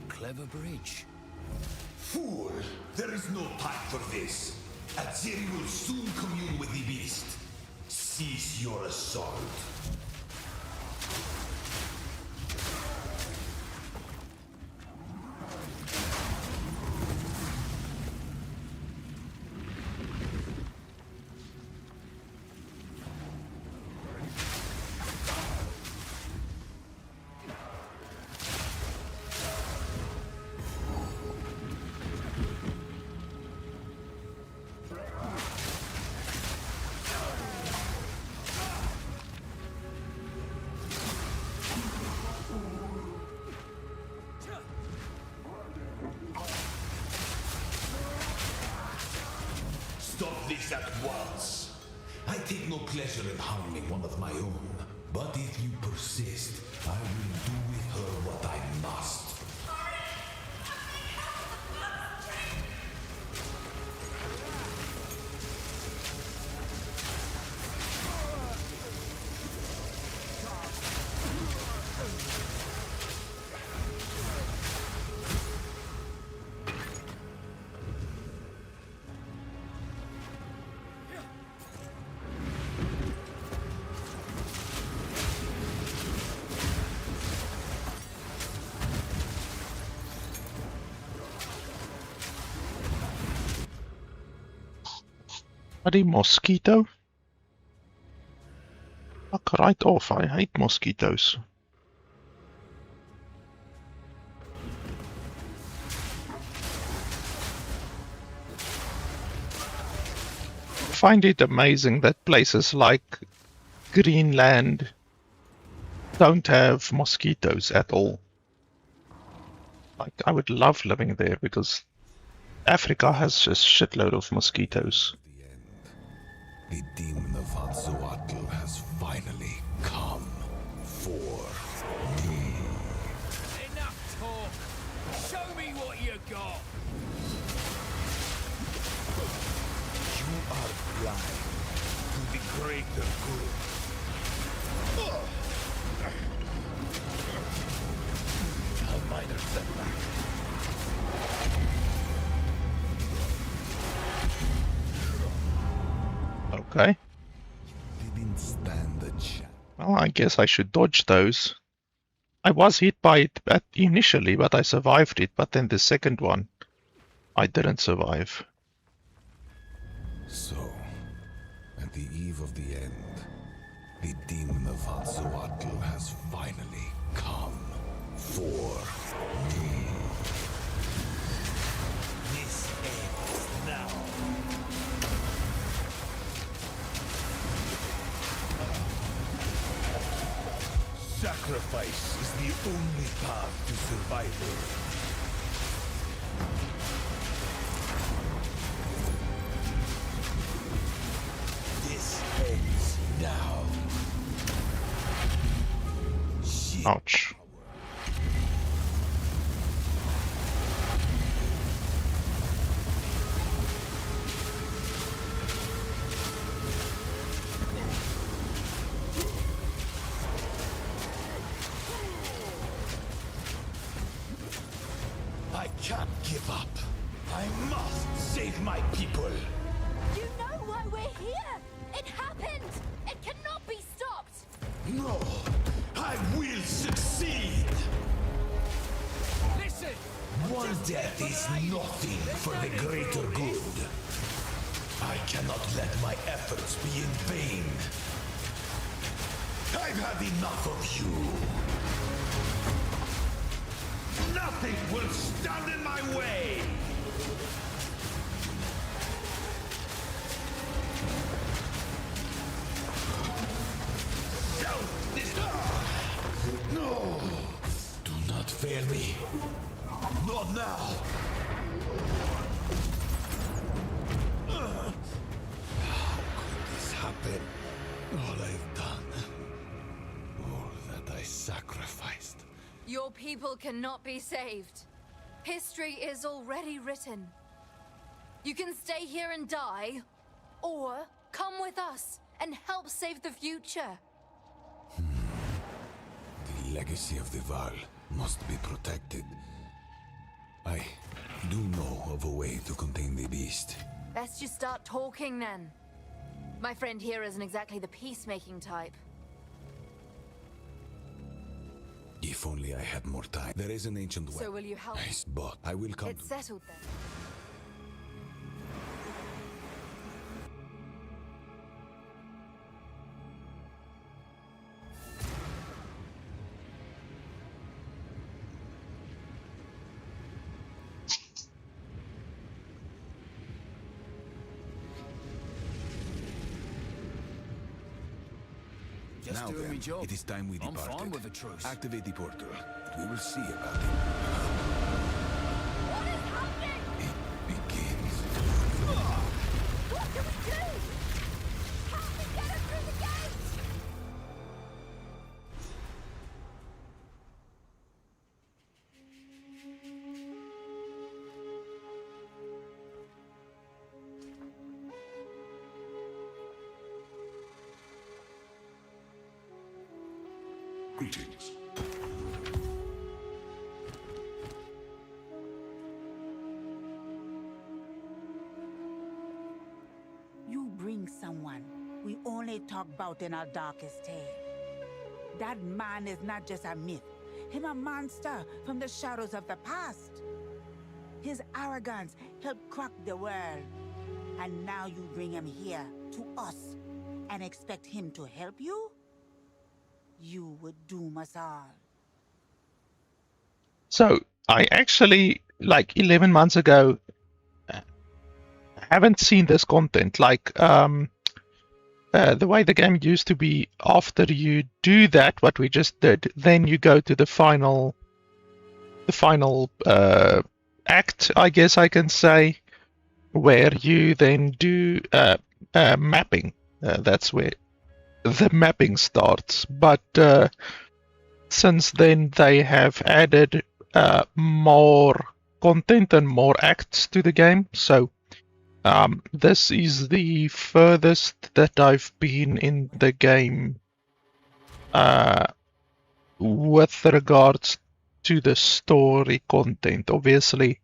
Clever bridge. Fool! There is no time for this. Azeri will soon commune with the beast. Cease your assault. stop this at once. I take no pleasure in harming one of my own. But if you persist, I will do with her what I must. Bloody mosquito? Fuck right off, I hate mosquitoes. I find it amazing that places like Greenland don't have mosquitoes at all. Like, I would love living there because Africa has just shitload of mosquitoes. The demon of Hatzoatl has finally come for me. Enough talk! Show me what you got! You are blind to the greater good. A minor setback. Okay. Didn't stand a chance. Well, I guess I should dodge those. I was hit by it initially, but I survived it. But then the second one, I didn't survive. So, at the eve of the end, the demon of Hatzoatl has finally come for me. This ends now. Sacrifice is the only path to survival. This ends now. Ouch. I can't give up. I must save my people. You know why we're here! It happened! It cannot be stopped! No, I will succeed. Listen! One death is nothing for the greater good. I cannot let my efforts be in vain. I've had enough of you. Nothing will stand in my way. No! Do not fail me. Not now. How could this happen? All I've done. All that I sacrificed. Your people cannot be saved. History is already written. You can stay here and die, or come with us and help save the future. The legacy of the Val must be protected. I do know of a way to contain the beast. Best you start talking then. My friend here isn't exactly the peacemaking type. If only I had more time. There is an ancient weapon. So will you help? Nice, but I will come. It's settled then. Just Now doing then, me job. it is time we I'm departed. fine with a truce. Activate the portal. We will see about it. It begins. What Greetings. You bring someone we only talk about in our darkest tale. That man is not just a myth. Him a monster from the shadows of the past. His arrogance helped crack the world. And now you bring him here, to us, and expect him to help you? You would doom us all. So, I actually, like 11 months ago, haven't seen this content. Like, the way the game used to be, after you do that, what we just did, then you go to the final act, I guess I can say, where you then do mapping. That's where the mapping starts. But since then, they have added more content and more acts to the game. So this is the furthest that I've been in the game with regards to the story content. Obviously,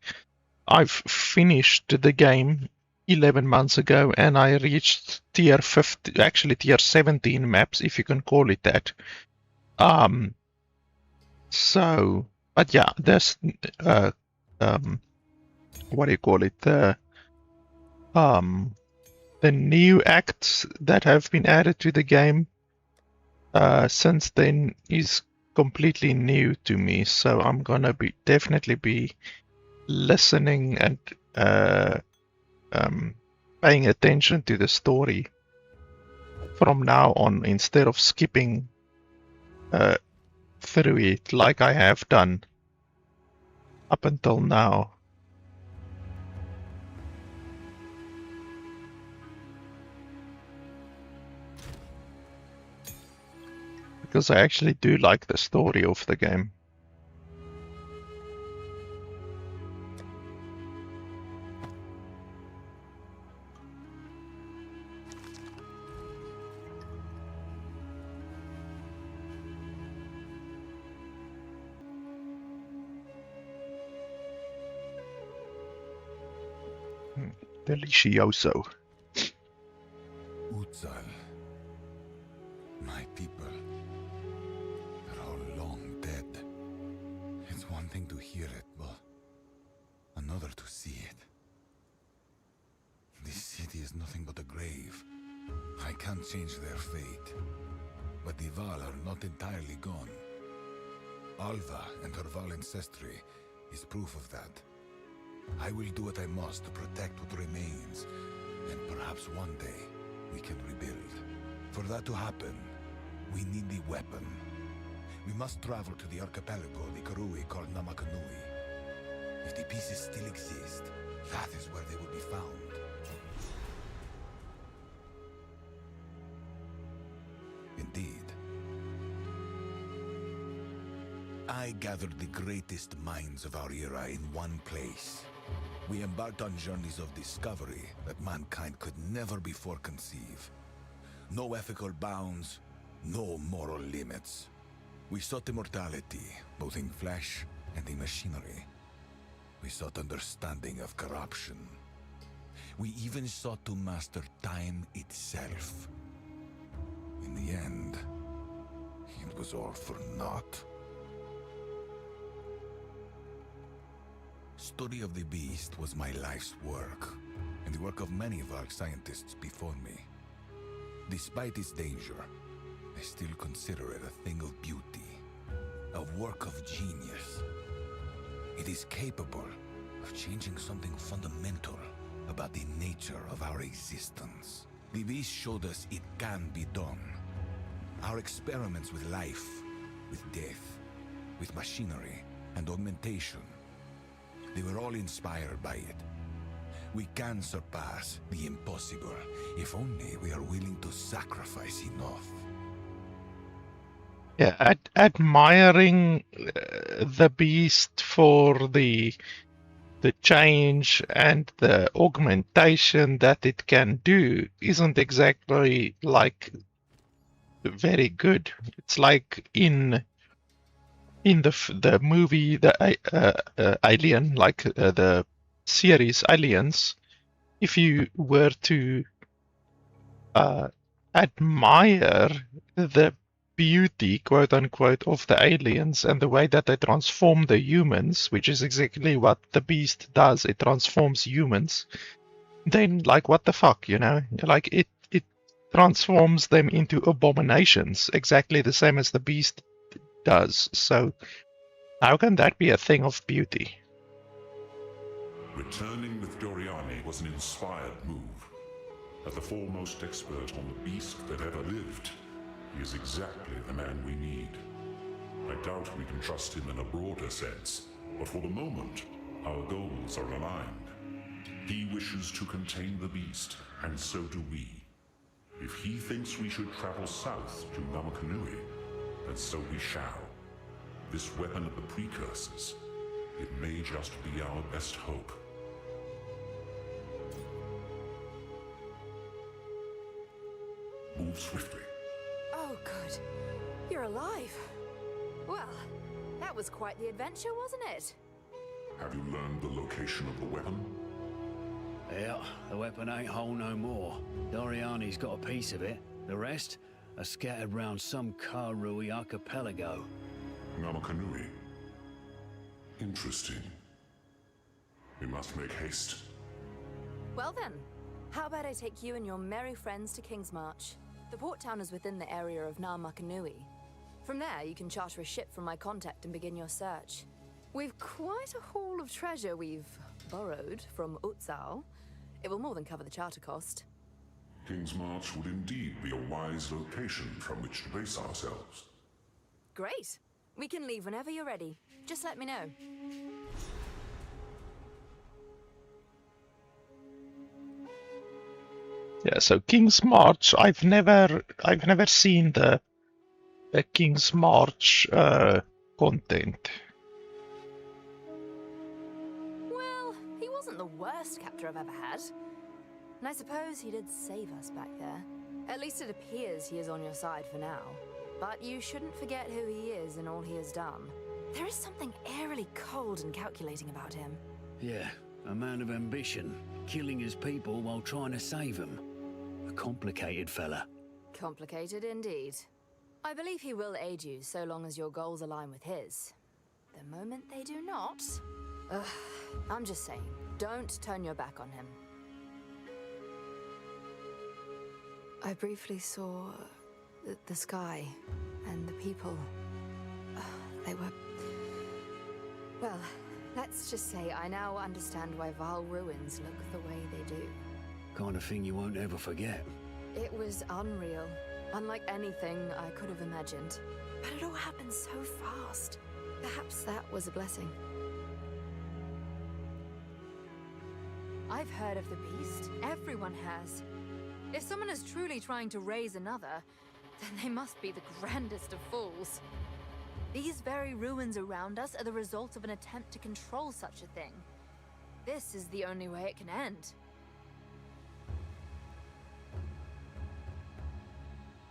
I've finished the game 11 months ago, and I reached tier 50, actually tier 17 maps, if you can call it that. So, but yeah, there's what do you call it? The new acts that have been added to the game since then is completely new to me. So I'm gonna definitely be listening and paying attention to the story from now on, instead of skipping through it like I have done up until now. Because I actually do like the story of the game. Delicioso. Utsal. My people. They're all long dead. It's one thing to hear it, but another to see it. This city is nothing but a grave. I can't change their fate. But the Val are not entirely gone. Alva and her Val ancestry is proof of that. I will do what I must to protect what remains, and perhaps one day we can rebuild. For that to happen, we need the weapon. We must travel to the archipelago the Karui called Namakanui. If the pieces still exist, that is where they will be found. Indeed. I gathered the greatest minds of our era in one place. We embarked on journeys of discovery that mankind could never before conceive. No ethical bounds, no moral limits. We sought immortality, both in flesh and in machinery. We sought understanding of corruption. We even sought to master time itself. In the end, it was all for naught. Study of the beast was my life's work, and the work of many Varg scientists before me. Despite its danger, I still consider it a thing of beauty, a work of genius. It is capable of changing something fundamental about the nature of our existence. The beast showed us it can be done. Our experiments with life, with death, with machinery and augmentation, they were all inspired by it. We can surpass the impossible, if only we are willing to sacrifice enough. Yeah, admiring the beast for the change and the augmentation that it can do isn't exactly like very good. It's like in the movie, Alien, like the series Aliens. If you were to admire the beauty, quote unquote, of the aliens and the way that they transform the humans, which is exactly what the beast does, it transforms humans, then like what the fuck, you know? Like it transforms them into abominations, exactly the same as the beast does. So how can that be a thing of beauty? Returning with Doriani was an inspired move. As the foremost expert on the beast that ever lived, he is exactly the man we need. I doubt we can trust him in a broader sense, but for the moment, our goals are aligned. He wishes to contain the beast, and so do we. If he thinks we should travel south to Namakanui, then so we shall. This weapon of the precursors, it may just be our best hope. Move swiftly. Oh, good. You're alive. Well, that was quite the adventure, wasn't it? Have you learned the location of the weapon? Yeah, the weapon ain't whole no more. Doriani's got a piece of it. The rest are scattered round some Karui archipelago. Namakanui. Interesting. We must make haste. Well then, how about I take you and your merry friends to King's March? The port town is within the area of Namakanui. From there, you can charter a ship from my contact and begin your search. We've quite a haul of treasure we've borrowed from Utsal. It will more than cover the charter cost. King's March would indeed be a wise location from which to base ourselves. Great! We can leave whenever you're ready. Just let me know. Yeah, so King's March, I've never seen the King's March content. Well, he wasn't the worst captor I've ever had. And I suppose he did save us back there. At least it appears he is on your side for now. But you shouldn't forget who he is and all he has done. There is something eerily cold and calculating about him. Yeah, a man of ambition, killing his people while trying to save them. A complicated fella. Complicated indeed. I believe he will aid you so long as your goals align with his. The moment they do not... I'm just saying, don't turn your back on him. I briefly saw the sky and the people. They were... Well, let's just say I now understand why Val ruins look the way they do. Kind of thing you won't ever forget. It was unreal. Unlike anything I could have imagined. But it all happened so fast. Perhaps that was a blessing. I've heard of the beast. Everyone has. If someone is truly trying to raise another, then they must be the grandest of fools. These very ruins around us are the result of an attempt to control such a thing. This is the only way it can end.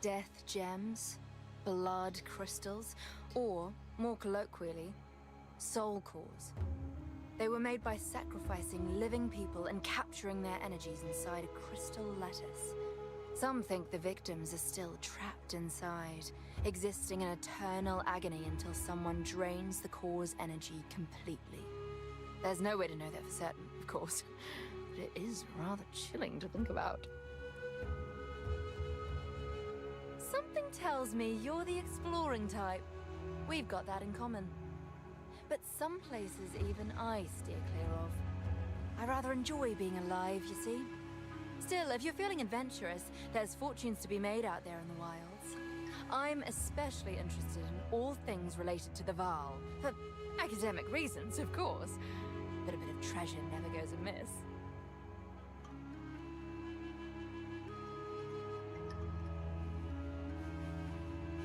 Death gems, blood crystals, or, more colloquially, soul cores. They were made by sacrificing living people and capturing their energies inside a crystal lattice. Some think the victims are still trapped inside, existing in eternal agony until someone drains the core's energy completely. There's no way to know that for certain, of course, but it is rather chilling to think about. Something tells me you're the exploring type. We've got that in common. But some places even I steer clear of. I rather enjoy being alive, you see. Still, if you're feeling adventurous, there's fortunes to be made out there in the wilds. I'm especially interested in all things related to the Val. For academic reasons, of course. But a bit of treasure never goes amiss.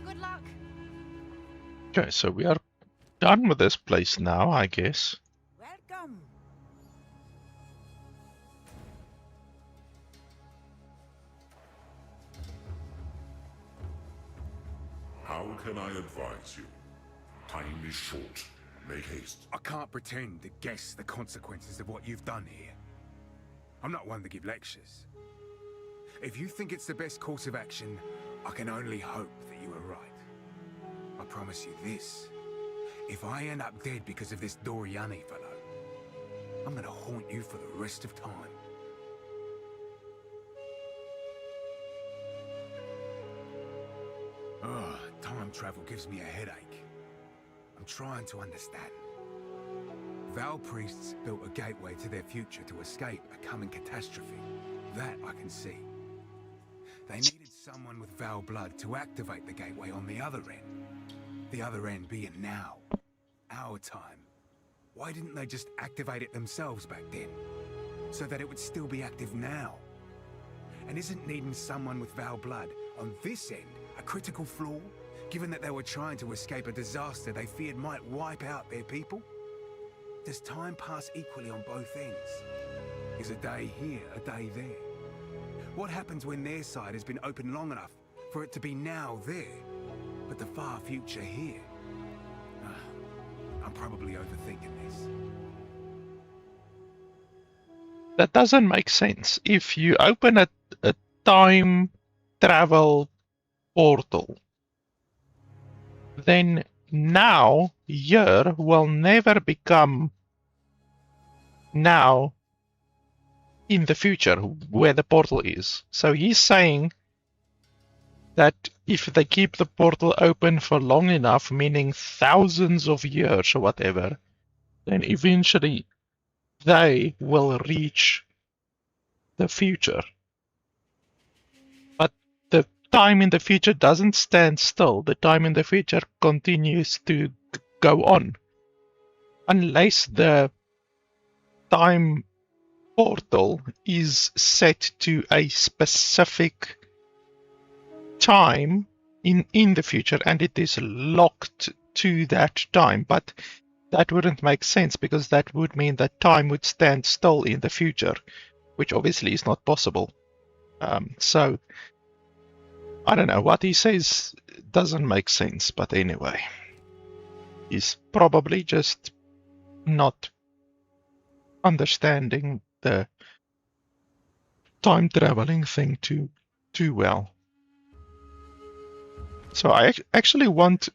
Good luck. Okay, so we are done with this place now, I guess. Welcome. How can I advise you? Time is short. Make haste. I can't pretend to guess the consequences of what you've done here. I'm not one to give lectures. If you think it's the best course of action, I can only hope that you are right. I promise you this. If I end up dead because of this Doriani fellow, I'm gonna haunt you for the rest of time. Ugh, time travel gives me a headache. I'm trying to understand. Val priests built a gateway to their future to escape a coming catastrophe. That I can see. They needed someone with Val blood to activate the gateway on the other end. The other end being now. Our time. Why didn't they just activate it themselves back then? So that it would still be active now? And isn't needing someone with Val blood on this end a critical flaw, given that they were trying to escape a disaster they feared might wipe out their people? Does time pass equally on both ends? Is a day here, a day there? What happens when their side has been open long enough for it to be now there, but the far future here? I'm probably overthinking this. That doesn't make sense. If you open a time travel portal, then now here will never become now in the future where the portal is. So he's saying that if they keep the portal open for long enough, meaning thousands of years or whatever, then eventually they will reach the future. But the time in the future doesn't stand still. The time in the future continues to go on. Unless the time portal is set to a specific time in the future and it is locked to that time. But that wouldn't make sense because that would mean that time would stand still in the future, which obviously is not possible. So I don't know, what he says doesn't make sense, but anyway, he's probably just not understanding the time traveling thing too well. So I actually want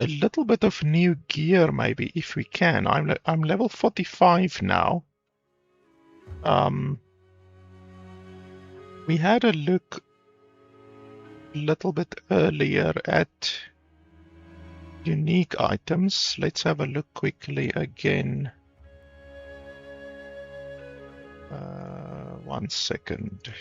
a little bit of new gear, maybe, if we can. I'm level 45 now. We had a look a little bit earlier at unique items. Let's have a look quickly again. 1 second.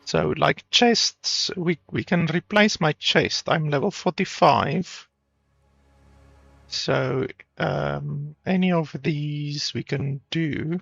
So, like chests, we can replace my chest. I'm level 45. So, any of these we can do.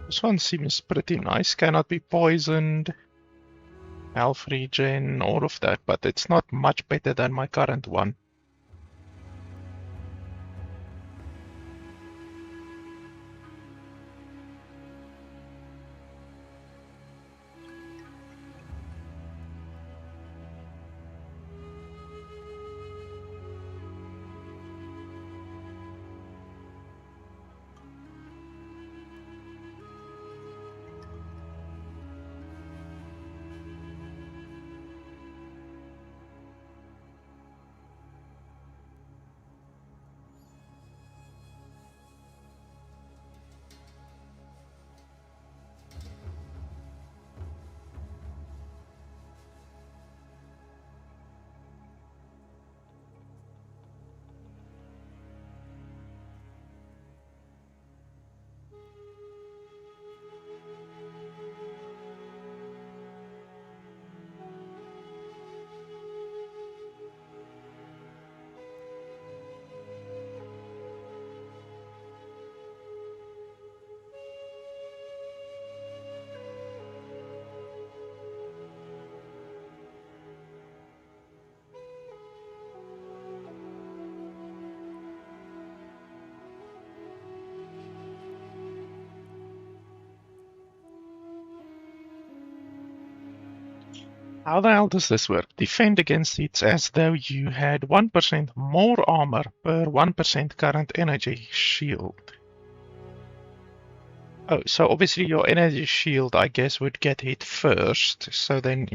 This one seems pretty nice. Cannot be poisoned. Health regen, all of that, but it's not much better than my current one. How the hell does this work? Defend against it as though you had 1% more armor per 1% current energy shield. Oh, so obviously your energy shield, I guess, would get hit first, so then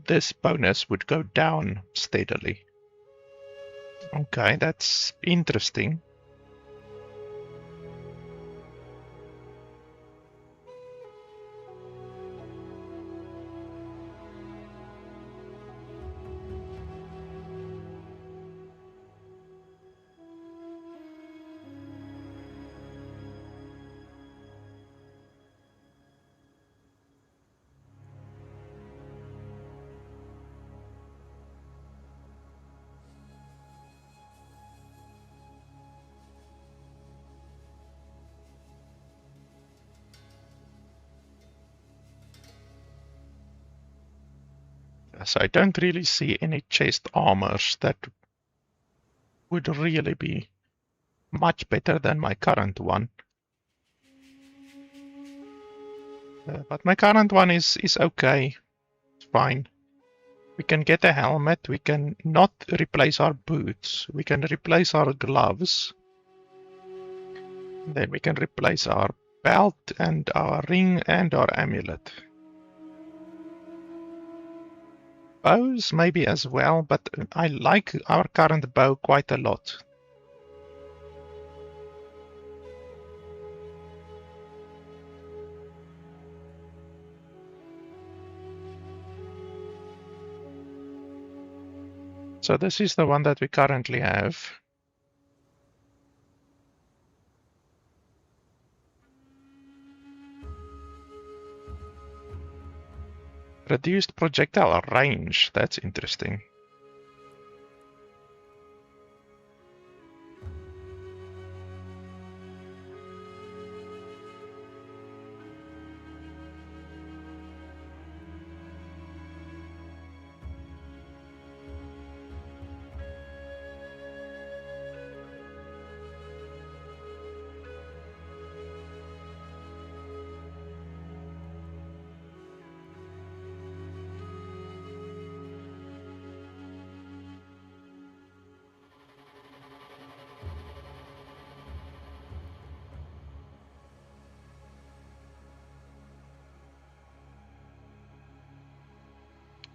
this bonus would go down steadily. Okay, that's interesting. So I don't really see any chest armors that would really be much better than my current one. But my current one is okay. It's fine. We can get a helmet. We can not replace our boots. We can replace our gloves. Then we can replace our belt and our ring and our amulet. Bows maybe as well, but I like our current bow quite a lot. So this is the one that we currently have. Reduced projectile range, that's interesting.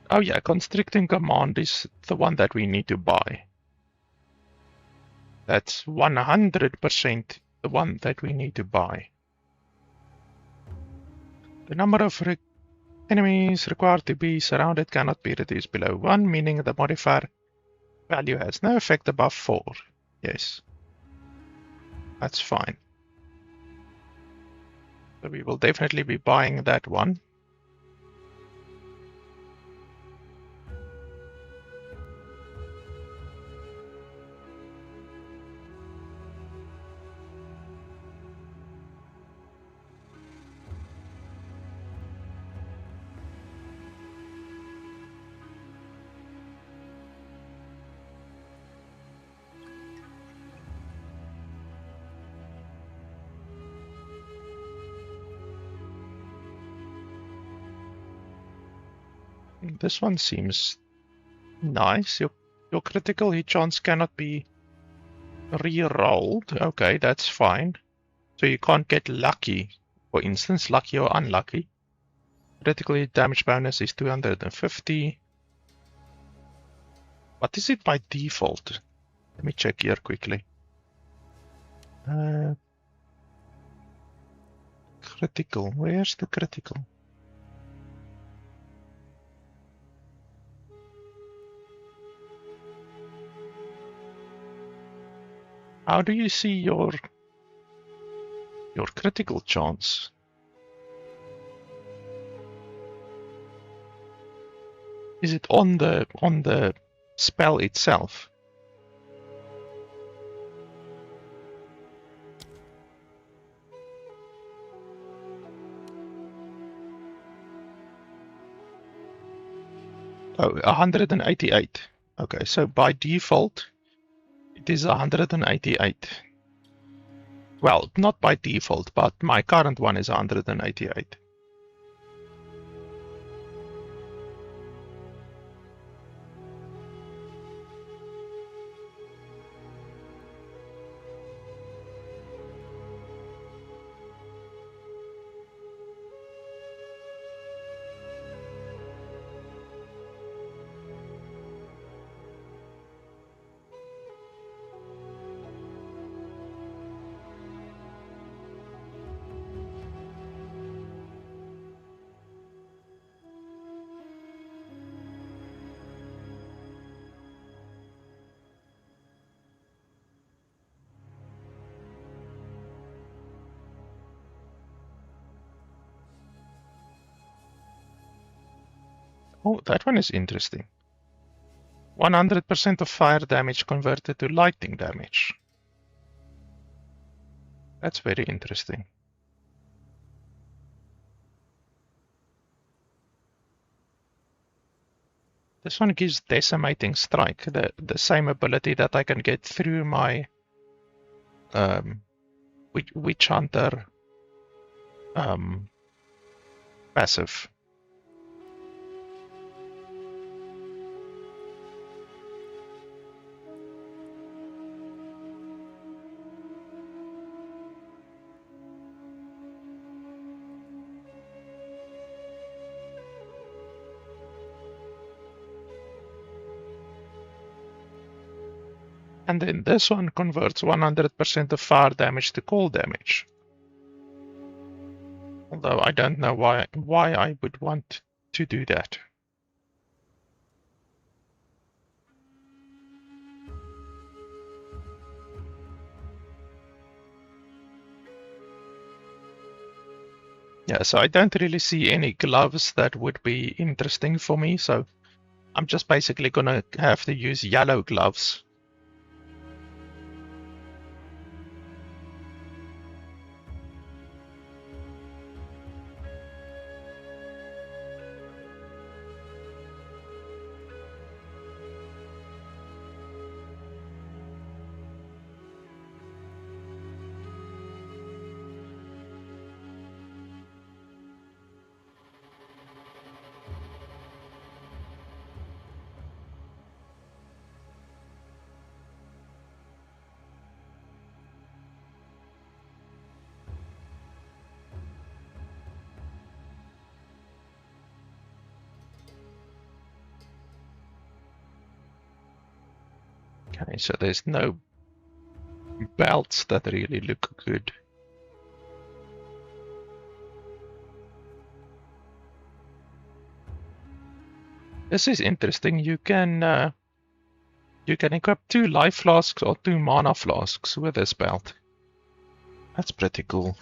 Oh yeah, constricting command is the one that we need to buy. That's 100% the one that we need to buy. The number of enemies required to be surrounded cannot be reduced below 1, meaning the modifier value has no effect above 4. Yes. That's fine. So we will definitely be buying that one. This one seems nice. Your critical hit chance cannot be re-rolled. Okay, that's fine. So you can't get lucky. For instance, lucky or unlucky. Critical hit damage bonus is 250. What is it by default? Let me check here quickly. Critical. Where's the critical? How do you see your critical chance? Is it on the spell itself? Oh, 188. Okay, so by default, it is 188. Well, not by default, but my current one is 188. Oh, that one is interesting. 100% of fire damage converted to lightning damage. That's very interesting. This one gives Decimating Strike, the same ability that I can get through my Witchhunter passive. And then this one converts 100% of fire damage to cold damage. Although I don't know why I would want to do that. Yeah, so I don't really see any gloves that would be interesting for me, so I'm just basically gonna have to use yellow gloves. Okay, so there's no belts that really look good. This is interesting. You can equip 2 life flasks or 2 mana flasks with this belt. That's pretty cool.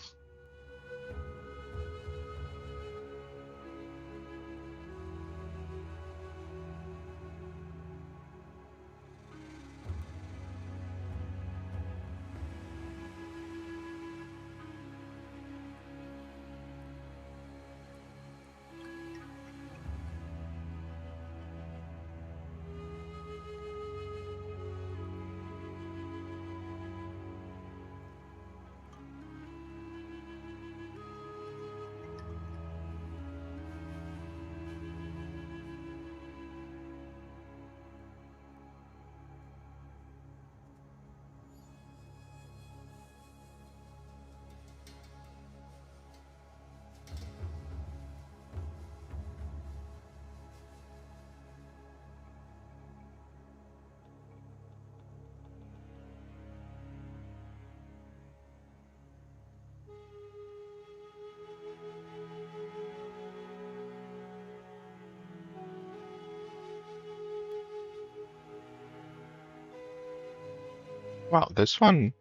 Wow, this one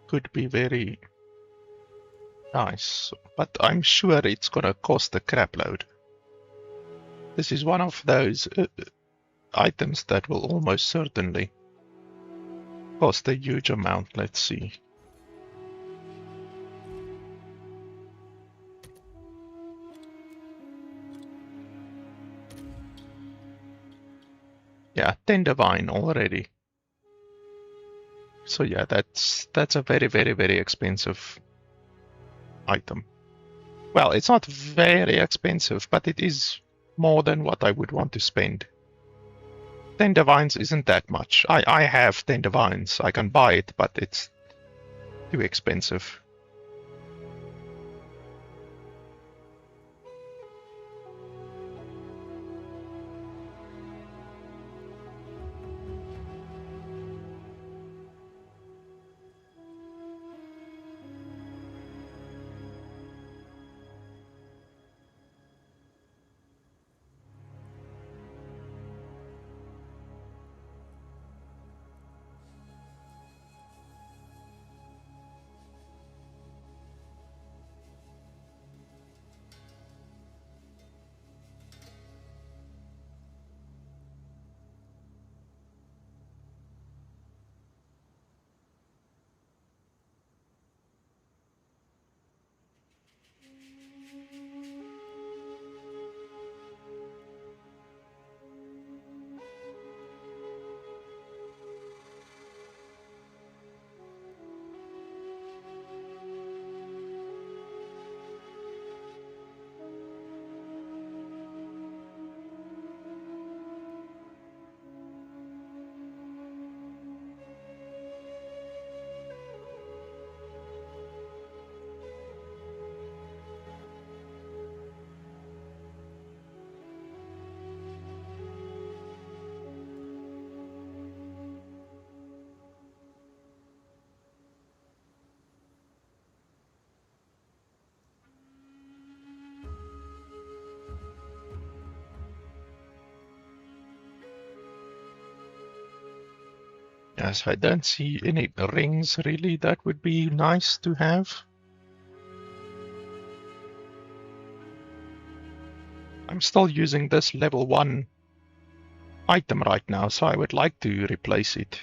could be very nice, but I'm sure it's gonna cost a crapload. This is one of those items that will almost certainly cost a huge amount. Let's see. Yeah, 10 divine already. So yeah, that's a very, very, very expensive item. Well, it's not very expensive, but it is more than what I would want to spend. 10 divines isn't that much. I have 10 divines. I can buy it, but it's too expensive. Yes, I don't see any rings really. That would be nice to have. I'm still using this level 1 item right now, so I would like to replace it.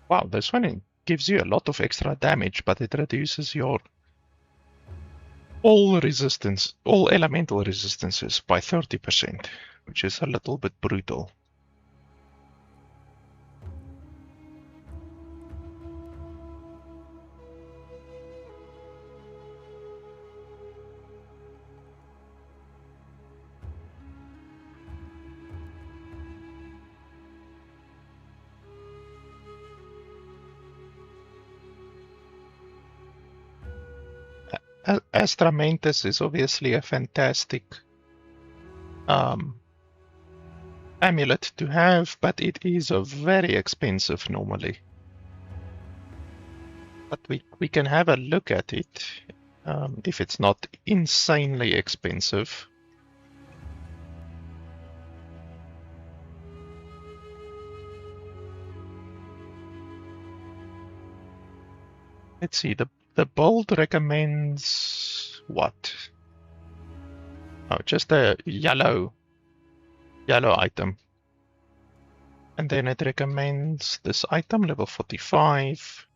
Wow, this one gives you a lot of extra damage, but it reduces your all elemental resistances by 30%, which is a little bit brutal. Astramentus is obviously a fantastic amulet to have, but it is very expensive normally. But we can have a look at it if it's not insanely expensive. Let's see, the bold recommends what? Oh, just a yellow item. And then it recommends this item, level 45.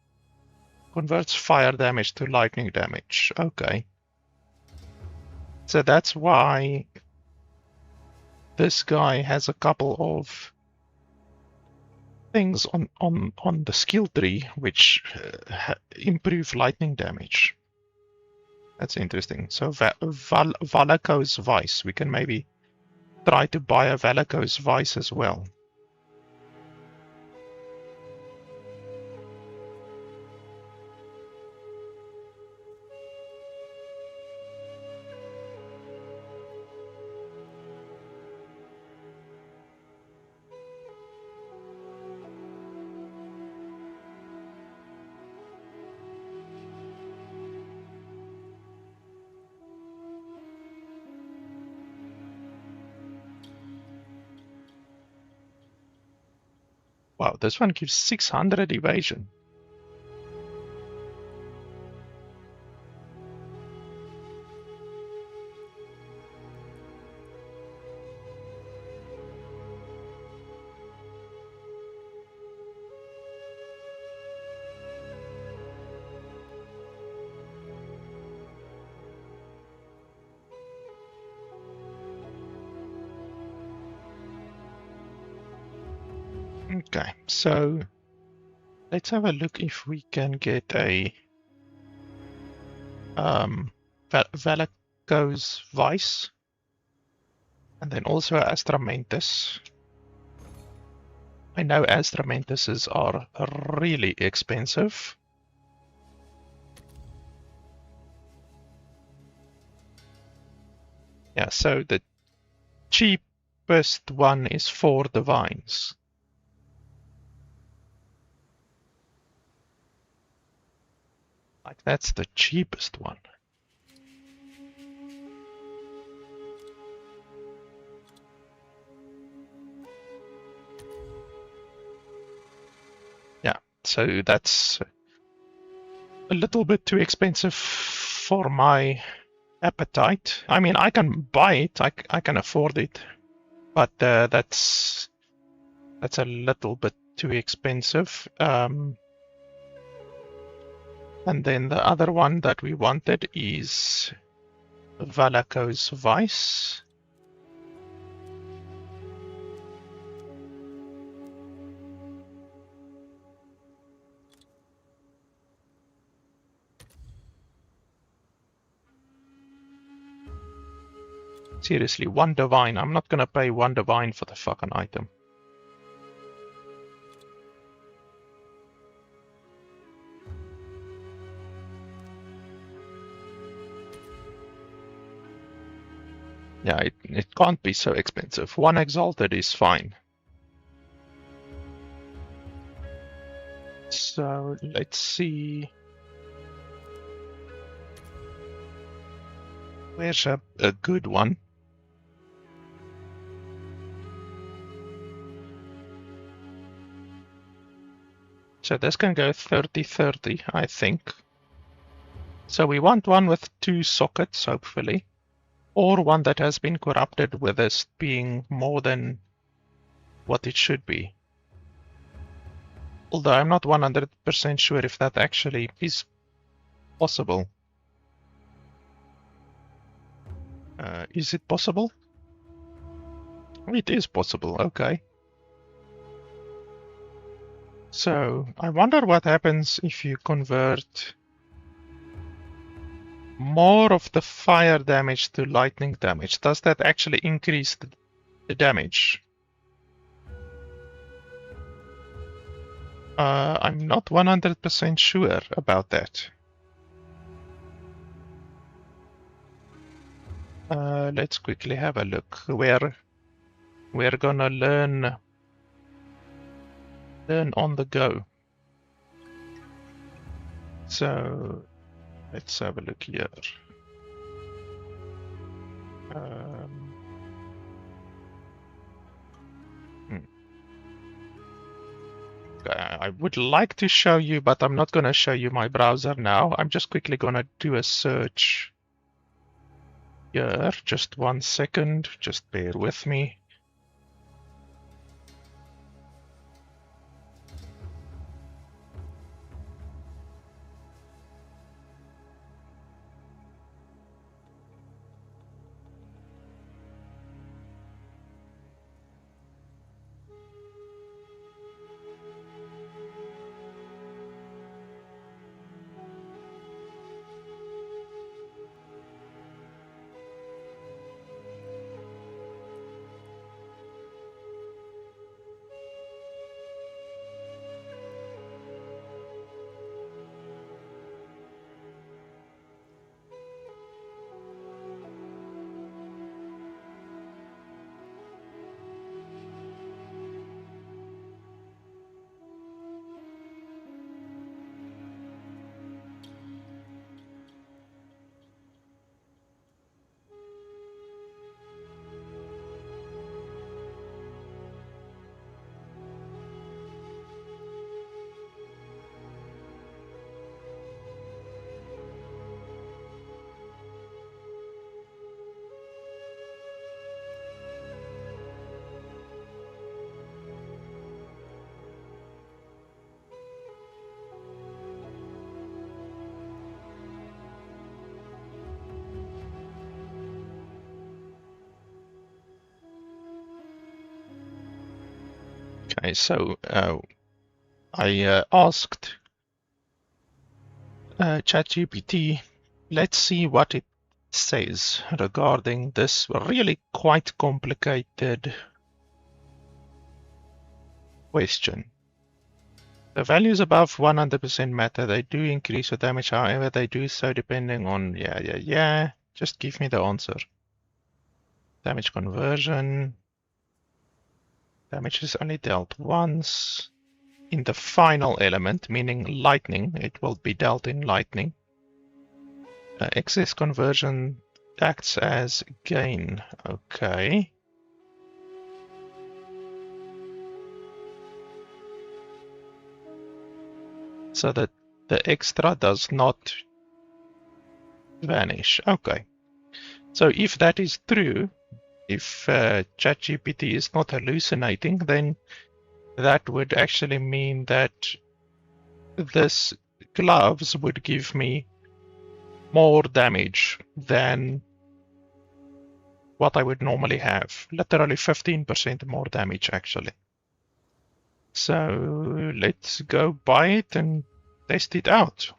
Converts fire damage to lightning damage. Okay. So that's why this guy has a couple of things on the skill tree which improve lightning damage. That's interesting. So Valako's Vice. We can maybe try to buy a Valako's Vice as well. Wow, this one gives 600 evasion. Okay, so let's have a look if we can get a Valako's Vice and then also Astramentus. I know Astramentuses are really expensive. Yeah, so the cheapest one is 4 divines. Like, that's the cheapest one. Yeah, so that's a little bit too expensive for my appetite. I mean, I can buy it, I can afford it, but that's a little bit too expensive. And then the other one that we wanted is Valako's Vice. Seriously, 1 divine. I'm not gonna pay 1 divine for the fucking item. Yeah, it can't be so expensive. 1 exalted is fine. So let's see. Where's a good one? So this can go 30-30, I think. So we want one with 2 sockets, hopefully. Or one that has been corrupted with this being more than what it should be. Although I'm not 100% sure if that actually is possible. Is it possible? It is possible, okay. So, I wonder what happens if you convert more of the fire damage to lightning damage. Does that actually increase the damage? I'm not 100% sure about that. Let's quickly have a look. We're gonna learn on the go. So let's have a look here. I would like to show you, but I'm not going to show you my browser now. I'm just quickly going to do a search here. Just 1 second. Just bear with me. Okay, so I asked ChatGPT, let's see what it says regarding this really quite complicated question. The values above 100% matter. They do increase the damage, however, they do so depending on yeah. Just give me the answer. Damage conversion. Damage is only dealt once. In the final element, meaning lightning, it will be dealt in lightning. Excess conversion acts as gain. Okay. So that the extra does not vanish. Okay. So if that is true, if ChatGPT is not hallucinating, then that would actually mean that this gloves would give me more damage than what I would normally have. Literally 15% more damage, actually. So let's go buy it and test it out.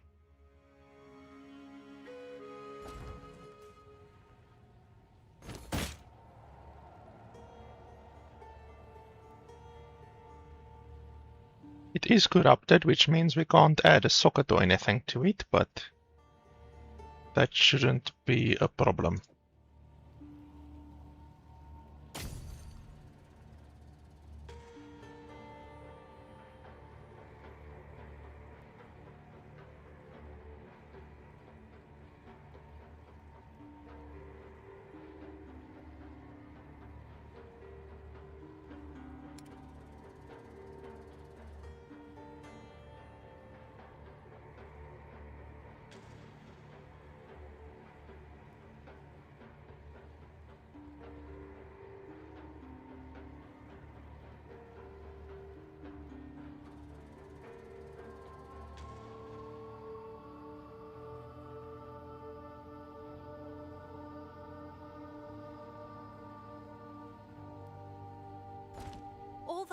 It is corrupted, which means we can't add a socket or anything to it, but that shouldn't be a problem.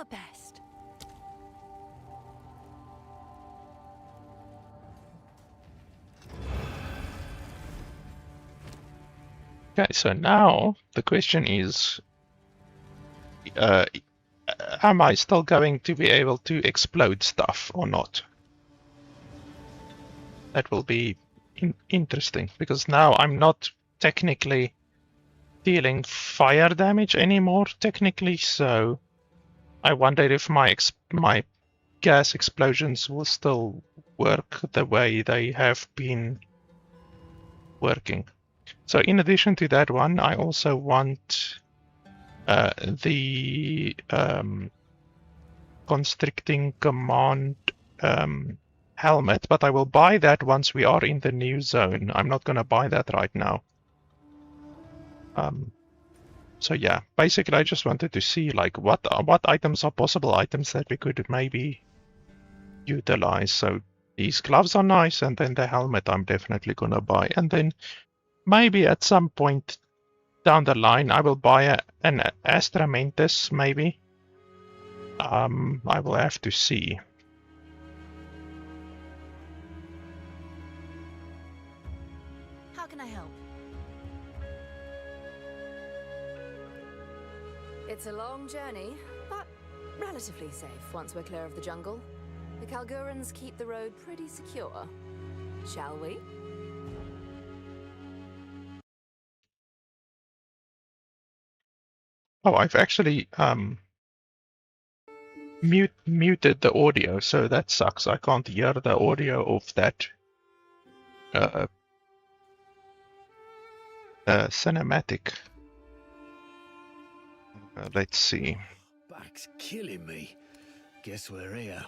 the best. Okay, so now the question is, am I still going to be able to explode stuff or not? That will be interesting, because now I'm not technically dealing fire damage anymore, technically, so I wonder if my gas explosions will still work the way they have been working. So in addition to that one, I also want the constricting command helmet, but I will buy that once we are in the new zone. I'm not going to buy that right now. So yeah, basically I just wanted to see like what items are possible items that we could maybe utilize. So these gloves are nice, and then the helmet I'm definitely going to buy. And then maybe at some point down the line I will buy an Astramentus, maybe. I will have to see. How can I help? It's a long journey, but relatively safe once we're clear of the jungle. The Kalgurans keep the road pretty secure. Shall we? Oh, I've actually muted the audio, so that sucks. I can't hear the audio of that cinematic. Let's see. Back's killing me. Guess we're here.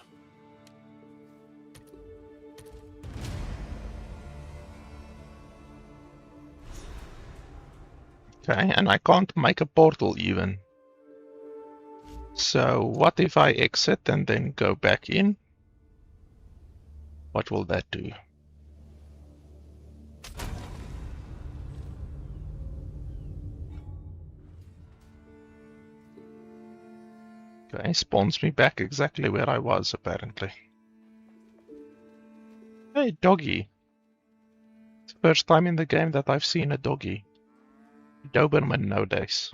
Okay, and I can't make a portal even. So what if I exit and then go back in? What will that do? Okay, spawns me back exactly where I was, apparently. Hey, doggy. It's the first time in the game that I've seen a doggy. Doberman nowadays.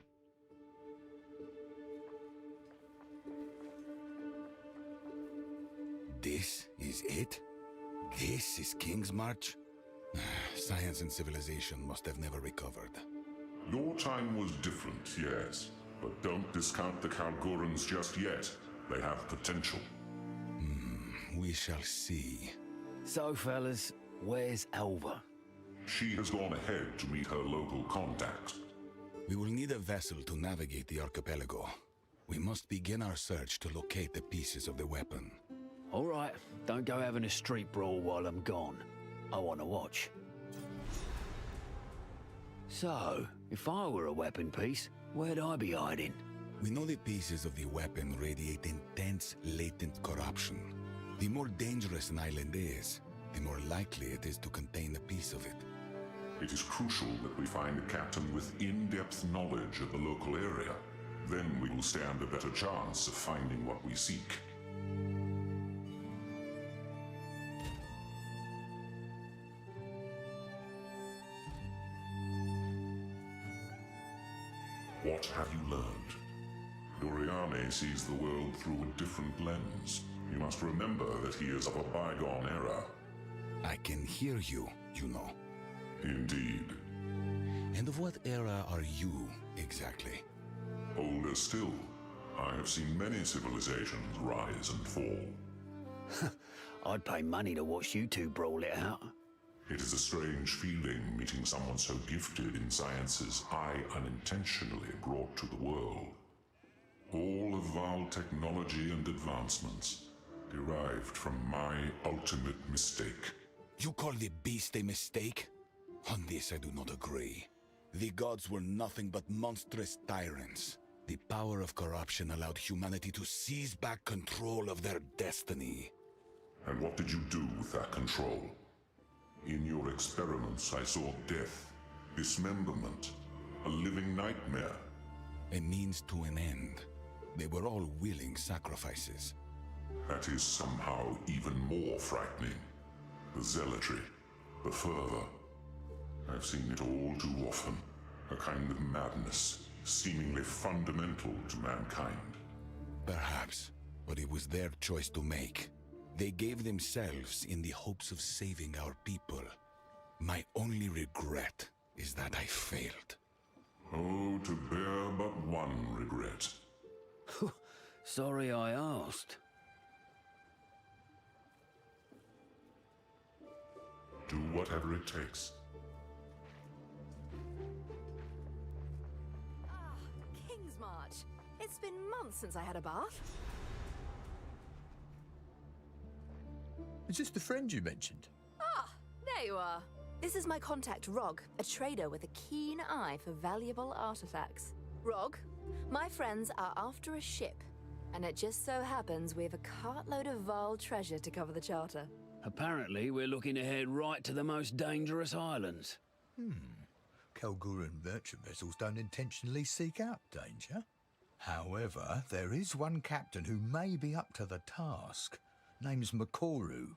This is it? This is King's March? Science and civilization must have never recovered. Your time was different, yes. But don't discount the Kalgurans just yet. They have potential. We shall see. So, fellas, where's Elva? She has gone ahead to meet her local contact. We will need a vessel to navigate the archipelago. We must begin our search to locate the pieces of the weapon. All right, don't go having a street brawl while I'm gone. I want to watch. So, if I were a weapon piece, where'd I be hiding? We know the pieces of the weapon radiate intense, latent corruption. The more dangerous an island is, the more likely it is to contain a piece of it. It is crucial that we find a captain with in-depth knowledge of the local area. Then we will stand a better chance of finding what we seek. What have you learned? Doriane sees the world through a different lens. You must remember that he is of a bygone era. I can hear you, you know. Indeed. And of what era are you, exactly? Older still. I have seen many civilizations rise and fall. I'd pay money to watch you two brawl it out. It is a strange feeling meeting someone so gifted in sciences I unintentionally brought to the world. All of Val technology and advancements derived from my ultimate mistake. You call the beast a mistake? On this I do not agree. The gods were nothing but monstrous tyrants. The power of corruption allowed humanity to seize back control of their destiny. And what did you do with that control? In your experiments, I saw death, dismemberment, a living nightmare. A means to an end. They were all willing sacrifices. That is somehow even more frightening. The zealotry, the fervor. I've seen it all too often. A kind of madness, seemingly fundamental to mankind. Perhaps, but it was their choice to make. They gave themselves in the hopes of saving our people. My only regret is that I failed. Oh, to bear but one regret. Sorry I asked. Do whatever it takes. King's March. It's been months since I had a bath. Is this the friend you mentioned? Ah, there you are. This is my contact, Rog, a trader with a keen eye for valuable artifacts. Rog, my friends are after a ship, and it just so happens we have a cartload of Val treasure to cover the charter. Apparently, we're looking to head right to the most dangerous islands. Kelguran merchant vessels don't intentionally seek out danger. However, there is one captain who may be up to the task. Name's Makoru.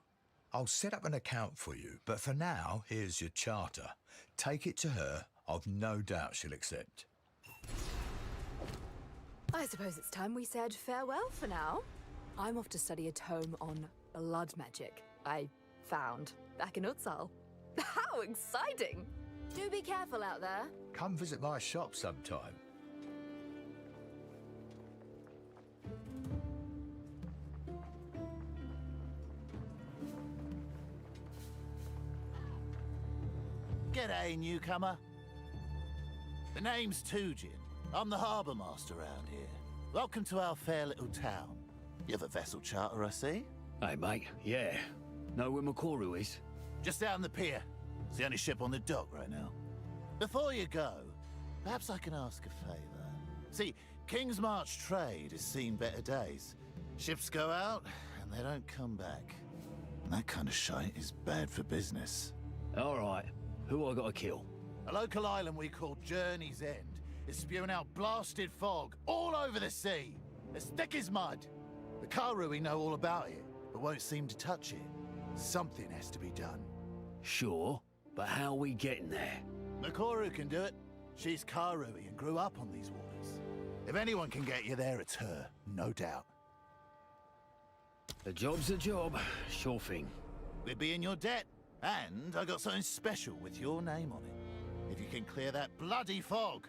I'll set up an account for you, but for now, here's your charter. Take it to her. I've no doubt she'll accept. I suppose it's time we said farewell for now. I'm off to study a tome on blood magic I found back in Utsal. How exciting! Do be careful out there. Come visit my shop sometime. G'day, newcomer. The name's Tujin. I'm the harbour master around here. Welcome to our fair little town. You have a vessel charter, I see? Hey, mate, yeah. Know where Makoru is? Just out on the pier. It's the only ship on the dock right now. Before you go, perhaps I can ask a favour. See, King's March trade has seen better days. Ships go out, and they don't come back. And that kind of shite is bad for business. All right. Who I gotta kill? A local island we call Journey's End is spewing out blasted fog all over the sea, as thick as mud. The Karui know all about it, but won't seem to touch it. Something has to be done. Sure, but how are we getting there? Makoru can do it. She's Karui and grew up on these waters. If anyone can get you there, it's her, no doubt. A job's a job, sure thing. We'd be in your debt, and I got something special with your name on it. If you can clear that bloody fog.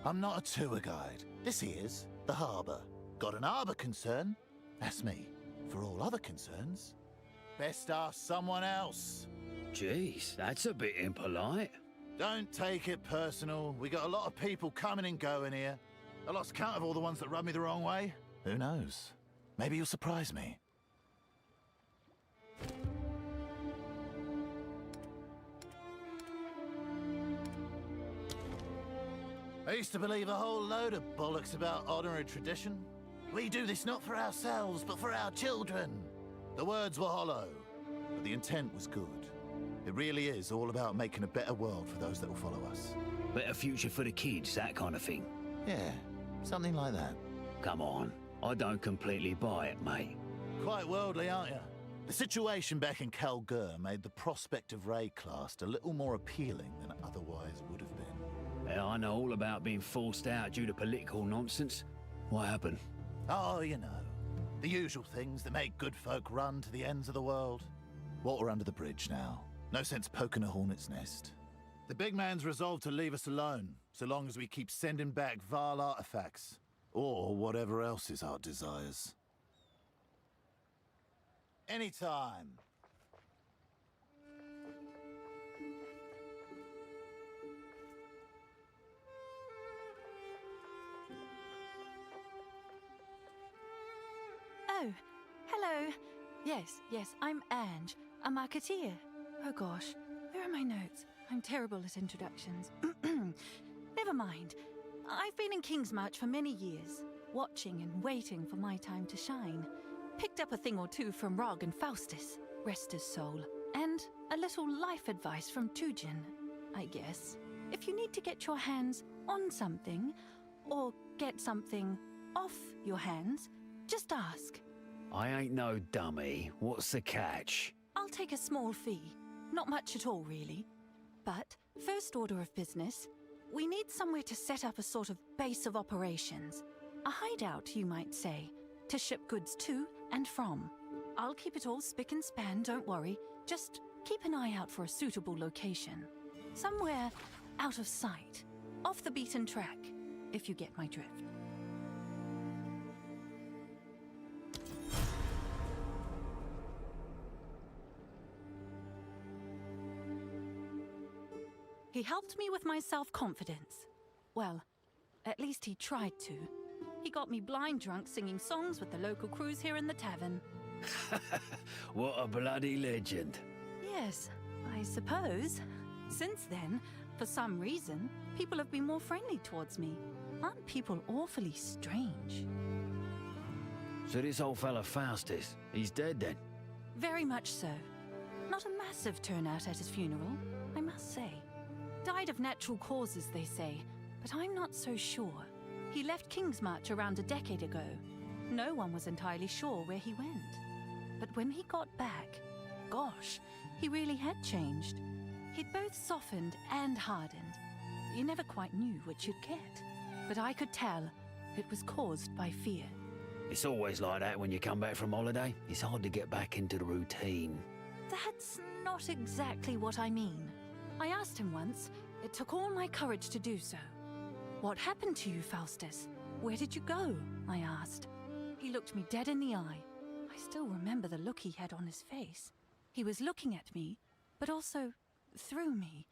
I'm not a tour guide. This here's the harbour. Got an harbour concern? That's me. For all other concerns, best ask someone else. Jeez, that's a bit impolite. Don't take it personal. We got a lot of people coming and going here. I lost count of all the ones that rub me the wrong way. Who knows? Maybe you'll surprise me. I used to believe a whole load of bollocks about honor and tradition. We do this not for ourselves, but for our children. The words were hollow, but the intent was good. It really is all about making a better world for those that will follow us. Better future for the kids, that kind of thing. Yeah, something like that. Come on, I don't completely buy it, mate. Quite worldly, aren't you? The situation back in Kalgur made the prospect of Wraeclast a little more appealing than it otherwise would have been. Yeah, I know all about being forced out due to political nonsense. What happened? Oh, you know. The usual things that make good folk run to the ends of the world. Water under the bridge now. No sense poking a hornet's nest. The big man's resolved to leave us alone, so long as we keep sending back Val artifacts. Or whatever else his heart desires. Anytime. Oh, hello. Yes, I'm Ange, a marketeer. Oh gosh, where are my notes? I'm terrible at introductions. Never mind. I've been in Kingsmarch for many years, watching and waiting for my time to shine. Picked up a thing or two from Rog and Faustus, rest his soul, and a little life advice from Tujin, I guess. If you need to get your hands on something, or get something off your hands, just ask. I ain't no dummy. What's the catch? I'll take a small fee. Not much at all, really. But, first order of business, we need somewhere to set up a sort of base of operations. A hideout, you might say, to ship goods to and from. I'll keep it all spick and span, don't worry. Just keep an eye out for a suitable location. Somewhere out of sight, off the beaten track, if you get my drift. He helped me with my self-confidence. Well, at least he tried to. He got me blind drunk singing songs with the local crews here in the tavern. What a bloody legend. Yes, I suppose. Since then, for some reason, people have been more friendly towards me. Aren't people awfully strange? So this old fella Faustus, he's dead then? Very much so. Not a massive turnout at his funeral, I must say. Died of natural causes, they say, but I'm not so sure. He left Kingsmarch around a decade ago. No one was entirely sure where he went. But when he got back, gosh, he really had changed. He'd both softened and hardened. You never quite knew which you'd get. But I could tell it was caused by fear. It's always like that when you come back from holiday. It's hard to get back into the routine. That's not exactly what I mean. I asked him once. It took all my courage to do so. What happened to you, Faustus? Where did you go? I asked. He looked me dead in the eye. I still remember the look he had on his face. He was looking at me, but also through me,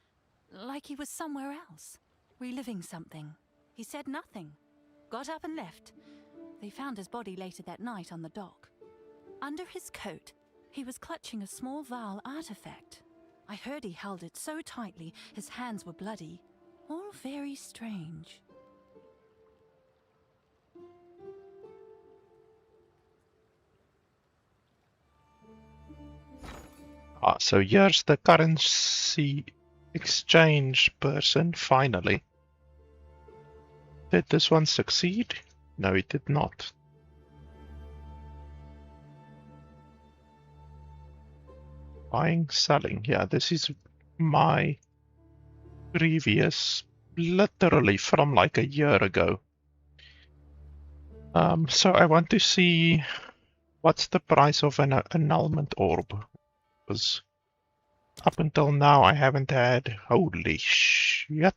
like he was somewhere else, reliving something. He said nothing. Got up and left. They found his body later that night on the dock. Under his coat, he was clutching a small Val artifact. I heard he held it so tightly, his hands were bloody. All very strange. So here's the currency exchange person, finally. Did this one succeed? No, it did not. Buying, selling. Yeah, this is my previous, literally from like a year ago. So I want to see what's the price of an annulment orb. Because up until now I haven't had, holy shit,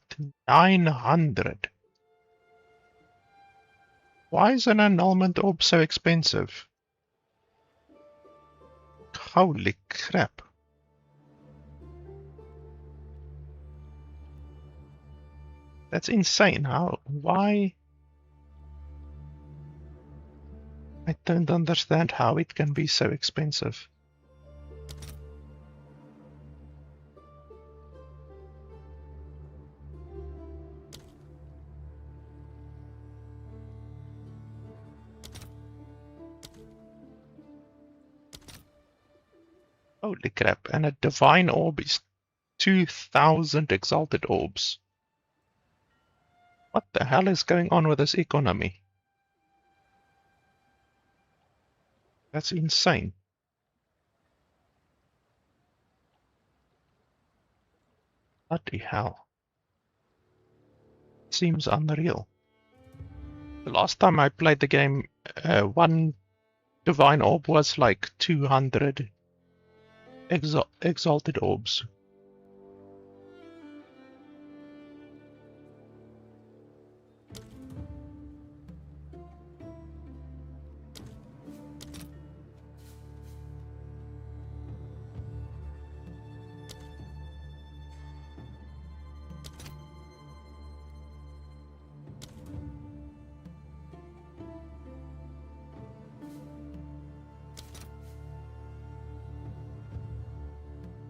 900. Why is an annulment orb so expensive? Holy crap. That's insane. How? Why? I don't understand how it can be so expensive. Holy crap, and a divine orb is 2,000 exalted orbs. What the hell is going on with this economy? That's insane. Bloody hell. Seems unreal. The last time I played the game, one divine orb was like 200 exalted orbs.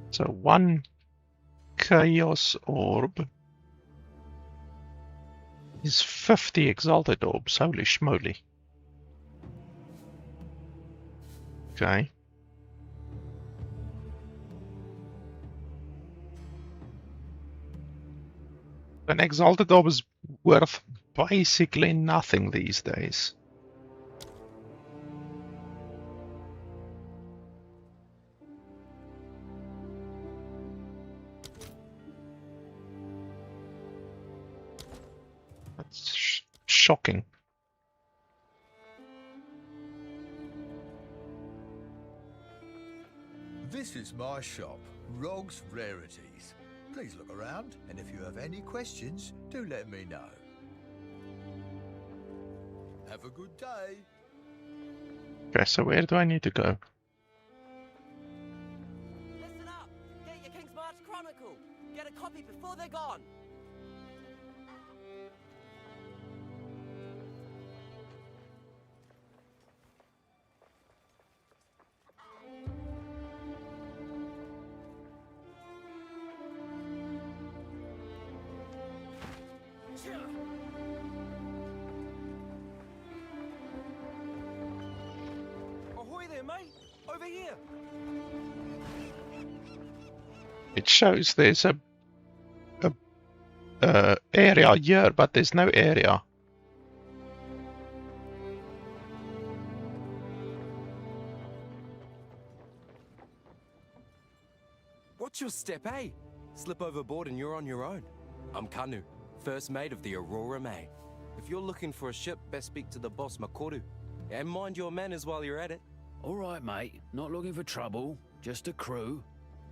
So one chaos orb is 50 exalted orbs. Holy schmoly. Okay. An exalted orb is worth basically nothing these days. That's shocking. This is my shop, Rog's Rarities. Please look around, and if you have any questions, do let me know. Have a good day. Okay, so where do I need to go? Listen up! Get your King's March Chronicle! Get a copy before they're gone! Ahoy there, mate! Over here! It shows there's a area here, but there's no area. Watch your step, eh? Slip overboard and you're on your own. I'm Kanu, first mate of the Aurora May. If you're looking for a ship, best speak to the boss, Makoru. And mind your manners while you're at it. All right, mate. Not looking for trouble. Just a crew.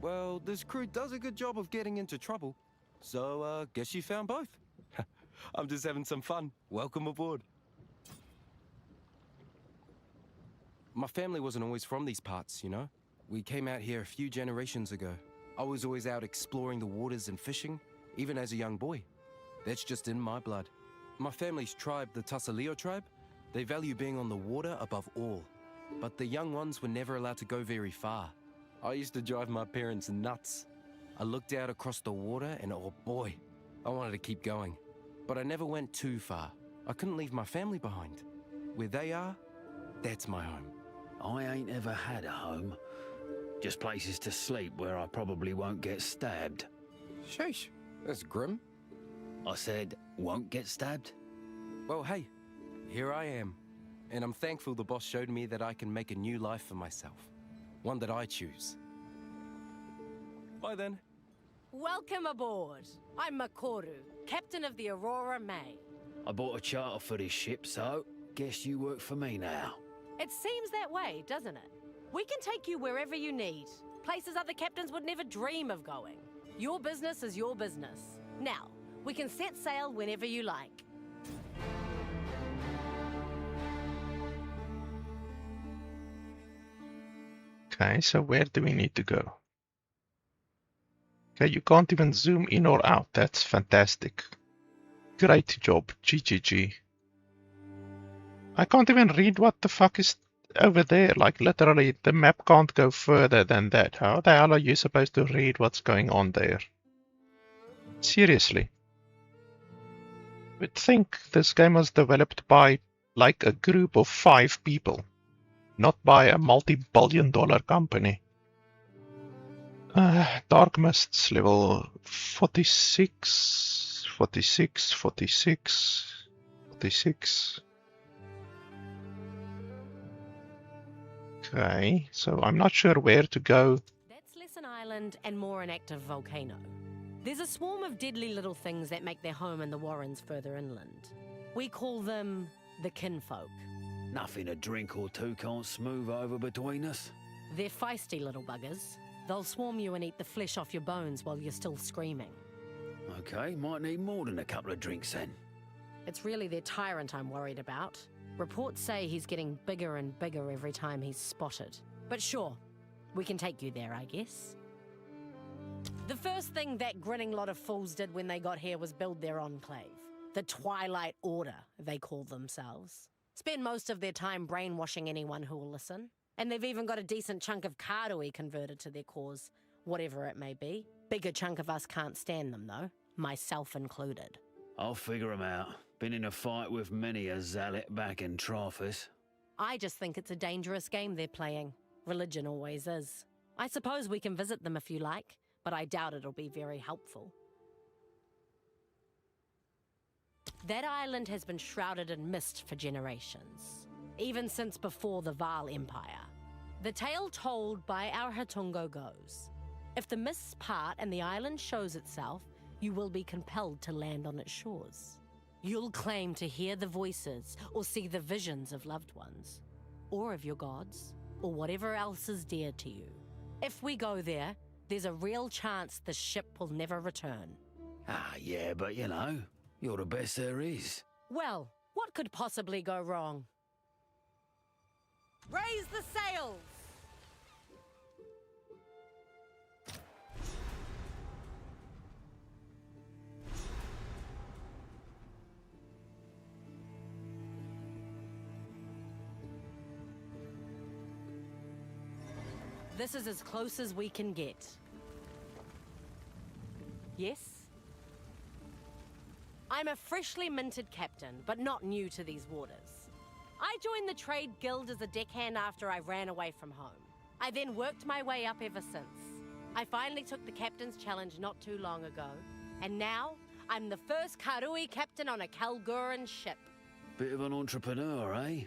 Well, this crew does a good job of getting into trouble. So, guess you found both. I'm just having some fun. Welcome aboard. My family wasn't always from these parts, you know? We came out here a few generations ago. I was always out exploring the waters and fishing, even as a young boy. That's just in my blood. My family's tribe, the Tasaleo tribe, they value being on the water above all. But the young ones were never allowed to go very far. I used to drive my parents nuts. I looked out across the water and oh boy, I wanted to keep going. But I never went too far. I couldn't leave my family behind. Where they are, that's my home. I ain't ever had a home. Just places to sleep where I probably won't get stabbed. Sheesh, that's grim. I said, won't get stabbed? Well, hey, here I am. And I'm thankful the boss showed me that I can make a new life for myself. One that I choose. Bye then. Welcome aboard. I'm Makoru, captain of the Aurora May. I bought a charter for this ship, so guess you work for me now. It seems that way, doesn't it? We can take you wherever you need. Places other captains would never dream of going. Your business is your business. Now, we can set sail whenever you like. Okay, so where do we need to go? Okay, you can't even zoom in or out. That's fantastic. Great job, GGG. I can't even read what the fuck is over there. Like, literally, the map can't go further than that. How the hell are you supposed to read what's going on there? Seriously. I would think this game was developed by, like, a group of 5 people. Not by a multi-billion-dollar company. Dark Mists level 46, 46, 46, 46. Okay, so I'm not sure where to go. That's less an island and more an active volcano. There's a swarm of deadly little things that make their home in the warrens further inland. We call them the kinfolk. Nothing a drink or two can't smooth over between us. They're feisty little buggers. They'll swarm you and eat the flesh off your bones while you're still screaming. Okay, might need more than a couple of drinks then. It's really their tyrant I'm worried about. Reports say he's getting bigger and bigger every time he's spotted. But sure, we can take you there, I guess. The first thing that grinning lot of fools did when they got here was build their enclave. The Twilight Order, they call themselves. Spend most of their time brainwashing anyone who will listen. And they've even got a decent chunk of Karui converted to their cause, whatever it may be. Bigger chunk of us can't stand them, though, myself included. I'll figure 'em out. Been in a fight with many a zealot back in Trophus. I just think it's a dangerous game they're playing. Religion always is. I suppose we can visit them if you like, but I doubt it'll be very helpful. That island has been shrouded in mist for generations, even since before the Vaal Empire. The tale told by our Hatungo goes, if the mists part and the island shows itself, you will be compelled to land on its shores. You'll claim to hear the voices or see the visions of loved ones, or of your gods, or whatever else is dear to you. If we go there, there's a real chance the ship will never return. Ah, yeah, but you know, you're the best there is. Well, what could possibly go wrong? Raise the sails! This is as close as we can get. Yes? I'm a freshly minted captain, but not new to these waters. I joined the trade guild as a deckhand after I ran away from home. I then worked my way up ever since. I finally took the captain's challenge not too long ago, and now I'm the first Karui captain on a Kalguran ship. Bit of an entrepreneur, eh?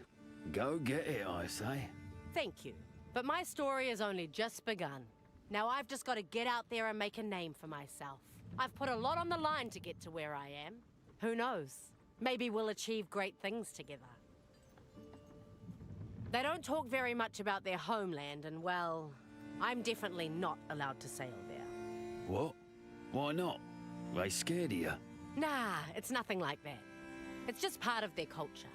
Go get it, I say. Thank you. But my story has only just begun. Now I've just got to get out there and make a name for myself. I've put a lot on the line to get to where I am. Who knows? Maybe we'll achieve great things together. They don't talk very much about their homeland, and well, I'm definitely not allowed to sail there. What? Why not? They scared of you? Nah, it's nothing like that. It's just part of their culture.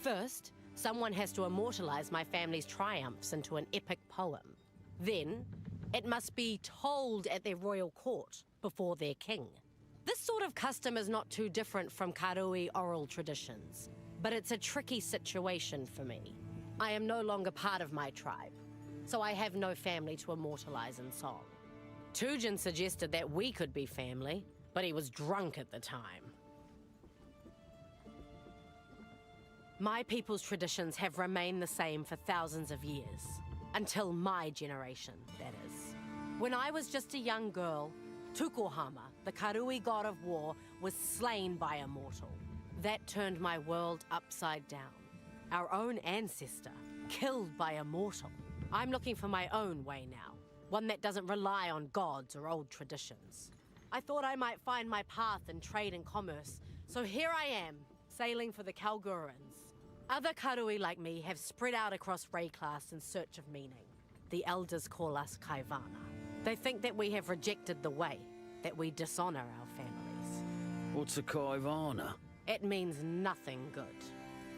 First, someone has to immortalize my family's triumphs into an epic poem. Then, it must be told at their royal court before their king. This sort of custom is not too different from Karui oral traditions, but it's a tricky situation for me. I am no longer part of my tribe, so I have no family to immortalize in song. Tujin suggested that we could be family, but he was drunk at the time. My people's traditions have remained the same for thousands of years. Until my generation, that is. When I was just a young girl, Tukohama, the Karui god of war, was slain by a mortal. That turned my world upside down. Our own ancestor, killed by a mortal. I'm looking for my own way now, one that doesn't rely on gods or old traditions. I thought I might find my path in trade and commerce, so here I am, sailing for the Kalgurans. Other Karui like me have spread out across Wraeclast in search of meaning. The elders call us Kaivana. They think that we have rejected the way, that we dishonor our families. What's a Kaivana? It means nothing good.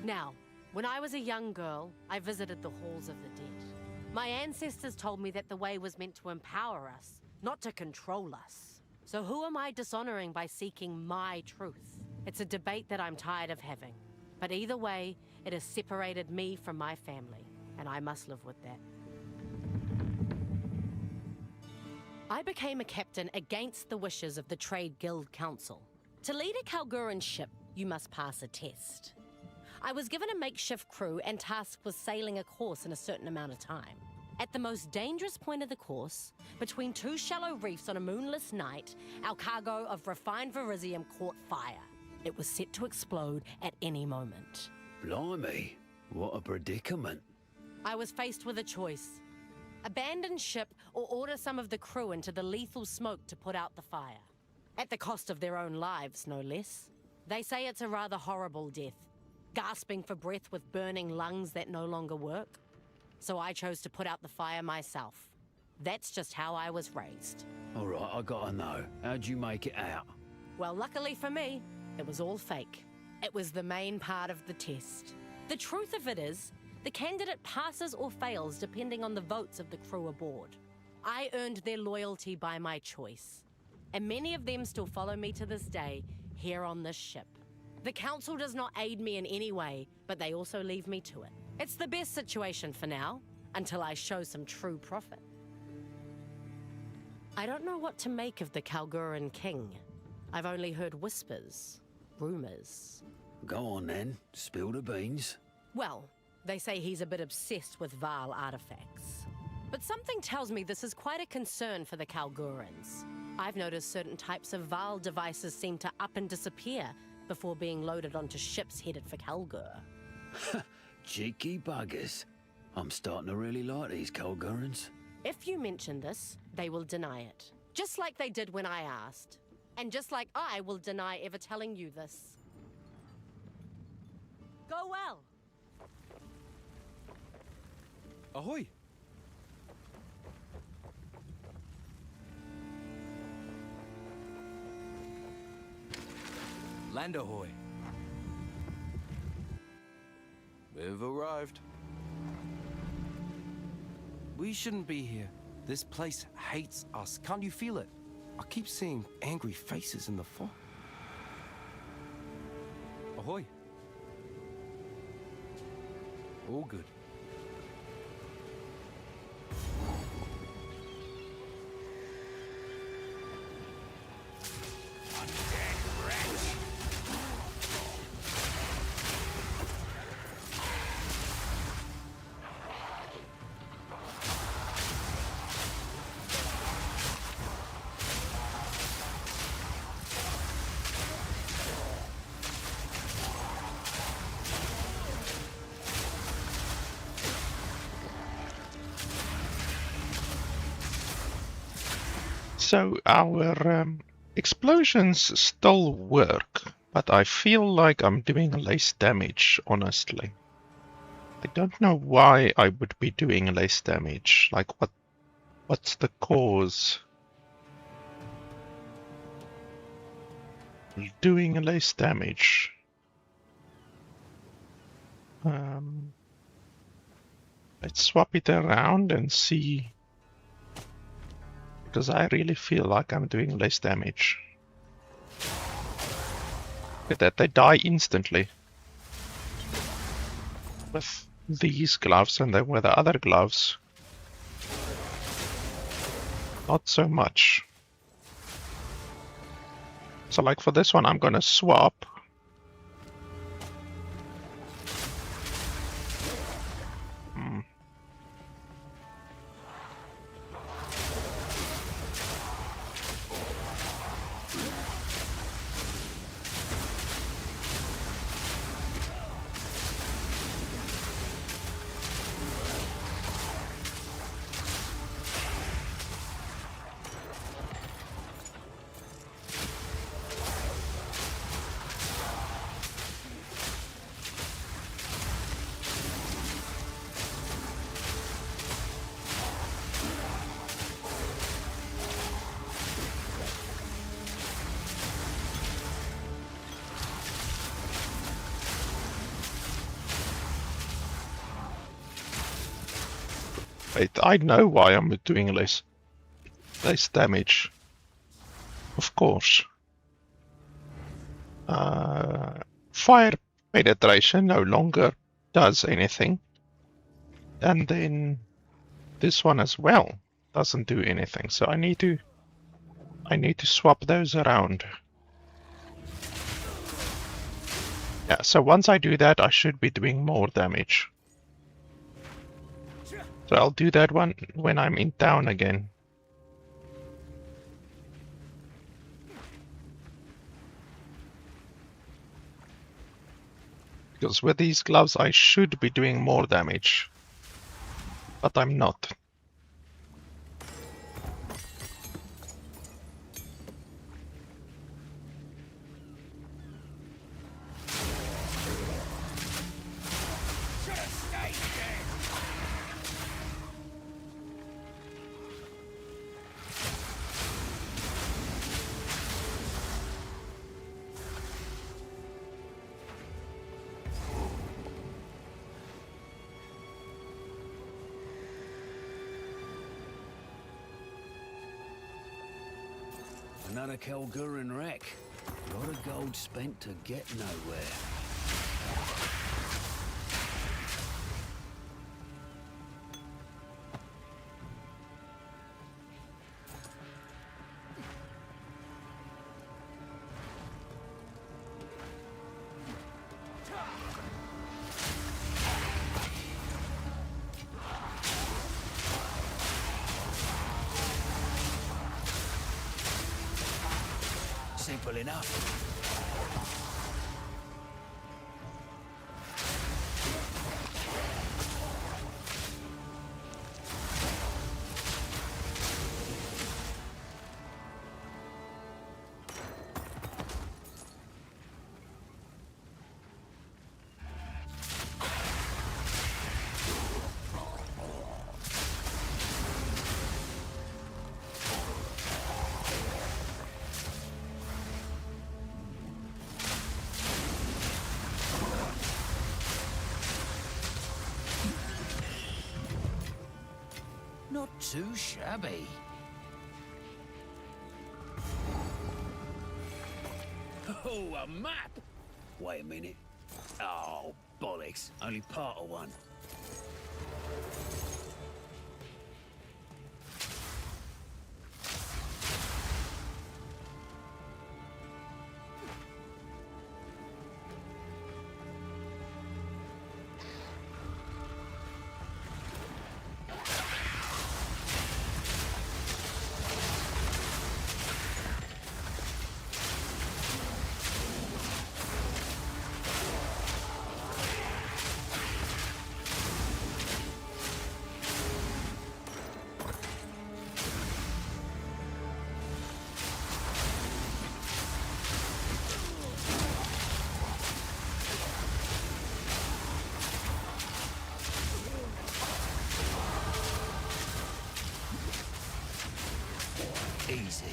Now, when I was a young girl, I visited the halls of the dead. My ancestors told me that the way was meant to empower us, not to control us. So who am I dishonoring by seeking my truth? It's a debate that I'm tired of having. But either way, it has separated me from my family, and I must live with that. I became a captain against the wishes of the Trade Guild Council. To lead a Kalguran ship, you must pass a test. I was given a makeshift crew and tasked with sailing a course in a certain amount of time. At the most dangerous point of the course, between two shallow reefs on a moonless night, our cargo of refined verisium caught fire. It was set to explode at any moment. Blimey, what a predicament. I was faced with a choice. Abandon ship or order some of the crew into the lethal smoke to put out the fire. At the cost of their own lives, no less. They say it's a rather horrible death, gasping for breath with burning lungs that no longer work. So I chose to put out the fire myself. That's just how I was raised. All right, I gotta know. How'd you make it out? Well, luckily for me, it was all fake. It was the main part of the test. The truth of it is, the candidate passes or fails depending on the votes of the crew aboard. I earned their loyalty by my choice, and many of them still follow me to this day here on this ship. The council does not aid me in any way, but they also leave me to it. It's the best situation for now, until I show some true profit. I don't know what to make of the Kalguran king. I've only heard whispers, rumors. Go on then, spill the beans. Well, they say he's a bit obsessed with Vaal artifacts. But something tells me this is quite a concern for the Kalgurans. I've noticed certain types of Vaal devices seem to up and disappear before being loaded onto ships headed for Kalgur. Cheeky buggers. I'm starting to really like these Kalgurans. If you mention this, they will deny it. Just like they did when I asked. And just like I will deny ever telling you this. Go well. Ahoy! Land ahoy! We've arrived. We shouldn't be here. This place hates us. Can't you feel it? I keep seeing angry faces in the fog. Ahoy! All good. So our explosions still work, but I feel like I'm doing less damage, honestly. I don't know why I would be doing less damage. Like, what's the cause? Doing less damage. Let's swap it around and see. Because I really feel like I'm doing less damage. Look at that, they die instantly. With these gloves, and then with the other gloves, not so much. So like for this one I'm gonna swap. I know why I'm doing less damage. Of course. Fire penetration no longer does anything. And then this one as well doesn't do anything. So I need to swap those around. Yeah, so once I do that, I should be doing more damage. So I'll do that one when I'm in town again. Because with these gloves I should be doing more damage. But I'm not. Another Kalguran wreck. A lot of gold spent to get nowhere. Simple enough. Not too shabby. Oh, a map! Wait a minute. Oh, bollocks. Only part of one. Easy.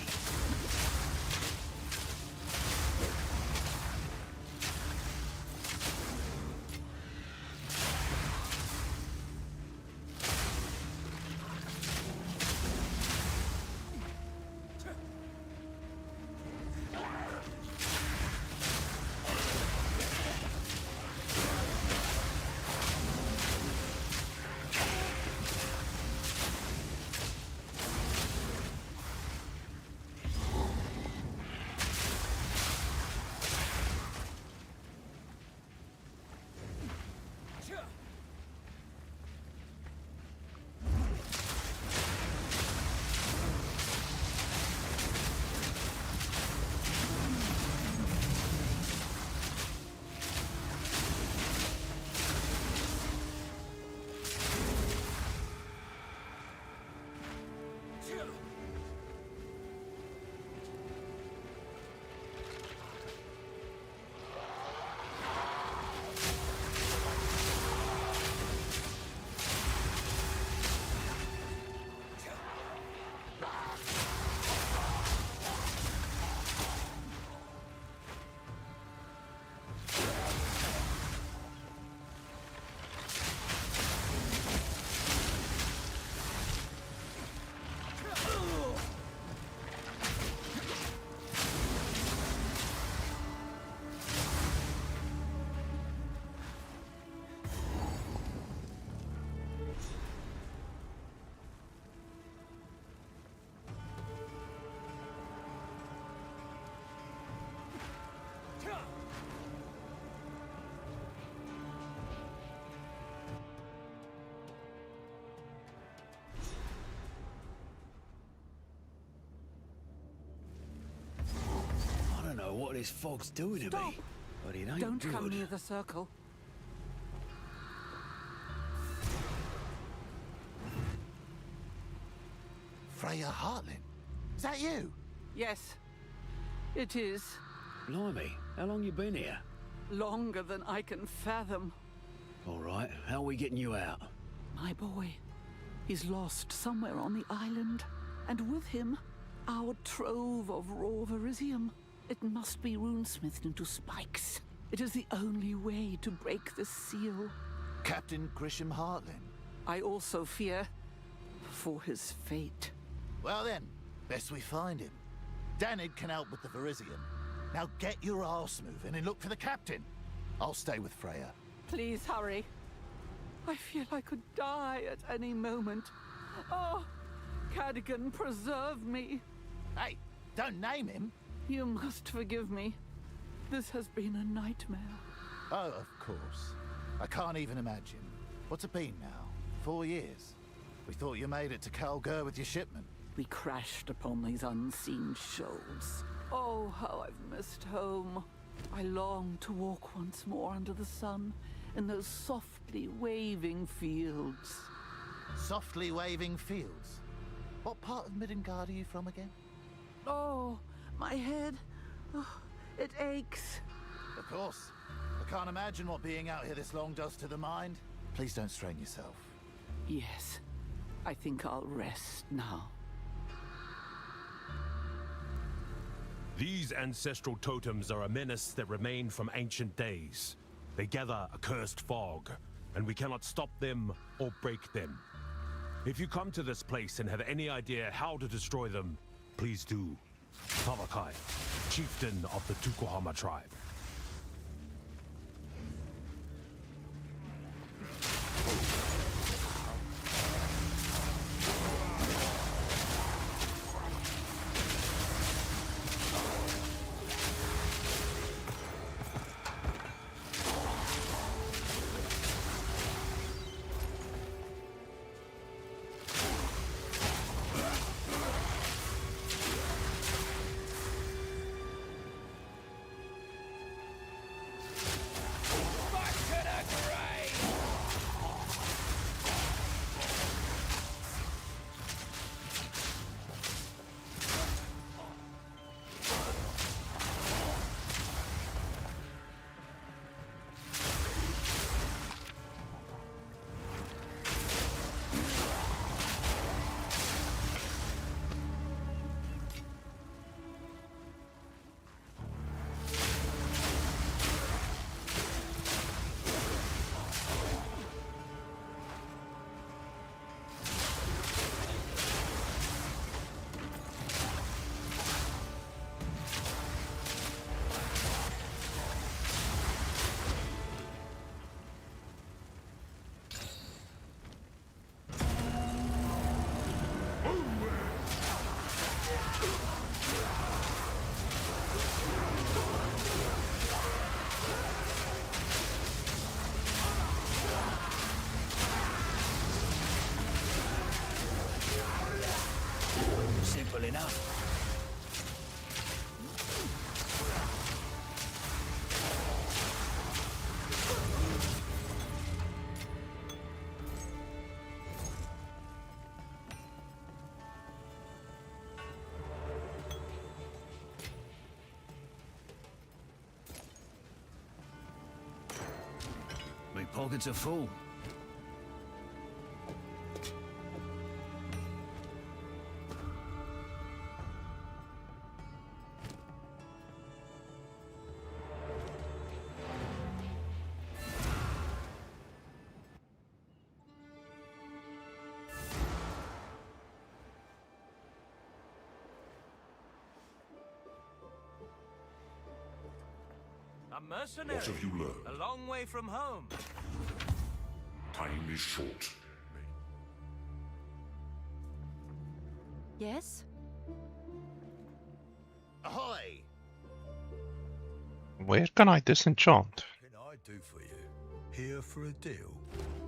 I don't know what this fog's doing to me, but it ain't Don't good. come near the circle. Freya Heartland? Is that you? Yes, it is. Blimey, how long you been here? Longer than I can fathom. All right, how are we getting you out? My boy, he's lost somewhere on the island. And with him, our trove of raw verisium. It must be runesmithed into spikes. It is the only way to break the seal. Captain Grisham Heartland? I also fear for his fate. Well then, best we find him. Danid can help with the verisium. Now get your arse moving and look for the captain. I'll stay with Freya. Please hurry. I feel I could die at any moment. Oh, Cadogan, preserve me. Hey, don't name him. You must forgive me. This has been a nightmare. Oh, of course. I can't even imagine. What's it been now? 4 years? We thought you made it to Kalgur with your shipment. We crashed upon these unseen shoals. Oh, how I've missed home. I long to walk once more under the sun in those softly waving fields. Softly waving fields? What part of Midgard are you from again? Oh, my head. Oh, it aches. Of course. I can't imagine what being out here this long does to the mind. Please don't strain yourself. Yes, I think I'll rest now. These ancestral totems are a menace that remain from ancient days. They gather a cursed fog, and we cannot stop them or break them. If you come to this place and have any idea how to destroy them, please do. Tamakai, chieftain of the Tukohama tribe. Simple enough. My pockets are full. A mercenary. What have you learned? A long way from home. Time is short. Yes? Ahoy! Where can I disenchant? What can I do for you? Here for a deal?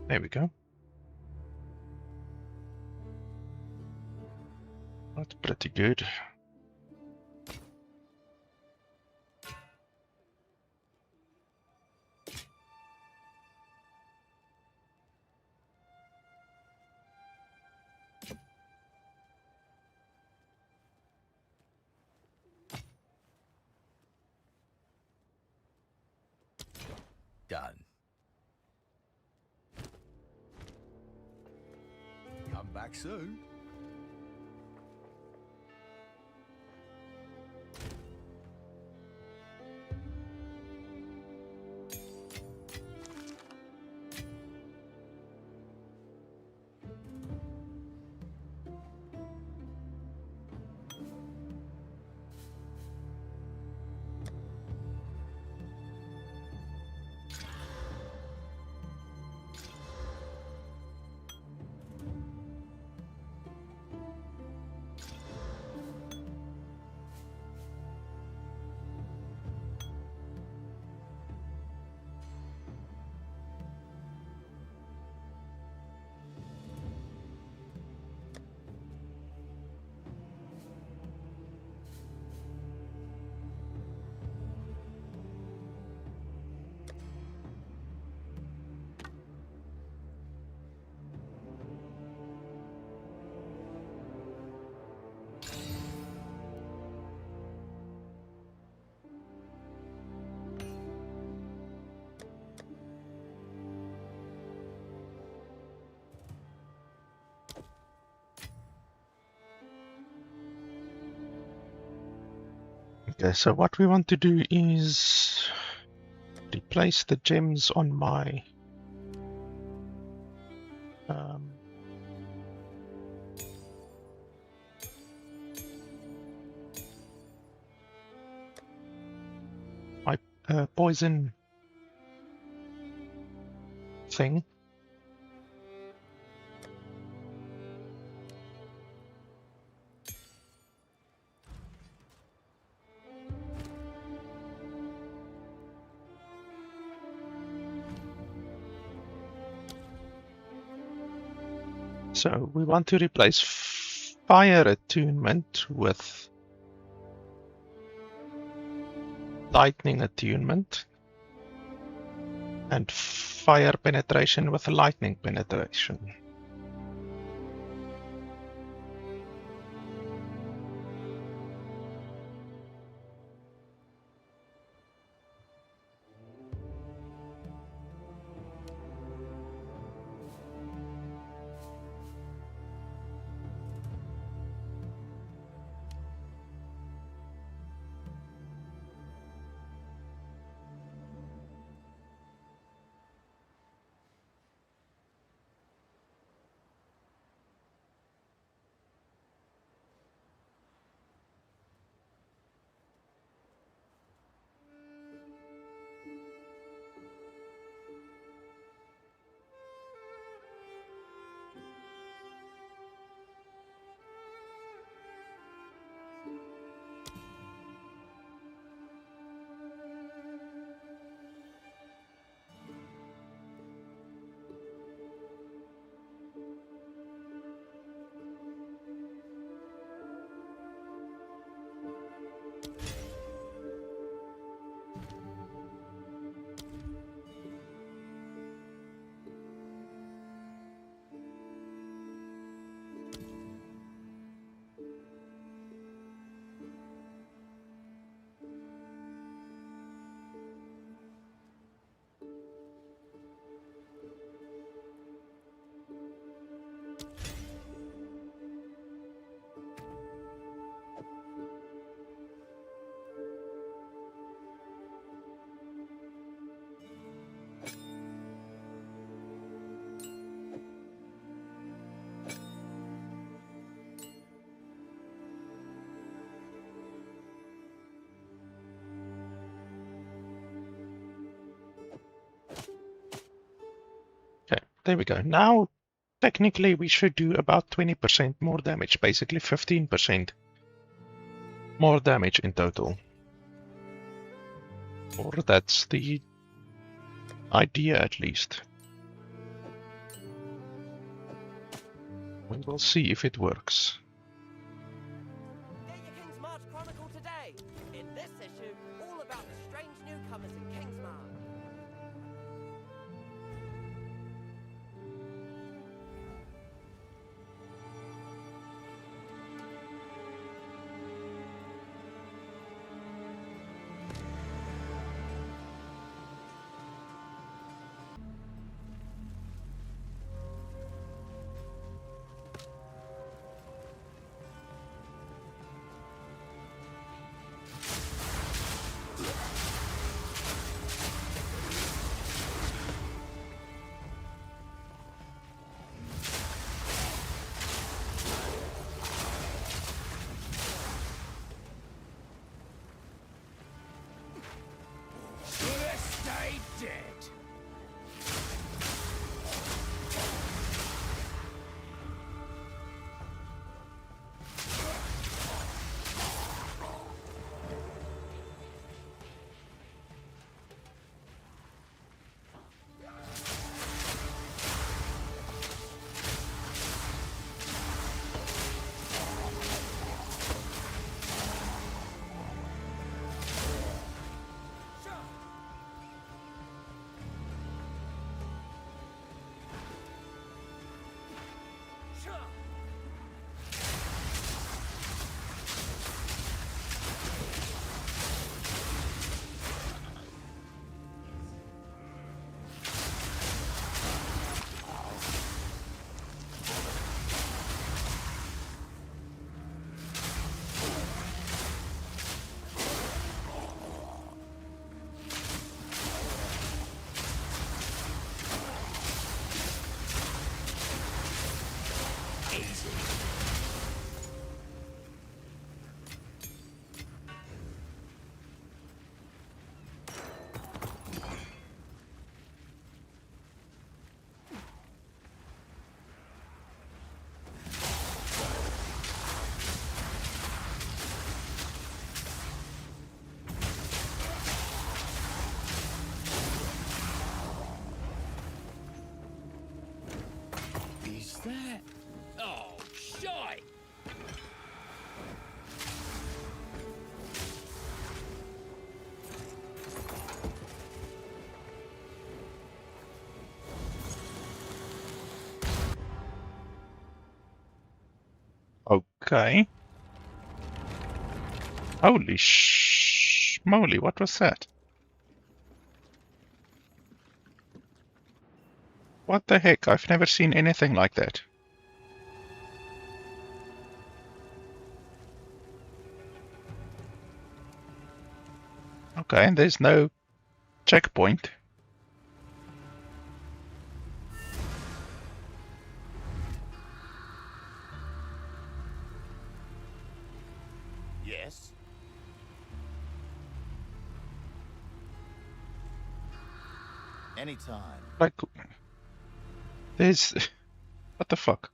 There we go. That's pretty good. Done. Come back soon. Okay, so what we want to do is replace the gems on my poison thing. So we want to replace fire attunement with lightning attunement and fire penetration with lightning penetration. Okay, there we go. Now, technically, we should do about 20% more damage, basically 15% more damage in total. Or that's the idea, at least. We will see if it works. Get your King's March Chronicle today. In this issue, all about the strange newcomers in Kingsmarch. that? Oh, shite! Okay. Holy moly, what was that? What the heck? I've never seen anything like that. Okay, and there's no checkpoint. Yes. Anytime. Like, there's... What the fuck?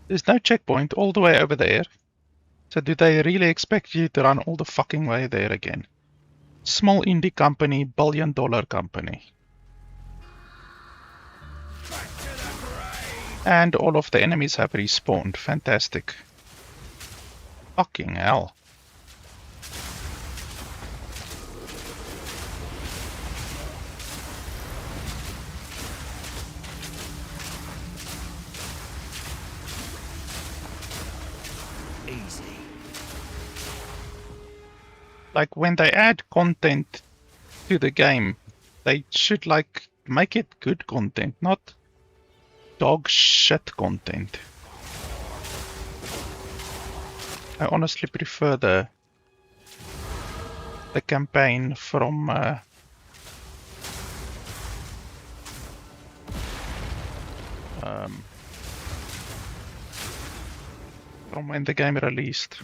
There's no checkpoint all the way over there. So do they really expect you to run all the fucking way there again? Small indie company, billion-dollar company. And all of the enemies have respawned. Fantastic. Fucking hell. Easy. Like, when they add content to the game, they should, like, make it good content, not dog shit content. I honestly prefer the campaign from when the game released.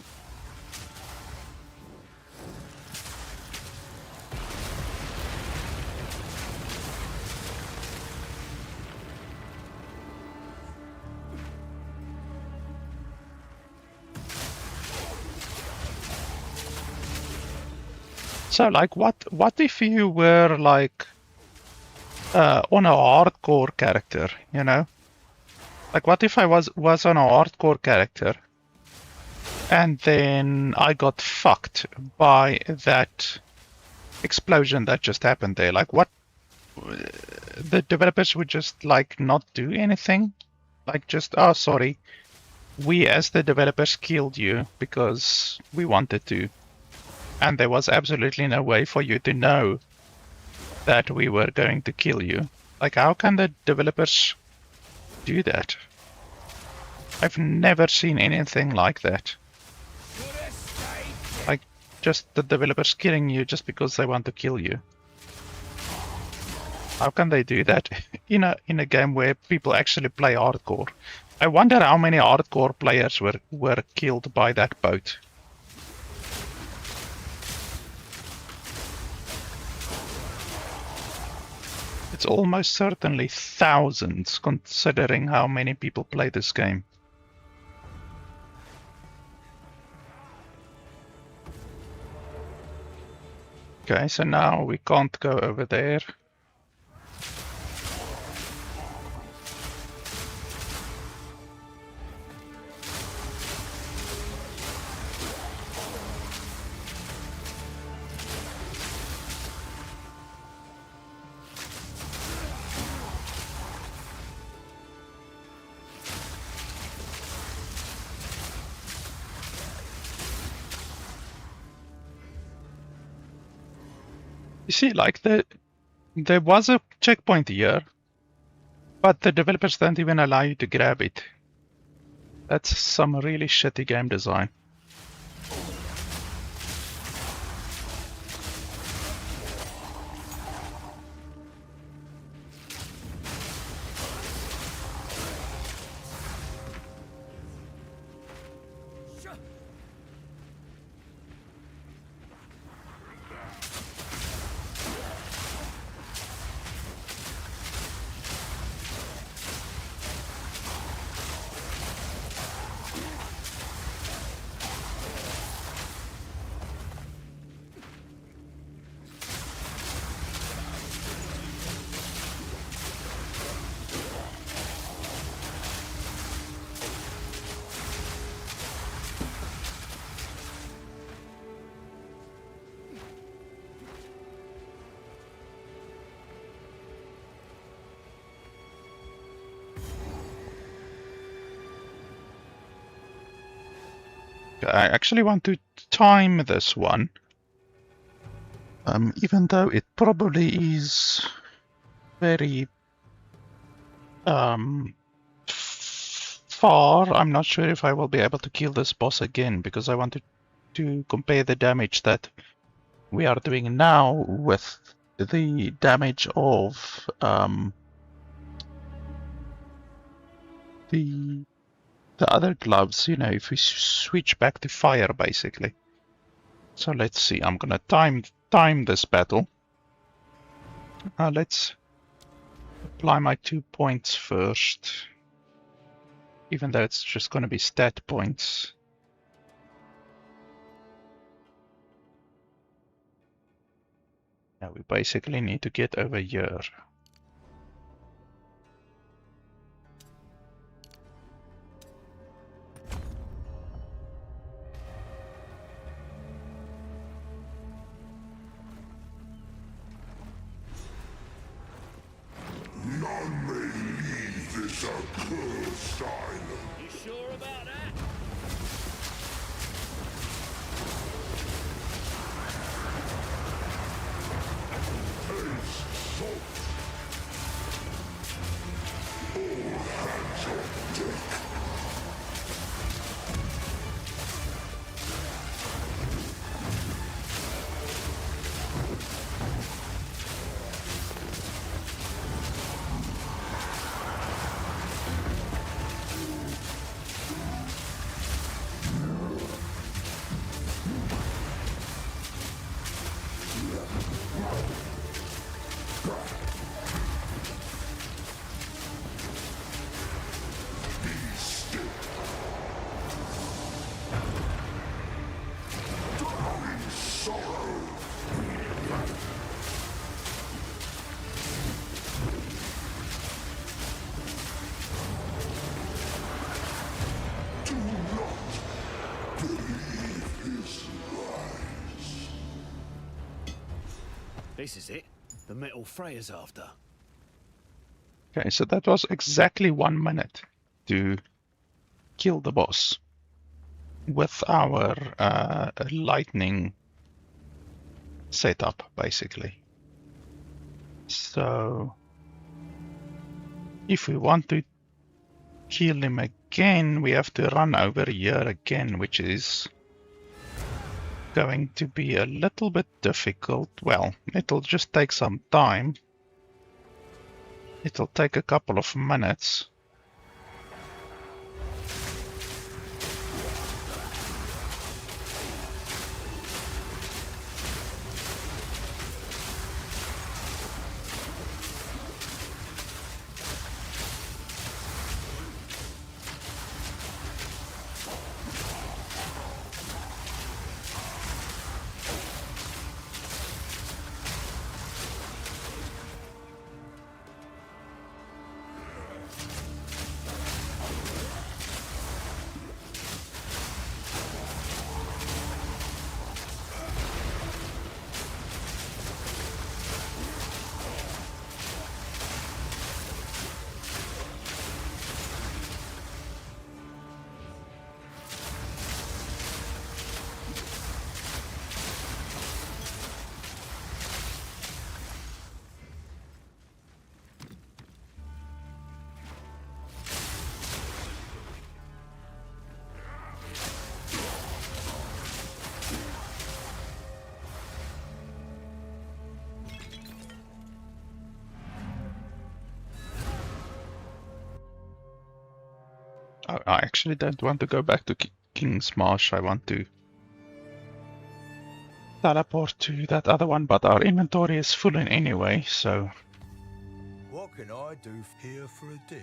So, like, what if you were, like, on a hardcore character, you know? Like, what if I was on a hardcore character, and then I got fucked by that explosion that just happened there? Like, what? The developers would just, like, not do anything? Like, just, oh, sorry, we as the developers killed you because we wanted to. And there was absolutely no way for you to know that we were going to kill you. Like, how can the developers do that? I've never seen anything like that. Like, just the developers killing you just because they want to kill you. How can they do that in a game where people actually play hardcore? I wonder how many hardcore players were killed by that boat. It's almost certainly thousands, considering how many people play this game. Okay, so now we can't go over there. You see, like, there was a checkpoint here, but the developers don't even allow you to grab it. That's some really shitty game design. I actually want to time this one. Even though it probably is very far, I'm not sure if I will be able to kill this boss again, because I wanted to compare the damage that we are doing now with the damage of the other gloves, you know, if we switch back to fire, basically. So let's see, I'm gonna time this battle. Let's apply my 2 points first, even though it's just gonna be stat points. Now we basically need to get over here. None may leave this accursed island. You sure about that? Taste salt. All hands on deck. This is it. The metal Freya's after. Okay, so that was exactly 1 minute to kill the boss with our lightning setup, basically. So if we want to kill him again, we have to run over here again, which is going to be a little bit difficult. Well, it'll just take some time. It'll take a couple of minutes. I actually don't want to go back to King's Marsh. I want to teleport to that other one, but our inventory is full in anyway, so... What can I do here for a deal?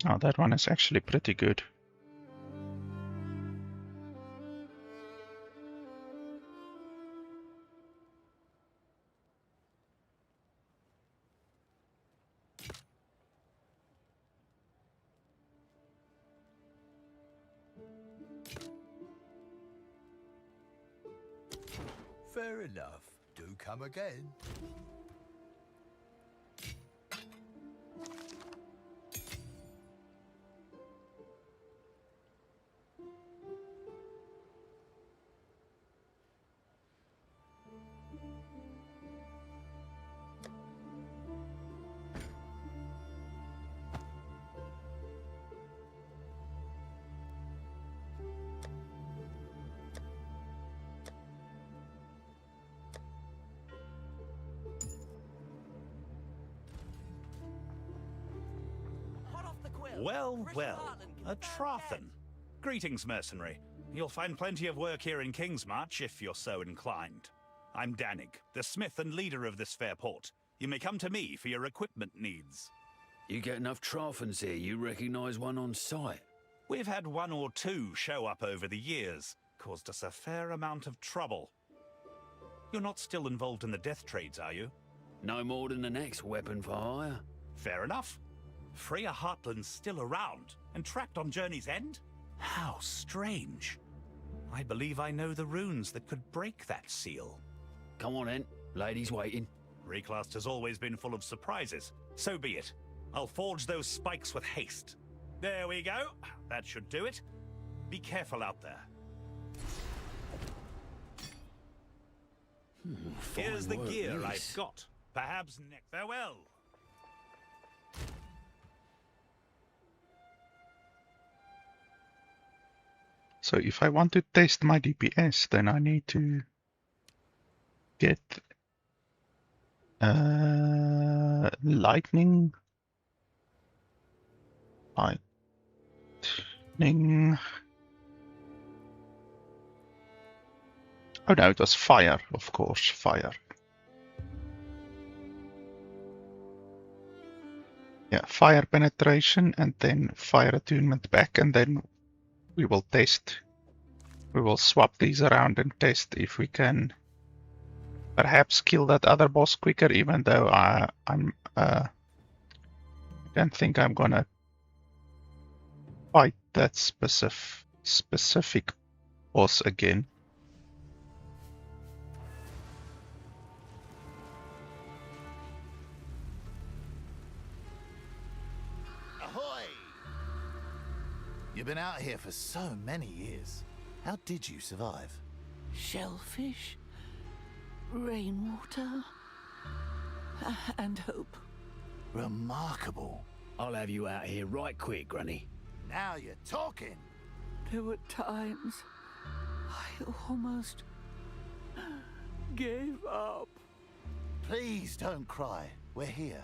Oh, that one is actually pretty good. Fair enough. Do come again. Well, well, a Trothan. Greetings, mercenary. You'll find plenty of work here in Kingsmarch if you're so inclined. I'm Danig, the smith and leader of this fair port. You may come to me for your equipment needs. You get enough Trothans here, you recognize one on sight? We've had one or two show up over the years. Caused us a fair amount of trouble. You're not still involved in the death trades, are you? No more than the next weapon for hire. Fair enough. Freya Heartland's still around, and tracked on Journey's End? How strange. I believe I know the runes that could break that seal. Come on then, ladies waiting. Wraeclast has always been full of surprises. So be it. I'll forge those spikes with haste. There we go. That should do it. Be careful out there. Here's the gear I've got. Perhaps next. Farewell. So if I want to test my DPS, then I need to get lightning. Oh no, it was fire, of course, fire. Yeah, fire penetration and then fire attunement back, and then we will test. We will swap these around and test if we can perhaps kill that other boss quicker, even though I don't think I'm gonna fight that specific boss again. You've been out here for so many years. How did you survive? Shellfish, rainwater, and hope. Remarkable. I'll have you out here right quick, Granny. Now you're talking. There were times I almost gave up. Please don't cry. We're here.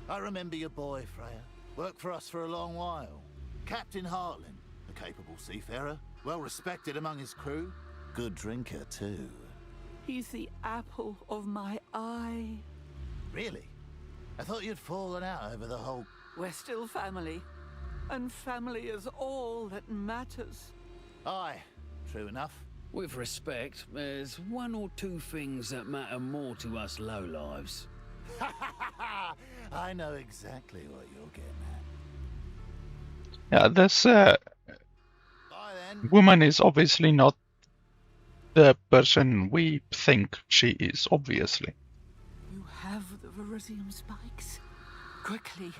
I remember your boy, Freya. Worked for us for a long while. Captain Heartland, a capable seafarer, well respected among his crew. Good drinker, too. He's the apple of my eye. Really? I thought you'd fallen out over the whole... We're still family. And family is all that matters. Aye, true enough. With respect, there's one or two things that matter more to us lowlives. I know exactly what you're getting at. Yeah, this woman is obviously not the person we think she is, obviously. You have the Verisium spikes. Quickly,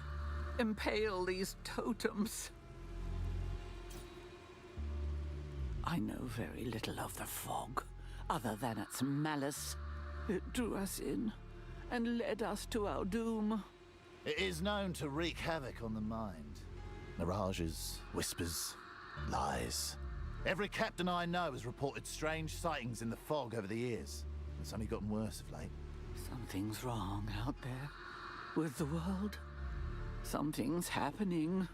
impale these totems. I know very little of the fog, other than its malice. It drew us in and led us to our doom. It is known to wreak havoc on the mind. Mirages, whispers, lies. Every captain I know has reported strange sightings in the fog over the years. It's only gotten worse of late. Something's wrong out there with the world. Something's happening.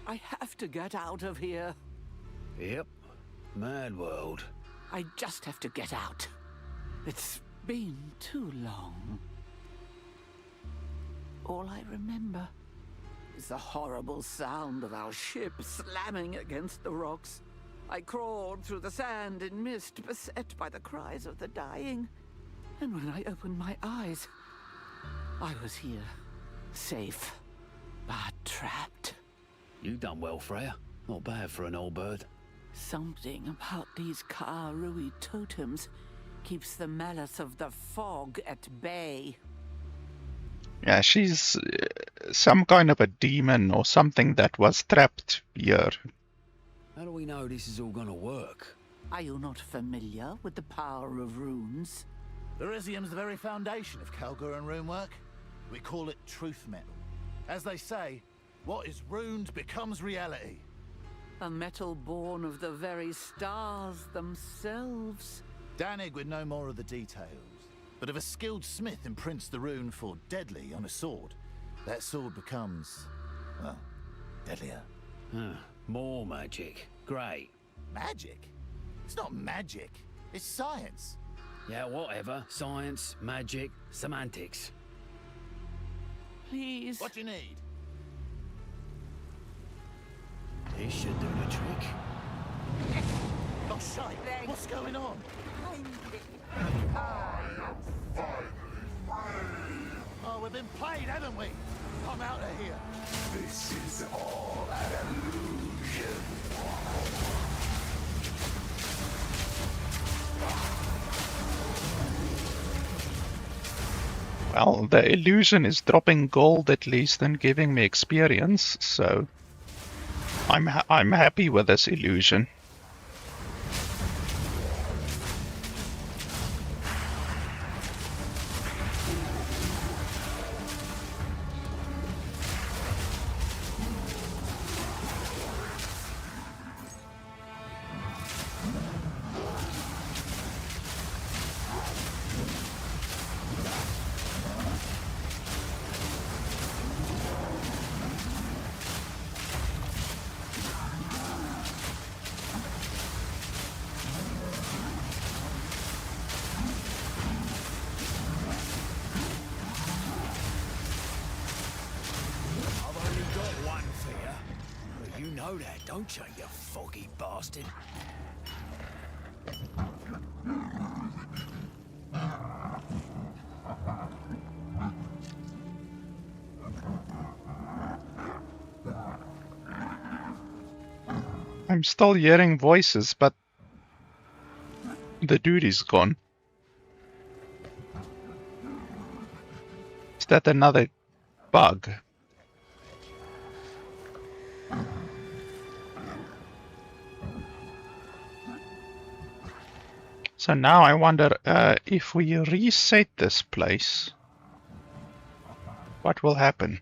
I have to get out of here. Yep, mad world. I just have to get out. It's been too long. All I remember is the horrible sound of our ship slamming against the rocks. I crawled through the sand and mist, beset by the cries of the dying. And when I opened my eyes, I was here, safe, but trapped. You done well, Freya. Not bad for an old bird. Something about these Ka-Rui totems keeps the malice of the fog at bay. Yeah, she's some kind of a demon or something that was trapped here. How do we know this is all gonna work? Are you not familiar with the power of runes? Elysium's the very foundation of Kalguran runework. We call it truth metal. As they say, what is runed becomes reality. A metal born of the very stars themselves. Danig would know more of the details, but if a skilled smith imprints the rune for deadly on a sword, that sword becomes, well, deadlier. More magic. Great. Magic? It's not magic. It's science. Yeah, whatever. Science, magic, semantics. Please. What do you need? This should do the trick. Oh, shite! What's going on? Oh, we've been played, haven't we? Come out of here. This is all an illusion. Well, the illusion is dropping gold at least and giving me experience, so I'm happy with this illusion. Don't you, you foggy bastard? I'm still hearing voices, but the dude is gone. Is that another bug? So now I wonder if we reset this place, what will happen?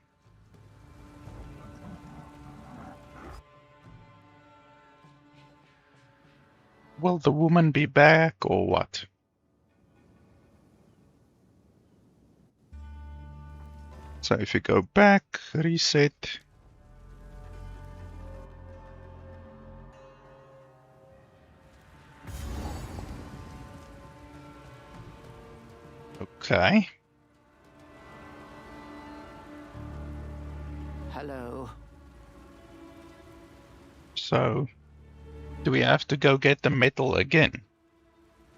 Will the woman be back or what? So if you go back, reset. Okay. Hello. So, do we have to go get the metal again?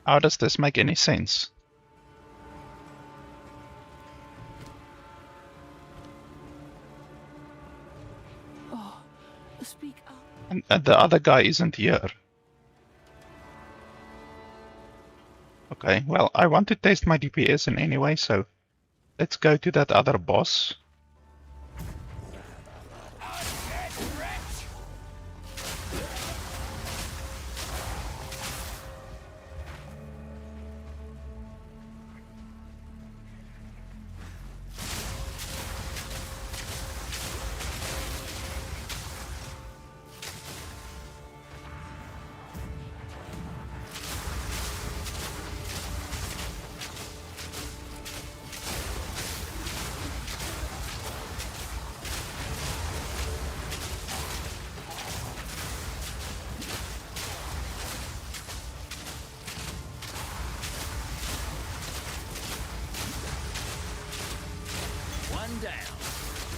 How does this make any sense? Oh, speak up. And the other guy isn't here. Okay, well, I want to test my DPS in any way, so let's go to that other boss.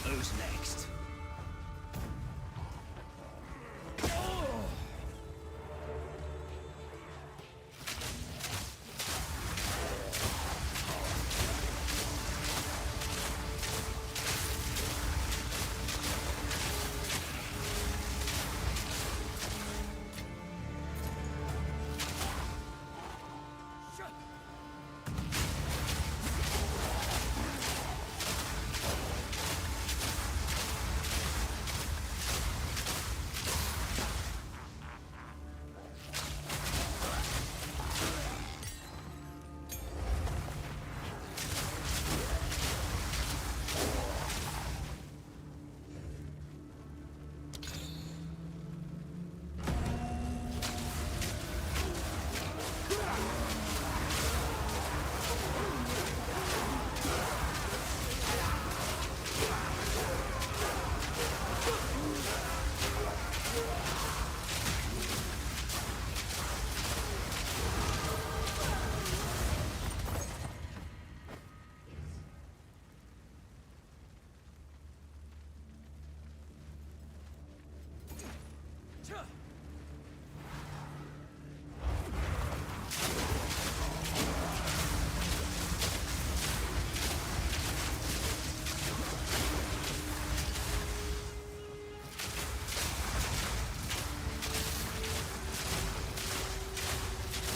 Who's next?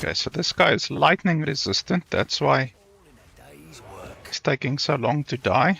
Okay, so this guy is lightning resistant, that's why it's taking so long to die.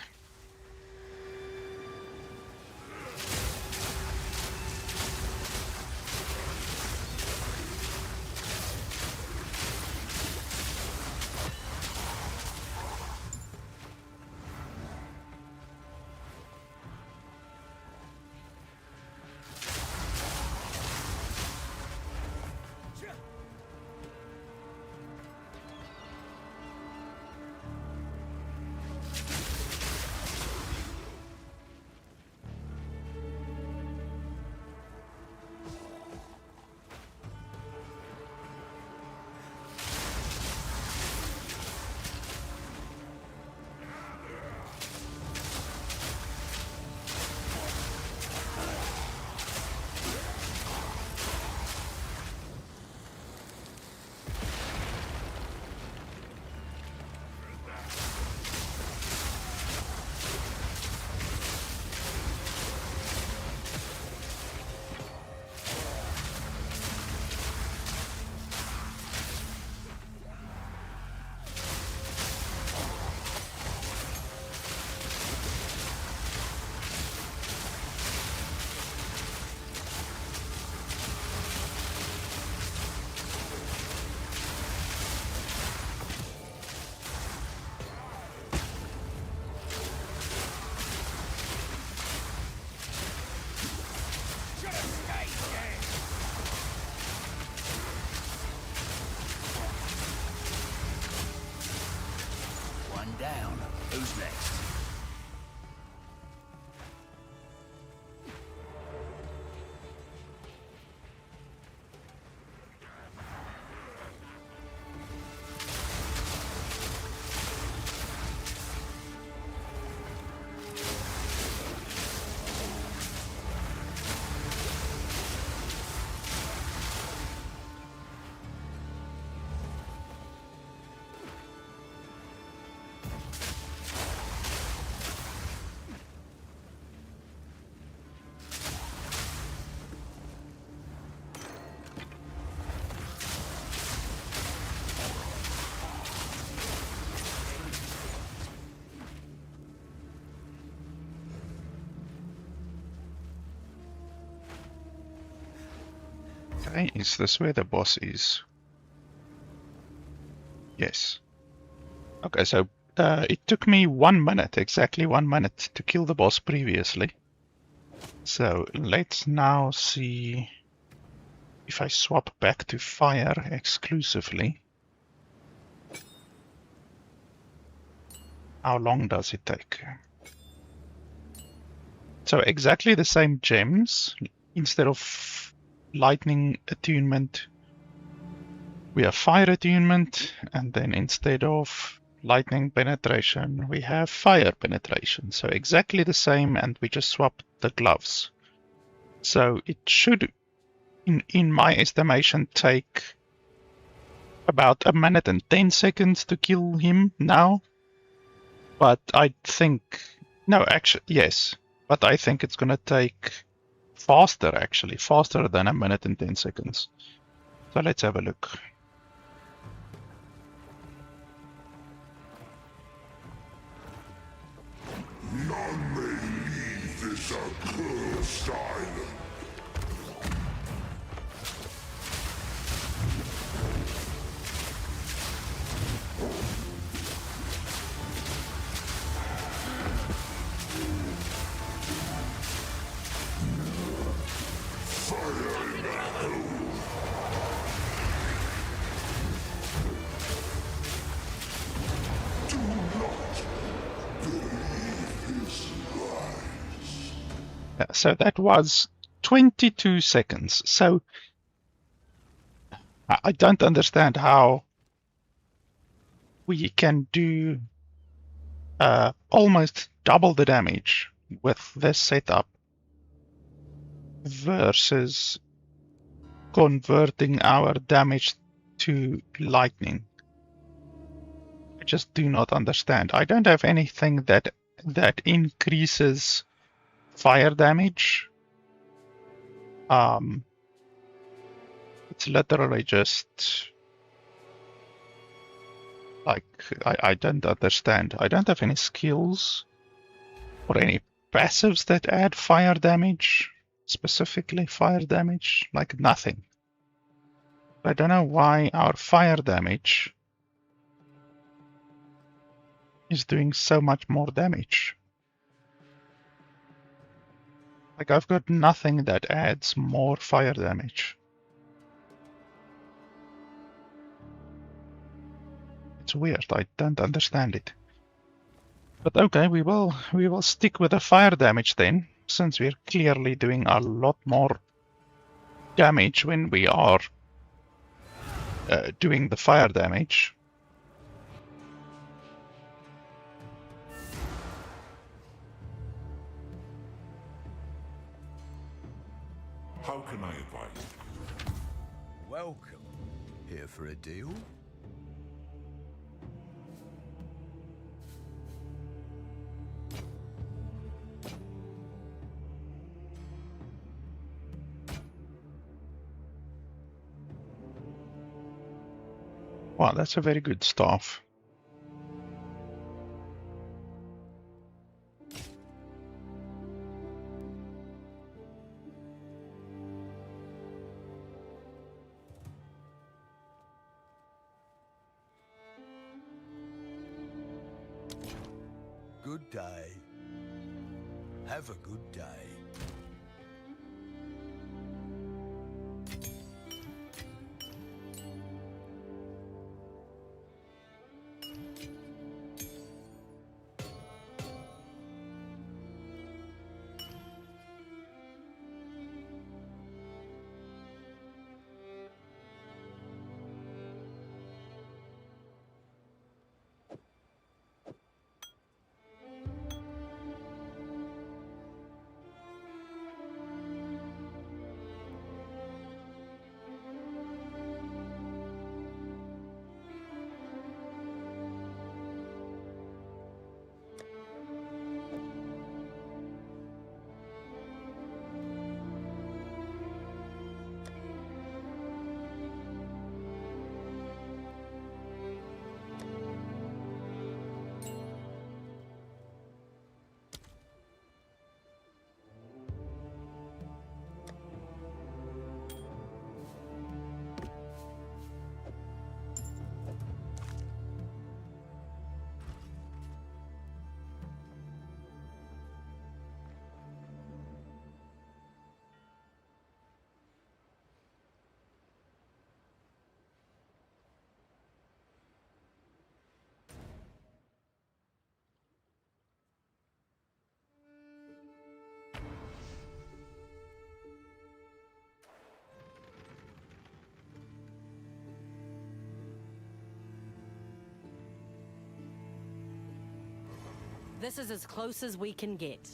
Down. Who's next? Okay, is this where the boss is? Yes. Okay, so it took me 1 minute, exactly 1 minute, to kill the boss previously. So let's now see if I swap back to fire exclusively. How long does it take? So exactly the same gems. Instead of lightning attunement, we have fire attunement, and then instead of lightning penetration, we have fire penetration. So exactly the same, and we just swap the gloves. So it should, in my estimation, take about 1 minute and 10 seconds to kill him now. But I think, no, actually, yes. But I think it's gonna take faster, actually, faster than 1 minute and 10 seconds. So let's have a look. None may leave this accursed island. Fire in the hole. Do not believe his lies. So that was 22 seconds. So I don't understand how we can do almost double the damage with this setup versus converting our damage to lightning. I just do not understand. I don't have anything that increases fire damage. It's literally just Like, I don't understand. I don't have any skills or any passives that add fire damage, specifically fire damage, like nothing. I don't know why our fire damage is doing so much more damage. Like, I've got nothing that adds more fire damage. It's weird, I don't understand it. But okay, we will stick with the fire damage then, since we're clearly doing a lot more damage when we are doing the fire damage. How can I advise? Welcome. Here for a deal? Wow, that's a very good staff. Good day. Have a good day. This is as close as we can get.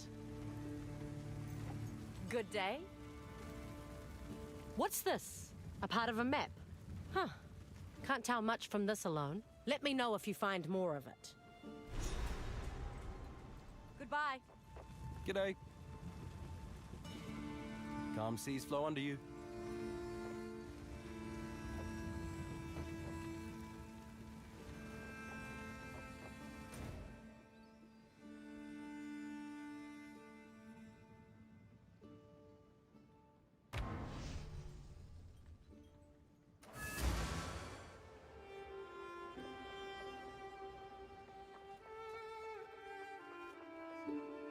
Good day? What's this? A part of a map? Huh. Can't tell much from this alone. Let me know if you find more of it. Goodbye. G'day. Calm seas flow under you.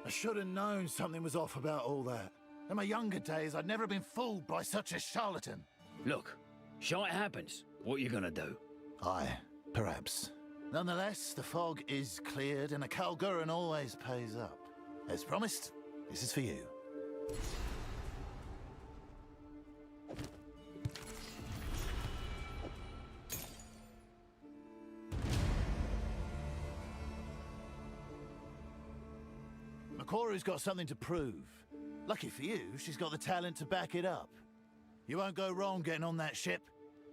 I should have known something was off about all that. In my younger days, I'd never been fooled by such a charlatan. Look, shite happens. What you gonna do? Aye, perhaps. Nonetheless, the fog is cleared and a Kalguran always pays up. As promised, this is for you. Makoru's got something to prove. Lucky for you, she's got the talent to back it up. You won't go wrong getting on that ship.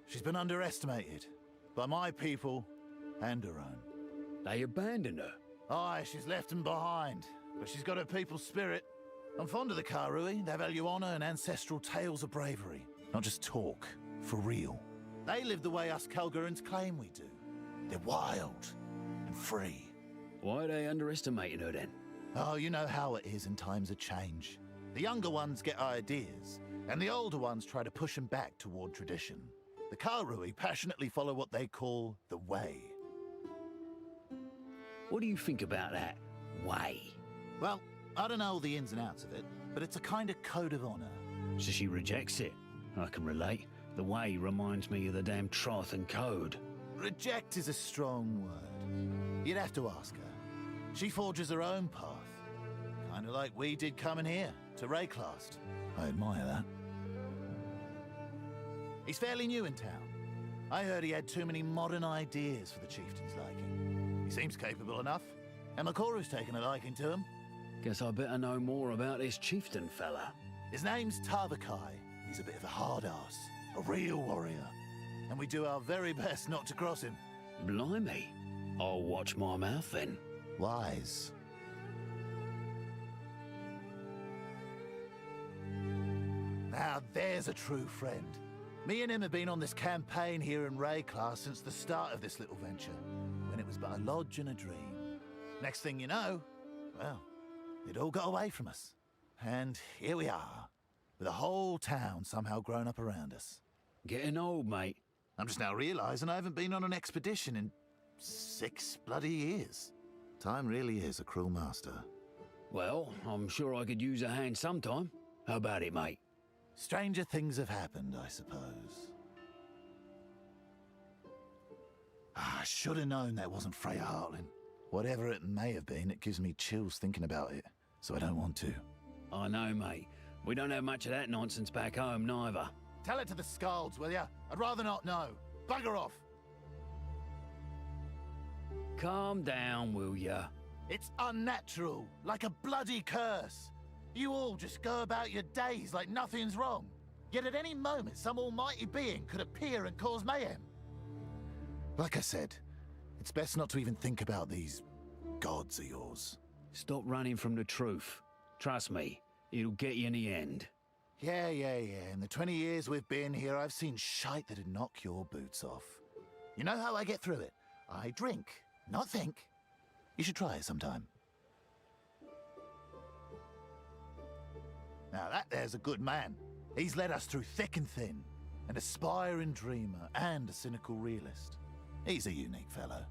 She's been underestimated. By my people and her own. They abandoned her? Aye, she's left them behind. But she's got her people's spirit. I'm fond of the Karui. They value honor and ancestral tales of bravery. Not just talk. For real. They live the way us Kalgurans claim we do. They're wild and free. Why are they underestimating her then? Oh, you know how it is in times of change. The younger ones get ideas, and the older ones try to push them back toward tradition. The Karui passionately follow what they call the Way. What do you think about that? Way? Well, I don't know all the ins and outs of it, but it's a kind of code of honor. So she rejects it. I can relate. The Way reminds me of the damn Trothan Code. Reject is a strong word. You'd have to ask her. She forges her own path. Kind of like we did coming here, to Wraeclast. I admire that. He's fairly new in town. I heard he had too many modern ideas for the chieftain's liking. He seems capable enough, and Makoru's taken a liking to him. Guess I better know more about this chieftain fella. His name's Tavakai. He's a bit of a hard-ass, a real warrior. And we do our very best not to cross him. Blimey. I'll watch my mouth then. Wise. Now there's a true friend. Me and him have been on this campaign here in Wraeclast since the start of this little venture, when it was but a lodge and a dream. Next thing you know, well, it all got away from us. And here we are, with a whole town somehow grown up around us. Getting old, mate. I'm just now realising I haven't been on an expedition in 6 bloody years. Time really is a cruel master. Well, I'm sure I could use a hand sometime. How about it, mate? Stranger things have happened, I suppose. I should have known that wasn't Freya Hartling. Whatever it may have been, it gives me chills thinking about it, so I don't want to. I know, mate. We don't have much of that nonsense back home, neither. Tell it to the Skalds, will ya? I'd rather not know. Bugger off! Calm down, will ya? It's unnatural, like a bloody curse. You all just go about your days like nothing's wrong. Yet at any moment, some almighty being could appear and cause mayhem. Like I said, it's best not to even think about these gods of yours. Stop running from the truth. Trust me, it'll get you in the end. Yeah. In the 20 years we've been here, I've seen shite that'd knock your boots off. You know how I get through it? I drink, not think. You should try it sometime. Now that there's a good man. He's led us through thick and thin. An aspiring dreamer and a cynical realist. He's a unique fellow.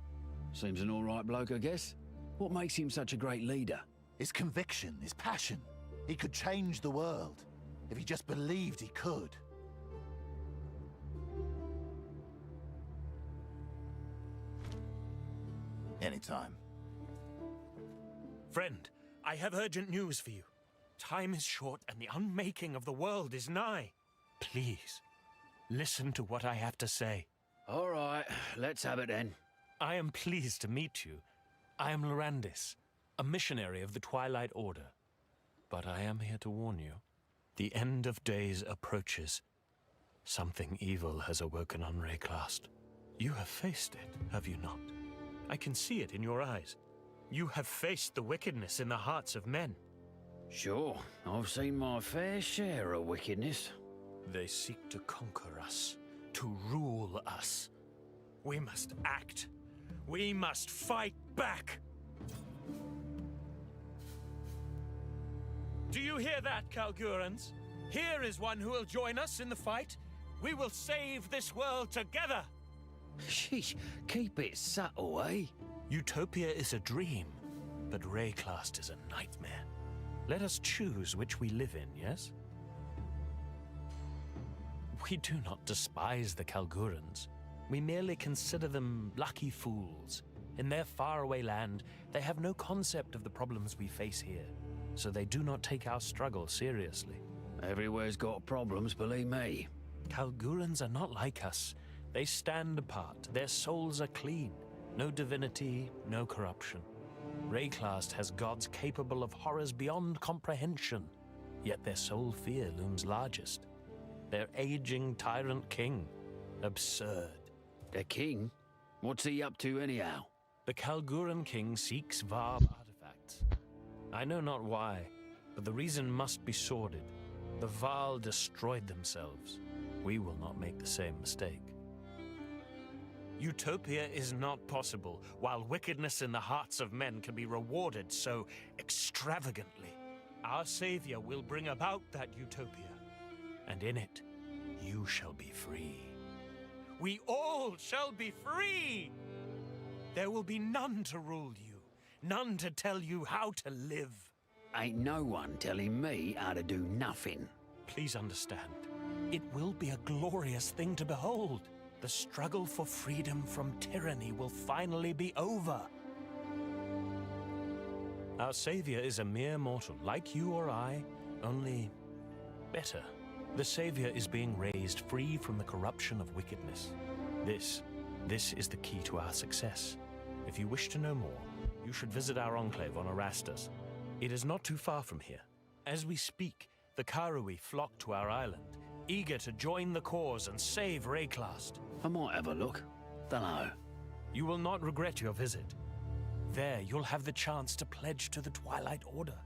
Seems an all right bloke, I guess. What makes him such a great leader? His conviction, his passion. He could change the world, if he just believed he could. Anytime. Friend, I have urgent news for you. Time is short and the unmaking of the world is nigh. Please, listen to what I have to say. All right, let's have it then. I am pleased to meet you. I am Lorandis, a missionary of the Twilight Order. But I am here to warn you. The end of days approaches. Something evil has awoken on Wraeclast. You have faced it, have you not? I can see it in your eyes. You have faced the wickedness in the hearts of men. Sure, I've seen my fair share of wickedness. They seek to conquer us, to rule us. We must act. We must fight back. Do you hear that, Kalgurans? Here is one who will join us in the fight. We will save this world together. Sheesh, keep it subtle, eh? Utopia is a dream, but Wraeclast is a nightmare. Let us choose which we live in, yes? We do not despise the Kalgurans. We merely consider them lucky fools. In their faraway land, they have no concept of the problems we face here, so they do not take our struggle seriously. Everywhere's got problems, believe me. Kalgurans are not like us. They stand apart. Their souls are clean. No divinity, no corruption. Wraeclast has gods capable of horrors beyond comprehension, yet their sole fear looms largest. Their aging tyrant king. Absurd. The king? What's he up to anyhow? The Kalguran king seeks Varb artifacts. I know not why, but the reason must be sordid. The Val destroyed themselves. We will not make the same mistake. Utopia is not possible, while wickedness in the hearts of men can be rewarded so extravagantly. Our Savior will bring about that utopia, and in it, you shall be free. We all shall be free! There will be none to rule you, none to tell you how to live. Ain't no one telling me how to do nothing. Please understand, it will be a glorious thing to behold. The struggle for freedom from tyranny will finally be over. Our Savior is a mere mortal, like you or I, only better. The Savior is being raised free from the corruption of wickedness. This is the key to our success. If you wish to know more, you should visit our enclave on Erastus. It is not too far from here. As we speak, the Karui flock to our island, eager to join the cause and save Wraeclast. I might have a look. Dunno. You will not regret your visit. There, you'll have the chance to pledge to the Twilight Order.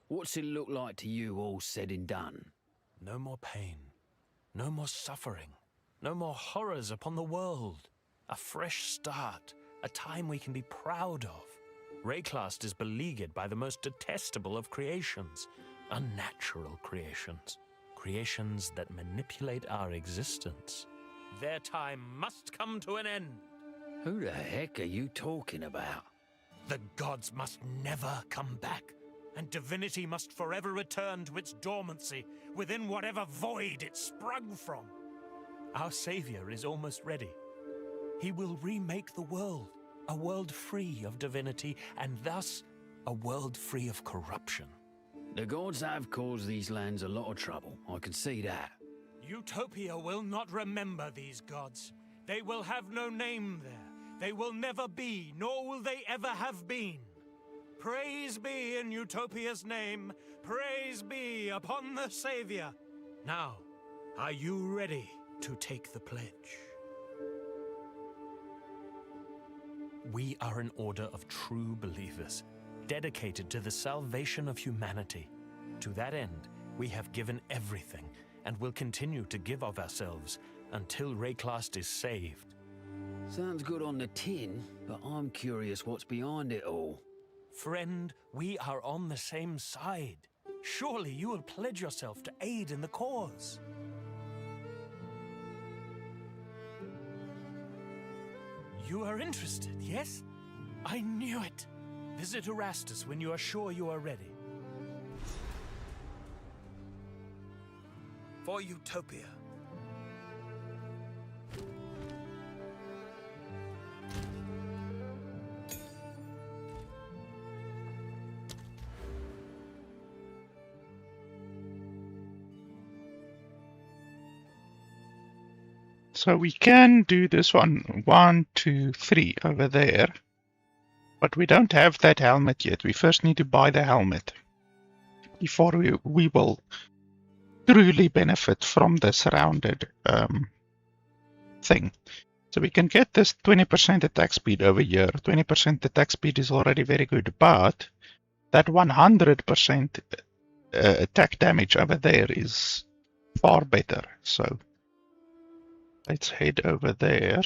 What's it look like to you, all said and done? No more pain, no more suffering, no more horrors upon the world. A fresh start, a time we can be proud of. Wraeclast is beleaguered by the most detestable of creations, unnatural creations. Creations that manipulate our existence. Their time must come to an end. Who the heck are you talking about? The gods must never come back, and divinity must forever return to its dormancy within whatever void it sprung from. Our Savior is almost ready. He will remake the world, a world free of divinity, and thus a world free of corruption. The gods have caused these lands a lot of trouble, I can see that. Utopia will not remember these gods. They will have no name there. They will never be, nor will they ever have been. Praise be in Utopia's name. Praise be upon the Savior. Now, are you ready to take the pledge? We are an order of true believers, dedicated to the salvation of humanity. To that end, we have given everything, and will continue to give of ourselves until Wraeclast is saved. Sounds good on the tin, but I'm curious what's behind it all. Friend, we are on the same side. Surely you will pledge yourself to aid in the cause. You are interested, yes? I knew it. Visit Erastus when you are sure you are ready. For Utopia. So we can do this one, 1, 2, 3 over there. But we don't have that helmet yet. We first need to buy the helmet before we will truly benefit from this rounded thing. So we can get this 20% attack speed over here. 20% attack speed is already very good, but that 100% attack damage over there is far better. So let's head over there.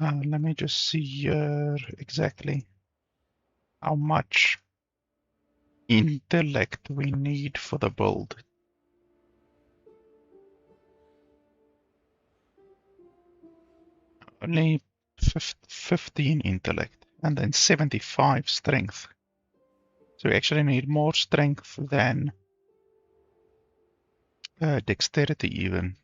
Let me just see here exactly how much intellect we need for the build. Only 15 intellect and then 75 strength. So we actually need more strength than dexterity even.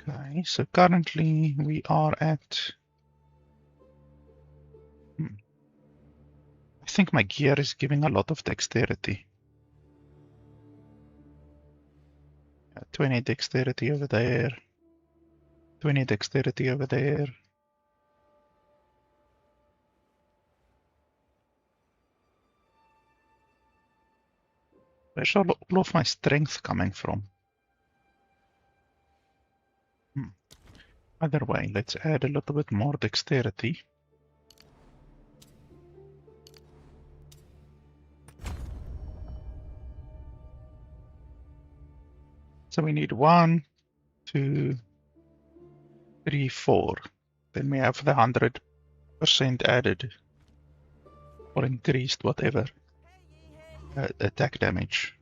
Okay, so currently we are at... I think my gear is giving a lot of dexterity. 20 dexterity over there. 20 dexterity over there. Where's all of my strength coming from? Either way, let's add a little bit more dexterity. So we need 1, 2, 3, 4. Then we have the 100% added or increased, whatever, attack damage.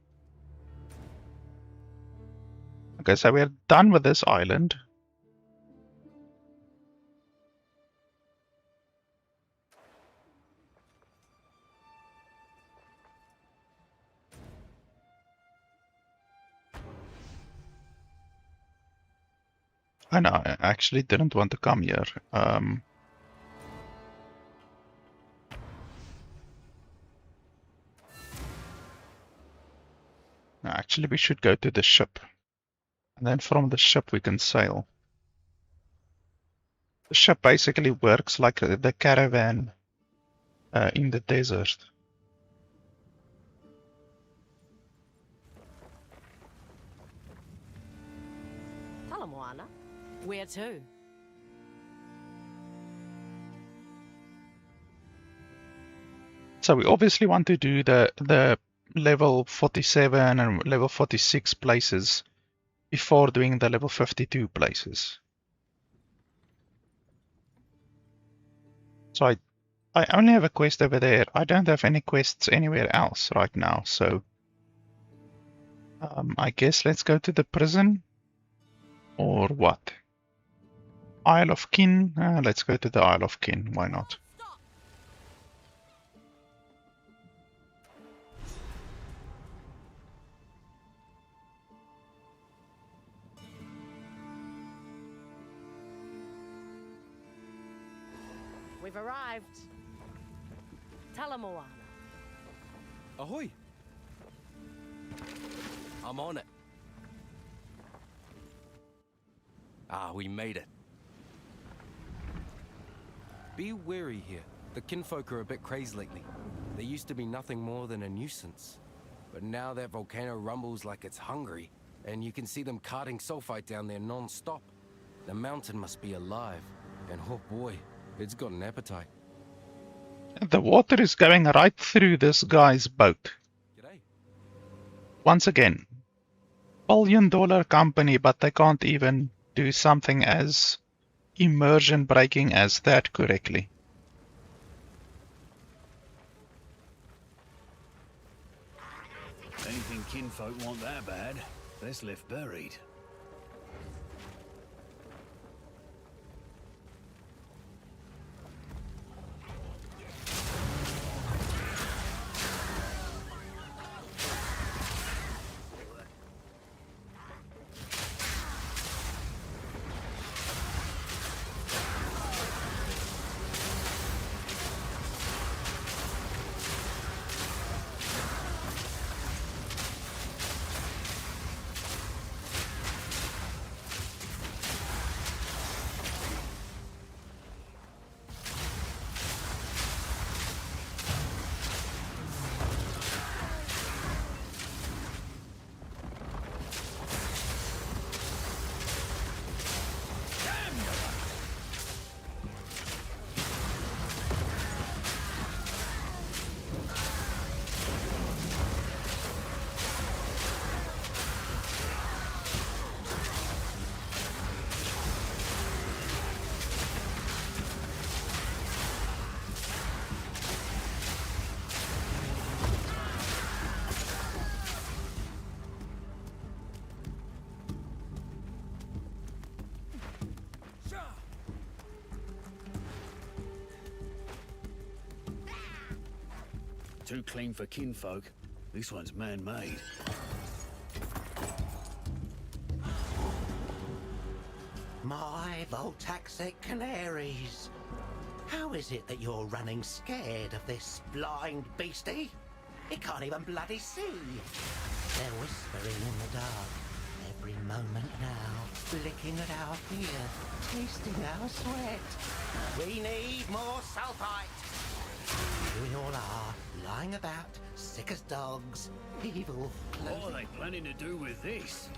Okay, so we're done with this island. I know, I actually didn't want to come here. Actually, we should go to the ship. And then from the ship we can sail. The ship basically works like the caravan in the desert. Talamoana, where to? So we obviously want to do the level 47 and level 46 places before doing the level 52 places. So I only have a quest over there. I don't have any quests anywhere else right now, so I guess let's go to the prison. Or what? Isle of Kin? Let's go to the Isle of Kin, why not? We've arrived. Talamoana. Ahoy! I'm on it. Ah, we made it. Be wary here. The kinfolk are a bit crazed lately. They used to be nothing more than a nuisance. But now that volcano rumbles like it's hungry, and you can see them carting sulfite down there non-stop. The mountain must be alive. And oh boy, it's got an appetite. The water is going right through this guy's boat. G'day. Once again, billion-dollar company, but they can't even do something as immersion breaking as that correctly. Anything kinfolk want that bad, best left buried. Too clean for kinfolk. This one's man-made. My Voltaxic canaries. How is it that you're running scared of this blind beastie? It can't even bloody see. They're whispering in the dark. Every moment now, licking at our fear, tasting our sweat. We need more sulfite. Here we all are, lying about, sick as dogs, evil clothing. What are they planning to do with this?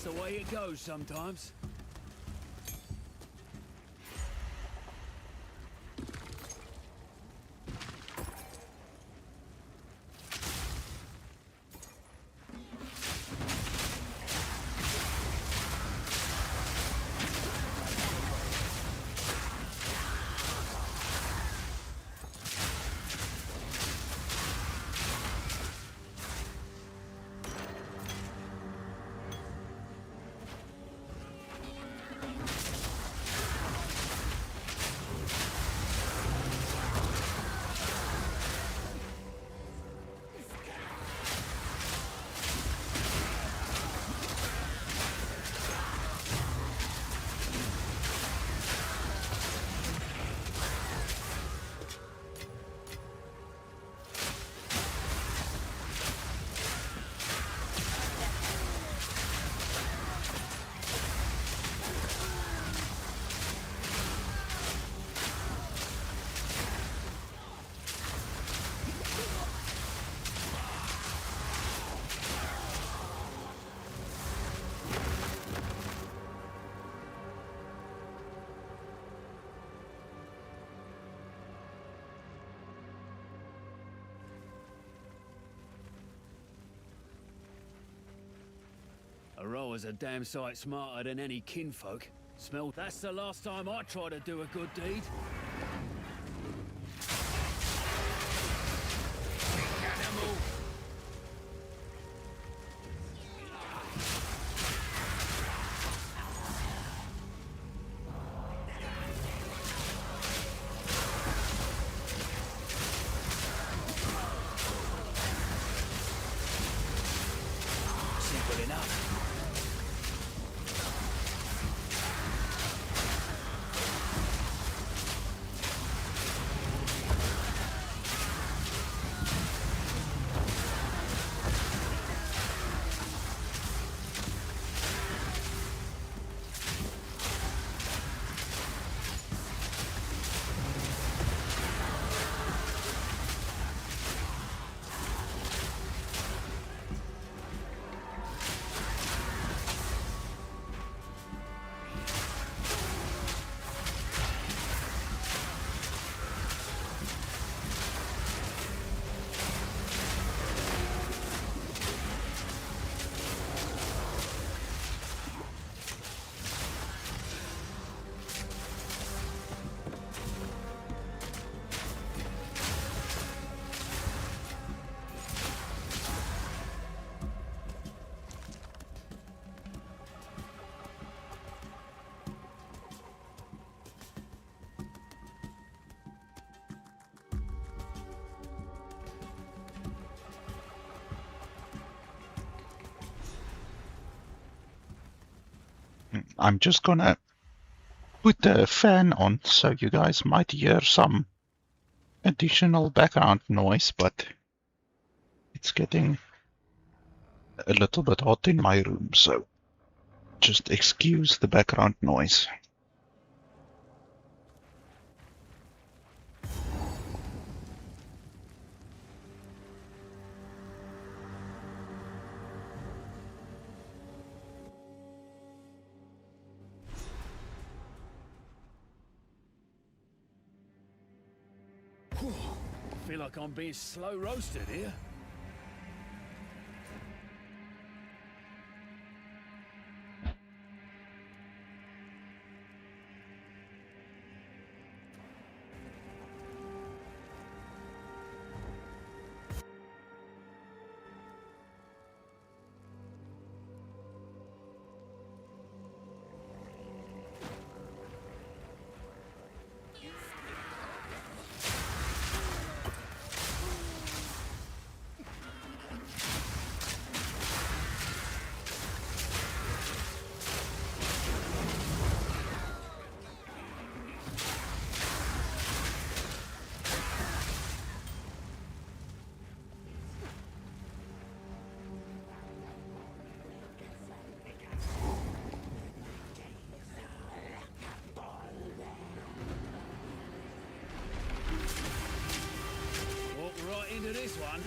That's the way it goes sometimes. Aroa's a damn sight smarter than any kinfolk. Smell, that's the last time I try to do a good deed. Animal! Simple enough. I'm just gonna put the fan on so you guys might hear some additional background noise, but it's getting a little bit hot in my room, so just excuse the background noise. I feel like I'm being slow roasted here. Into this one.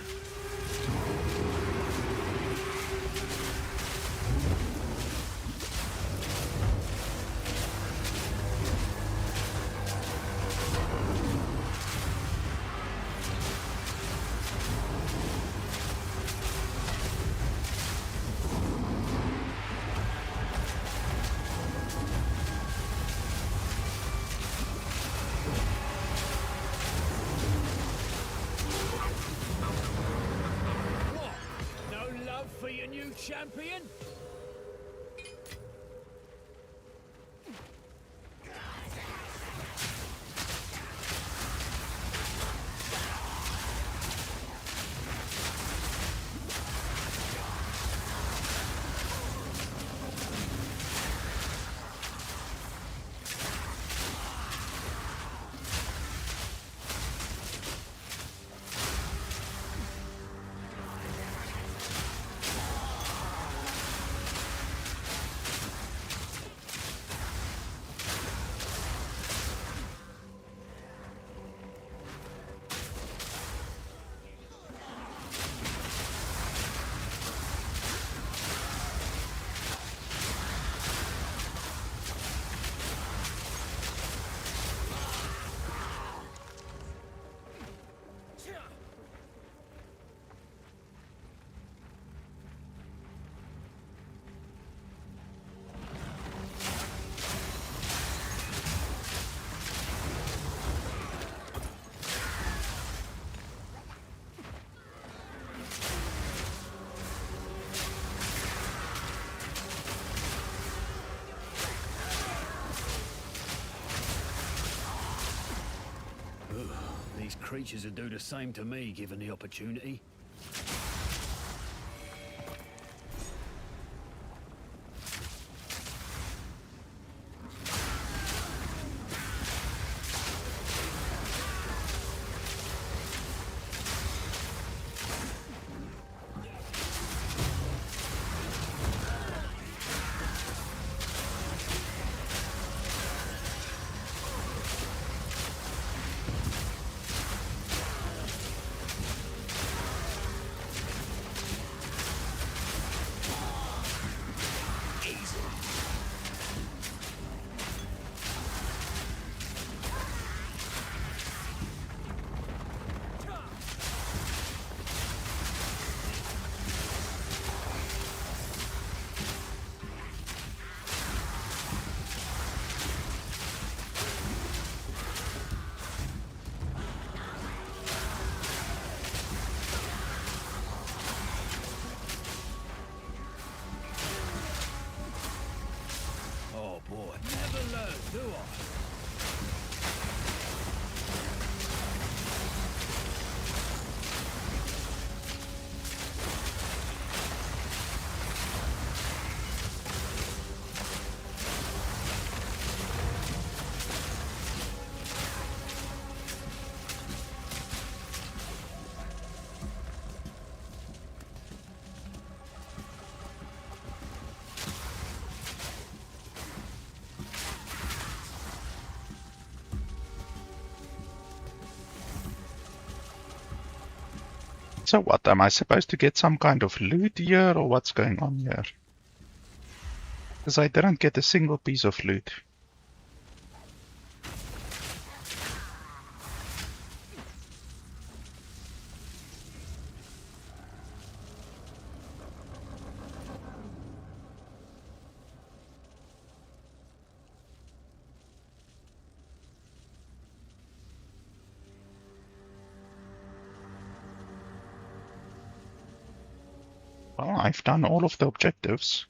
champion? These creatures would do the same to me, given the opportunity. So what, am I supposed to get some kind of loot here, or what's going on here? Because I didn't get a single piece of loot. Well, I've done all of the objectives.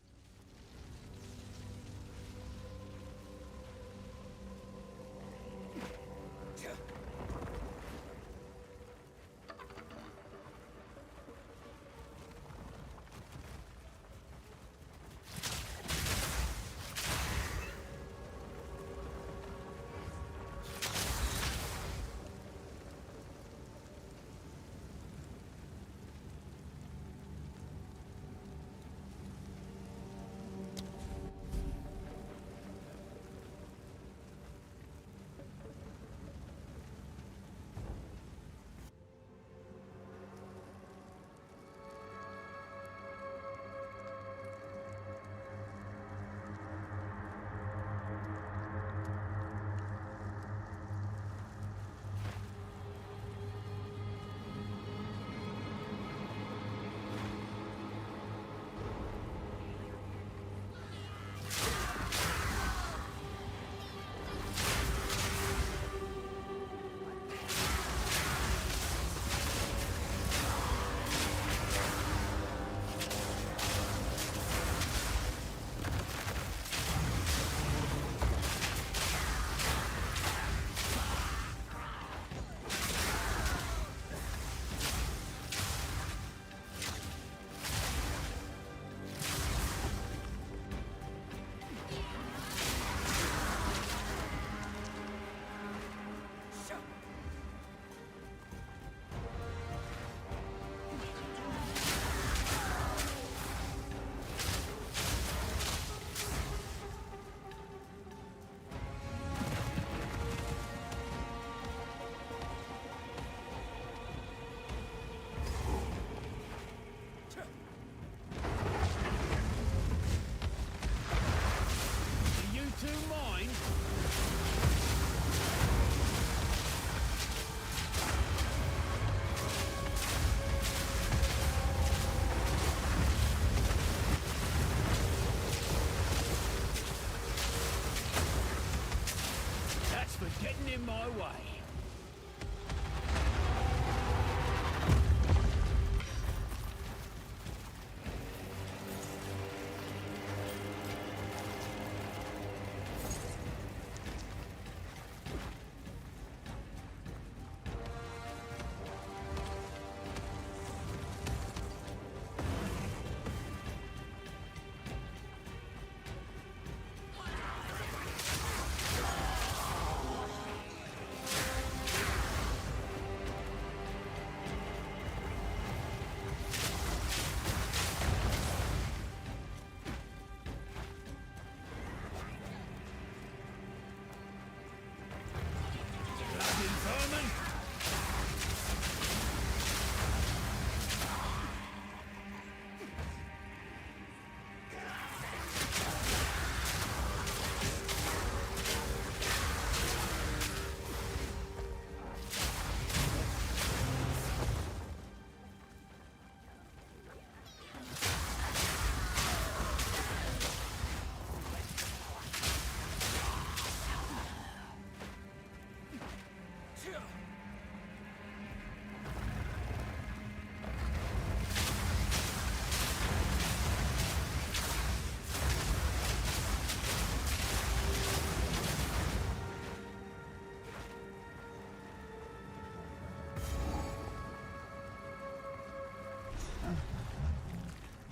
my way.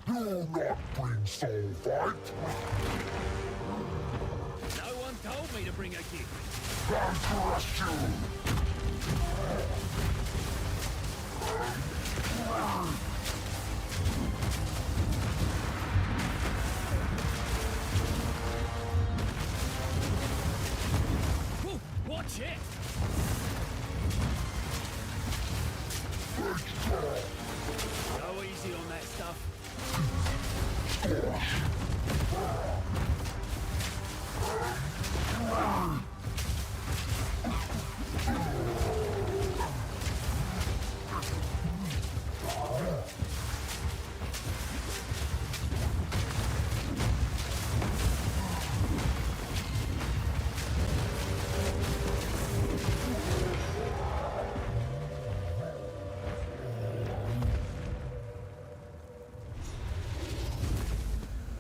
Do not bring soul fight! No one told me to bring a gift. Don't trust you! Whoa, watch it! Go easy on that stuff.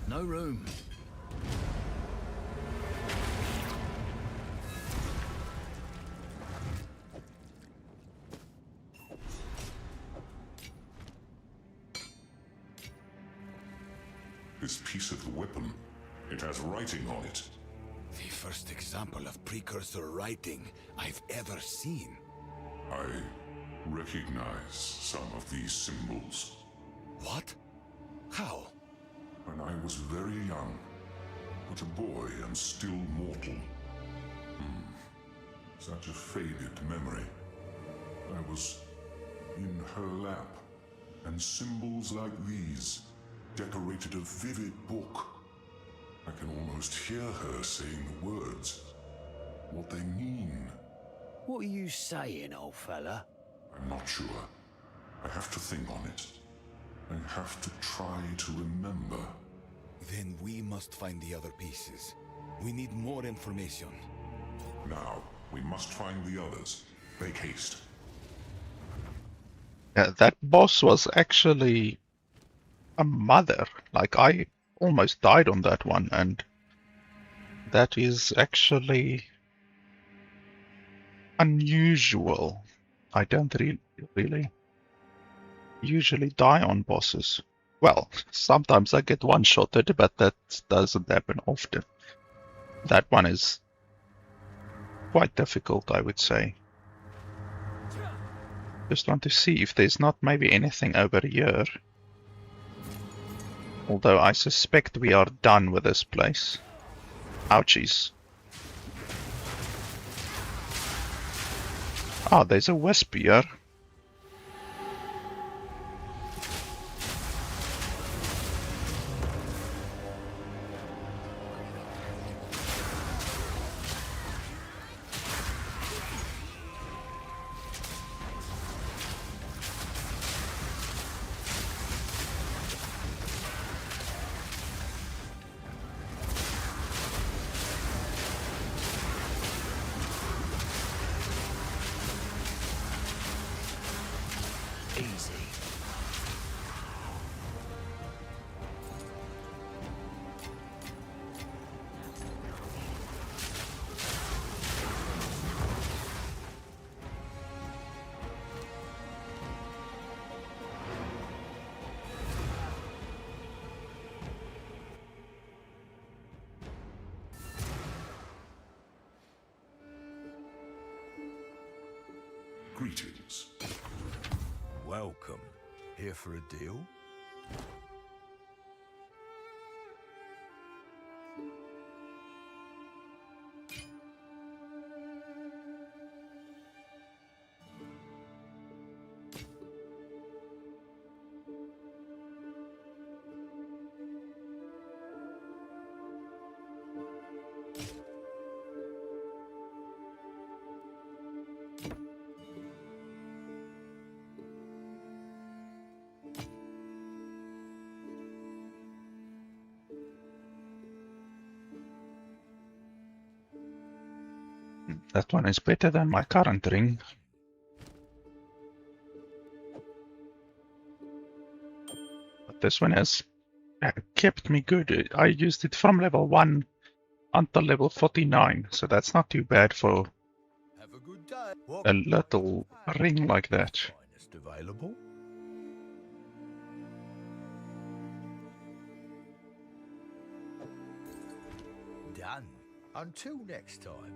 No room. This piece of the weapon, it has writing on it. The first example of precursor writing I've ever seen. I recognize some of these symbols. What? How? When I was very young, but a boy and still mortal. Such a faded memory. I was in her lap, and symbols like these decorated a vivid book. I can almost hear her saying the words, what they mean. What are you saying, old fella? I'm not sure. I have to think on it. I have to try to remember. Then we must find the other pieces. We need more information. Now, we must find the others. Make haste. Yeah, that boss was actually a mother. Like, I almost died on that one, and that is actually unusual. I don't really usually die on bosses. Well, sometimes I get one-shotted, but that doesn't happen often. That one is quite difficult, I would say. Just want to see if there's not maybe anything over here. Although I suspect we are done with this place. Ouchies. Ah, there's a wisp here. greetings. Welcome. Here for a deal? That one is better than my current ring. But this one has kept me good. I used it from level 1 until level 49, so that's not too bad for a little ring like that. Finest available. Done. Until next time.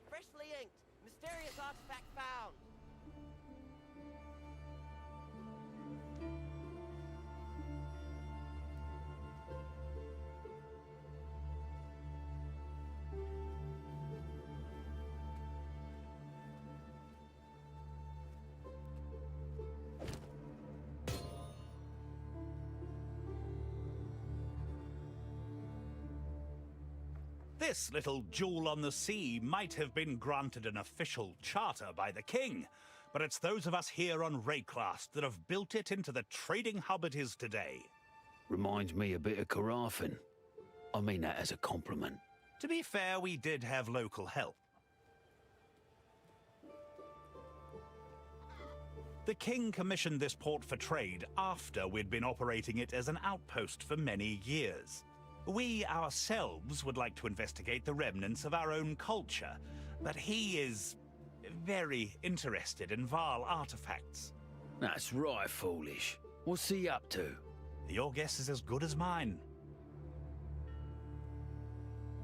Freshly inked. Mysterious artifact found. This little jewel on the sea might have been granted an official charter by the king, but it's those of us here on Wraeclast that have built it into the trading hub it is today. Reminds me a bit of Carafin. I mean that as a compliment. To be fair, we did have local help. The king commissioned this port for trade after we'd been operating it as an outpost for many years. We ourselves would like to investigate the remnants of our own culture, but he is very interested in Val artifacts. That's right, foolish. What's he up to? Your guess is as good as mine.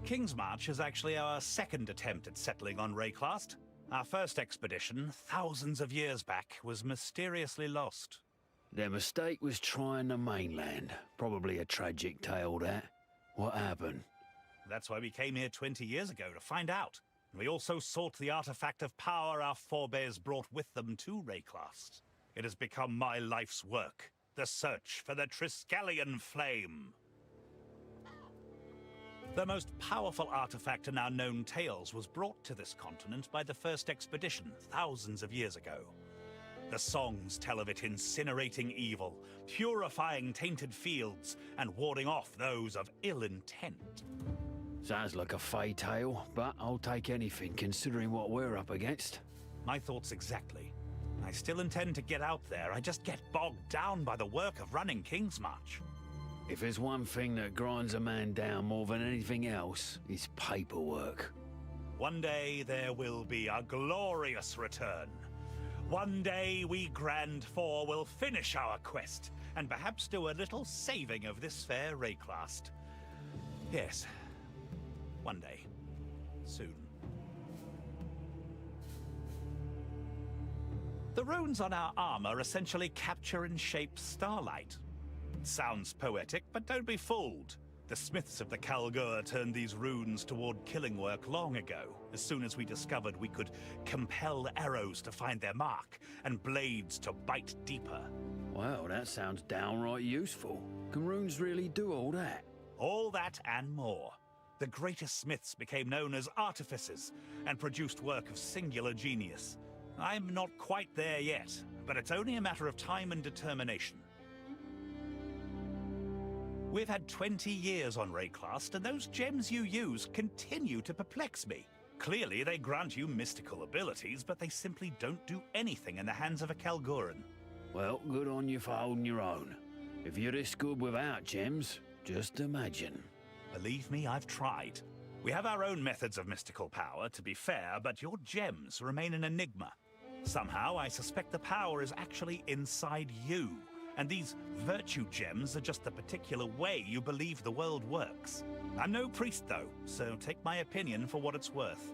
Kingsmarch is actually our second attempt at settling on Wraeclast. Our first expedition, thousands of years back, was mysteriously lost. Their mistake was trying the mainland. Probably a tragic tale, that. What happened? That's why we came here 20 years ago, to find out. We also sought the artifact of power our forebears brought with them to Wraeclast. It has become my life's work, the search for the Triskelion flame. The most powerful artifact in our known tales was brought to this continent by the first expedition thousands of years ago. The songs tell of it incinerating evil, purifying tainted fields, and warding off those of ill intent. Sounds like a fey tale, but I'll take anything considering what we're up against. My thoughts exactly. I still intend to get out there, I just get bogged down by the work of running Kingsmarch. If there's one thing that grinds a man down more than anything else, it's paperwork. One day there will be a glorious return. One day we Grand Four will finish our quest, and perhaps do a little saving of this fair Wraeclast. Yes, one day. Soon. The runes on our armor essentially capture and shape starlight. Sounds poetic, but don't be fooled. The smiths of the Kalgur turned these runes toward killing work long ago, as soon as we discovered we could compel arrows to find their mark, and blades to bite deeper. Well, that sounds downright useful. Can runes really do all that? All that and more. The greatest smiths became known as artificers, and produced work of singular genius. I'm not quite there yet, but it's only a matter of time and determination. We've had 20 years on Wraeclast, and those gems you use continue to perplex me. Clearly, they grant you mystical abilities, but they simply don't do anything in the hands of a Kalguran. Well, good on you for holding your own. If you're this good without gems, just imagine. Believe me, I've tried. We have our own methods of mystical power, to be fair, but your gems remain an enigma. Somehow, I suspect the power is actually inside you. And these virtue gems are just the particular way you believe the world works. I'm no priest, though, so take my opinion for what it's worth.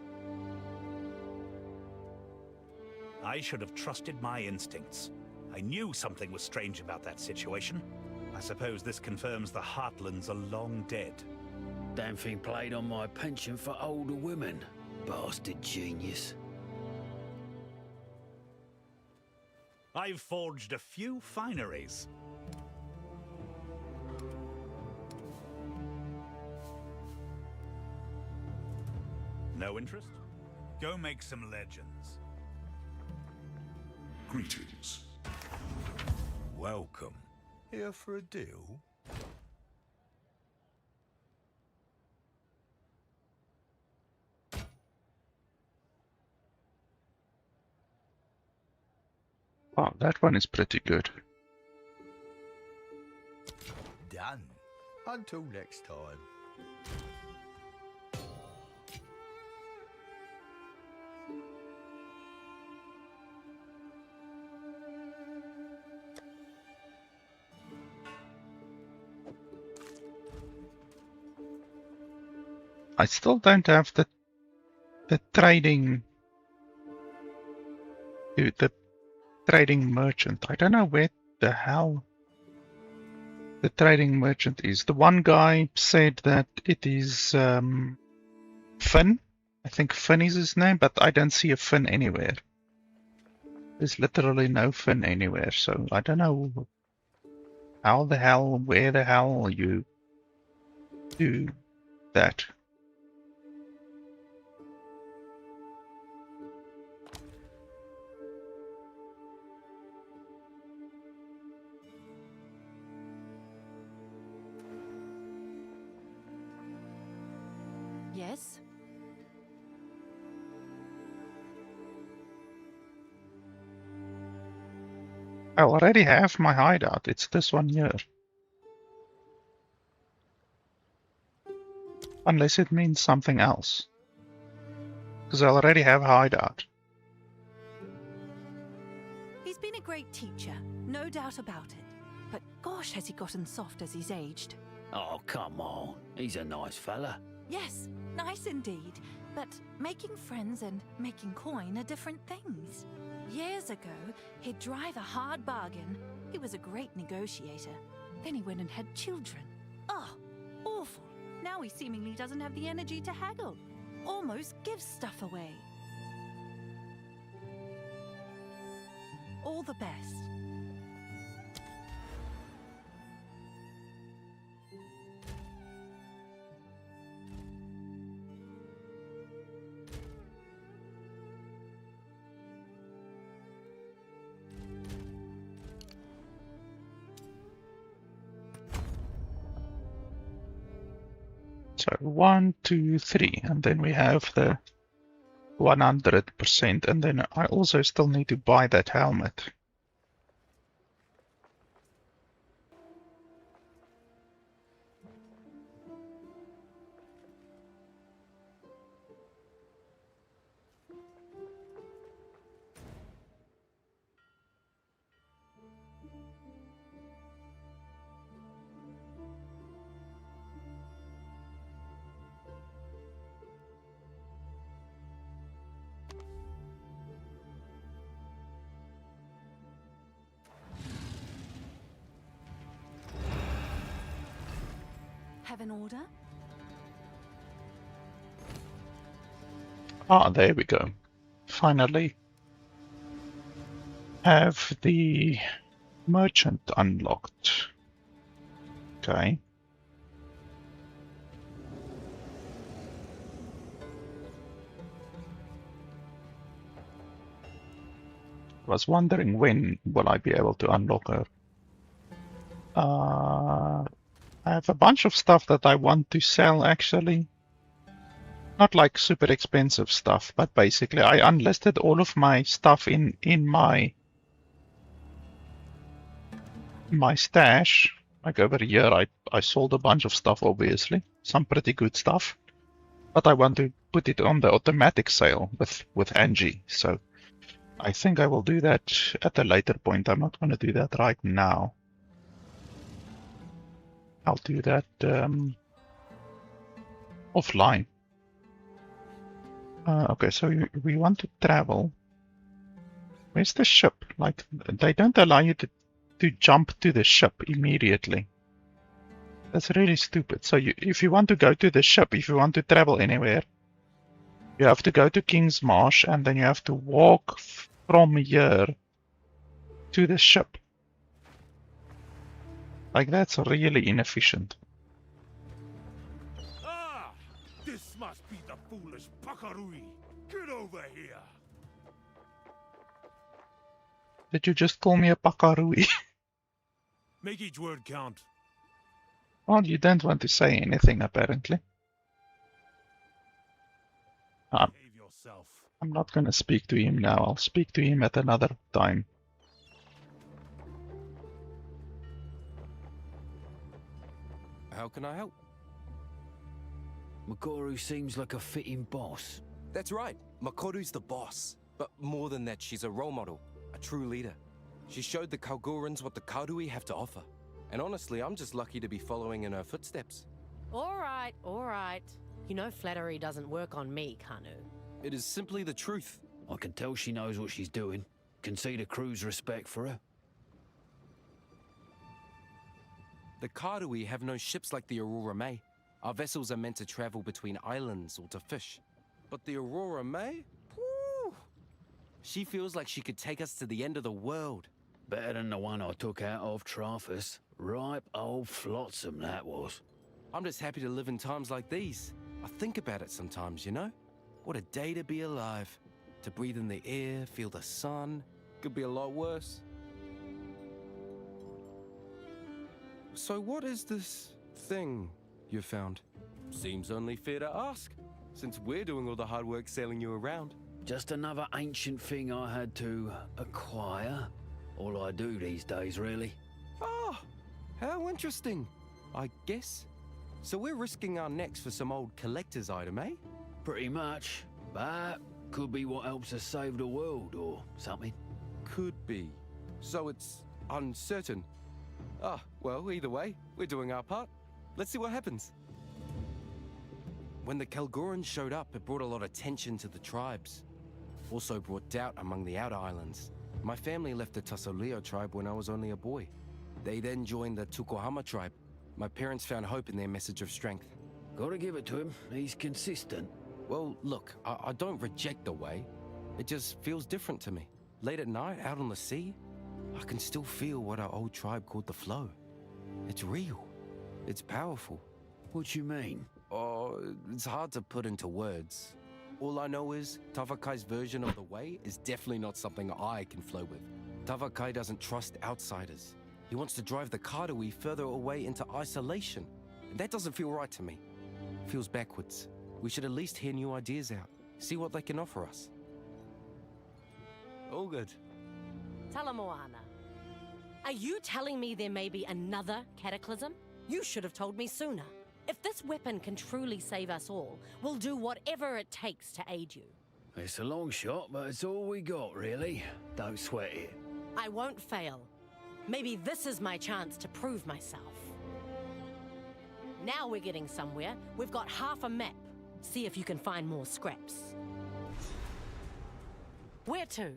I should have trusted my instincts. I knew something was strange about that situation. I suppose this confirms the Heartlands are long dead. Damn thing played on my pension for older women. Bastard genius. I've forged a few fineries. No interest? Go make some legends. Greetings. Welcome. Here for a deal? Wow, that one is pretty good. Done. Until next time. I still don't have the trading, the trading merchant. I don't know where the hell the trading merchant is. The one guy said that it is Finn. I think Finn is his name, but I don't see a Finn anywhere. There's literally no Finn anywhere, so I don't know how the hell, where the hell you do that. Yes? I already have my hideout. It's this one here. Unless it means something else. Because I already have a hideout. He's been a great teacher, no doubt about it. But gosh, has he gotten soft as he's aged. Oh, come on. He's a nice fella. Yes, nice indeed. But making friends and making coin are different things. Years ago, he'd drive a hard bargain. He was a great negotiator. Then he went and had children. Oh, awful. Now he seemingly doesn't have the energy to haggle. Almost gives stuff away. All the best. So 1, 2, 3, and then we have the 100%, and then I also still need to buy that helmet. Have an order? Ah, there we go. Finally have the merchant unlocked. Okay. Was wondering when will I be able to unlock her. I have a bunch of stuff that I want to sell actually. Not like super expensive stuff, but basically I unlisted all of my stuff in my stash. Like over here I sold a bunch of stuff obviously. Some pretty good stuff. But I want to put it on the automatic sale with Angie. So I think I will do that at a later point. I'm not going to do that right now. I'll do that offline. Okay, so we want to travel. Where's the ship? Like, they don't allow you to jump to the ship immediately. That's really stupid. So if you want to go to the ship, if you want to travel anywhere, you have to go to King's Marsh and then you have to walk from here to the ship. Like, that's really inefficient. Ah! This must be the foolish Bakarui! Get over here! Did you just call me a Pakarui? Make each word count. Well, you don't want to say anything, apparently. I'm not going to speak to him now. I'll speak to him at another time. How can I help? Makoru seems like a fitting boss. That's right. Makoru's the boss. But more than that, she's a role model. A true leader. She showed the Kalgorans what the Karui have to offer. And honestly, I'm just lucky to be following in her footsteps. All right, all right. You know flattery doesn't work on me, Kanu. It is simply the truth. I can tell she knows what she's doing. Can see the crew's respect for her. The Karui have no ships like the Aurora May. Our vessels are meant to travel between islands or to fish. But the Aurora May? Woo! She feels like she could take us to the end of the world. Better than the one I took out of Traffus. Ripe old flotsam that was. I'm just happy to live in times like these. I think about it sometimes, you know? What a day to be alive. To breathe in the air, feel the sun. Could be a lot worse. So what is this thing you found? Seems only fair to ask, since we're doing all the hard work sailing you around. Just another ancient thing I had to acquire. All I do these days, really. Ah, how interesting, I guess. So we're risking our necks for some old collector's item, eh? Pretty much, but could be what helps us save the world or something. Could be. So it's uncertain. Ah, well, either way, we're doing our part. Let's see what happens. When the Kalgorans showed up, it brought a lot of tension to the tribes. Also brought doubt among the outer islands. My family left the Tasoleo tribe when I was only a boy. They then joined the Tukohama tribe. My parents found hope in their message of strength. Gotta give it to him. He's consistent. Well, look, I don't reject the way. It just feels different to me. Late at night, out on the sea, I can still feel what our old tribe called the flow. It's real. It's powerful. What you mean? Oh, it's hard to put into words. All I know is Tavakai's version of the way is definitely not something I can flow with. Tavakai doesn't trust outsiders. He wants to drive the Kadui further away into isolation. And that doesn't feel right to me. It feels backwards. We should at least hear new ideas out. See what they can offer us. All good. Talamoana, are you telling me there may be another cataclysm? You should have told me sooner. If this weapon can truly save us all, we'll do whatever it takes to aid you. It's a long shot, but it's all we got, really. Don't sweat it. I won't fail. Maybe this is my chance to prove myself. Now we're getting somewhere. We've got half a map. See if you can find more scraps. Where to?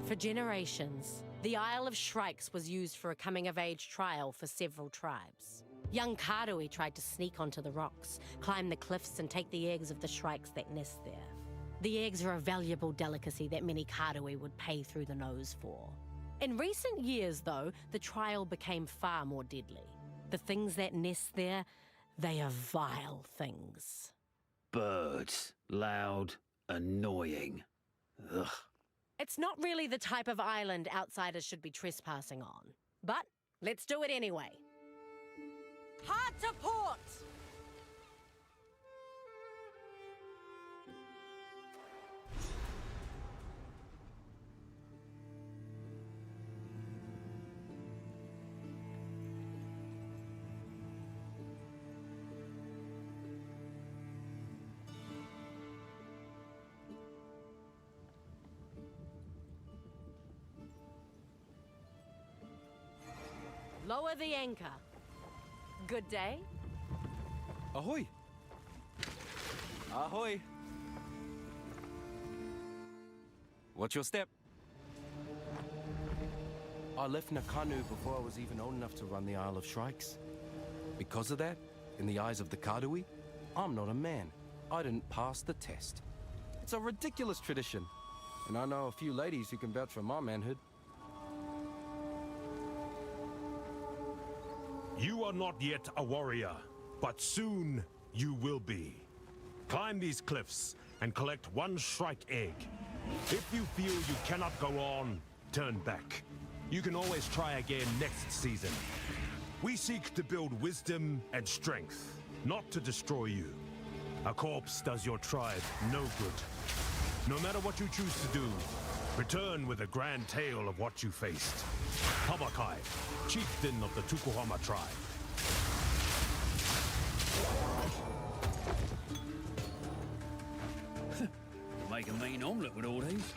For generations, the Isle of Shrikes was used for a coming-of-age trial for several tribes. Young Kadui tried to sneak onto the rocks, climb the cliffs and take the eggs of the shrikes that nest there. The eggs are a valuable delicacy that many Kadui would pay through the nose for. In recent years, though, the trial became far more deadly. The things that nest there, they are vile things. Birds. Loud. Annoying. Ugh. It's not really the type of island outsiders should be trespassing on. But let's do it anyway. Hard to port! Lower the anchor. Good day? Ahoy! Ahoy! What's your step? I left Nakanu before I was even old enough to run the Isle of Shrikes. Because of that, in the eyes of the Kadui, I'm not a man. I didn't pass the test. It's a ridiculous tradition. And I know a few ladies who can vouch for my manhood. You are not yet a warrior, but soon you will be. Climb these cliffs and collect one shrike egg. If you feel you cannot go on, turn back. You can always try again next season. We seek to build wisdom and strength, not to destroy you. A corpse does your tribe no good. No matter what you choose to do, return with a grand tale of what you faced. Tabakai, chieftain of the Tukuhama tribe. Make a mean omelette with all these.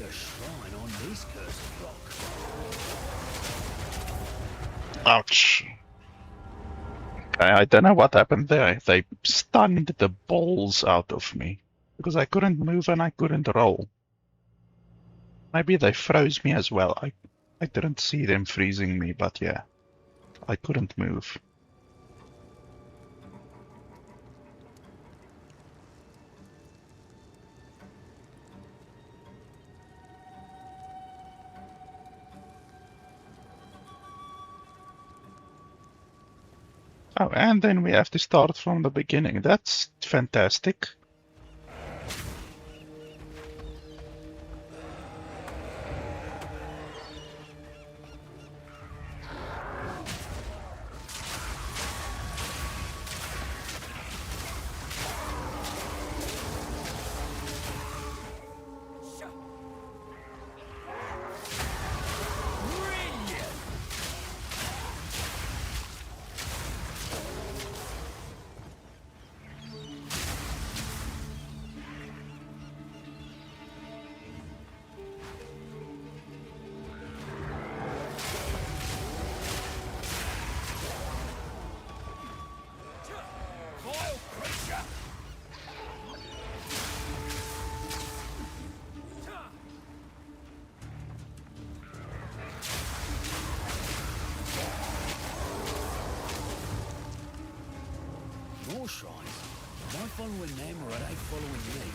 a shrine on this cursed rock. Ouch. Okay, I don't know what happened there. They stunned the balls out of me. Because I couldn't move and I couldn't roll. Maybe they froze me as well. I didn't see them freezing me, but yeah. I couldn't move. Oh, and then we have to start from the beginning. That's fantastic. More shrines? Am I following them or are they following me?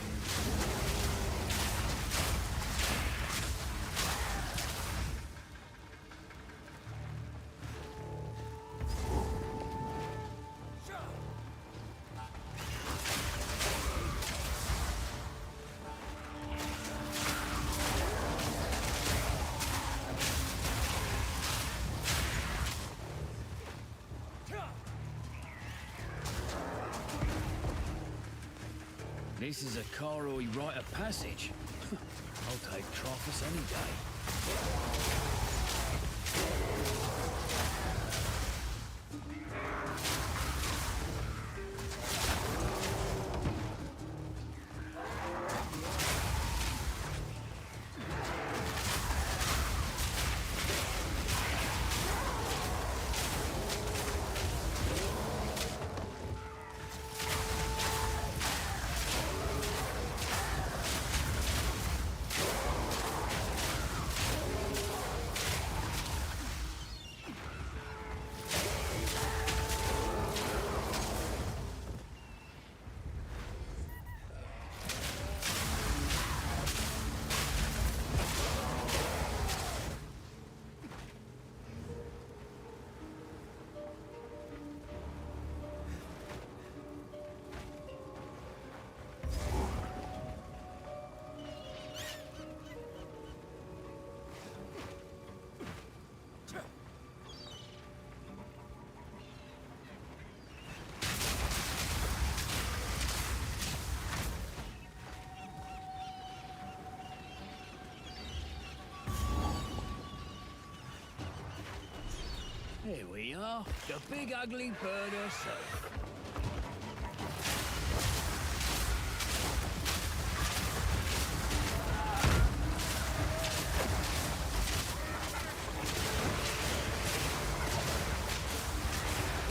This is a Karoi rite of passage. I'll take Trophus any day. Here we are, the big ugly bird herself.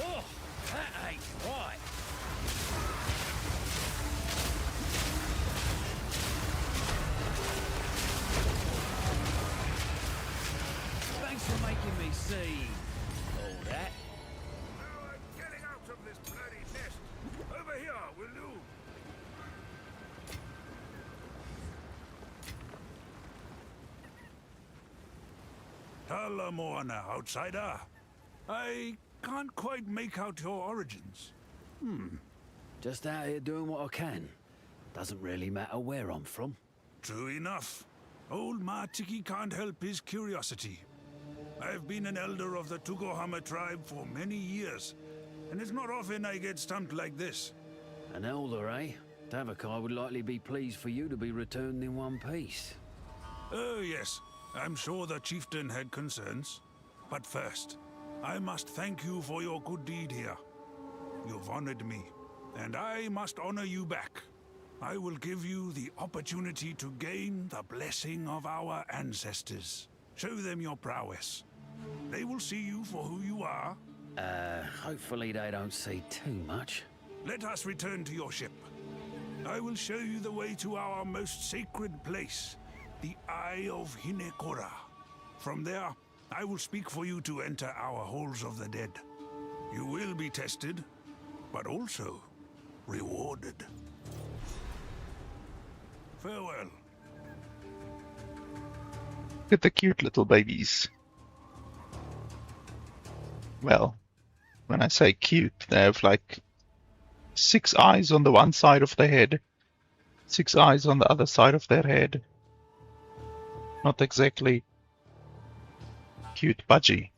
Oh, that ain't right. Thanks for making me see all that. Now I'm getting out of this bloody nest. Over here, will you? Talamorna, outsider. I can't quite make out your origins. Just out here doing what I can. Doesn't really matter where I'm from. True enough. Old Martiki can't help his curiosity. I've been an elder of the Tugohama tribe for many years, and it's not often I get stumped like this. An elder, eh? Tavakai would likely be pleased for you to be returned in one piece. Oh, yes. I'm sure the chieftain had concerns. But first, I must thank you for your good deed here. You've honored me, and I must honor you back. I will give you the opportunity to gain the blessing of our ancestors. Show them your prowess. They will see you for who you are. Hopefully they don't see too much. Let us return to your ship. I will show you the way to our most sacred place, the Eye of Hinekora. From there, I will speak for you to enter our halls of the dead. You will be tested, but also rewarded. Farewell. Look at the cute little babies. Well, when I say cute, they have like 6 eyes on the one side of their head, 6 eyes on the other side of their head. Not exactly cute budgie.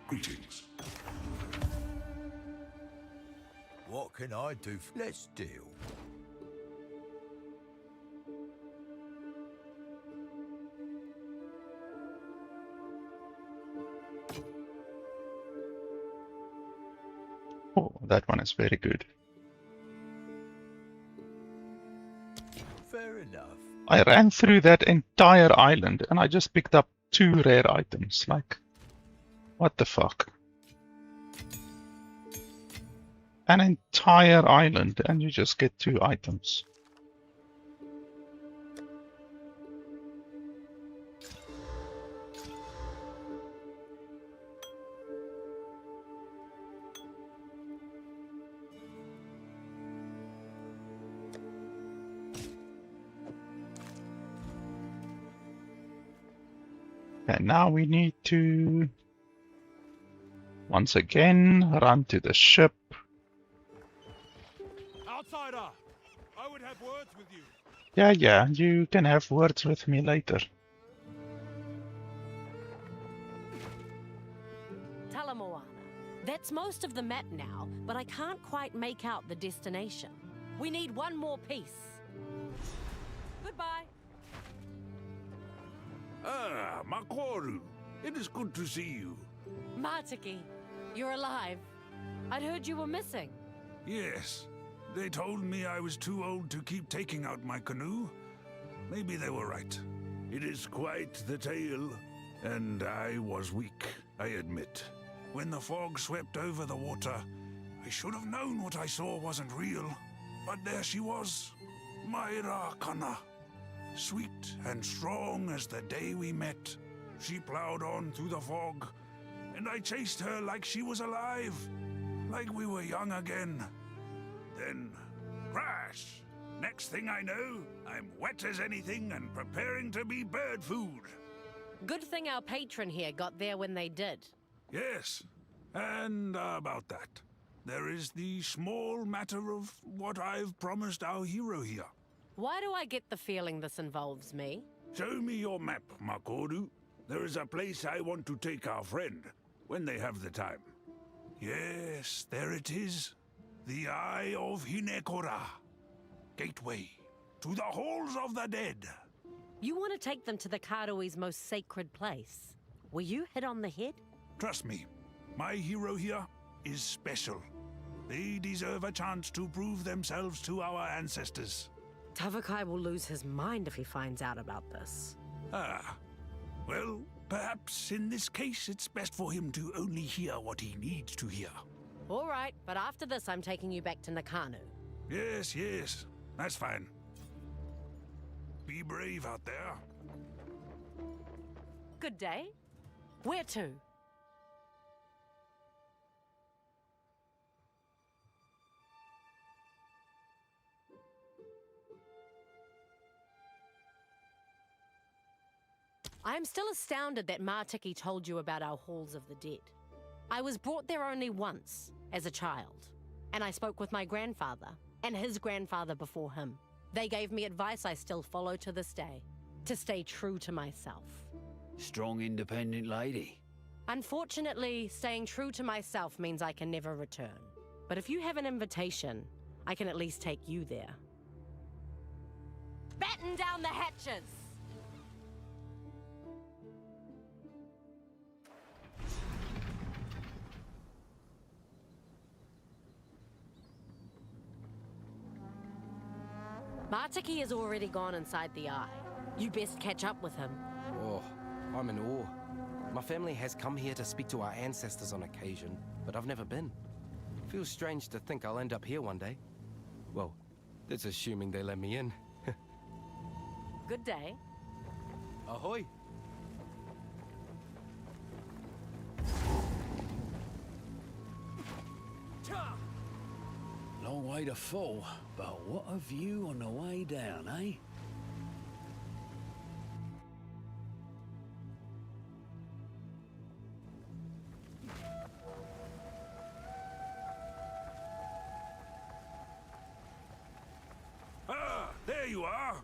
Greetings. What can I do? Let's deal. Oh, that one is very good. Fair enough. I ran through that entire island and I just picked up 2 rare items. Like, what the fuck? An entire island and you just get 2 items. And now we need to once again run to the ship. Outsider! I would have words with you. Yeah, you can have words with me later. Talamoana. That's most of the map now, but I can't quite make out the destination. We need one more piece. Goodbye. Ah, Makoru. It is good to see you. Martiki, you're alive. I'd heard you were missing. Yes. They told me I was too old to keep taking out my canoe. Maybe they were right. It is quite the tale. And I was weak, I admit. When the fog swept over the water, I should have known what I saw wasn't real. But there she was, Myra Kana. Sweet and strong as the day we met. She plowed on through the fog, and I chased her like she was alive. Like we were young again. Then, crash! Next thing I know, I'm wet as anything and preparing to be bird food. Good thing our patron here got there when they did. Yes, and about that. There is the small matter of what I've promised our hero here. Why do I get the feeling this involves me? Show me your map, Makoru. There is a place I want to take our friend, when they have the time. Yes, there it is. The Eye of Hinekora. Gateway to the Halls of the Dead. You want to take them to the Karui's most sacred place. Were you hit on the head? Trust me, my hero here is special. They deserve a chance to prove themselves to our ancestors. Tavakai will lose his mind if he finds out about this. Ah, well, perhaps in this case it's best for him to only hear what he needs to hear. All right, but after this I'm taking you back to Nakanu. Yes, that's fine. Be brave out there. Good day. Where to? I am still astounded that Martiki told you about our halls of the dead. I was brought there only once, as a child, and I spoke with my grandfather, and his grandfather before him. They gave me advice I still follow to this day, to stay true to myself. Strong, independent lady. Unfortunately, staying true to myself means I can never return. But if you have an invitation, I can at least take you there. Batten down the hatches! Martiki has already gone inside the eye. You best catch up with him. Oh, I'm in awe. My family has come here to speak to our ancestors on occasion, but I've never been. Feels strange to think I'll end up here one day. Well, that's assuming they let me in. Good day. Ahoy! Long way to fall, but what a view on the way down, eh? Ah, there you are.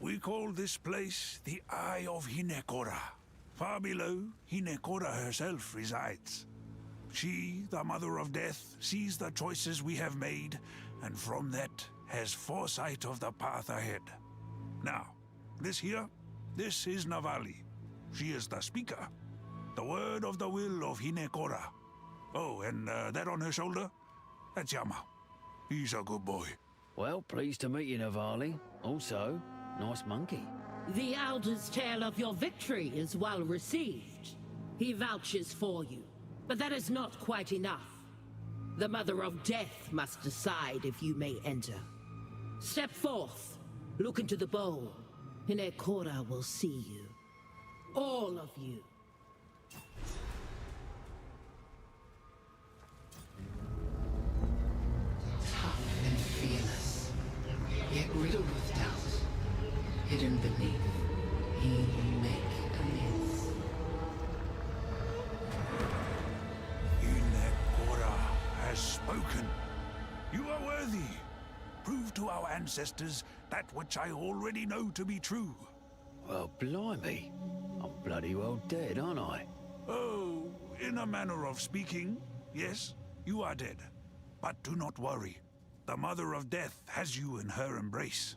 We call this place the Eye of Hinekora. Far below, Hinekora herself resides. She, the Mother of Death, sees the choices we have made, and from that has foresight of the path ahead. Now, this here, this is Navali. She is the speaker. The word of the will of Hinekora. Oh, and that on her shoulder? That's Yama. He's a good boy. Well, pleased to meet you, Navali. Also, nice monkey. The Elder's tale of your victory is well received. He vouches for you. But that is not quite enough. The Mother of Death must decide if you may enter. Step forth, look into the bowl, and Hinekora will see you. All of you. Tough and fearless, yet riddled with doubt. Hidden beneath, he will make amends. Hinekora has spoken. You are worthy. Prove to our ancestors that which I already know to be true. Well, blimey. I'm bloody well dead, aren't I? Oh, in a manner of speaking, yes, you are dead. But do not worry. The Mother of Death has you in her embrace.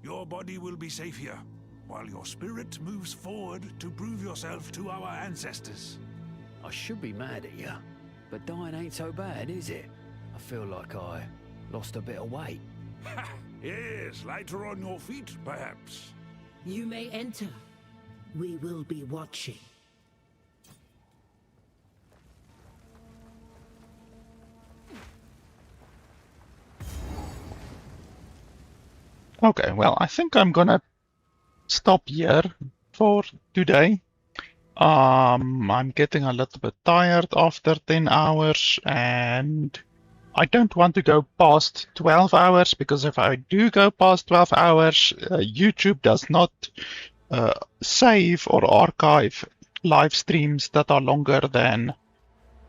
Your body will be safe here, while your spirit moves forward to prove yourself to our ancestors. I should be mad at you, but dying ain't so bad, is it? I feel like I lost a bit of weight. Yes, lighter on your feet, perhaps. You may enter. We will be watching. Okay, well, I think I'm gonna stop here for today. I'm getting a little bit tired after 10 hours, and I don't want to go past 12 hours, because if I do go past 12 hours, YouTube does not save or archive live streams that are longer than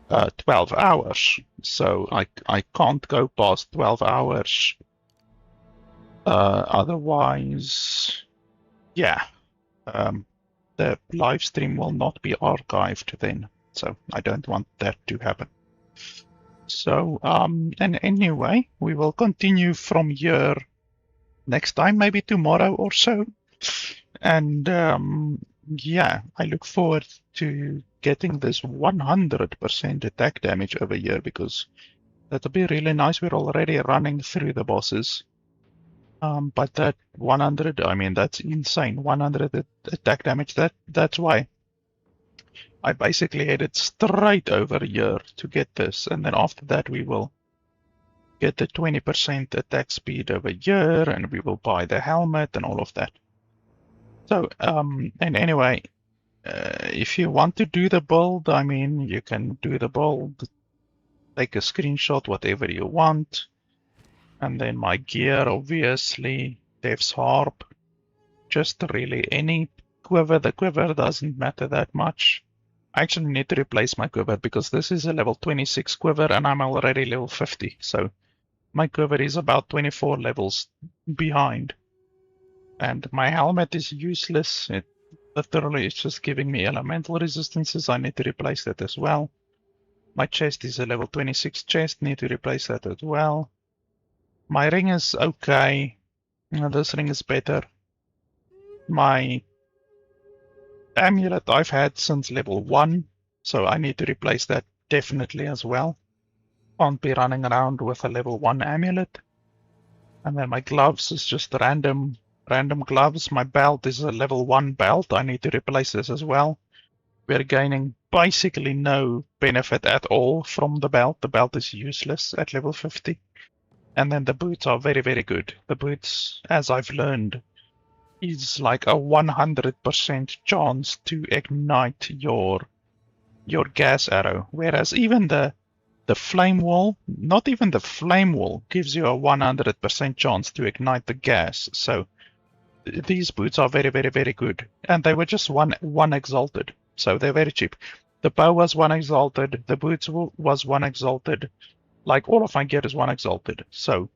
12 hours. So I can't go past 12 hours. Otherwise, yeah, the live stream will not be archived then. So I don't want that to happen. So, and anyway, we will continue from here next time, maybe tomorrow or so. And yeah, I look forward to getting this 100% attack damage over here, because that'll be really nice. We're already running through the bosses. But that 100, I mean, that's insane. 100 attack damage, that's why I basically headed straight over here to get this. And then after that, we will get the 20% attack speed over here, and we will buy the helmet and all of that. So, and anyway, if you want to do the build, I mean, you can do the build, take a screenshot, whatever you want. And then my gear, obviously, Dev's Harp, just really any quiver. The quiver doesn't matter that much. I actually need to replace my quiver because this is a level 26 quiver and I'm already level 50. So my quiver is about 24 levels behind. And my helmet is useless. It literally is just giving me elemental resistances. I need to replace that as well. My chest is a level 26 chest. Need to replace that as well. My ring is okay. This ring is better. My amulet I've had since level 1, so I need to replace that definitely as well. Can't be running around with a level 1 amulet. And then my gloves is just random gloves. My belt is a level 1 belt. I need to replace this as well. We're gaining basically no benefit at all from the belt. The belt is useless at level 50. And then the boots are very, very good. The boots, as I've learned, is like a 100% chance to ignite your gas arrow. Whereas even the flame wall, not even the flame wall, gives you a 100% chance to ignite the gas. So these boots are very, very, very good. And they were just one exalted. So they're very cheap. The bow was 1 exalted. The boots was 1 exalted. Like all of my gear is 1 exalted. So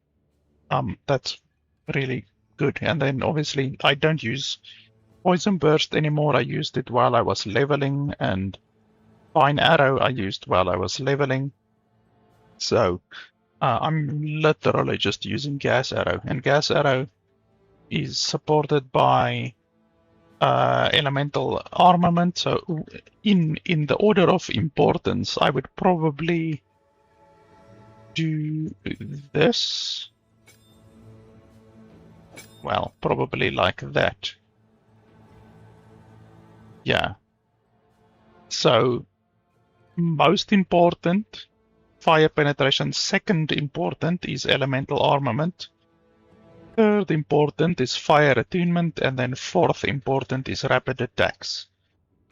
that's really good. And then obviously I don't use poison burst anymore. I used it while I was leveling, and fine arrow I used while I was leveling. So I'm literally just using gas arrow, and gas arrow is supported by elemental armament. So in the order of importance, I would probably do this. Well, probably like that. Yeah. So, most important, fire penetration. Second important is elemental armament. Third important is fire attunement. And then fourth important is rapid attacks.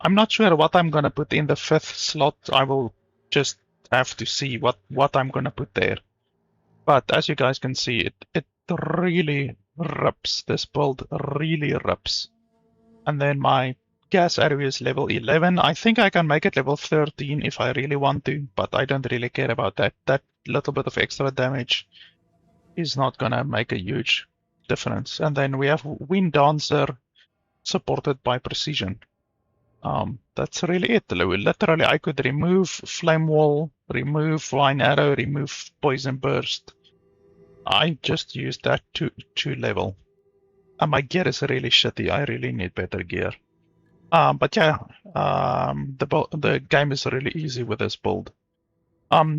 I'm not sure what I'm going to put in the 5th slot. I will just have to see what I'm going to put there. But as you guys can see, it really rips. This build really rips. And then my gas area is level 11. I think I can make it level 13 if I really want to, but I don't really care about that. That little bit of extra damage is not gonna make a huge difference. And then we have Wind Dancer supported by Precision. That's really it. Literally, I could remove Flame Wall, remove Flying Arrow, remove Poison Burst. I just used that to level. And my gear is really shitty. I really need better gear. But yeah, the game is really easy with this build.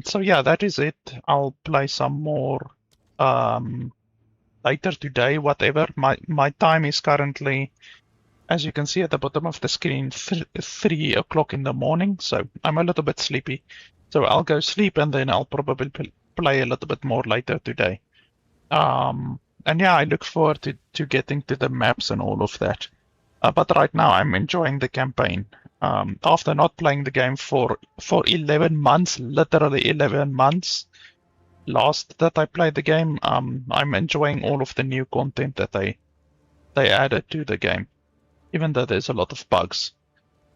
So yeah, that is it. I'll play some more later today, whatever. My time is currently, as you can see at the bottom of the screen, 3 o'clock in the morning. So I'm a little bit sleepy. So I'll go sleep and then I'll probably play a little bit more later today. And yeah, I look forward to getting to the maps and all of that. But right now I'm enjoying the campaign. After not playing the game for 11 months, literally 11 months, last that I played the game, I'm enjoying all of the new content that they added to the game, even though there's a lot of bugs.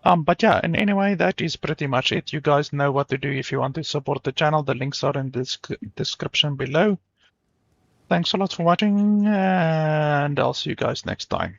But yeah, and anyway, that is pretty much it. You guys know what to do if you want to support the channel. The links are in the description below. Thanks a lot for watching, and I'll see you guys next time.